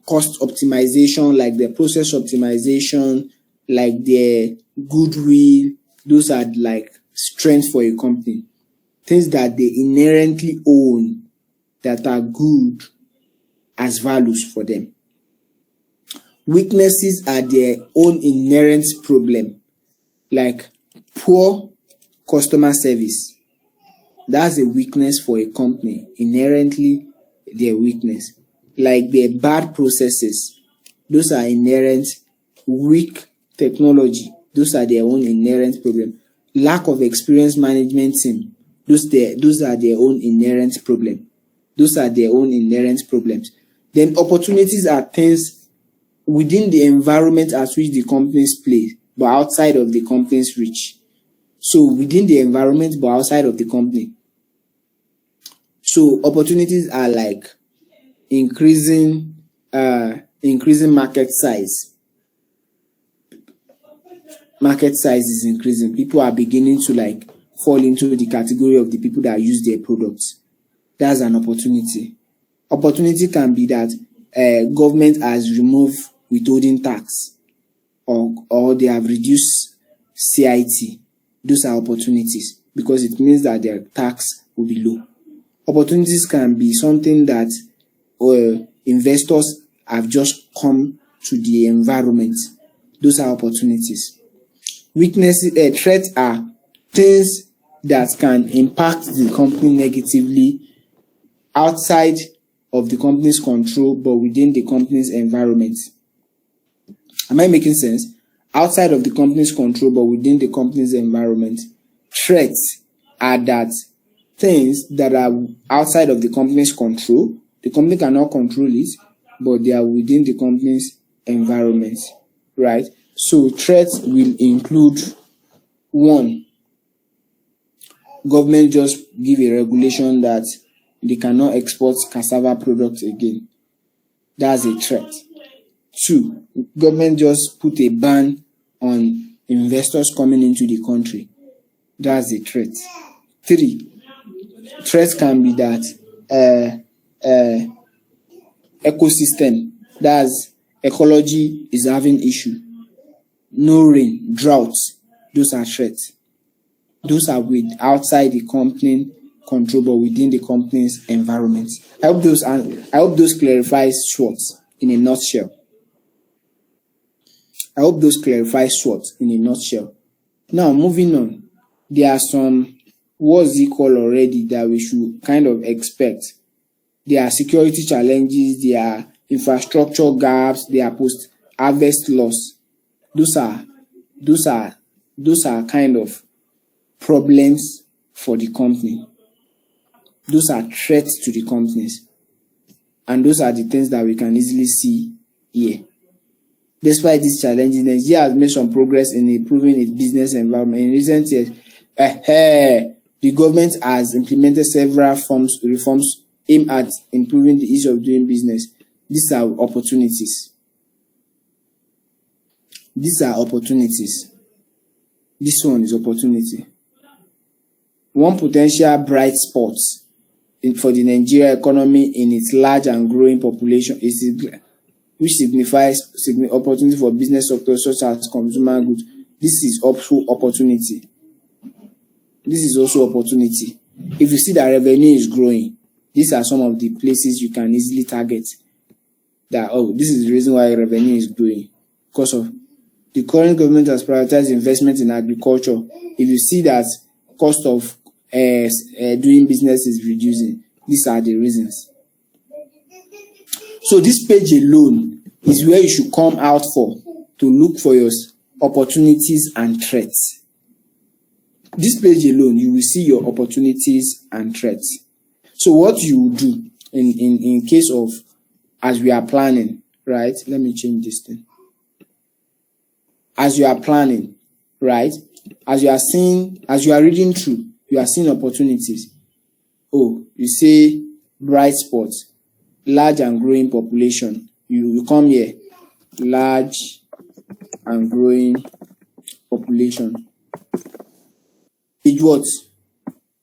cost optimization, like the process optimization, like the goodwill. Those are like strengths for a company. Things that they inherently own that are good as values for them. Weaknesses are their own inherent problem, like poor customer service. That's a weakness for a company, inherently their weakness. Like their bad processes, those are inherent. Weak technology, those are their own inherent problem. Lack of experienced management team, those are their own inherent problem. Those are their own inherent problems. Then opportunities are things within the environment at which the companies play, but outside of the company's reach. So within the environment, but outside of the company. So opportunities are like increasing market size. Market size is increasing. People are beginning to like fall into the category of the people that use their products. That's an opportunity. Opportunity can be that government has removed withholding tax, or they have reduced CIT. Those are opportunities because it means that their tax will be low. Opportunities can be something that investors have just come to the environment. Those are opportunities. Weaknesses, threats are things that can impact the company negatively outside of the company's control, but within the company's environment. Am I making sense? Outside of the company's control, but within the company's environment. Threats are that things that are outside of the company's control. The company cannot control it, but they are within the company's environment, right? So threats will include: one, government just give a regulation that they cannot export cassava products again. That's a threat. Two, government just put a ban on investors coming into the country. That's a threat. Three, threats can be that ecosystem, that's ecology is having issue. No rain, droughts, those are threats. Those are with outside the company control, but within the company's environment. I hope those clarifies SWOT in a nutshell. Now, moving on, there are some already that we should kind of expect. There are security challenges, there are infrastructure gaps, there are post-harvest loss. Those are kind of problems for the company. Those are threats to the companies. And those are the things that we can easily see here. Despite these challenges, Nigeria has made some progress in improving its business environment. In recent years, The government has implemented several reforms aimed at improving the ease of doing business. These are opportunities. These are opportunities. This one is opportunity. One potential bright spot for the Nigerian economy in its large and growing population which signifies opportunity for business sectors such as consumer goods. This is also opportunity. This is also opportunity. If you see that revenue is growing, these are some of the places you can easily target. That, this is the reason why revenue is growing. Because of the current government has prioritized investment in agriculture. If you see that cost of doing business is reducing, these are the reasons. So this page alone is where you should come out to look for your opportunities and threats. This page alone, you will see your opportunities and threats. So what you will do in case of, as we are planning, right? Let me change this thing. As you are planning, right? As you are reading through, you are seeing opportunities. You say bright spots, large and growing population. You come here, large and growing population. Page what?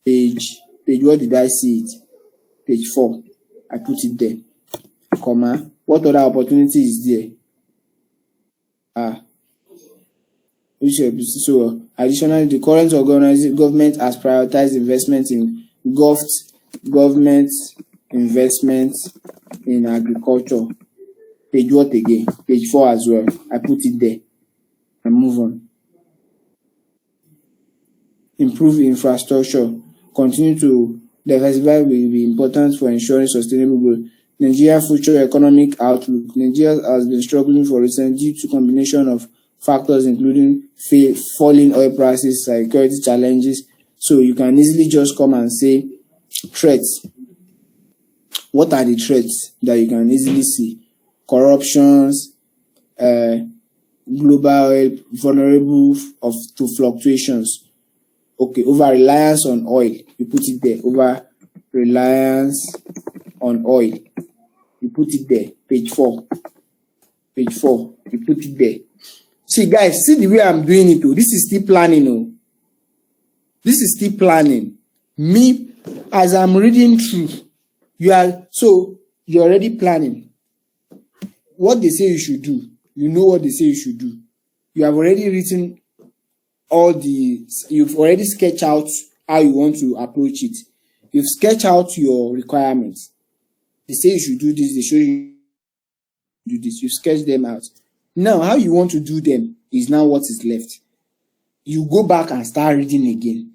Page what did I see it? Page 4. I put it there. Comma. What other opportunity is there? So additionally, the current government has prioritized investment in government investment in agriculture. Page what again? Page 4 as well. I put it there. And move on. Improve infrastructure. Continue to diversify will be important for ensuring sustainable growth. Nigeria's future economic outlook. Nigeria has been struggling for recent due to combination of factors including falling oil prices, security challenges. So you can easily just come and say threats. What are the threats that you can easily see? Corruptions, global oil, vulnerable to fluctuations. Okay, over reliance on oil. You put it there. Over reliance on oil. You put it there. Page 4. Page 4. You put it there. See, guys, see the way I'm doing it. This is still planning. This is still planning. Me, as I'm reading through, you're already planning. What they say you should do. You know what they say you should do. You have already written you've already sketched out how you want to approach it. You've sketched out your requirements. They say you should do this, they show you do this. You sketch them out. Now, how you want to do them is now what is left. You go back and start reading again.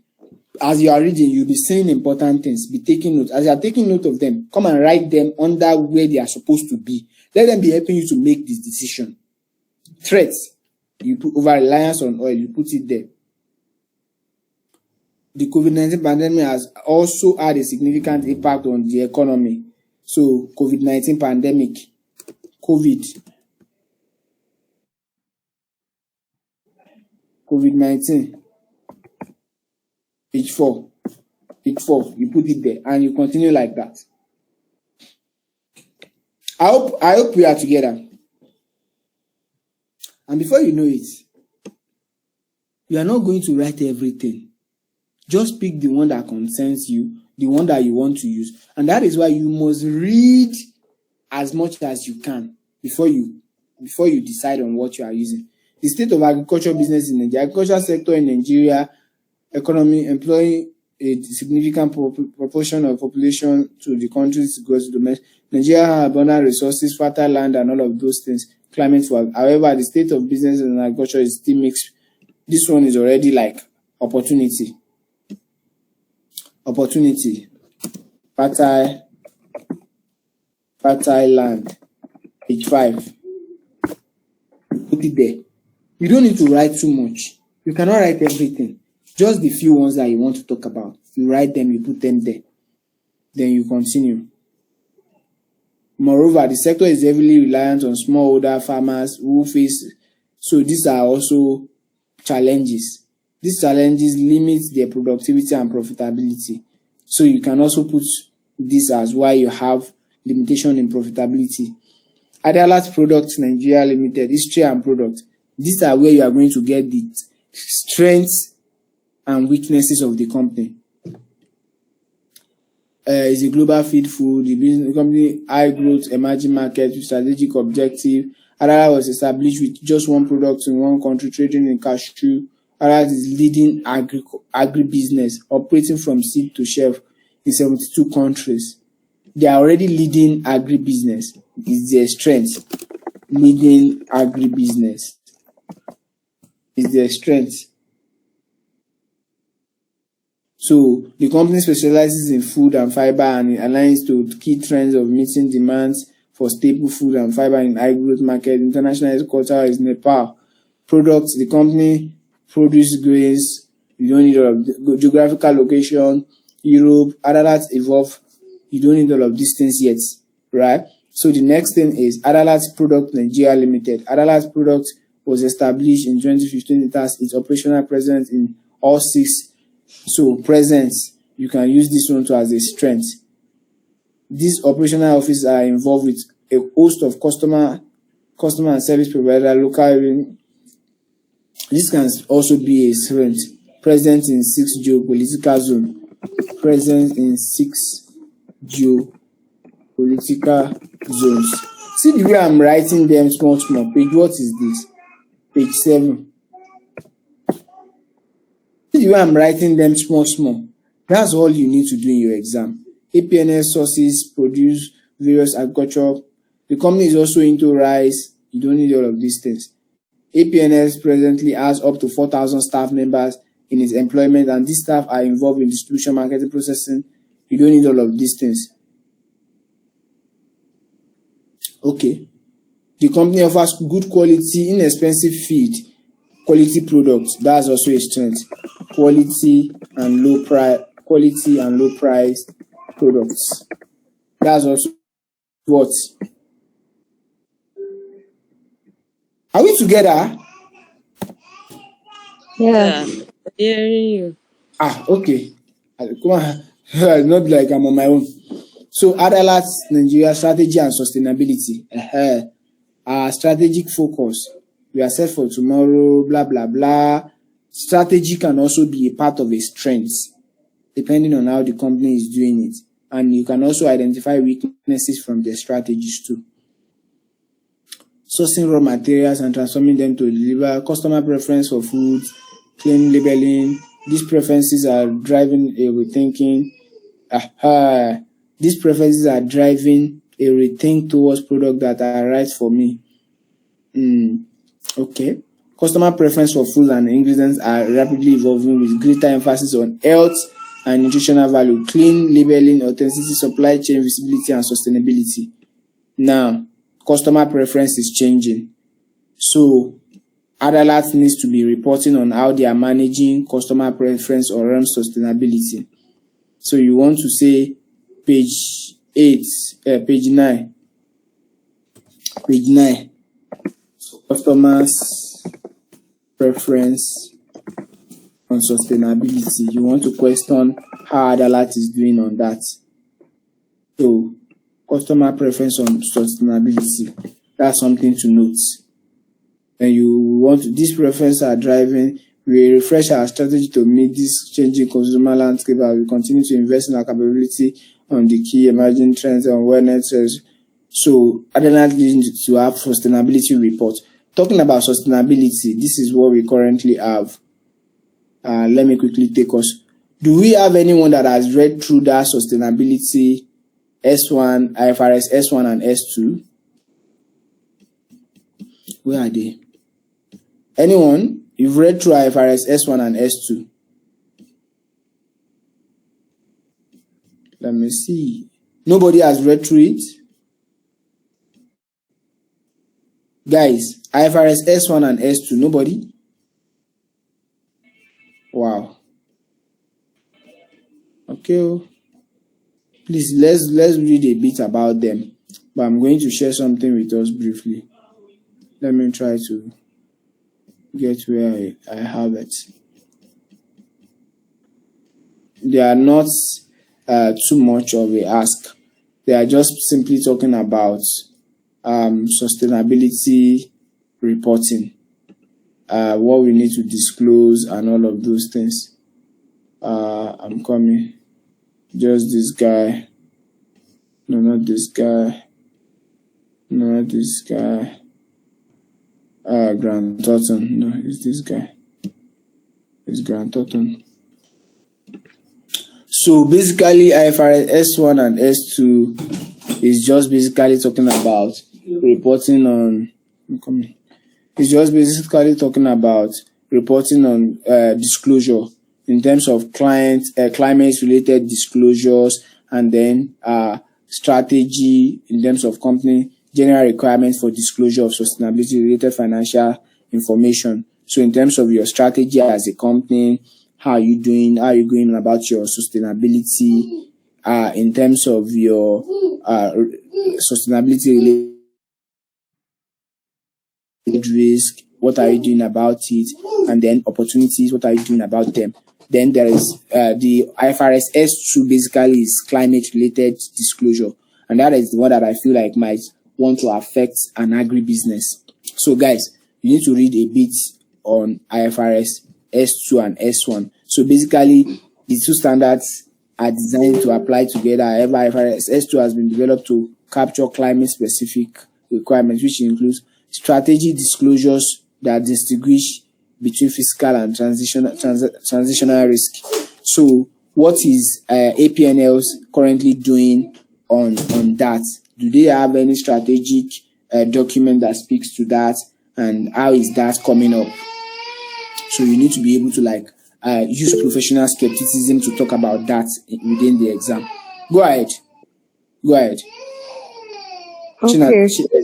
As you are reading, you'll be saying important things, be taking note. As you are taking note of them, come and write them under where they are supposed to be. Let them be helping you to make this decision. Threats. You put over reliance on oil, you put it there. The COVID-19 pandemic has also had a significant impact on the economy. So, COVID-19 pandemic, COVID-19, page 4, you put it there, and you continue like that. I hope we are together. And before you know it, you are not going to write everything. Just pick the one that concerns you, the one that you want to use. And that is why you must read as much as you can before you decide on what you are using. The state of agriculture business in Nigeria, agriculture sector in Nigeria, economy employing a significant proportion of population to the country's gross domestic. Nigeria has abundant resources, fertile land, and all of those things. Climate for, however, the state of business and agriculture is still mixed. This one is already like opportunity. Fertile land. Page 5. Put it there. You don't need to write too much. You cannot write everything. Just the few ones that you want to talk about. You write them, you put them there. Then you continue. Moreover, the sector is heavily reliant on smallholder farmers who face. So these are also challenges. These challenges limit their productivity and profitability. So you can also put this as why you have limitation in profitability. Adalat Products Nigeria Limited, history and product. These are where you are going to get the strengths and weaknesses of the company. Is a global feed food, the business company high growth, emerging market with strategic objective. Adalat was established with just one product in one country, trading in cashew. Adalat is leading agribusiness, operating from seed to shelf in 72 countries. They are already leading agribusiness. Is their strength. Leading agribusiness is their strength. So the company specializes in food and fiber and aligns to key trends of meeting demands for staple food and fiber in high growth market. International headquarters is Nepal. Products, the company produces grains. You don't need all of geographical location, Europe. Adalat evolve. You don't need all of these things yet, right? So the next thing is Adalat Product Nigeria Limited. Adalat Product was established in 2015. It has its operational presence in all 6. So presence, you can use this one to as a strength. These operational offices are involved with a host of customer and service provider local. This can also be a strength. Present in 6 geopolitical zones. Present in 6 geopolitical zones. See the way I'm writing them small. Page, what is this? Page 7. See the way I'm writing them small. That's all you need to do in your exam. APNS sources produce various agriculture. The company is also into rice. You don't need all of these things. APNS presently has up to 4,000 staff members in its employment, and these staff are involved in distribution, marketing, processing. You don't need all of these things. Okay. The company offers good quality, inexpensive feed, quality products. That's also a strength. Quality and low price products. That's also what? Are we together? Yeah. Hearing you. Okay. Come on. Not like I'm on my own. So Adalat Nigeria strategy and sustainability. Our strategic focus. We are set for tomorrow, blah, blah, blah. Strategy can also be a part of a strength, depending on how the company is doing it. And you can also identify weaknesses from their strategies too. Sourcing raw materials and transforming them to deliver. Customer preference for food, clean labeling. These preferences are driving a rethinking. These preferences are driving a rethink towards products that are right for me. Okay. Customer preference for food and ingredients are rapidly evolving with greater emphasis on health and nutritional value, clean labeling, authenticity, supply chain visibility, and sustainability. Now, customer preference is changing. So, Adalat needs to be reporting on how they are managing customer preference around sustainability. So, you want to say page 9. Page 9. Customers preference on sustainability. You want to question how Adalat is doing on that. So, customer preference on sustainability. That's something to note. And you want to, these preferences are driving. We refresh our strategy to meet this changing consumer landscape, and we continue to invest in our capability on the key emerging trends and awareness. So, Adalat needs to have sustainability report. Talking about sustainability, this is what we currently have. Let me quickly take us. Do we have anyone that has read through that sustainability S1, IFRS S1 and S2? Where are they? Anyone? You've read through IFRS S1 and S2? Let me see. Nobody has read through it? Guys, IFRS S1 and S2, nobody? Wow. Okay. Please, let's read a bit about them. But I'm going to share something with us briefly. Let me try to get where I have it. they are not too much of a ask. They are just simply talking about sustainability reporting, what we need to disclose and all of those things. I'm coming. Just this guy. No, not this guy. No, not this guy. Grant Thornton. No, it's this guy. It's Grant Thornton. So basically, IFRS S1 and S2 is just basically talking about reporting on. It's just basically talking about reporting on disclosure in terms of climate-related disclosures, and then strategy in terms of company general requirements for disclosure of sustainability-related financial information. So in terms of your strategy as a company, how are you doing? How are you going about your sustainability? In terms of your sustainability-related risk, what are you doing about it? And then opportunities, what are you doing about them? Then there is the IFRS S2 basically is climate-related disclosure. And that is the one that I feel like might want to affect an agribusiness. So guys, you need to read a bit on IFRS S2 and S1. So basically, the two standards are designed to apply together. However, IFRS S2 has been developed to capture climate-specific requirements, which includes strategy disclosures that distinguish between fiscal and transitional risk. So what is APNLs currently doing on that? Do they have any strategic document that speaks to that, and how is that coming up? So you need to be able to use professional skepticism to talk about that within the exam. Go ahead.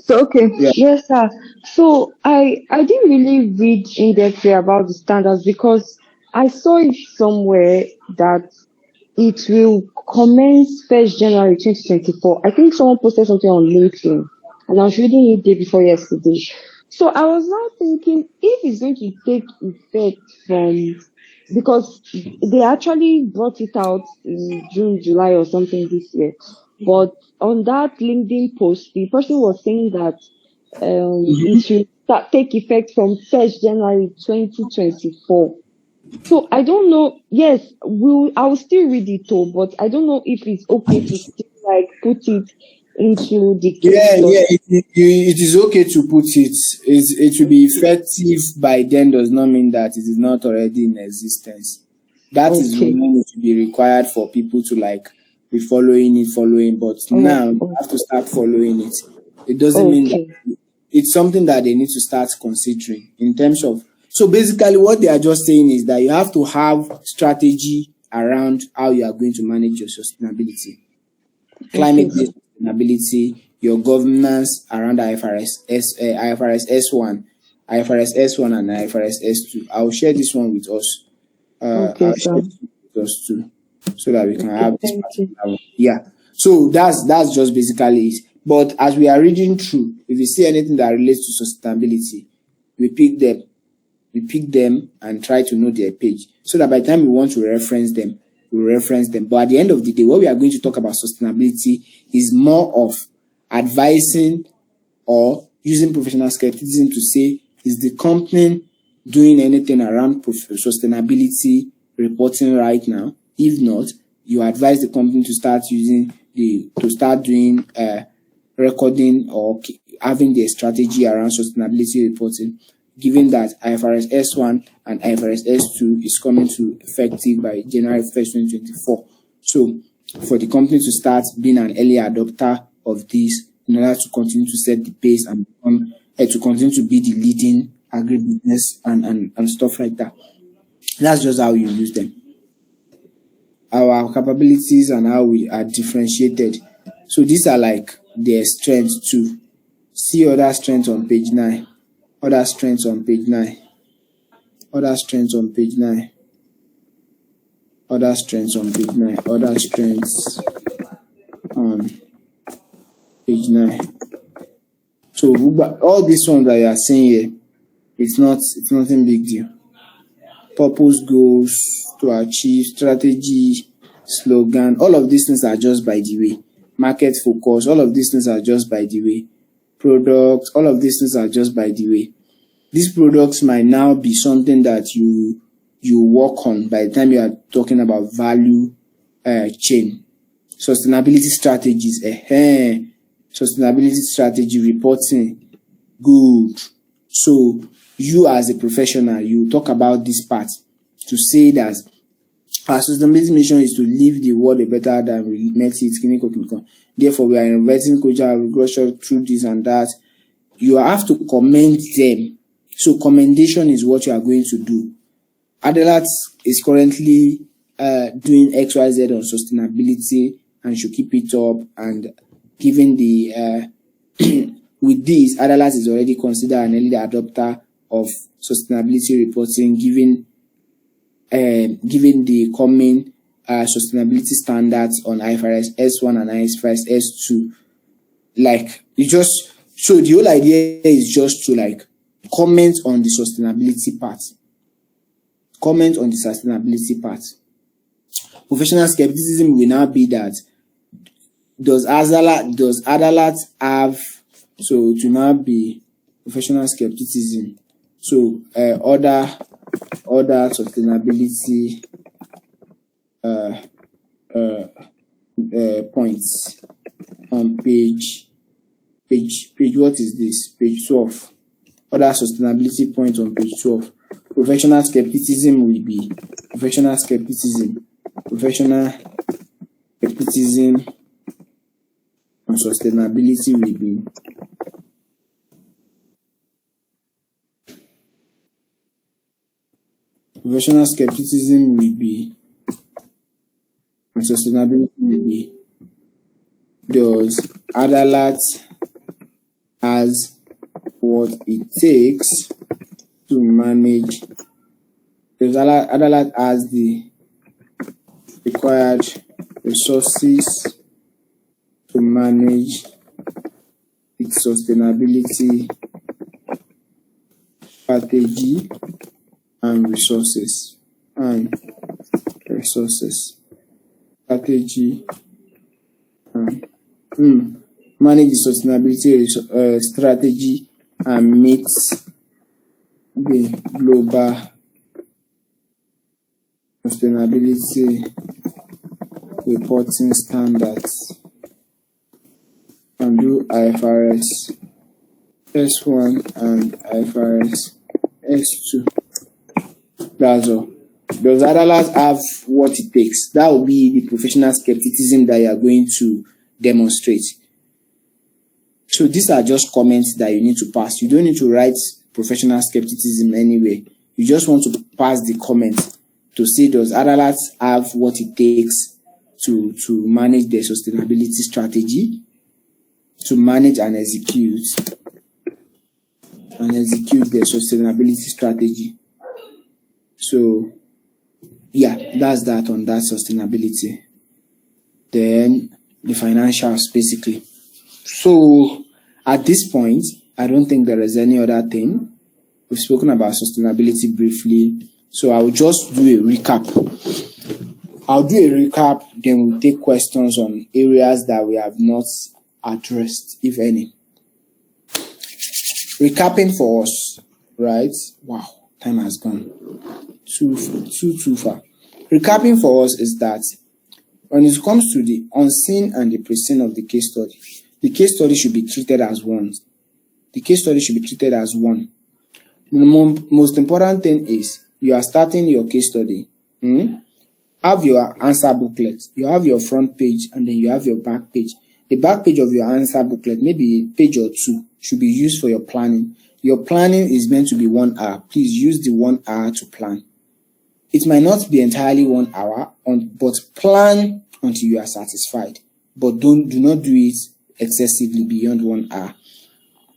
Okay. Yeah. Yes, sir. So I didn't really read in depth about the standards because I saw it somewhere that it will commence 1st January 2024. I think someone posted something on LinkedIn, and I was reading it day before yesterday. So I was now thinking if it's going to take effect because they actually brought it out in June, July or something this year. But on that LinkedIn post, the person was saying that it should take effect from 1st January 2024. So I don't know. Yes, I will still read it too, but I don't know if it's okay to still put it into the case study. It is okay to put it. It will be effective by then does not mean that it is not already in existence. That is when it will be required for people to be following, but now you have to start following it. It doesn't mean that it's something that they need to start considering in terms of. So basically what they are just saying is that you have to have strategy around how you are going to manage your sustainability, climate-based sustainability, your governance around IFRS S1, IFRS S1 and IFRS S2. I'll share this one with us. I'll share this with us too, so that we can have this particular one. Yeah. So that's just basically it. But as we are reading through, if you see anything that relates to sustainability, we pick them and try to know their page, so that by the time we want to reference them, we reference them. But at the end of the day, what we are going to talk about sustainability is more of advising or using professional skepticism to say, is the company doing anything around sustainability reporting right now? If not, you advise the company to start doing recording or having their strategy around sustainability reporting, given that IFRS S1 and IFRS S2 is coming to effective by January 1st, 2024. So for the company to start being an early adopter of this in order to continue to set the pace and to continue to be the leading agribusiness and stuff like that. That's just how you use them. Our capabilities and how we are differentiated. So these are their strengths too. See other strengths on page 9. Other strengths on page 9. Other strengths on page 9. Other strengths on page 9. Other strengths on page 9. So all these ones that you are seeing here, it's nothing big deal. Purpose, goals to achieve, strategy, slogan, all of these things are just by the way. Market focus, all of these things are just by the way. Products, all of these things are just by the way. These products might now be something that you work on by the time you are talking about value chain. Sustainability strategies, sustainability strategy reporting, good. So you as a professional, you talk about this part to say that our sustainability mission is to leave the world a better than we met it. Therefore, we are inviting cultural regression through this and that. You have to commend them. So commendation is what you are going to do. Adelat is currently doing XYZ on sustainability and should keep it up. And given the with this, Adelat is already considered an early adopter of sustainability reporting, given the coming sustainability standards on IFRS S1 and IFRS S2. Like, you just, so the whole idea is just to like comment on the sustainability part. Comment on the sustainability part. Professional skepticism will now be that does Adalat have, so to now be professional skepticism. So other sustainability points on page what is this? Page 12. Other sustainability points on page 12. Professional skepticism will be professional skepticism and sustainability will be professional skepticism will be and sustainability will be does Adalat has what it takes to manage, does Adalat has the required resources to manage its sustainability strategy and resources strategy and manage the sustainability strategy and meet the global sustainability reporting standards and do IFRS S1 and IFRS S2. That's all. Does Adalat have what it takes? That will be the professional skepticism that you are going to demonstrate. So these are just comments that you need to pass. You don't need to write professional skepticism anyway. You just want to pass the comment to say, does Adalat have what it takes to manage their sustainability strategy, to manage and execute their sustainability strategy. So yeah, that's that on that sustainability. Then the financials basically. So at this point, I don't think there is any other thing. We've spoken about sustainability briefly. So I'll just do a recap. Then we'll take questions on areas that we have not addressed, if any. Recapping for us, right? Wow, time has gone too far. Recapping for us is that when it comes to the unseen and the preseen of the case study should be treated as one. The case study should be treated as one. The most important thing is you are starting your case study. Have your answer booklet. You have your front page and then you have your back page. The back page of your answer booklet, maybe a page or two, should be used for your planning. Your planning is meant to be 1 hour. Please use the 1 hour to plan. It might not be entirely 1 hour, but plan until you are satisfied. But do not do it excessively beyond 1 hour.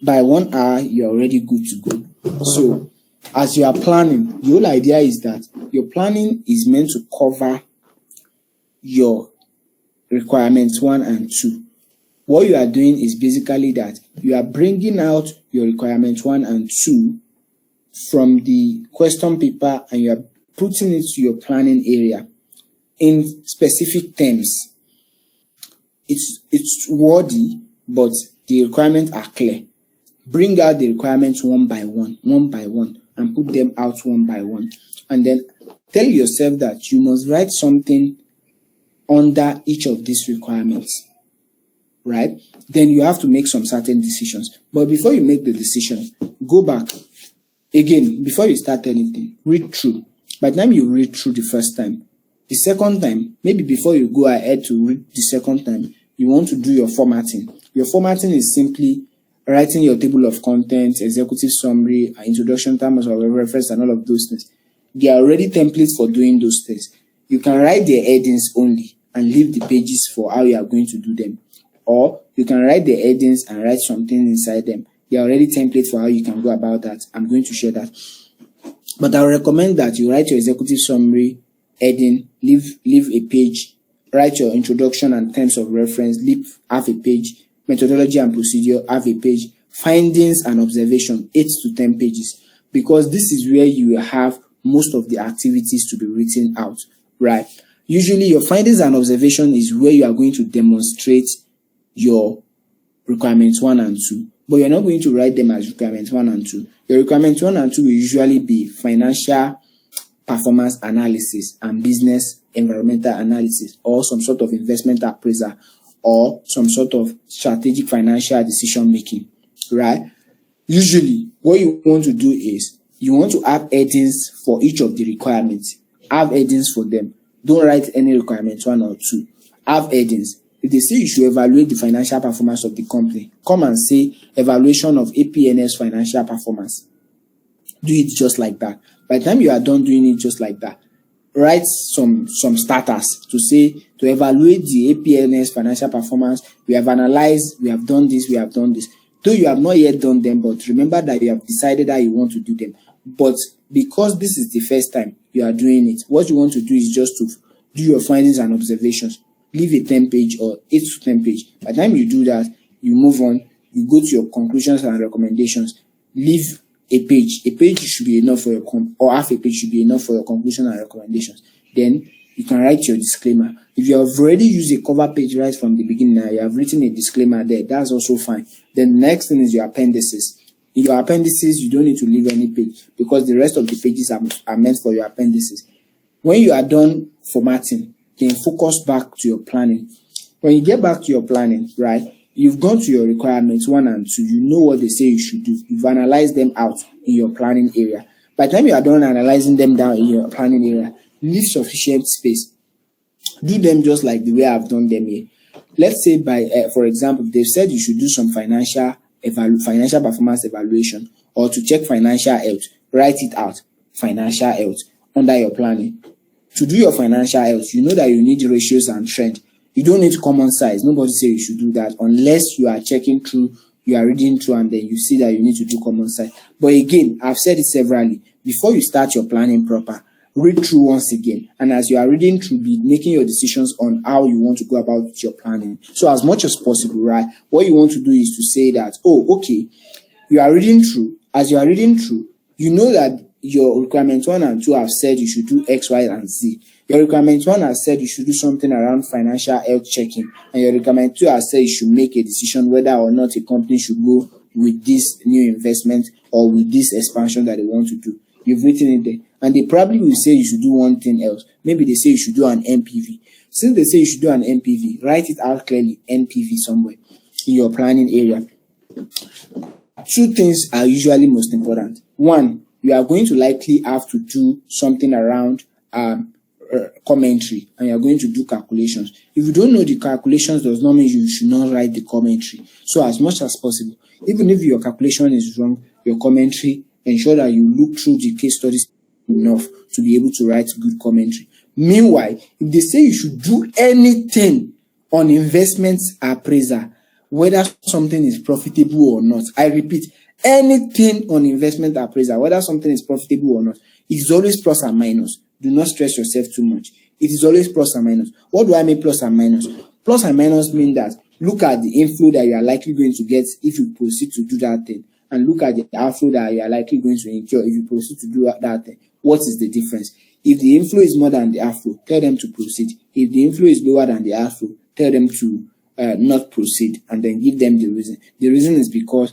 By 1 hour, you're already good to go. So, as you are planning, the whole idea is that your planning is meant to cover your requirements 1 and 2. What you are doing is basically that you are bringing out your requirements 1 and 2 from the question paper and you are putting it to your planning area. in specific terms. It's wordy, but the requirements are clear. Bring out the requirements one by one, and put them out one by one. And then tell yourself that you must write something under each of these requirements, right? Then you have to make some certain decisions. But before you make the decision, go back. Again, before you start anything, read through. By the time you read through the first time, the second time, maybe before you go ahead to read the second time, you want to do your formatting. Your formatting is simply writing your table of contents, executive summary, introduction, terms of reference, and all of those things. There are already templates for doing those things. You can write the headings only and leave the pages for how you are going to do them. Or you can write the headings and write something inside them. There are already templates for how you can go about that. I'm going to share that. But I recommend that you write your executive summary, heading, leave a page, write your introduction and terms of reference, leave half a page, methodology and procedure, half a page, findings and observation, 8 to 10 pages, because this is where you have most of the activities to be written out, right? Usually your findings and observation is where you are going to demonstrate your requirements 1 and 2, but you're not going to write them as requirements 1 and 2. Your requirements 1 and 2 will usually be financial performance analysis and business environmental analysis, or some sort of investment appraiser, or some sort of strategic financial decision making, right? Usually what you want to do is you want to have headings for each of the requirements. Have headings for them. Don't write any requirements 1 or 2. Have headings. If they say you should evaluate the financial performance of the company, come and say evaluation of APNS financial performance. Do it just like that. By the time you are done doing it just like that, write some starters to evaluate the APNS financial performance. We have analyzed, we have done this, we have done this. Though you have not yet done them, but remember that you have decided that you want to do them. But because this is the first time you are doing it, what you want to do is just to do your findings and observations. Leave a 10-page or 8 to 10 page. By the time you do that, you move on, you go to your conclusions and recommendations. Leave a page. A page should be enough for your or half a page should be enough for your conclusion and recommendations. Then you can write your disclaimer. If you have already used a cover page right from the beginning, now you have written a disclaimer there, that's also fine. Then the next thing is your appendices. In your appendices, you don't need to leave any page because the rest of the pages are meant for your appendices. When you are done formatting, then focus back to your planning. When you get back to your planning, right, you've gone to your requirements 1 and 2. You know what they say you should do. You've analyzed them out in your planning area. By the time you are done analyzing them down in your planning area, leave sufficient space. Do them just like the way I've done them here. Let's say for example, they've said you should do some financial performance evaluation or to check financial health. Write it out, financial health, under your planning. To do your financial health, you know that you need ratios and trend. You don't need common size. Nobody says you should do that unless you are checking through, you are reading through, and then you see that you need to do common size. But again, I've said it severally. Before you start your planning proper, read through once again. And as you are reading through, be making your decisions on how you want to go about your planning. So as much as possible, right? What you want to do is to say that, oh, okay, you are reading through. As you are reading through, you know that your requirements 1 and 2 have said you should do X, Y, and Z. Your requirement 1 has said you should do something around financial health checking, and your requirement 2 has said you should make a decision whether or not a company should go with this new investment or with this expansion that they want to do. You've written it there, and they probably will say you should do one thing else. Maybe they say you should do an NPV. Since they say you should do an NPV, write it out clearly, NPV somewhere in your planning area. 2 things are usually most important. 1, you are going to likely have to do something around commentary, and you are going to do calculations. If you don't know the calculations, does not mean you should not write the commentary. So as much as possible, even if your calculation is wrong, your commentary, ensure that you look through the case studies enough to be able to write good commentary. Meanwhile, if they say you should do anything on investments appraiser, whether something is profitable or not, I repeat, anything on investment appraiser, whether something is profitable or not, it's always plus and minus. Do not stress yourself too much. It is always plus and minus. What do I mean plus and minus? Plus and minus mean that look at the inflow that you are likely going to get if you proceed to do that thing, and look at the outflow that you are likely going to incur if you proceed to do that thing. what is the difference. If the inflow is more than the outflow, tell them to proceed. If the inflow is lower than the outflow, tell them to not proceed, and then give them the reason. The reason is because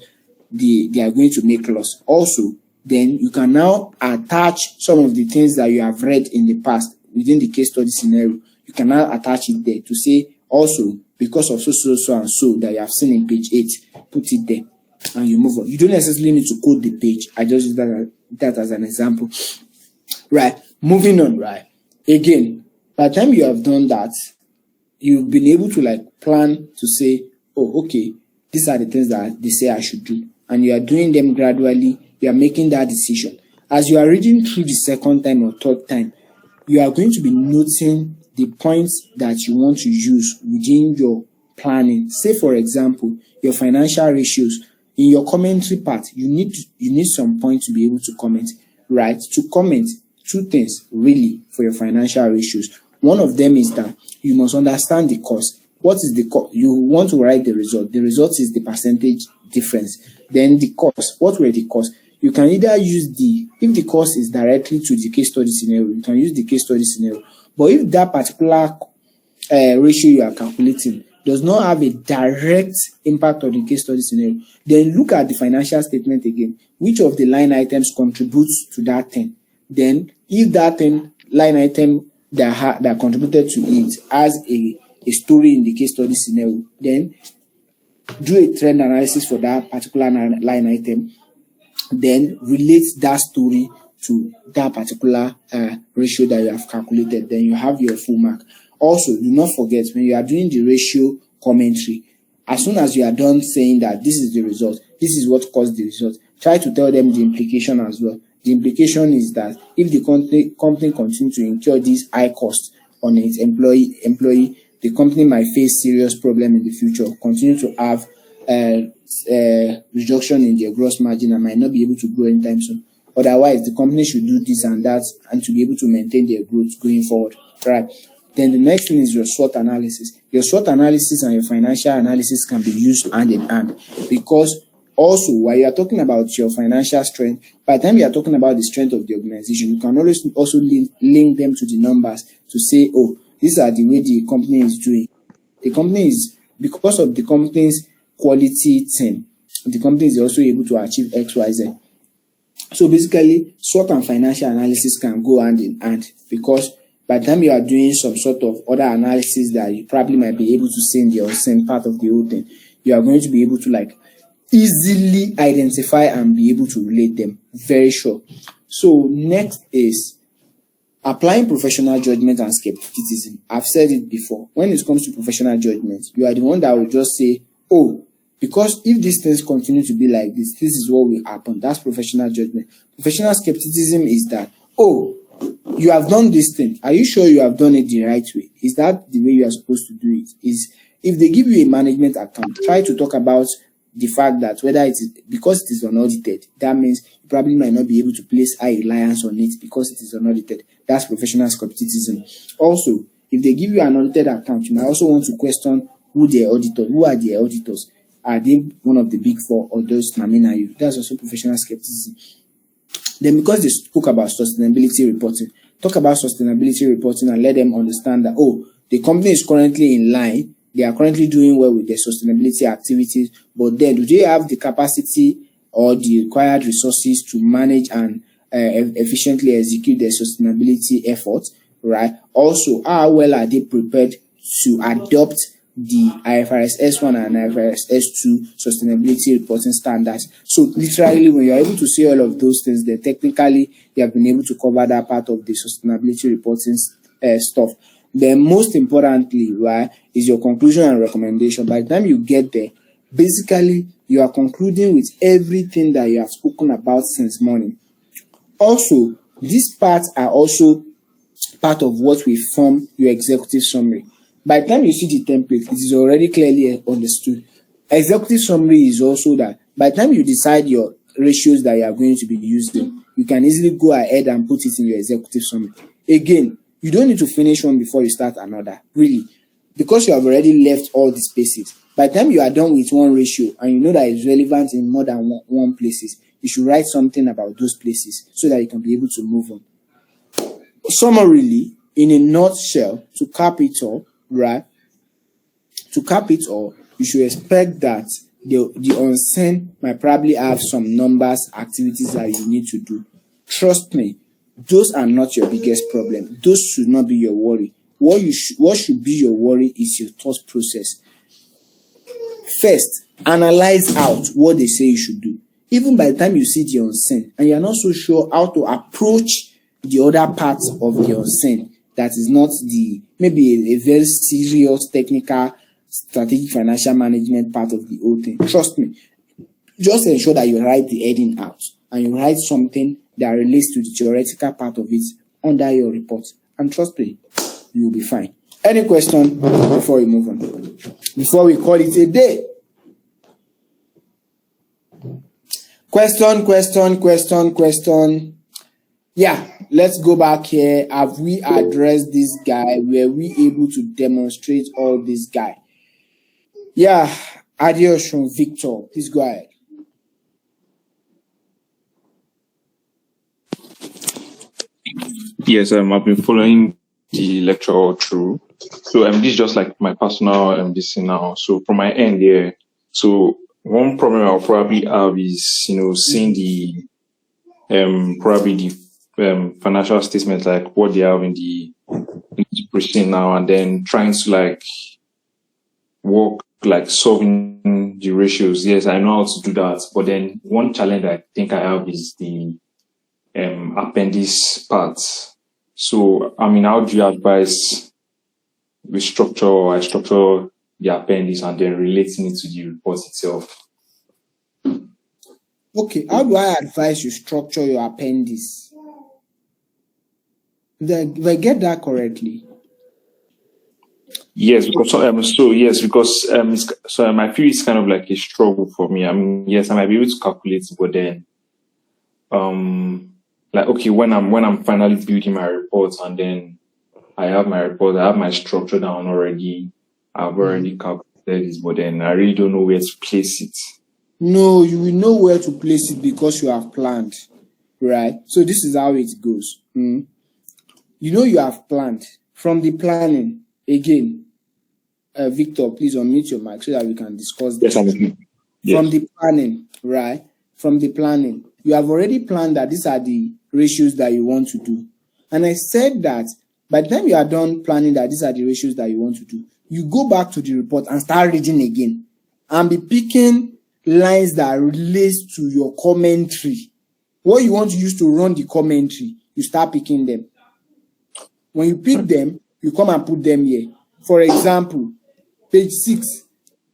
they are going to make loss. Also, then you can now attach some of the things that you have read in the past within the case study scenario. You can now attach it there to say, also, because of so and so that you have seen in page 8, put it there, and you move on. You don't necessarily need to code the page. I just use that as an example. Right, moving on, right. Again, by the time you have done that, you've been able to like plan to say, oh, okay, these are the things that they say I should do. And you are doing them gradually. You are making that decision. As you are reading through the second time or third time, you are going to be noting the points that you want to use within your planning. Say, for example, your financial ratios. In your commentary part, you need some points to be able to comment, right? To comment, two things really for your financial ratios. One of them is that you must understand the cost. What is the cost? You want to write the result. The result is the percentage difference. Then the cost. What were the costs? You can either use if the cost is directly to the case study scenario, you can use the case study scenario. But if that particular ratio you are calculating does not have a direct impact on the case study scenario, then look at the financial statement again. Which of the line items contributes to that thing? Then, if that line item that contributed to it has a story in the case study scenario, then do a trend analysis for that particular line item, then relate that story to that particular ratio that you have calculated. Then you have your full mark. Also, do not forget, when you are doing the ratio commentary, as soon as you are done saying that this is the result, this is what caused the result, try to tell them the implication as well. The implication is that if the company continues to incur these high costs on its employee, the company might face serious problem in the future, continue to have reduction in their gross margin and might not be able to grow anytime soon. Otherwise, the company should do this and that and to be able to maintain their growth going forward. Right. Then the next thing is your SWOT analysis. Your SWOT analysis and your financial analysis can be used hand in hand, because also, while you are talking about your financial strength, by the time you are talking about the strength of the organization, you can always also link them to the numbers to say, oh, these are the way the company is doing. The company is, because of the company's quality team, the company is also able to achieve X, Y, Z. So basically, SWOT and financial analysis can go hand in hand, because by the time you are doing some sort of other analysis that you probably might be able to see in the unseen part of the whole thing, you are going to be able to like easily identify and be able to relate them. Very sure. So next is applying professional judgment and skepticism. I've said it before. When it comes to professional judgment, you are the one that will just say, oh, because if these things continue to be like this, this is what will happen. That's professional judgment. Professional skepticism is that, oh, you have done this thing. Are you sure you have done it the right way? Is that the way you are supposed to do it? Is if they give you a management account, try to talk about the fact that whether it is because it is unaudited, that means you probably might not be able to place high reliance on it because it is unaudited. That's professional skepticism. Also, if they give you an audited account, you might also want to question who are the auditors. Are they one of the big four or those nominate you? That's also professional skepticism. Then because they spoke about sustainability reporting, talk about sustainability reporting and let them understand that, oh, the company is currently in line, they are currently doing well with their sustainability activities, but then do they have the capacity or the required resources to manage and efficiently execute their sustainability efforts, right? Also, how well are they prepared to adopt the IFRS S1 and IFRS S2 sustainability reporting standards? So literally, when you're able to see all of those things, then technically you have been able to cover that part of the sustainability reporting stuff. Then most importantly, right, is your conclusion and recommendation. By the time you get there, basically you are concluding with everything that you have spoken about since morning. Also, these parts are also part of what will form your executive summary. By the time you see the template, it is already clearly understood. Executive summary is also that by the time you decide your ratios that you are going to be using, you can easily go ahead and put it in your executive summary. Again, you don't need to finish one before you start another, really, because you have already left all the spaces. By the time you are done with one ratio and you know that it's relevant in more than one places, you should write something about those places so that you can be able to move on. summarily, in a nutshell, to cap it all, right? To cap it all, you should expect that the unseen might probably have some numbers, activities that you need to do. Trust me, those are not your biggest problem. Those should not be your worry. What should be your worry is your thought process. First, analyze out what they say you should do. Even by the time you see the unseen and you're not so sure how to approach the other parts of the unseen, that is not maybe a very serious technical strategic financial management part of the whole thing. Trust me, just ensure that you write the heading out and you write something that relates to the theoretical part of it under your report. And trust me, you will be fine. Any question before we move on? Before we call it a day? Question. Yeah, let's go back here. Have we addressed this guy? Were we able to demonstrate all this guy? Yeah, adios from Victor. Please go ahead. Yes, I've been following the lecture all through. So this is just like my personal this thing now. So from my end here, so one problem I'll probably have is seeing the probably the financial statements, like what they have in the precinct now, and then trying to like work like solving the ratios. Yes, I know how to do that, but then one challenge I think I have is the appendix part. So how do you advise we structure or I structure the appendix and then relating it to the report itself? Okay, how do I advise you structure your appendix? Did I get that correctly? Yes, because I feel it's kind of like a struggle for me. Yes, I might be able to calculate, but then when I'm finally building my report and then I have my report, I have my structure down already. I've already calculated this, but then I really don't know where to place it. No, you will know where to place it because you have planned, right? So this is how it goes. You have planned. From the planning, again, Victor, please unmute your mic so that we can discuss this. Yes. From the planning, right? From the planning, you have already planned that these are the ratios that you want to do. And I said that by the time you are done planning that these are the ratios that you want to do, you go back to the report and start reading again and be picking lines that relate to your commentary. What you want to use to run the commentary, you start picking them. When you pick them, you come and put them here. For example, page 6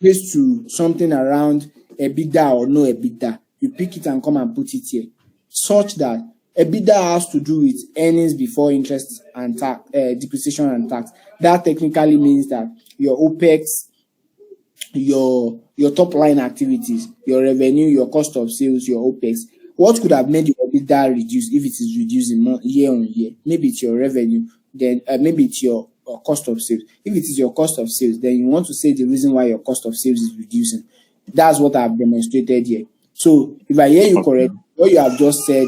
relates to something around EBITDA or no EBITDA. You pick it and come and put it here, such that EBITDA has to do with earnings before interest and tax, depreciation and tax. That technically means that your OPEX, your top line activities, your revenue, your cost of sales, your OPEX. What could have made your EBITDA reduce if it is reducing year on year? Maybe it's your revenue, then maybe it's your cost of sales. If it is your cost of sales, then you want to say the reason why your cost of sales is reducing. That's what I've demonstrated here. So if I hear you correctly, what you have just said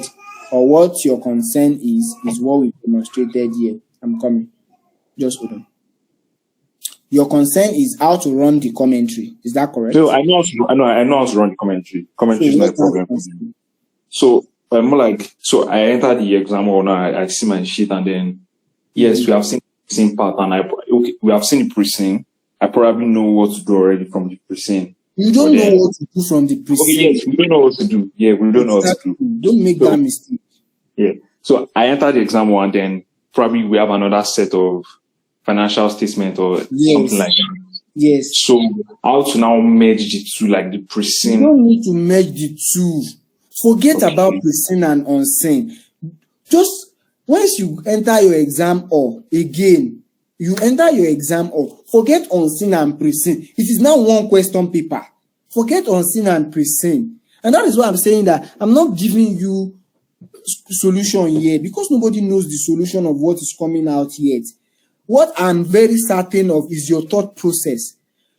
or what your concern is what we demonstrated here. I'm coming. Just hold on. Your concern is how to run the commentary. Is that correct? So I know how to run the commentary. Commentary is my problem. So I enter the exam or now I see my sheet and then yes, we have seen the same part and we have seen the precinct. I probably know what to do already from the precinct. You don't know what to do from the precinct. Okay, yes, we don't know what to do. Yeah, we don't know what to do. Don't make that mistake. Yeah. So I enter the exam and then probably we have another set of financial statement or something like that. Yes. So how to now merge the two, like the precinct? You don't need to merge the two. Forget about precinct and unseen. Just once you enter your exam hall again, you enter your exam hall. Forget unseen and precinct. It is now one question paper. Forget unseen and precinct. And that is why I'm saying that I'm not giving you solution here because nobody knows the solution of what is coming out yet. What I'm very certain of is your thought process.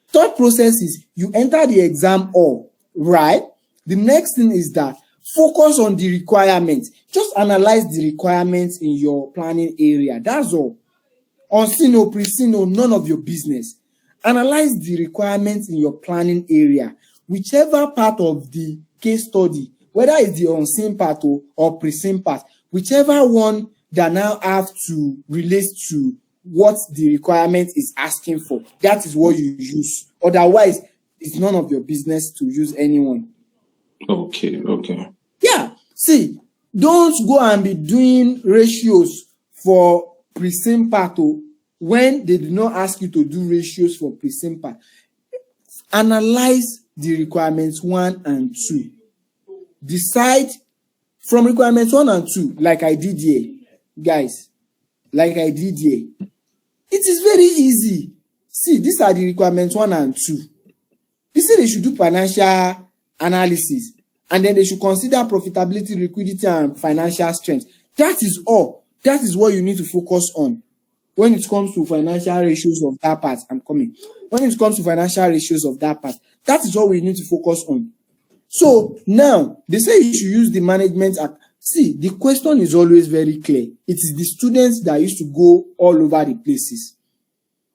Thought process is you enter the exam hall, right? The next thing is that Focus on the requirements. Just analyze the requirements in your planning area. That's all. Unseen or pre-seen or none of your business. Analyze the requirements in your planning area. Whichever part of the case study, whether it's the unseen part or pre-seen part, whichever one that now have to relate to what the requirement is asking for, that is what you use. Otherwise, it's none of your business to use anyone. Okay. Yeah. See, don't go and be doing ratios for pre-seen part when they do not ask you to do ratios for pre-seen part. Analyze the requirements 1 and 2. Decide from requirements 1 and 2, like I did here, guys. Like I did here. It is very easy. See, these are the requirements 1 and 2. They say they should do financial analysis, and then they should consider profitability, liquidity, and financial strength. That is all. That is what you need to focus on when it comes to financial ratios of that part. I'm coming. When it comes to financial ratios of that part, that is what we need to focus on. So now they say you should use the management. See, the question is always very clear. It is the students that used to go all over the places.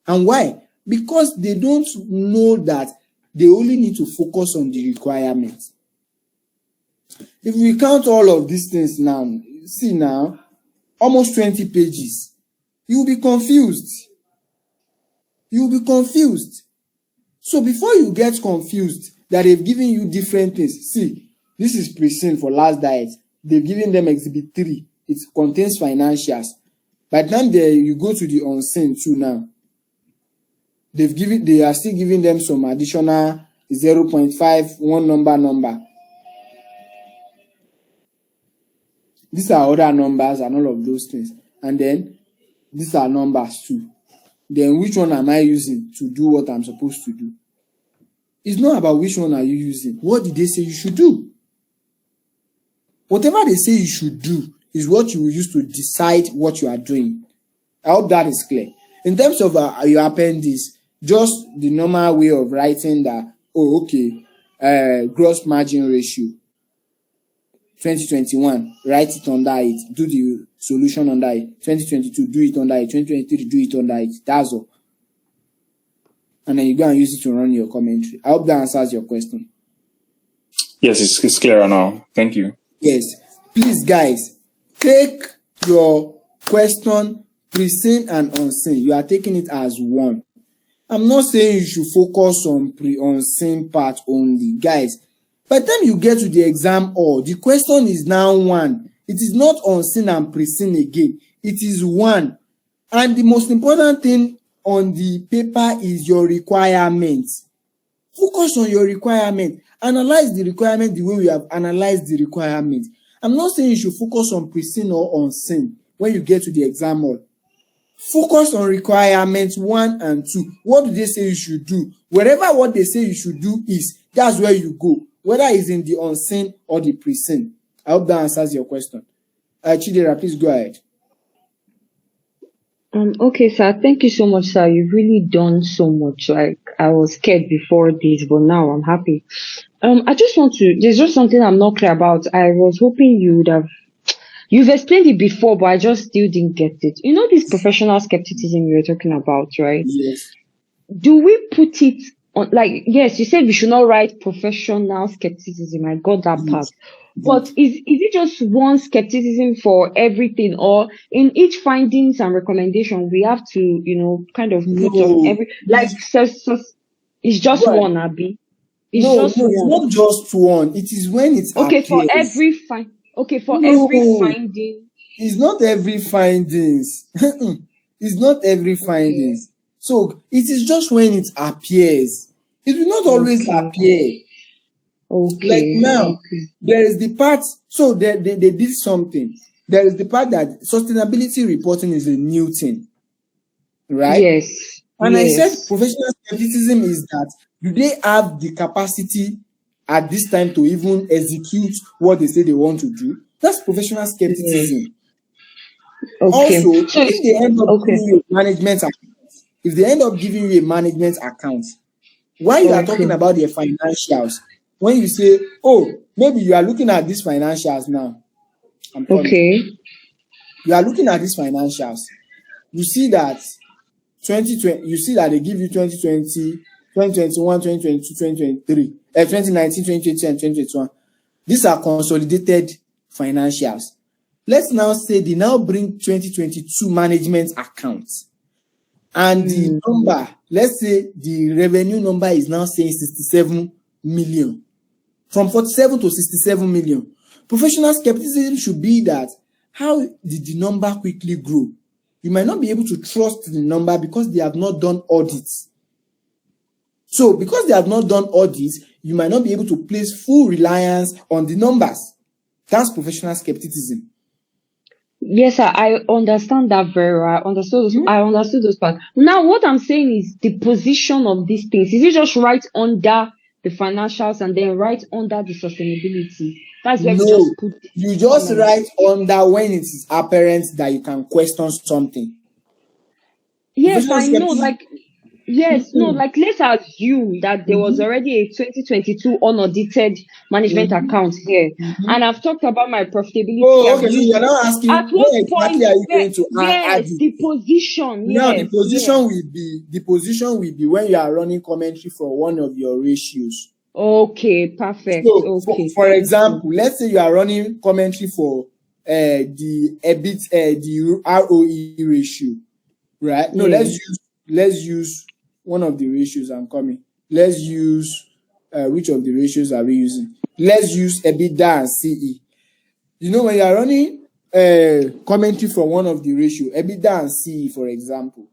And why? Because they don't know that they only need to focus on the requirements. If we count all of these things now, see now, almost 20 pages, you will be confused. You will be confused. So before you get confused that they've given you different things, see, this is pre-seen for last diet. They've given them exhibit 3. It contains financials. By the time you go to the unseen too now, they are still giving them some additional 0.5, one number. These are other numbers and all of those things. And then these are numbers too. Then which one am I using to do what I'm supposed to do? It's not about which one are you using. What did they say you should do? Whatever they say you should do is what you will use to decide what you are doing. I hope that is clear. In terms of your appendix, just the normal way of writing that, gross margin ratio, 2021, write it under it, do the solution under it, 2022, do it under it, 2023, do it under it, that's all. And then you go and use it to run your commentary. I hope that answers your question. Yes, it's clearer now. Thank you. Yes. Please, guys, take your question, pre-seen and unseen. You are taking it as one. I'm not saying you should focus on unseen part only. Guys, by the time you get to the exam hall, the question is now one. It is not unseen and pre-seen again. It is one. And the most important thing on the paper is your requirements. Focus on your requirement. Analyze the requirement the way we have analyzed the requirement. I'm not saying you should focus on pre-seen or unseen when you get to the exam hall. Focus on requirements 1 and 2. What do they say you should do? Wherever what they say you should do is, that's where you go. Whether it's in the unseen or the pre-seen. I hope that answers your question. Chidera, please go ahead. Okay, sir. Thank you so much, sir. You've really done so much. Like, I was scared before this, but now I'm happy. I just want to, there's just something I'm not clear about. I was hoping you've explained it before, but I just still didn't get it. You know this professional skepticism you were talking about, right? Yes. Do we put it on, like, yes, you said we should not write professional skepticism. I got that part. But is it just one skepticism for everything, or in each findings and recommendation we have to, kind of put on every, like, it's just one, Abby? It's it's not just one. It is when it's okay for appears. every every finding. It's not every findings. It's not every findings. So it is just when it appears. It will not always appear. Okay. Like now, there is the part. So they did something. There is the part that sustainability reporting is a new thing, right? Yes. And I said professional skepticism is that, do they have the capacity at this time to even execute what they say they want to do? That's professional skepticism. Okay. Also, if they end up giving you a management account, while you are talking about their financials, when you say, oh, maybe you are looking at these financials now. I'm coming. Okay. You are looking at these financials. You see that 2020, you see that they give you 2020, 2021, 2022, 2023, 2019, 2020, and 2021. These are consolidated financials. Let's now say they now bring 2022 management accounts. And the number, let's say the revenue number is now saying 67 million. From 47 to 67 million. Professional skepticism should be that how did the number quickly grow? You might not be able to trust the number because they have not done audits. So because they have not done audits, you might not be able to place full reliance on the numbers. That's professional skepticism. Yes, sir, I understand that very well. I understood those parts. Now, what I'm saying is the position of these things. Is it just right under the financials and then right under the sustainability? That's where we just put. You just write under when it is apparent that you can question something. Yes, I know. Like, yes, no, like let's assume that there was already a 2022 unaudited management account here, and I've talked about my profitability. Oh, okay. So you're now asking at what what point exactly are you going to add? Yes, the position. Now Yes, the position will be when you are running commentary for one of your ratios. Okay, perfect. So, Okay. for example, let's say you are running commentary for the EBIT, the ROE ratio, right? No, let's use one of the ratios. I'm coming. Let's use which of the ratios are we using? Let's use EBITDA and CE. You know, when you are running commentary for one of the ratio, EBITDA and CE, for example,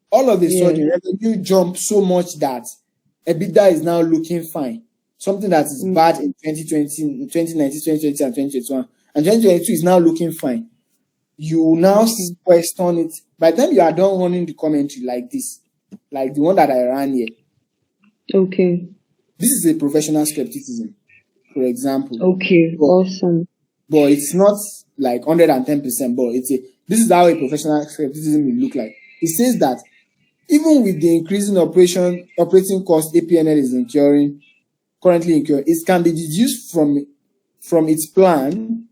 all of a sudden revenue jump so much that EBITDA is now looking fine. Something that is bad in 2020, 2019, 2020, and 2021. And 2022 is now looking fine. You now question it. By the time you are done running the commentary like this, like the one that I ran here. Okay. This is a professional skepticism, for example. Okay, awesome. But it's not like 110%, but this is how a professional skepticism will look like. It says that even with the increasing operating cost APNL is currently incurring, it can be deduced from its plan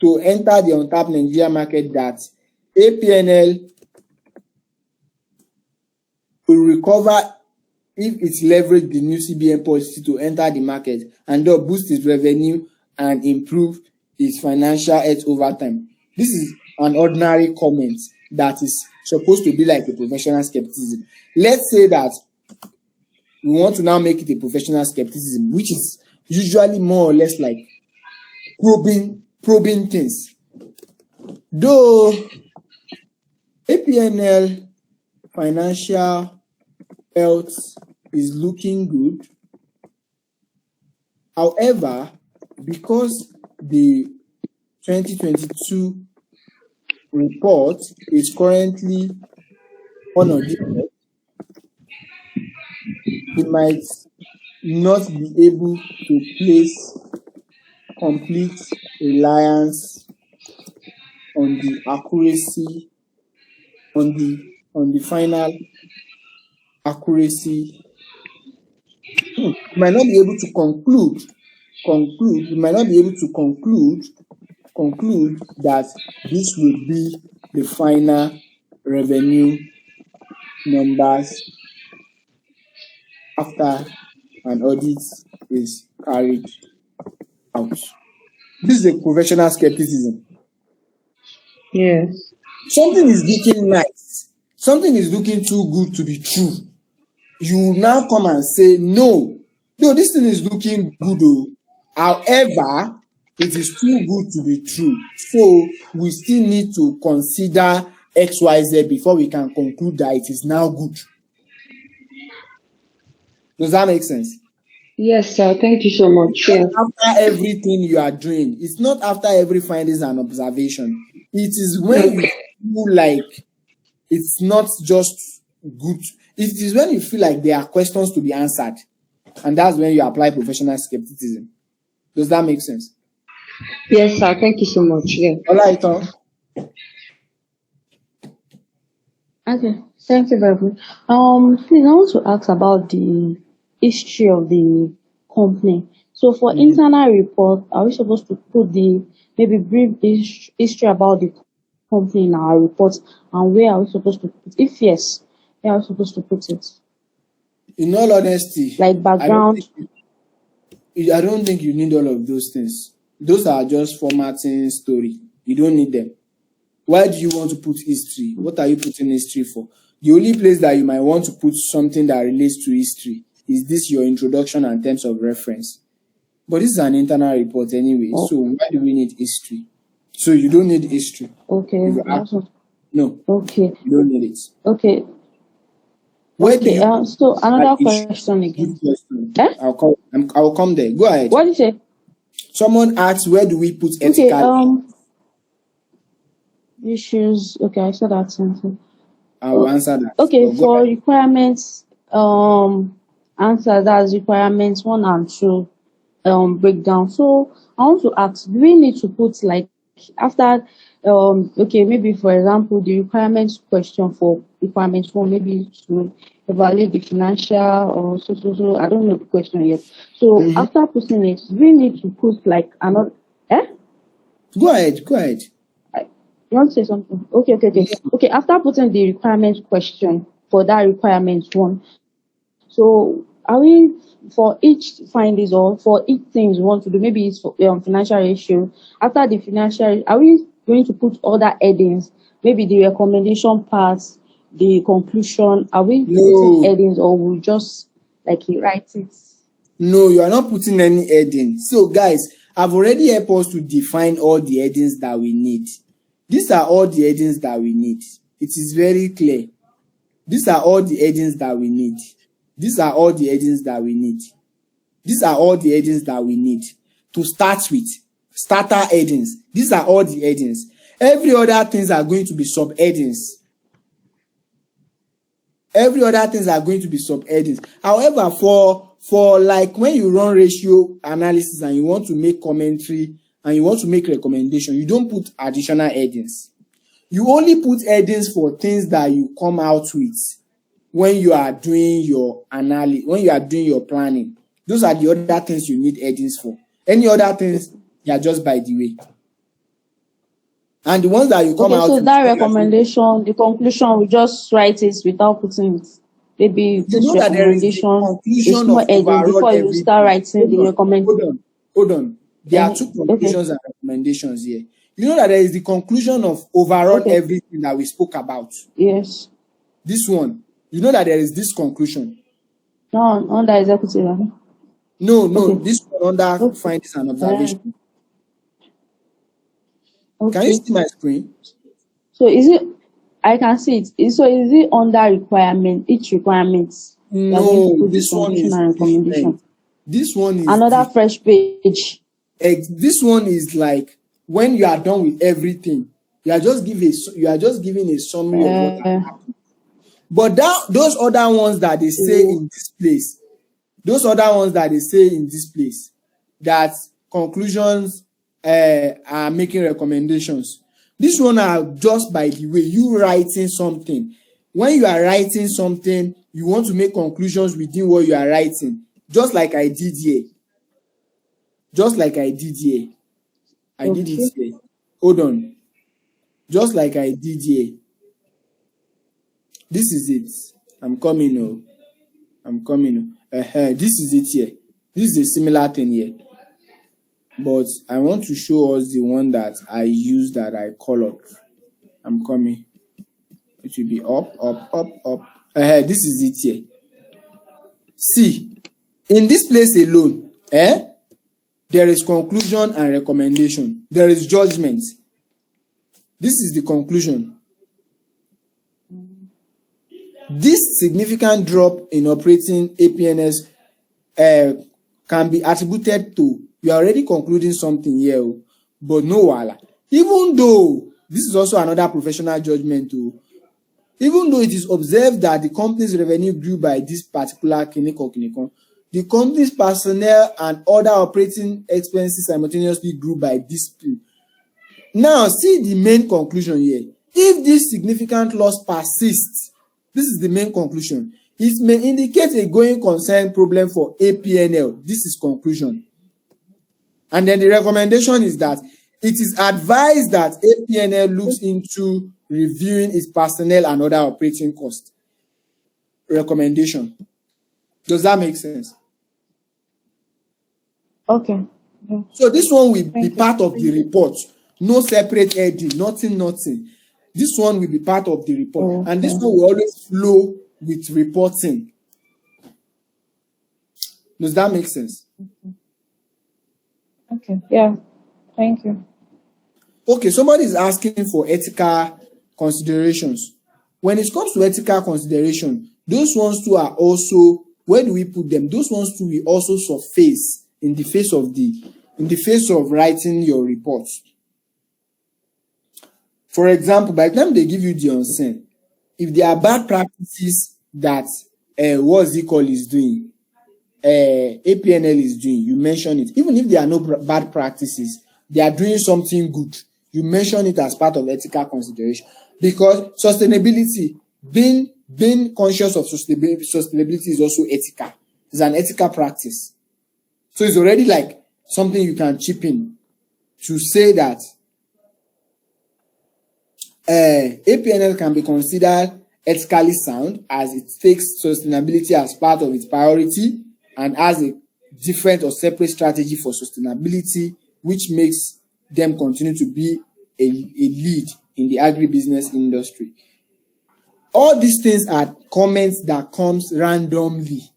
to enter the untapped Nigeria market that APNL will recover if it leverage the new CBN policy to enter the market and thus boost its revenue and improve its financial health over time. This is an ordinary comment that is supposed to be like a professional skepticism. Let's say that we want to now make it a professional skepticism, which is usually more or less like probing things. Though APNL financial health is looking good, however, because the 2022 report is currently unaudited, we might not be able to place complete reliance on the accuracy, on the final accuracy. We might not be able to conclude. We might not be able to conclude that this will be the final revenue numbers after an audit is carried out. This is a professional skepticism. Yes. Something is looking nice. Something is looking too good to be true. You now come and say, no, this thing is looking good. However, it is too good to be true. So we still need to consider XYZ before we can conclude that it is now good. Does that make sense? Yes, sir. Thank you so much. Yes. After everything you are doing, it's not after every findings and observation. It is when you feel like it's not just good. It is when you feel like there are questions to be answered. And that's when you apply professional skepticism. Does that make sense? Yes, sir. Thank you so much. Yeah. All right, Okay. Thank you very much. Please, I want to ask about the history of the company. So for internal report, are we supposed to put the maybe brief history about the company in our report, and where are we supposed to put it? If yes, where are we supposed to put it? In all honesty, Like background. I don't think you need all of those things. Those are just formatting story. You don't need them. Why do you want to put history? What are you putting history for? The only place that you might want to put something that relates to history is this your introduction and terms of reference. But this is an internal report anyway, so why do we need history? So you don't need history. Okay. No. Okay. You don't need it. Okay. Where do you so another question again. I will come there. Go ahead. What did you say? Someone asked, where do we put ethical? Issues. Okay, I saw that sentence. I will answer that. Okay, for requirements, answer that's requirements 1 and 2, breakdown. So I want to ask, do we need to put like after, okay, maybe for example, the requirements question for requirements 1, maybe to evaluate the financial or so, I don't know the question yet. So after putting it, do we need to put like another, Go ahead. You want to say something? Okay. Okay, after putting the requirements question for that requirements 1, so are we, for each findings or for each things we want to do, maybe it's for financial ratio, after the financial, are we going to put other headings, maybe the recommendation parts, the conclusion, are we putting headings, or we just like write it? No, you are not putting any heading. So guys, I've already helped us to define all the headings that we need. These are all the headings that we need. It is very clear. These are all the headings that we need. These are all the headings that we need. These are all the headings that we need to start with. Starter headings. These are all the headings. Every other things are going to be subheadings. Every other things are going to be subheadings. However, for like when you run ratio analysis and you want to make commentary and you want to make recommendation, you don't put additional headings. You only put headings for things that you come out with when you are doing your analysis, when you are doing your planning. Those are the other things you need headings for. Any other things, they are just by the way. And the ones that you come out so with, that recommendation, the conclusion, we just write it without putting it. Maybe this recommendation is more heading before you start writing the recommendation. Hold on. There are 2 conclusions and recommendations here. You know that there is the conclusion of overall everything that we spoke about. Yes. This one. You know that there is this conclusion. No, under executive. No. This one under findings and observation. Can you see my screen? So is it? I can see it. So is it under requirement? Each requirement. No, this one is different. This one is another fresh page. This one is like when you are done with everything, you are just giving a summary of what happened. But those other ones that they say in this place, that conclusions are making recommendations. This one are just by the way you writing something. When you are writing something, you want to make conclusions within what you are writing, just like I did here. I did it here. Hold on. Just like I did here. This is it. I'm coming. This is it here. This is a similar thing here. But I want to show us the one that I use that I colored. I'm coming. It will be up. This is it here. See, in this place alone, there is conclusion and recommendation. There is judgment. This is the conclusion. This significant drop in operating APNS can be attributed to, you are already concluding something here, but no wala. Even though this is also another professional judgment too, even though it is observed that the company's revenue grew by this particular clinic, the company's personnel and other operating expenses simultaneously grew by this. Now, see the main conclusion here. If this significant loss persists, This is the main conclusion. It may indicate a going concern problem for APNL. This is conclusion. And then the recommendation is that it is advised that APNL looks into reviewing its personnel and other operating costs. Recommendation. Does that make sense? Okay. Yeah. So this one will be part of the report. No separate heading, nothing. This one will be part of the report. And this one will always flow with reporting. Does that make sense? Okay. Yeah. Thank you. Okay, somebody is asking for ethical considerations. When it comes to ethical consideration, those ones too are also, where do we put them? Those ones too will also surface in the face of writing your report. For example, by the time they give you the unseen, if there are bad practices that is doing, APNL is doing, you mention it. Even if there are no bad practices, they are doing something good, you mention it as part of ethical consideration. Because sustainability, being conscious of sustainability is also ethical. It's an ethical practice. So it's already like something you can chip in to say that APNL can be considered ethically sound as it takes sustainability as part of its priority and has a different or separate strategy for sustainability, which makes them continue to be a lead in the agribusiness industry. All these things are comments that comes randomly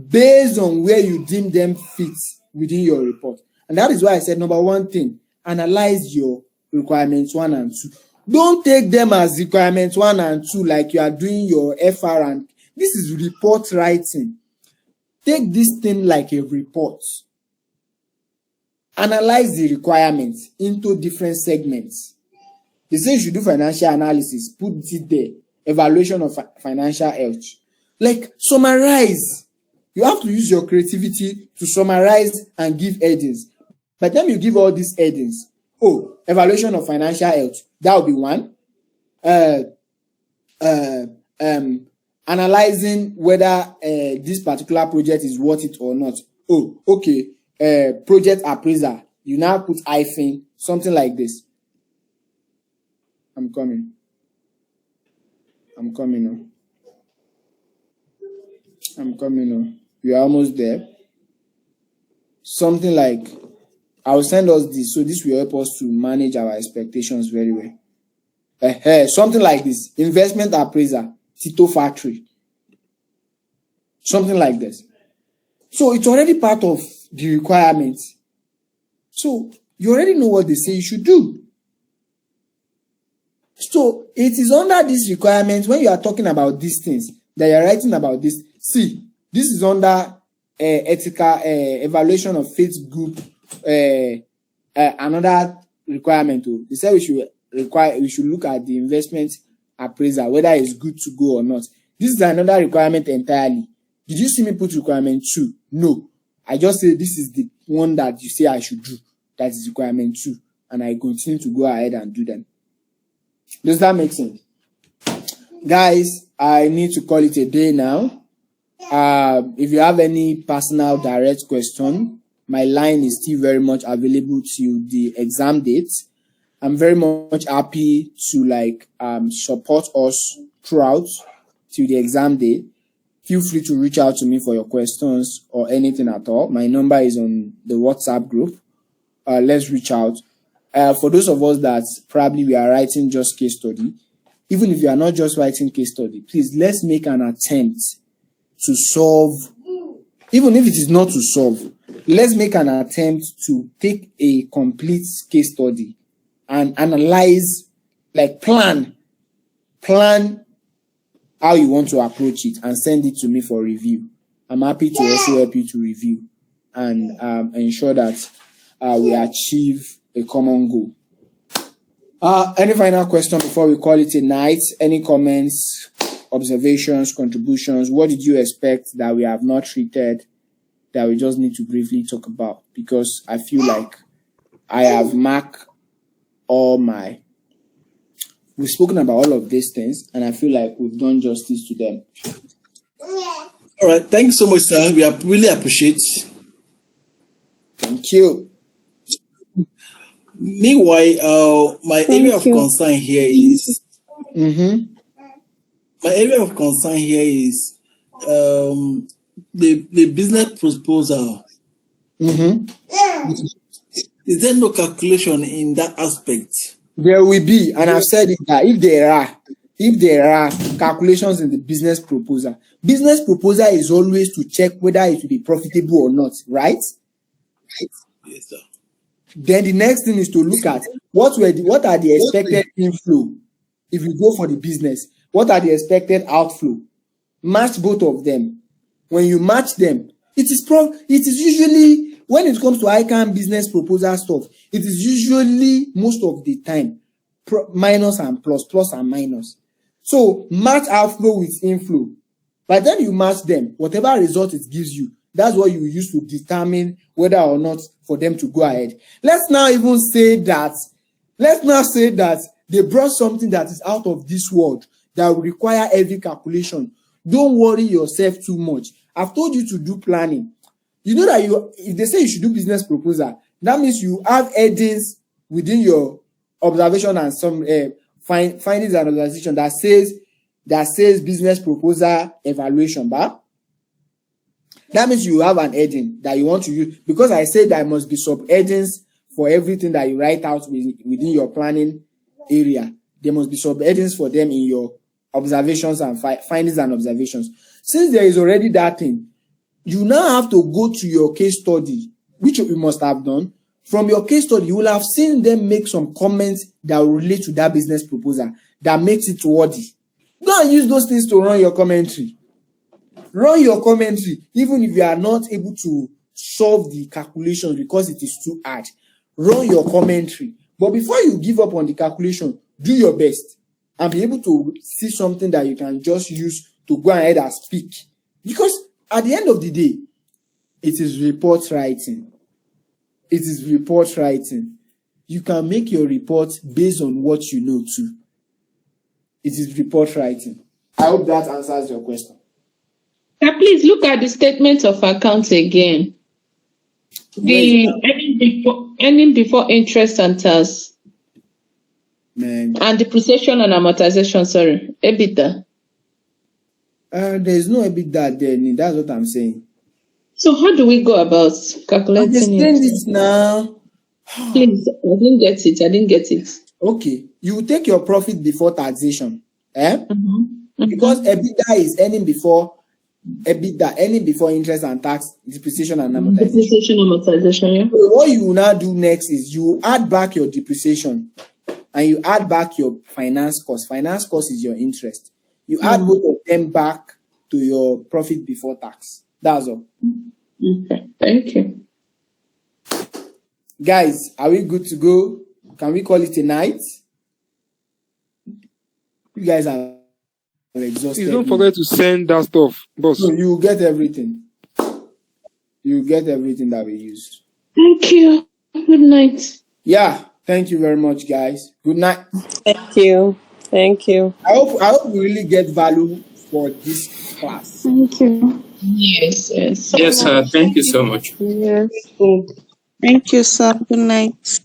based on where you deem them fit within your report. And that is why I said, number one thing, analyze your requirements 1 and 2. Don't take them as requirements 1 and 2 like you are doing your FR, and this is report writing. Take this thing like a report. Analyze the requirements into different segments. They say you should do financial analysis, put it there. Evaluation of financial health. Like, summarize. You have to use your creativity to summarize and give headings. By the time you give all these headings, evaluation of financial health, that will be one. Analyzing whether this particular project is worth it or not. Project appraiser. You now put hyphen, something like this. I'm coming on. We are almost there. Something like, I will send us this, so this will help us to manage our expectations very well. Something like this. Investment appraiser, Tito Factory. Something like this. So it's already part of the requirements. So you already know what they say you should do. So it is under these requirements when you are talking about these things that you are writing about this. See, this is under ethical evaluation of faith group. Another requirement. They say we should look at the investment appraiser, whether it's good to go or not. This is another requirement entirely. Did you see me put requirement 2? No. I just say this is the one that you say I should do. That is requirement 2. And I continue to go ahead and do them. Does that make sense? Guys, I need to call it a day now. If you have any personal direct question, my line is still very much available till the exam date. I'm very much happy to support us throughout till the exam day. Feel free to reach out to me for your questions or anything at all. My number is on the WhatsApp group. Let's reach out. For those of us that probably we are writing just case study, even if you are not just writing case study, please let's make an attempt to solve. Even if it is not to solve, let's make an attempt to take a complete case study and analyze, plan how you want to approach it and send it to me for review. I'm happy to also help you to review and ensure that we achieve a common goal. Any final question before we call it a night? Any comments, observations, contributions? What did you expect that we have not treated that we just need to briefly talk about? Because I feel like I have marked all my we've spoken about all of these things, and I feel like we've done justice to them. All right. Thanks so much, sir. We really appreciate. Thank you. Meanwhile, my area of concern here is the business proposal. Is there no calculation in that aspect? There will be, and I've said it that if there are calculations in the business proposal is always to check whether it will be profitable or not, right? Yes, sir. Then the next thing is to look at what are the expected inflow if you go for the business. What are the expected outflow? Match both of them. When you match them, it is usually, when it comes to ICAN business proposal stuff, it is usually most of the time minus and plus and minus. So match outflow with inflow. By the time you match them, whatever result it gives you, that's what you use to determine whether or not for them to go ahead. Let's now say that they brought something that is out of this world that will require heavy calculation. Don't worry yourself too much. I've told you to do planning. You know that if they say you should do business proposal, that means you have headings within your observation and some findings and observation that says business proposal evaluation, but that means you have an heading that you want to use, because I said there must be sub-headings for everything that you write out within your planning area. There must be sub-headings for them in your observations and findings and observations. Since there is already that thing, you now have to go to your case study, which you must have done. From your case study, you will have seen them make some comments that will relate to that business proposal that makes it worthy. Go and use those things to run your commentary. Run your commentary, even if you are not able to solve the calculations because it is too hard. Run your commentary. But before you give up on the calculation, do your best and be able to see something that you can just use to go ahead and speak. Because at the end of the day, it is report writing. It is report writing. You can make your report based on what you know too. It is report writing. I hope that answers your question. Now, please look at the statement of account again. The earning before interest and tax. And depreciation and amortization, sorry. EBITDA. There's no EBITDA there, that's what I'm saying. So how do we go about calculating it now? Please, I didn't get it. Okay. You take your profit before taxation. Because EBITDA is earning before interest and tax, depreciation and amortization. Depreciation and amortization, yeah. So what you will now do next is you add back your depreciation and you add back your finance cost. Finance cost is your interest. You add both of them back to your profit before tax. That's all. Okay, thank you. Guys, are we good to go? Can we call it a night? You guys are exhausted. Please don't forget to send that stuff, boss. No, you will get everything. You will get everything that we use. Thank you. Good night. Yeah, thank you very much, guys. Good night. Thank you. Thank you. I hope we really get value for this class. Thank you. Yes. Yes, sir. Thank you so much. Yes. Thank you, sir. Good night.